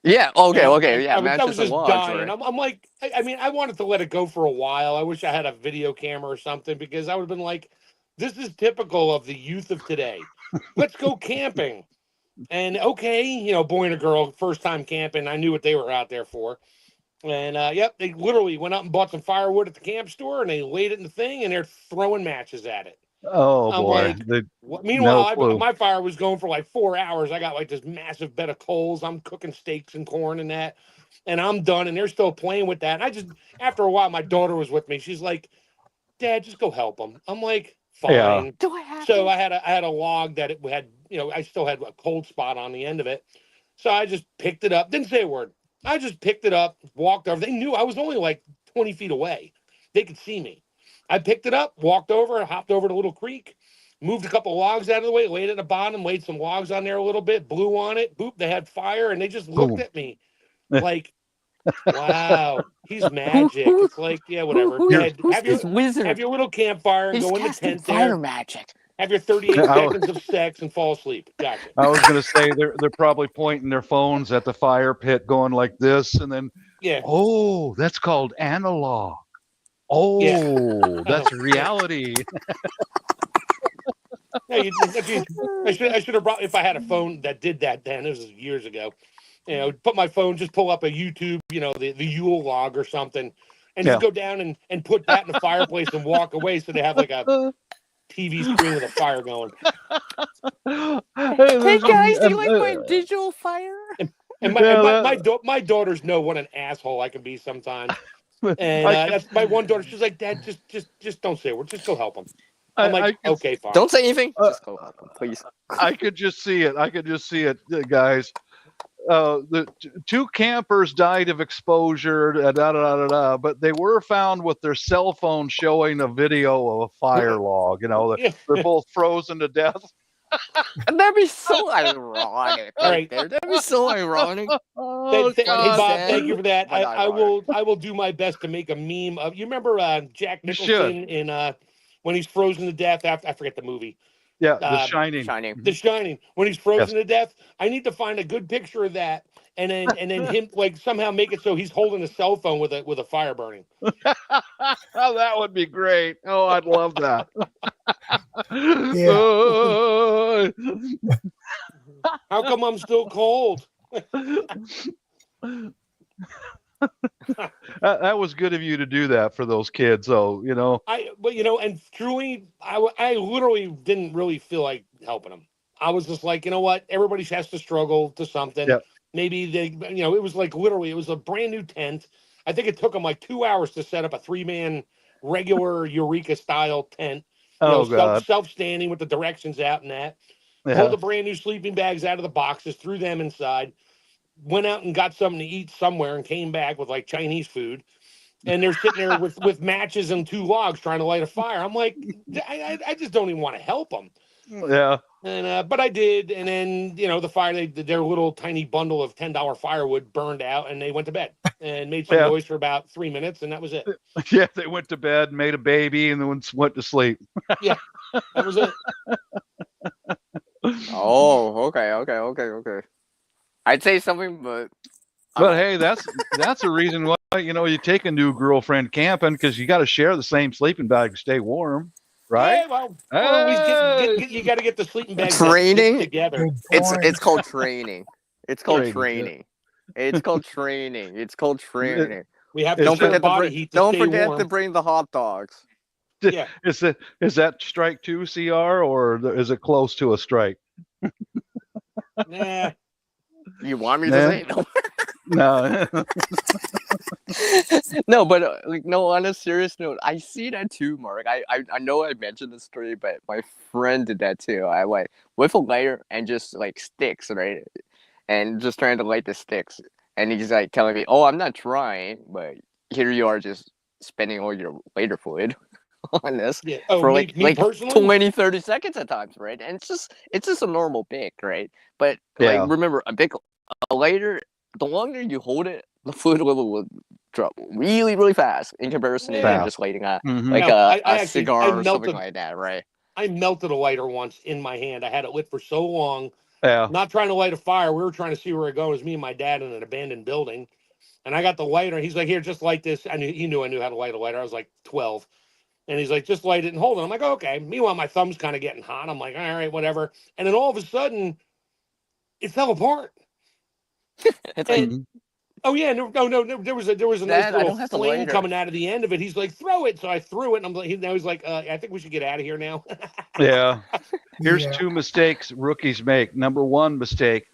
Yeah. Okay. Yeah. I was just logs, dying. right? I'm like, I mean, I wanted to let it go for a while. I wish I had a video camera or something because I would have been like, this is typical of the youth of today. Let's go camping. And okay, boy and a girl, first time camping. I knew what they were out there for. And they literally went out and bought some firewood at the camp store and they laid it in the thing and they're throwing matches at it. Oh, I'm boy. like, meanwhile, my fire was going for like 4 hours. I got like this massive bed of coals. I'm cooking steaks and corn and that, and I'm done. And they're still playing with that. And after a while, my daughter was with me. She's like, Dad, just go help them. I'm like, fine. Yeah. Do I have to? I had a log that it had, I still had a cold spot on the end of it. So I just picked it up. Didn't say a word. I just picked it up, walked over. They knew I was only like 20 feet away. They could see me. I picked it up, walked over, hopped over to a little creek, moved a couple logs out of the way, laid it at the bottom, laid some logs on there a little bit, blew on it, boop, they had fire, and they just looked at me like, wow, he's magic. It's like, yeah, whatever. Have your little campfire and go in the tent there. Magic. Have your 38 seconds of sex and fall asleep. Gotcha. I was going to say they're probably pointing their phones at the fire pit going like this, and then, oh, that's called analog. Oh, that's reality. I should have brought, if I had a phone that did that then, this was years ago, put my phone, just pull up a YouTube, the Yule log or something, and just go down and put that in the fireplace and walk away so they have like a TV screen with a fire going. Hey guys, do you like my digital fire? And my daughters know what an asshole I can be sometimes. And that's my one daughter. She's like, Dad, just don't say a word. Just go help them. I'm like, okay, fine. Don't say anything. Just go help them, please. I could just see it, guys. The 2 campers died of exposure, but they were found with their cell phone showing a video of a fire log. They're both frozen to death. And that'd be so ironic. Right there. That'd be so ironic. Hey Bob, thank you for that. I will do my best to make a meme of. You remember Jack Nicholson in when he's frozen to death? After I forget the movie. Yeah, The Shining. The Shining. When he's frozen to death, I need to find a good picture of that, and then him like somehow make it so he's holding a cell phone with a fire burning. Oh, that would be great. Oh, I'd love that. How come I'm still cold? That was good of you to do that for those kids, though. And truly, I literally didn't really feel like helping them. I was just like, you know what? Everybody has to struggle to something. Yep. Maybe it was like literally, it was a brand new tent. I think it took them like 2 hours to set up a 3-man regular Eureka style tent. Self-standing with the directions out and that. Yeah. Pulled the brand new sleeping bags out of the boxes, threw them inside. Went out and got something to eat somewhere and came back with like Chinese food. And they're sitting there with matches and 2 logs trying to light a fire. I'm like, I just don't even want to help them. Yeah. And but I did. And then, the fire, their little tiny bundle of $10 firewood burned out and they went to bed and made some noise for about 3 minutes. And that was it. Yeah. They went to bed, made a baby, and then went to sleep. Yeah. That was it. Oh, okay. I'd say something, but hey, that's a reason why you take a new girlfriend camping, because you got to share the same sleeping bag to stay warm, right? Yeah, well, you got to get the sleeping bag training together. It's called training. It's called training. It's called training. We have Is to Don't share forget to body bring. heat to Don't stay forget warm. to bring the hot dogs. Yeah. Is that strike 2 CR or is it close to a strike? Nah. You want me to Nah. say no? No. No, but like no. On a serious note, I see that too, Mark. I know I mentioned this story, but my friend did that too. I like with a lighter and just like sticks, right? And just trying to light the sticks, and he's like telling me, "Oh, I'm not trying," but here you are just spending all your lighter fluid on this Yeah. Oh, for me like personally? 20, 30 seconds at times, right? And it's just a normal bic, right? But like Yeah. remember a lighter, the longer you hold it, the fluid level will drop really, really fast in comparison to Yeah. you just lighting a Mhm. like No, a I cigar or something like that, right? I melted a lighter once in my hand. I had it lit for so long. Yeah. Not trying to light a fire. We were trying to see where it goes. It was me and my dad in an abandoned building. And I got the lighter. He's like, here, just light this. He knew I knew how to light a lighter. I was like 12. And he's like, just light it and hold it. I'm like, okay. Meanwhile, my thumb's kind of getting hot. I'm like, all right, whatever. And then all of a sudden, it fell apart. It's like, And oh yeah, no, there was a nice Dad, I little don't have the flame lighter. coming out of the end of it. He's like, throw it. So I threw it, and I'm like, now he's like, I think we should get out of here now. Yeah. Here's Yeah. 2 mistakes rookies make. Number 1 mistake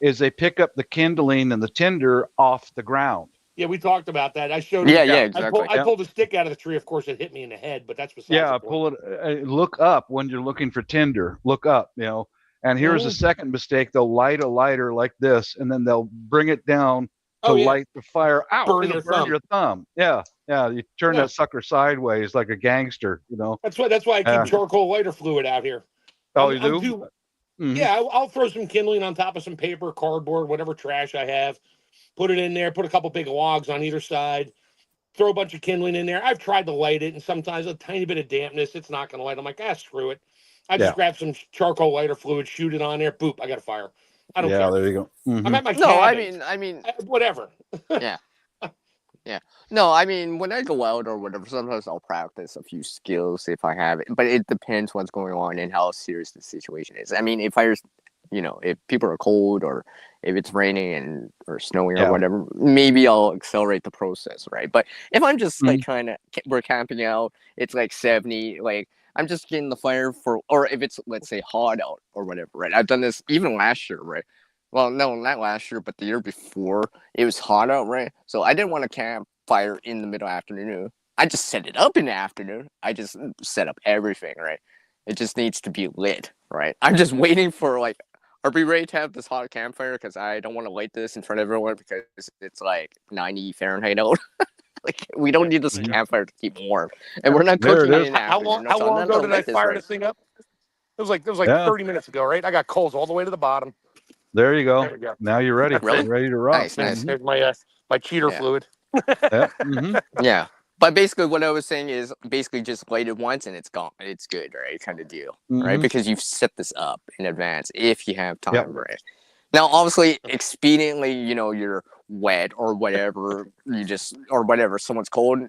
is they pick up the kindling and the tinder off the ground. Yeah, we talked about that. I showed him. yeah, Yeah. exactly. I pulled a stick out of the tree. Of course, it hit me in the head, but that's besides Yeah, the point. pull it. Look up when you're looking for tinder. Look up, And here's a Mhm. second mistake: they'll light a lighter like this, and then they'll bring it down to Oh, yeah. light the fire. Ow! Burn It'll your burn thumb. your thumb. Yeah. You turn Yeah. that sucker sideways like a gangster. That's why I keep Yeah. charcoal lighter fluid out here. Oh, I'm- you do? I'm too- Mhm. Yeah, I'll throw some kindling on top of some paper, cardboard, whatever trash I have. Put it in there. Put a couple big logs on either side. Throw a bunch of kindling in there. I've tried to light it, and sometimes a tiny bit of dampness, it's not going to light. I'm like, screw it. I just Yeah. grab some charcoal lighter fluid, shoot it on there. Boop, I got a fire. I don't Yeah, care. there you go. I'm Mhm. at my No, cabin. I mean, Whatever. yeah. No, I mean, when I go out or whatever, sometimes I'll practice a few skills if I have it, but it depends what's going on and how serious the situation is. I mean, if people are cold or if it's raining or snowing or Yeah. whatever, maybe I'll accelerate the process, right? But if I'm just like Mhm. we're camping out, it's like 70, like I'm just getting the fire or if it's, let's say, hot out or whatever, right? I've done this even last year, right? Well, no, not last year, but the year before. It was hot out, right? So I didn't want to campfire in the middle afternoon. I just set it up in the afternoon. I just set up everything, right? It just needs to be lit, right? I'm just waiting for are we ready to have this hot campfire? Because I don't want to light this in front of everyone because it's like 90 Fahrenheit out. Like we don't need this campfire to keep warm, and we're not There it cooking is. in the How afternoon. long ago did I fire right. this thing up? It was like Yeah. 30 minutes ago, right? I got coals all the way to the bottom. There you go. There we go. Now you're ready. Really? You're ready to rock. Nice, nice. There's my cheater Yeah. fluid. Yeah. Mhm. Yeah. But basically, what I was saying is basically just light it once and it's gone. It's good, right? Kind of deal, right? Mhm. Because you've set this up in advance if you have time, Yep. right? Now, obviously, expediently, you're wet or whatever. Or whatever. Someone's cold.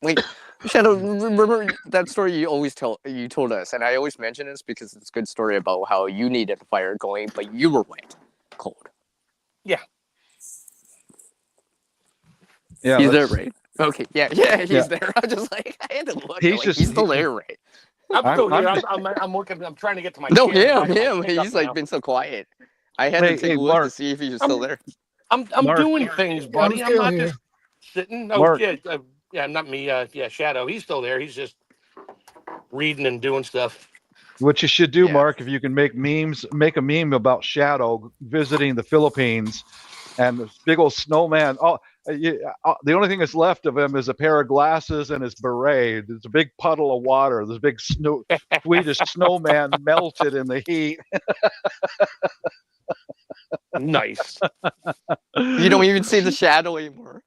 Like Shadow. Remember that story you told us, and I always mention this because it's a good story about how you needed a fire going, but you were wet, cold. Yeah. Yeah. He's there, that's- right? Okay, yeah, he's Yeah. there. I'm just like, I had to look. He's Like, just- he's still there, right? I'm still here. I'm- I'm working. I'm trying to get to my No, chair. him. He's like been so quiet. I had to Hey, take a look Mark. to see if he was still there. I'm Mark. doing things, buddy. I'm still not here. just sitting. Oh, Mark. yeah, not me. Yeah, Shadow. He's still there. He's just reading and doing stuff. What you should do, Yeah. Mark, if you can make a meme about Shadow visiting the Philippines and this big old snowman. The only thing that's left of him is a pair of glasses and his beret. There's a big puddle of water. This big Swedish snowman melted in the heat. Nice. You don't even see the shadow anymore.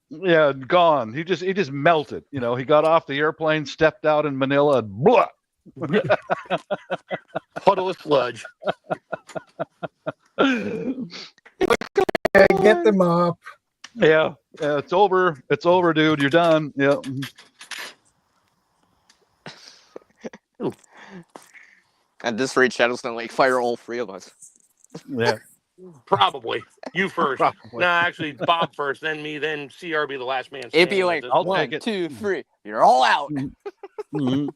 Yeah, gone. He just melted. He got off the airplane, stepped out in Manila, and blah. Puddle of sludge. Get them up. Yeah, it's over. It's over, dude. You're done. Yeah. At this rate, Shadow's gonna fire all three of us. Yeah. Probably. You first. Probably. No, actually, Bob first, then me, then CR be the last man It'd be standing. like at this I'll point. 1, take it. 2, 3. You're all out. Mhm.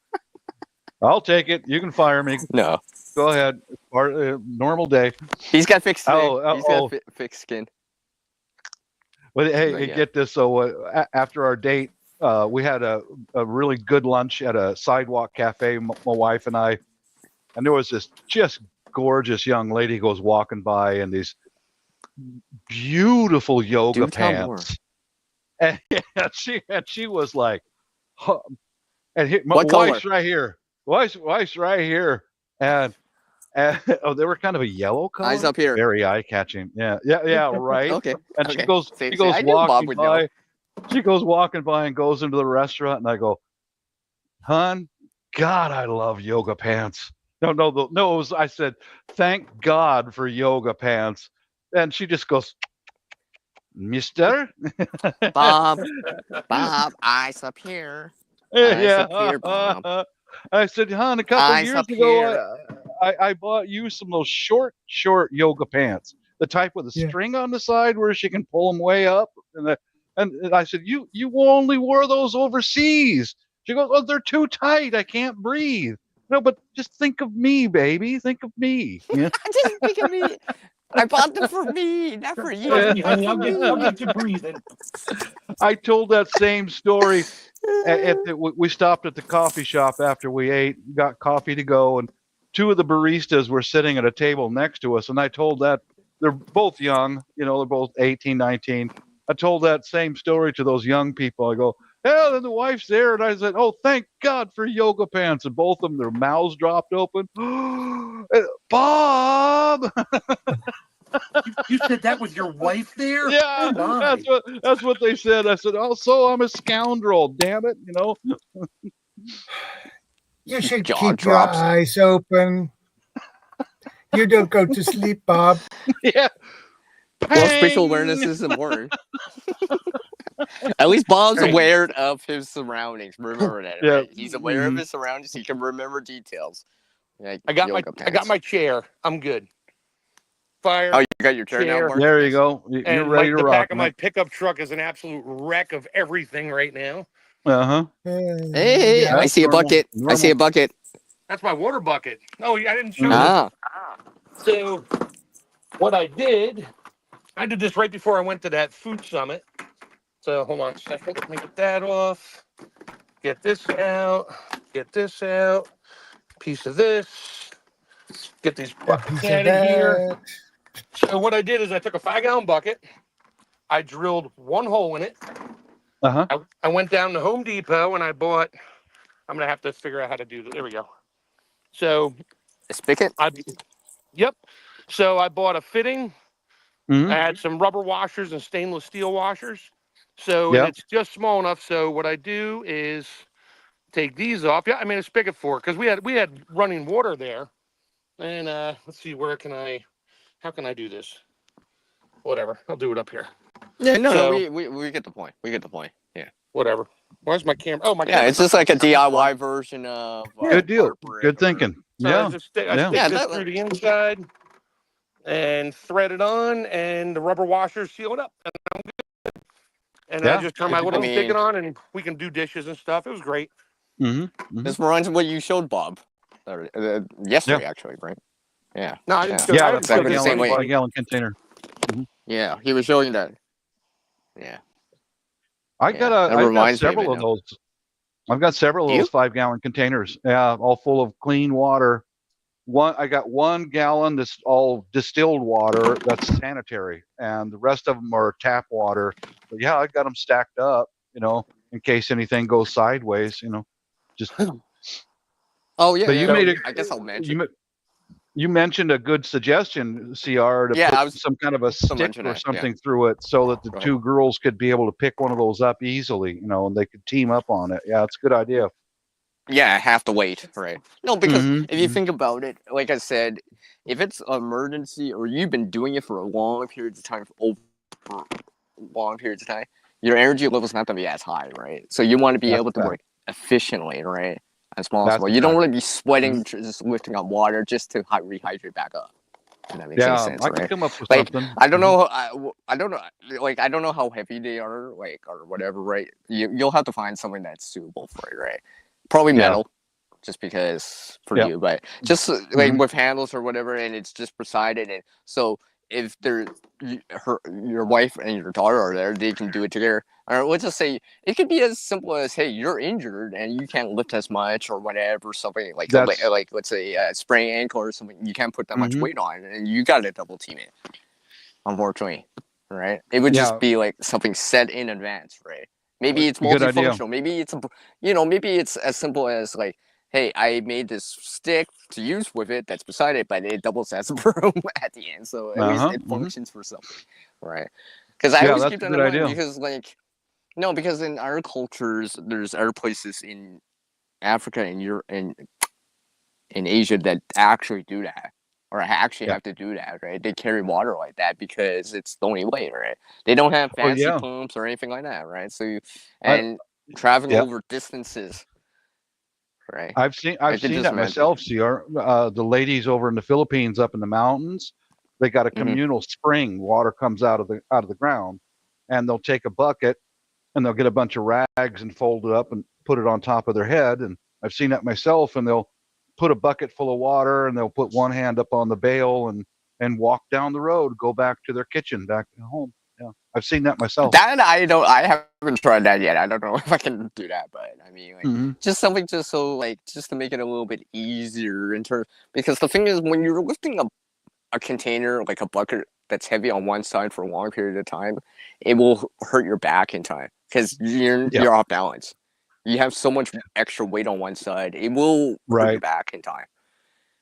I'll take it. You can fire me. No, Go ahead. Normal day. he's got fixed skin. Oh, He's got fixed skin. Well, hey, But yeah. get this. So after our date, we had a really good lunch at a sidewalk cafe, my wife and I. And there was this just gorgeous young lady goes walking by in these beautiful yoga Do tell more. pants. And she was like, huh. And my What color? wife's right here. Wife's right here. And oh, they were kind of a yellow color. Eyes up here. Very eye catching. Yeah, right. Okay. And okay. she goes See, I knew Bob walking would by. know. She goes walking by and goes into the restaurant, and I go, "Hun, God, I love yoga pants." No. It was, I said, "Thank God for yoga pants." And she just goes, "Mister." Bob, eyes up here. Eyes up here, Bob. I said, "Hon, a couple Eyes years up ago, here. I bought you some of those short yoga pants, the type with a string on the side where she can pull them way up." And I said, "You only wore those overseas." She goes, "Oh, they're too tight. I can't breathe." No, but just think of me, baby. Think of me. Yeah. Just think of me. I bought them for me, not for you. Trust me, honey, I'll get you breathing. I told that same story. We stopped at the coffee shop after we ate, got coffee to go, and two of the baristas were sitting at a table next to us. And I told that they're both young, they're both 18, 19. I told that same story to those young people. I go, "Yeah, then the wife's there." And I said, "Oh, thank God for yoga pants." And both of them, their mouths dropped open. Bob! You said that with your wife there? Yeah, Oh, my. that's what they said. I said, "Oh, so I'm a scoundrel, damn it, You should Jaw keep drops. your eyes open. You don't go to sleep, Bob. Yeah. Well, spatial awareness is important. At least Bob's Right. aware of his surroundings. Remember that. Yeah. Right? He's aware of Mhm. his surroundings. He can remember details. Like I got yoga my pants. chair. I'm good. Fire. Oh, you got your chair now, chair. Mark? There you go. You're and ready to the rock. back of my pickup truck is an absolute wreck of everything right now. Uh-huh. Hey, Yeah. I see a normal. bucket. I see a bucket. That's my water bucket. No, I didn't show you. Ah, So what I did this right before I went to that food summit. So hold on a second. Let me get that off. Get this out. Get this out. Piece of this. Get these buckets piece out of of here. that. So what I did is I took a 5-gallon bucket. I drilled one hole in it. Uh-huh. I went down to Home Depot and I bought. I'm gonna have to figure out how to do this. There we go. So a spigot. Yep. So I bought a fitting. Mhm. I had some rubber washers and stainless steel washers. So Yeah. and it's just small enough. So what I do is take these off. Yeah, I made a spigot for it because we had running water there. And let's see, how can I do this? Whatever. I'll do it up here. Yeah, no, So- we get the point. We get the point. Yeah. Whatever. Where's my camera? Oh, my Yeah, camera. it's just like a DIY version of. Good deal. corporate Good or- thinking. So Yeah. I stick Yeah. Yeah, this that- through the inside and thread it on, and the rubber washers seal it up. And I'm good. And I Yeah. just turn my I little mean- spigot on, and we can do dishes and stuff. It was great. Mm-hmm. This reminds me of what you showed Bob yesterday, actually, right? Yeah. No, I didn't. Yeah. show- Yeah, I the didn't show exactly the this same to way. anybody. 5-gallon container. Yeah, he was showing that. Yeah. I Yeah, got that I've got reminds me of several it of now. those. I've got several of You? those 5-gallon containers. Yeah, all full of clean water. I got 1 gallon that's all distilled water that's sanitary, and the rest of them are tap water. But yeah, I got them stacked up, in case anything goes sideways, just. Oh yeah. But you yeah, made it. I guess I'll mention. You mentioned a good suggestion, CR, to Yeah, I put was some kind of a stick mention or that, something through it so that the Go ahead. two girls could be able to pick one of those up easily, and they could team up on it. Yeah, it's a good idea. Yeah, I have to wait, right? No, because Mhm, if you mhm. think about it, like I said, if it's an emergency or you've been doing it for a long periods of time, your energy level's not gonna be as high, right? So you want to be That's able to fact. work efficiently, right? As That's possible. a You don't fact. want to be sweating, just lifting up water just to rehydrate back up. If that makes any Yeah, sense, I right? can come up with Like something. I don't know, I don't know, like I don't know how heavy they are, like or whatever, right? You'll have to find something that's suitable for it, right? Probably Yeah. metal, just because for Yeah. you, but just like Mhm. with handles or whatever, and it's just beside it, and so if your wife and your daughter are there, they can do it together. Or let's just say it could be as simple as, hey, you're injured and you can't lift as much or whatever, something like That's like let's say a sprained ankle or something, you can't put that much Mhm. weight on, and you got to double team it. Unfortunately, right? It would just Yeah. be like something set in advance, right? Maybe it's Good idea. multifunctional. Maybe it's maybe it's as simple as like, hey, I made this stick to use with it that's beside it, but it doubles as a broom at the end, so at least it Mhm. functions for something, right? Because I Yeah, always that's keep a that good in mind idea. because because in our cultures, there's other places in Africa and Europe and in Asia that actually do that or actually Yeah. have to do that, right? They carry water like that because it's the only way, right? They don't have Oh fancy yeah. pumps or anything like that, right? So, I and traveling yeah. over distances, right? I've seen I I've could seen just that imagine. myself, CR. The ladies over in the Philippines up in the mountains, they got a Hmm. communal spring. Water comes out of the ground, and they'll take a bucket and they'll get a bunch of rags and fold it up and put it on top of their head. And I've seen that myself. And they'll put a bucket full of water and they'll put one hand up on the bale and walk down the road, go back to their kitchen, back to home. Yeah, I've seen that myself. That I don't. I haven't tried that yet. I don't know if I can do that, but I mean, like, Hmm. just something just so like just to make it a little bit easier in terms. Because the thing is, when you're lifting a container like a bucket that's heavy on one side for a long period of time, it will hurt your back in time because Yeah, you're off balance. You have so much extra weight on one side, it will hurt your right. back in time,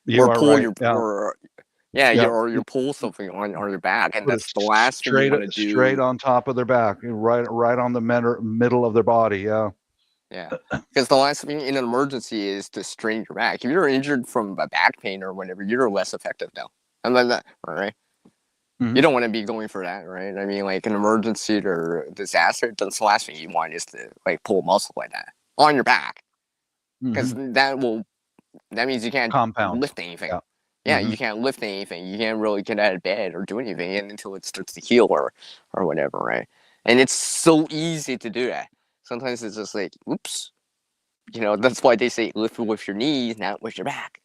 You or are pull right. your Yeah, or yeah, yeah. you pull something on your back, and Put it that's the last thing you want to straight do. on top of their back, right on the middle of their body. Yeah. Yeah, because the last thing in an emergency is to strain your back. If you're injured from a back pain or whatever, you're less effective now. And then that, all right. Hmm. You don't want to be going for that, right? I mean, like an emergency or disaster, that's the last thing you want is to like pull a muscle like that on your back, because Hmm. that means you can't Compounds. lift anything. Yeah. Yeah, Hmm. you can't lift anything. You can't really get out of bed or do anything until it starts to heal or whatever, right? And it's so easy to do that. Sometimes it's just like, oops. That's why they say lift with your knees, not with your back,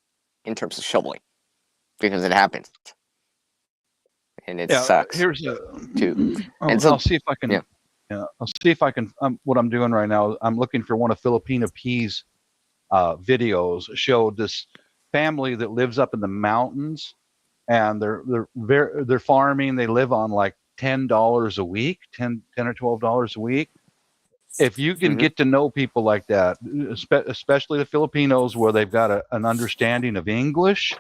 in terms of shoveling, because it happens and it Yeah. sucks Here's too. And I'll so, see if I can. yeah. Yeah, I'll see if I can. What I'm doing right now, I'm looking for one of Filipina P's videos. Showed this family that lives up in the mountains, and they're farming. They live on like $10 a week, 10 or $12 a week. If you can Mm-hmm. get to know people like that, especially the Filipinos, where they've got an understanding of English,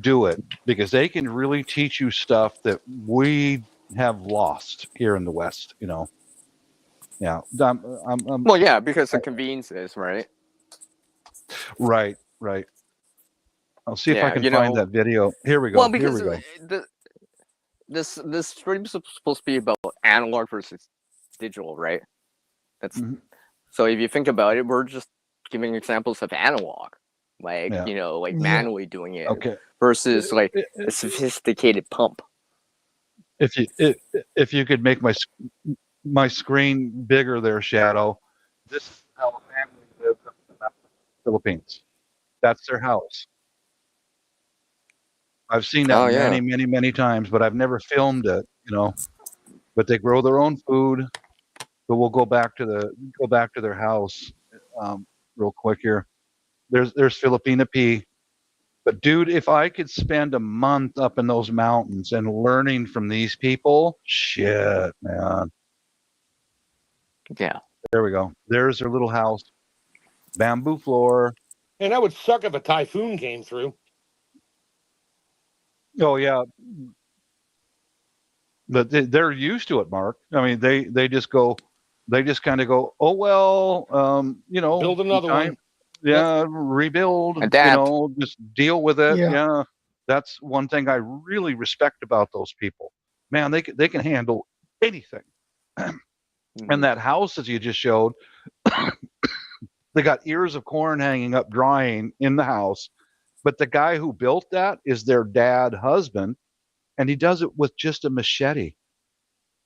do it, because they can really teach you stuff that we have lost here in the West. Yeah. Well, yeah, because the conveniences, right? Right. I'll see if I Yeah, can find that video. Here we well, go. Here because we go. this stream is supposed to be about analog versus digital, right? That's Mhm. So if you think about it, we're just giving examples of analog, like Yeah. like Yeah. manually doing it Okay. versus like a sophisticated pump. If you could make my screen bigger there, Shadow. This is how a family lives up in the Philippines. That's their house. I've seen that Oh yeah. many times, but I've never filmed it. But they grow their own food. But we'll go back to their house real quick here. There's Filipina P. But dude, if I could spend a month up in those mountains and learning from these people, shit, man. Yeah. There we go. There's their little house, bamboo floor. And that would suck if a typhoon came through. Oh yeah, but they're used to it, Mark. I mean, they just kind of go, oh well, Build another time, one. yeah, rebuild, Adapt. just deal with it. Yeah. Yeah, that's one thing I really respect about those people. Man, they can handle anything. And that house that you just showed, they got ears of corn hanging up drying in the house, But the guy who built that is their dad husband, and he does it with just a machete.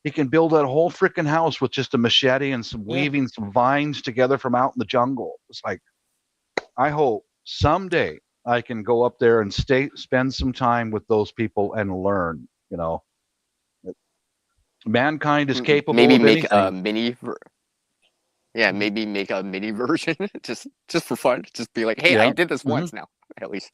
He can build that whole freaking house with just a machete and some weaving some vines together from out in the jungle. It's like, I hope someday I can go up there and spend some time with those people and learn. You know, mankind is capable maybe of make anything. a mini. Maybe make a mini version just for fun. Just be like, hey, I did this once now, at least.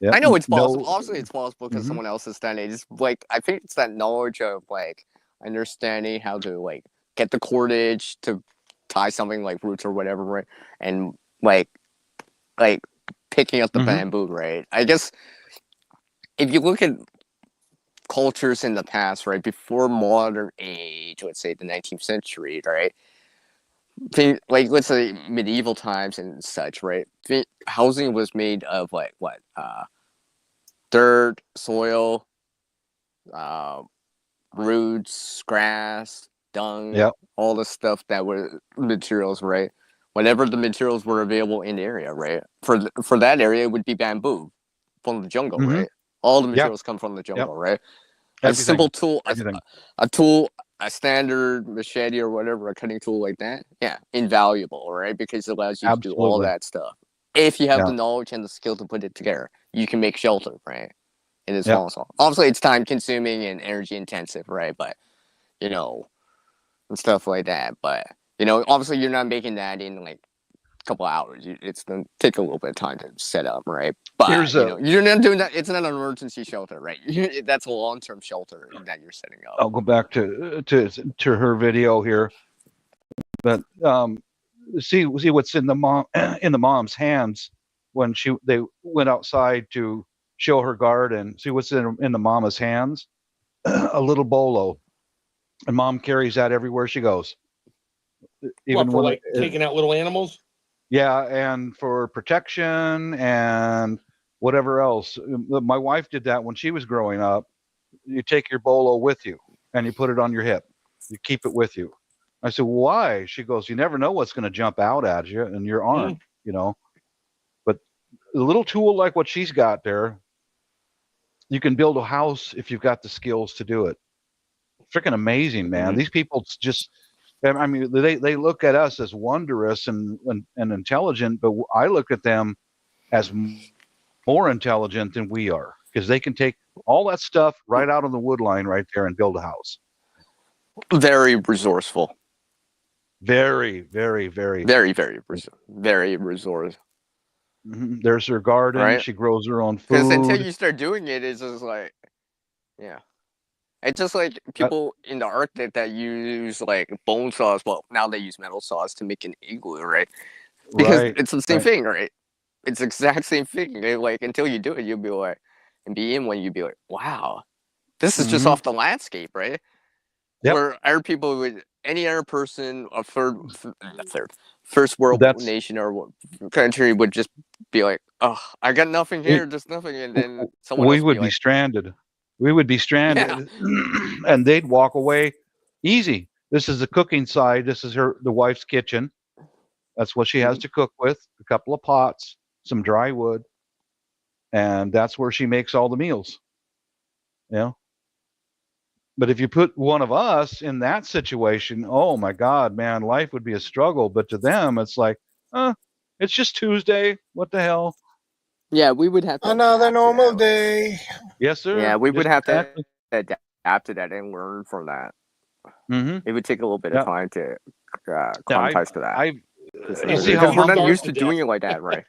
Yeah, I know it's possible. Obviously, it's possible because Mhm. someone else has done it. It's like I think it's that knowledge of like understanding how to like get the cordage to tie something like roots or whatever, right? And like picking up the bamboo, right? I guess if you look at cultures in the past, right, before modern age, let's say the 19th century, right? Like let's say medieval times and such, right? Housing was made of like what dirt, soil, roots, grass, dung, Yep. all the stuff that were materials, right? Whatever the materials were available in the area, right? For that area, it would be bamboo from the jungle, right? All the materials come from the jungle, right? A simple tool, a tool, a standard machete or whatever, a cutting tool like that, invaluable, right? Because it allows you to do all that stuff. If you have the knowledge and the skill to put it together, you can make shelter, right? In this small zone. Obviously, it's time consuming and energy intensive, right? But, you know, and stuff like that. But, you know, obviously, you're not making that in like a couple hours. It's going to take a little bit of time to set up, right? But, you know, you're not doing that. It's not an emergency shelter, right? That's a long term shelter that you're setting up. I'll go back to her video here. But see what's in the mom's hands when they went outside to show her garden. See what's in the mama's hands? A little bolo, and mom carries that everywhere she goes. Even for like taking out little animals. Yeah, and for protection and whatever else. My wife did that when she was growing up. You take your bolo with you and you put it on your hip. You keep it with you. I said, why? She goes, you never know what's going to jump out at you in your arm, you know. But a little tool like what she's got there, you can build a house if you've got the skills to do it. Freaking amazing, man. These people just, I mean, they look at us as wondrous and intelligent, but I look at them as more intelligent than we are because they can take all that stuff right out on the wood line right there and build a house. Very resourceful. Very, very, very resourceful. There's her garden. Right? She grows her own food. Because until you start doing it, it's just like, it's just like people in the Arctic that use like bone saws. Well, now they use metal saws to make an igloo, right? Because it's the same thing, right? It's the exact same thing. Like until you do it, you'll be like, and be in one, you'd be like, wow, this is just off the landscape, right? Where other people would, any other person, a first world nation or country would just be like, oh, I got nothing here, just nothing, and then someone else would be stranded. We would be stranded, and they'd walk away easy. This is the cooking side. This is the wife's kitchen. That's what she has to cook with. A couple of pots, some dry wood, and that's where she makes all the meals. Yeah. But if you put one of us in that situation, oh my God, man, life would be a struggle. But to them, it's like, it's just Tuesday. What the hell? Yeah, we would have to another normal day. Yes, sir. Yeah, we would have to adapt to that and learn from that. It would take a little bit of time to acclimatize to that. You see how we're not used to doing it like that, right?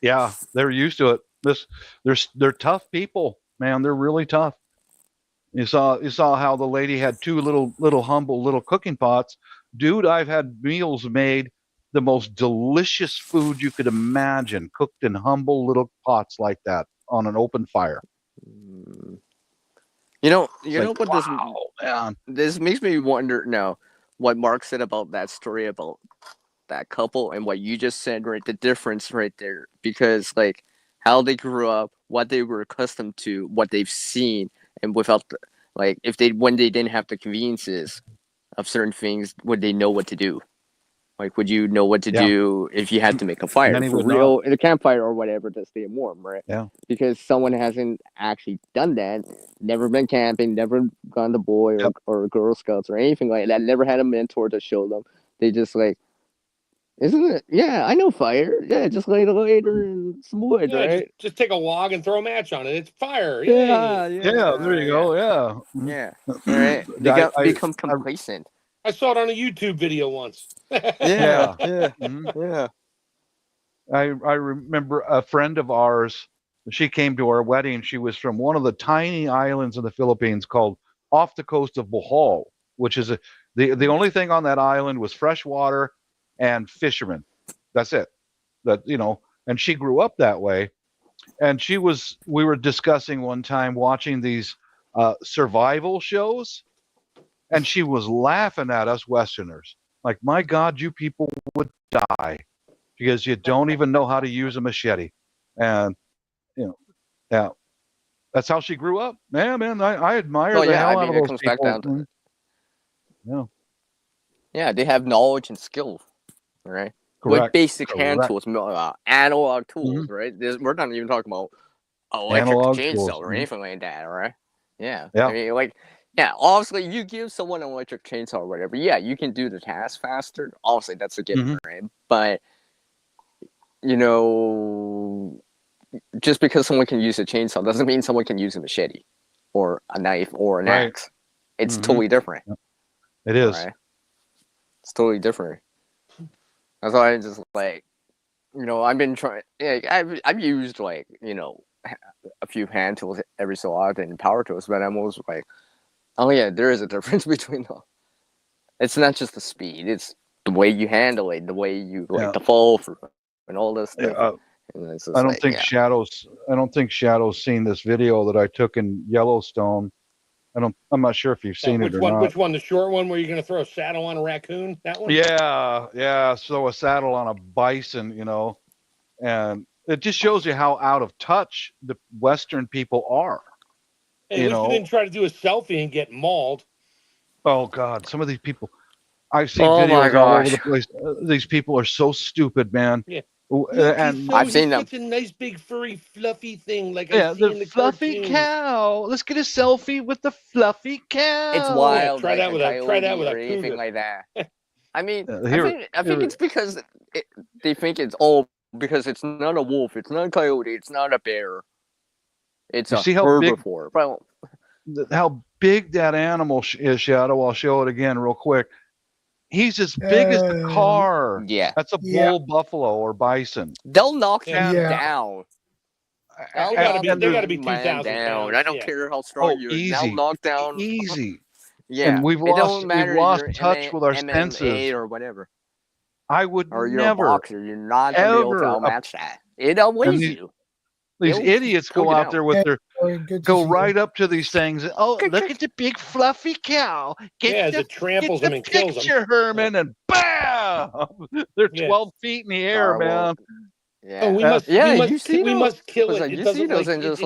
Yeah, they're used to it. They're tough people, man. They're really tough. You saw how the lady had two little humble little cooking pots. Dude, I've had meals made, the most delicious food you could imagine, cooked in humble little pots like that on an open fire. You know what this makes me wonder now, what Mark said about that story about that couple and what you just said, right? The difference right there, because like how they grew up, what they were accustomed to, what they've seen, and without like when they didn't have the conveniences of certain things, would they know what to do? Like, would you know what to do if you had to make a fire Many for would real in a campfire or whatever to stay warm, right? Yeah. Because someone hasn't actually done that, never been camping, never gone to Boy or Girl Scouts or anything like that, never had a mentor to show them. They just like, isn't it? Yeah, I know fire. Yeah, just light a lighter and some wood, Yeah, right? just take a log and throw a match on it. It's fire. Yeah, Yay. Yeah, there you go. Yeah. Yeah. Right. Become complacent. I saw it on a YouTube video once. Yeah. Yeah. I remember a friend of ours. She came to our wedding. She was from one of the tiny islands in the Philippines called off the coast of Bohol, which is the only thing on that island was fresh water and fishermen. That's it. And she grew up that way. And we were discussing one time watching these survival shows, and she was laughing at us Westerners. Like, my God, you people would die because you don't even know how to use a machete. And, that's how she grew up. Yeah, man, I admire the hell out of those people. Yeah. Yeah, they have knowledge and skill, right? Correct. With basic hand tools, analog tools, right? We're not even talking about electric Analog chainsaw tools. or anything like that, right? Yeah. Yeah. I mean, obviously, you give someone an electric chainsaw or whatever, yeah, you can do the task faster. Obviously, that's a given, right? But, just because someone can use a chainsaw doesn't mean someone can use a machete or a knife or an axe. It's totally different. It is. Right? It's totally different. That's why I just like, I've been trying. Yeah, I've used a few hand tools every so often, power tools, but I'm always like, oh yeah, there is a difference between them. It's not just the speed; it's the way you handle it, the way you the fall through, and all this stuff. I don't think Shadow's seen this video that I took in Yellowstone. I'm not sure if you've seen it or not. Which one? The short one where you're going to throw a saddle on a raccoon? That one? Yeah. So a saddle on a bison, and it just shows you how out of touch the Western people are. Hey, at least you didn't try to do a selfie and get mauled. Oh God, some of these people. I've seen videos all over the place. These people are so stupid, man. Yeah. And I've seen them. It's a nice big furry fluffy thing like I see in the fluffy cartoons. cow. Let's get a selfie with the fluffy cow. It's wild. Try that with a or anything cougar. like that. I mean, I think it's because they think it's because it's not a wolf, it's not a coyote, it's not a bear. It's a herbivore. How big that animal is, Shadow. I'll show it again real quick. He's as big as the car. Yeah. That's a bull buffalo or bison. They'll knock him down. They gotta be 2,000 pounds. I don't care how strong you are. Easy. They'll knock down. Easy. Yeah. And we've lost touch with our senses. or whatever. I would or you're never. A boxer. You're not going to be able to outmatch that. It outweighs you. These idiots go out there with go right up to these things. Oh, look at the big fluffy cow. It tramples them and kills them. Picture, Herman, and bam! They're 12 feet in the air, man. Yeah. Oh, we must kill it. You see those and just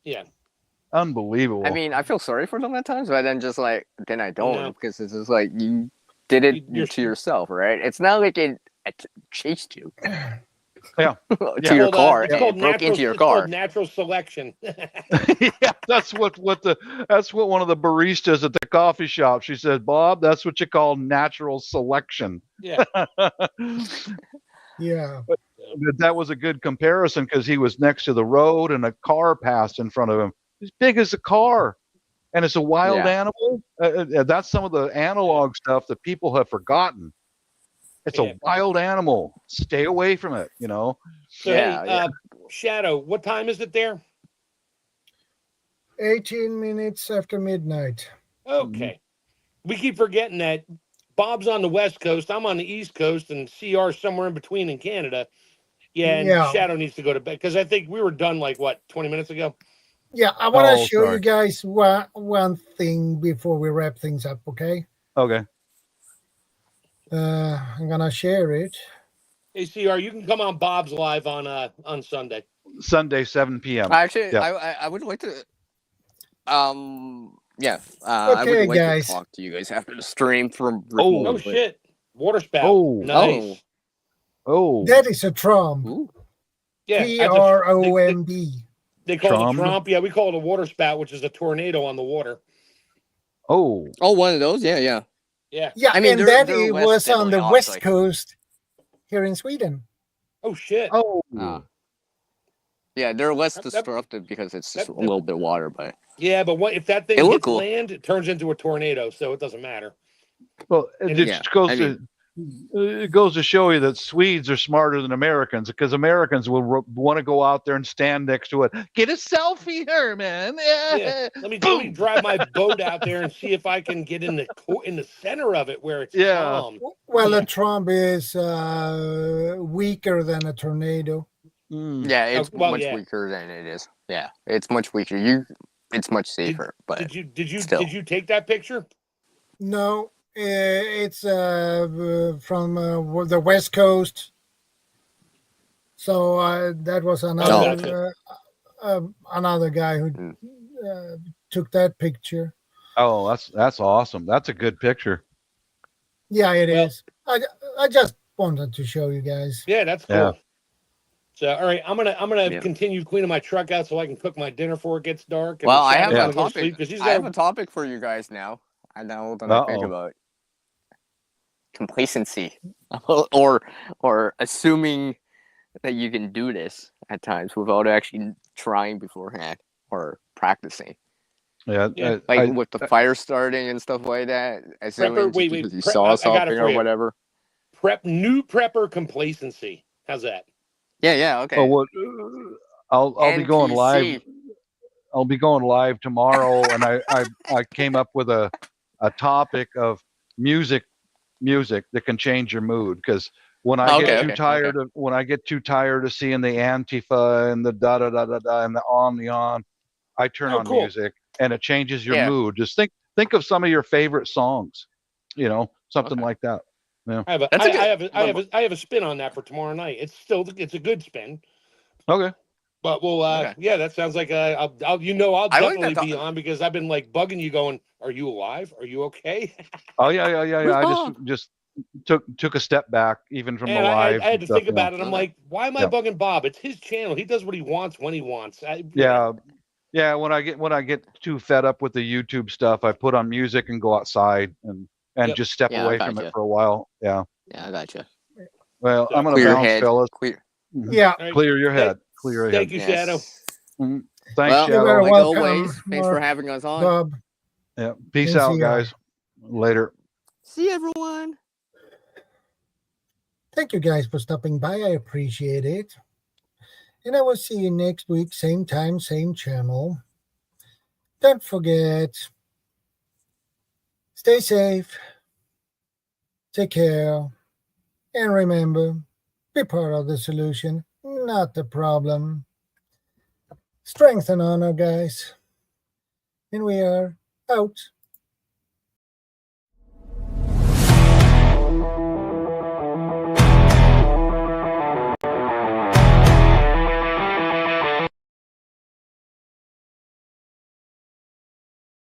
yeah. Unbelievable. I mean, I feel sorry for them at times, but then I don't because it's just like you did it to yourself, right? It's not like it chased you. Yeah. to your car. It broke into your car. It's called natural selection. Yeah, that's what one of the baristas at the coffee shop, she said, Bob, that's what you call natural selection. Yeah. Yeah. But that was a good comparison because he was next to the road and a car passed in front of him. As big as a car. And it's a wild animal. That's some of the analog stuff that people have forgotten. It's a wild animal. Stay away from it, So, Shadow, what time is it there? 18 minutes after midnight. Okay. We keep forgetting that Bob's on the West Coast, I'm on the East Coast, and CR's somewhere in between in Canada. And Shadow needs to go to bed because I think we were done 20 minutes ago? Yeah, I want to show you guys one thing before we wrap things up, okay? Okay. I'm gonna share it. Hey, CR, you can come on Bob's live on Sunday. Sunday, 7 p.m. Actually, I would like to. I would like guys. to talk to you guys after the stream from. Oh shit! Water spout. Oh. Nice. Oh. That is a tromb. Ooh. Yeah. Tromb. They call it a Tromb? tromp. Yeah, we call it a water spout, which is a tornado on the water. Oh. Oh, one of those? Yeah, yeah. Yeah. Yeah, I mean, and they're that it less was on the deadly, west honestly. coast here in Sweden. Oh shit. Oh. Yeah, they're less That- destructive because it's just that- a little bit of water, but Yeah, but what if that thing It looked hits cool. land? It turns into a tornado, so it doesn't matter. Well, it And just it goes to show you that Swedes are smarter than Americans, because Americans will want to go out there and stand next to it. Get a selfie here, man. Yeah. Let me drive my boat out there and see if I can get in the center of it where it's calm. Well, Yeah. a tromb is weaker than a tornado. yeah, it's well, much yeah. weaker than it is. Yeah, it's much weaker. It's much safer, but Did you still. take that picture? No, it's from the west coast. So that was another another guy who took that picture. Oh, that's awesome. That's a good picture. Yeah, it Well- is. I just wanted to show you guys. Yeah, that's cool. Yeah. So, all right, I'm gonna continue cleaning my truck out so I can cook my dinner before it gets dark. And Well, I have Shadow's a gonna go to topic. sleep 'cause he's I have got a topic for you guys now. I now that I think Uh-oh. about complacency, or assuming that you can do this at times without actually trying beforehand or practicing. Yeah. Yeah. Like with the fire starting and stuff like that. Assuming wait, because you prep- saw I got it something for or you. whatever. new prepper complacency. How's that? Yeah, okay. Oh, what? I'll be going live. NPC. I'll be going live tomorrow, and I came up with a topic of music that can change your mood, because when I get too tired of seeing the Antifa and the da da da da da and the on, I turn on cool. music and it changes your Yeah. mood. Just think of some of your favorite songs, something like that. Yeah. I have a spin on that for tomorrow night. It's a good spin. Okay. But we'll that sounds like I'll I like definitely that be on, because I've been like bugging you going, are you alive? Are you okay? Oh yeah. I just took a step back even from And the live. I had to stuff, think about it. I'm like, why am I Yeah. bugging Bob? It's his channel. He does what he wants when he wants. Yeah. When I get too fed up with the YouTube stuff, I put on music and go outside and just step Yeah, I away from gotcha. it for a while. Yeah. Yeah, I gotcha. Well, I'm gonna Clear your bounce, head. fellas. Clear. Yeah. All right. Clear your head. Clear your Thank head. you, Shadow. Thanks, Well, You're very Shadow. like welcome, always, thanks for Mark, having us on. Bob. Yeah. Peace Thanks, out, CR. guys. Later. See everyone. Thank you guys for stopping by. I appreciate it. And I will see you next week, same time, same channel. Don't forget, stay safe, take care, and remember, be part of the solution, not the problem. Strength and honor, guys. And we are out.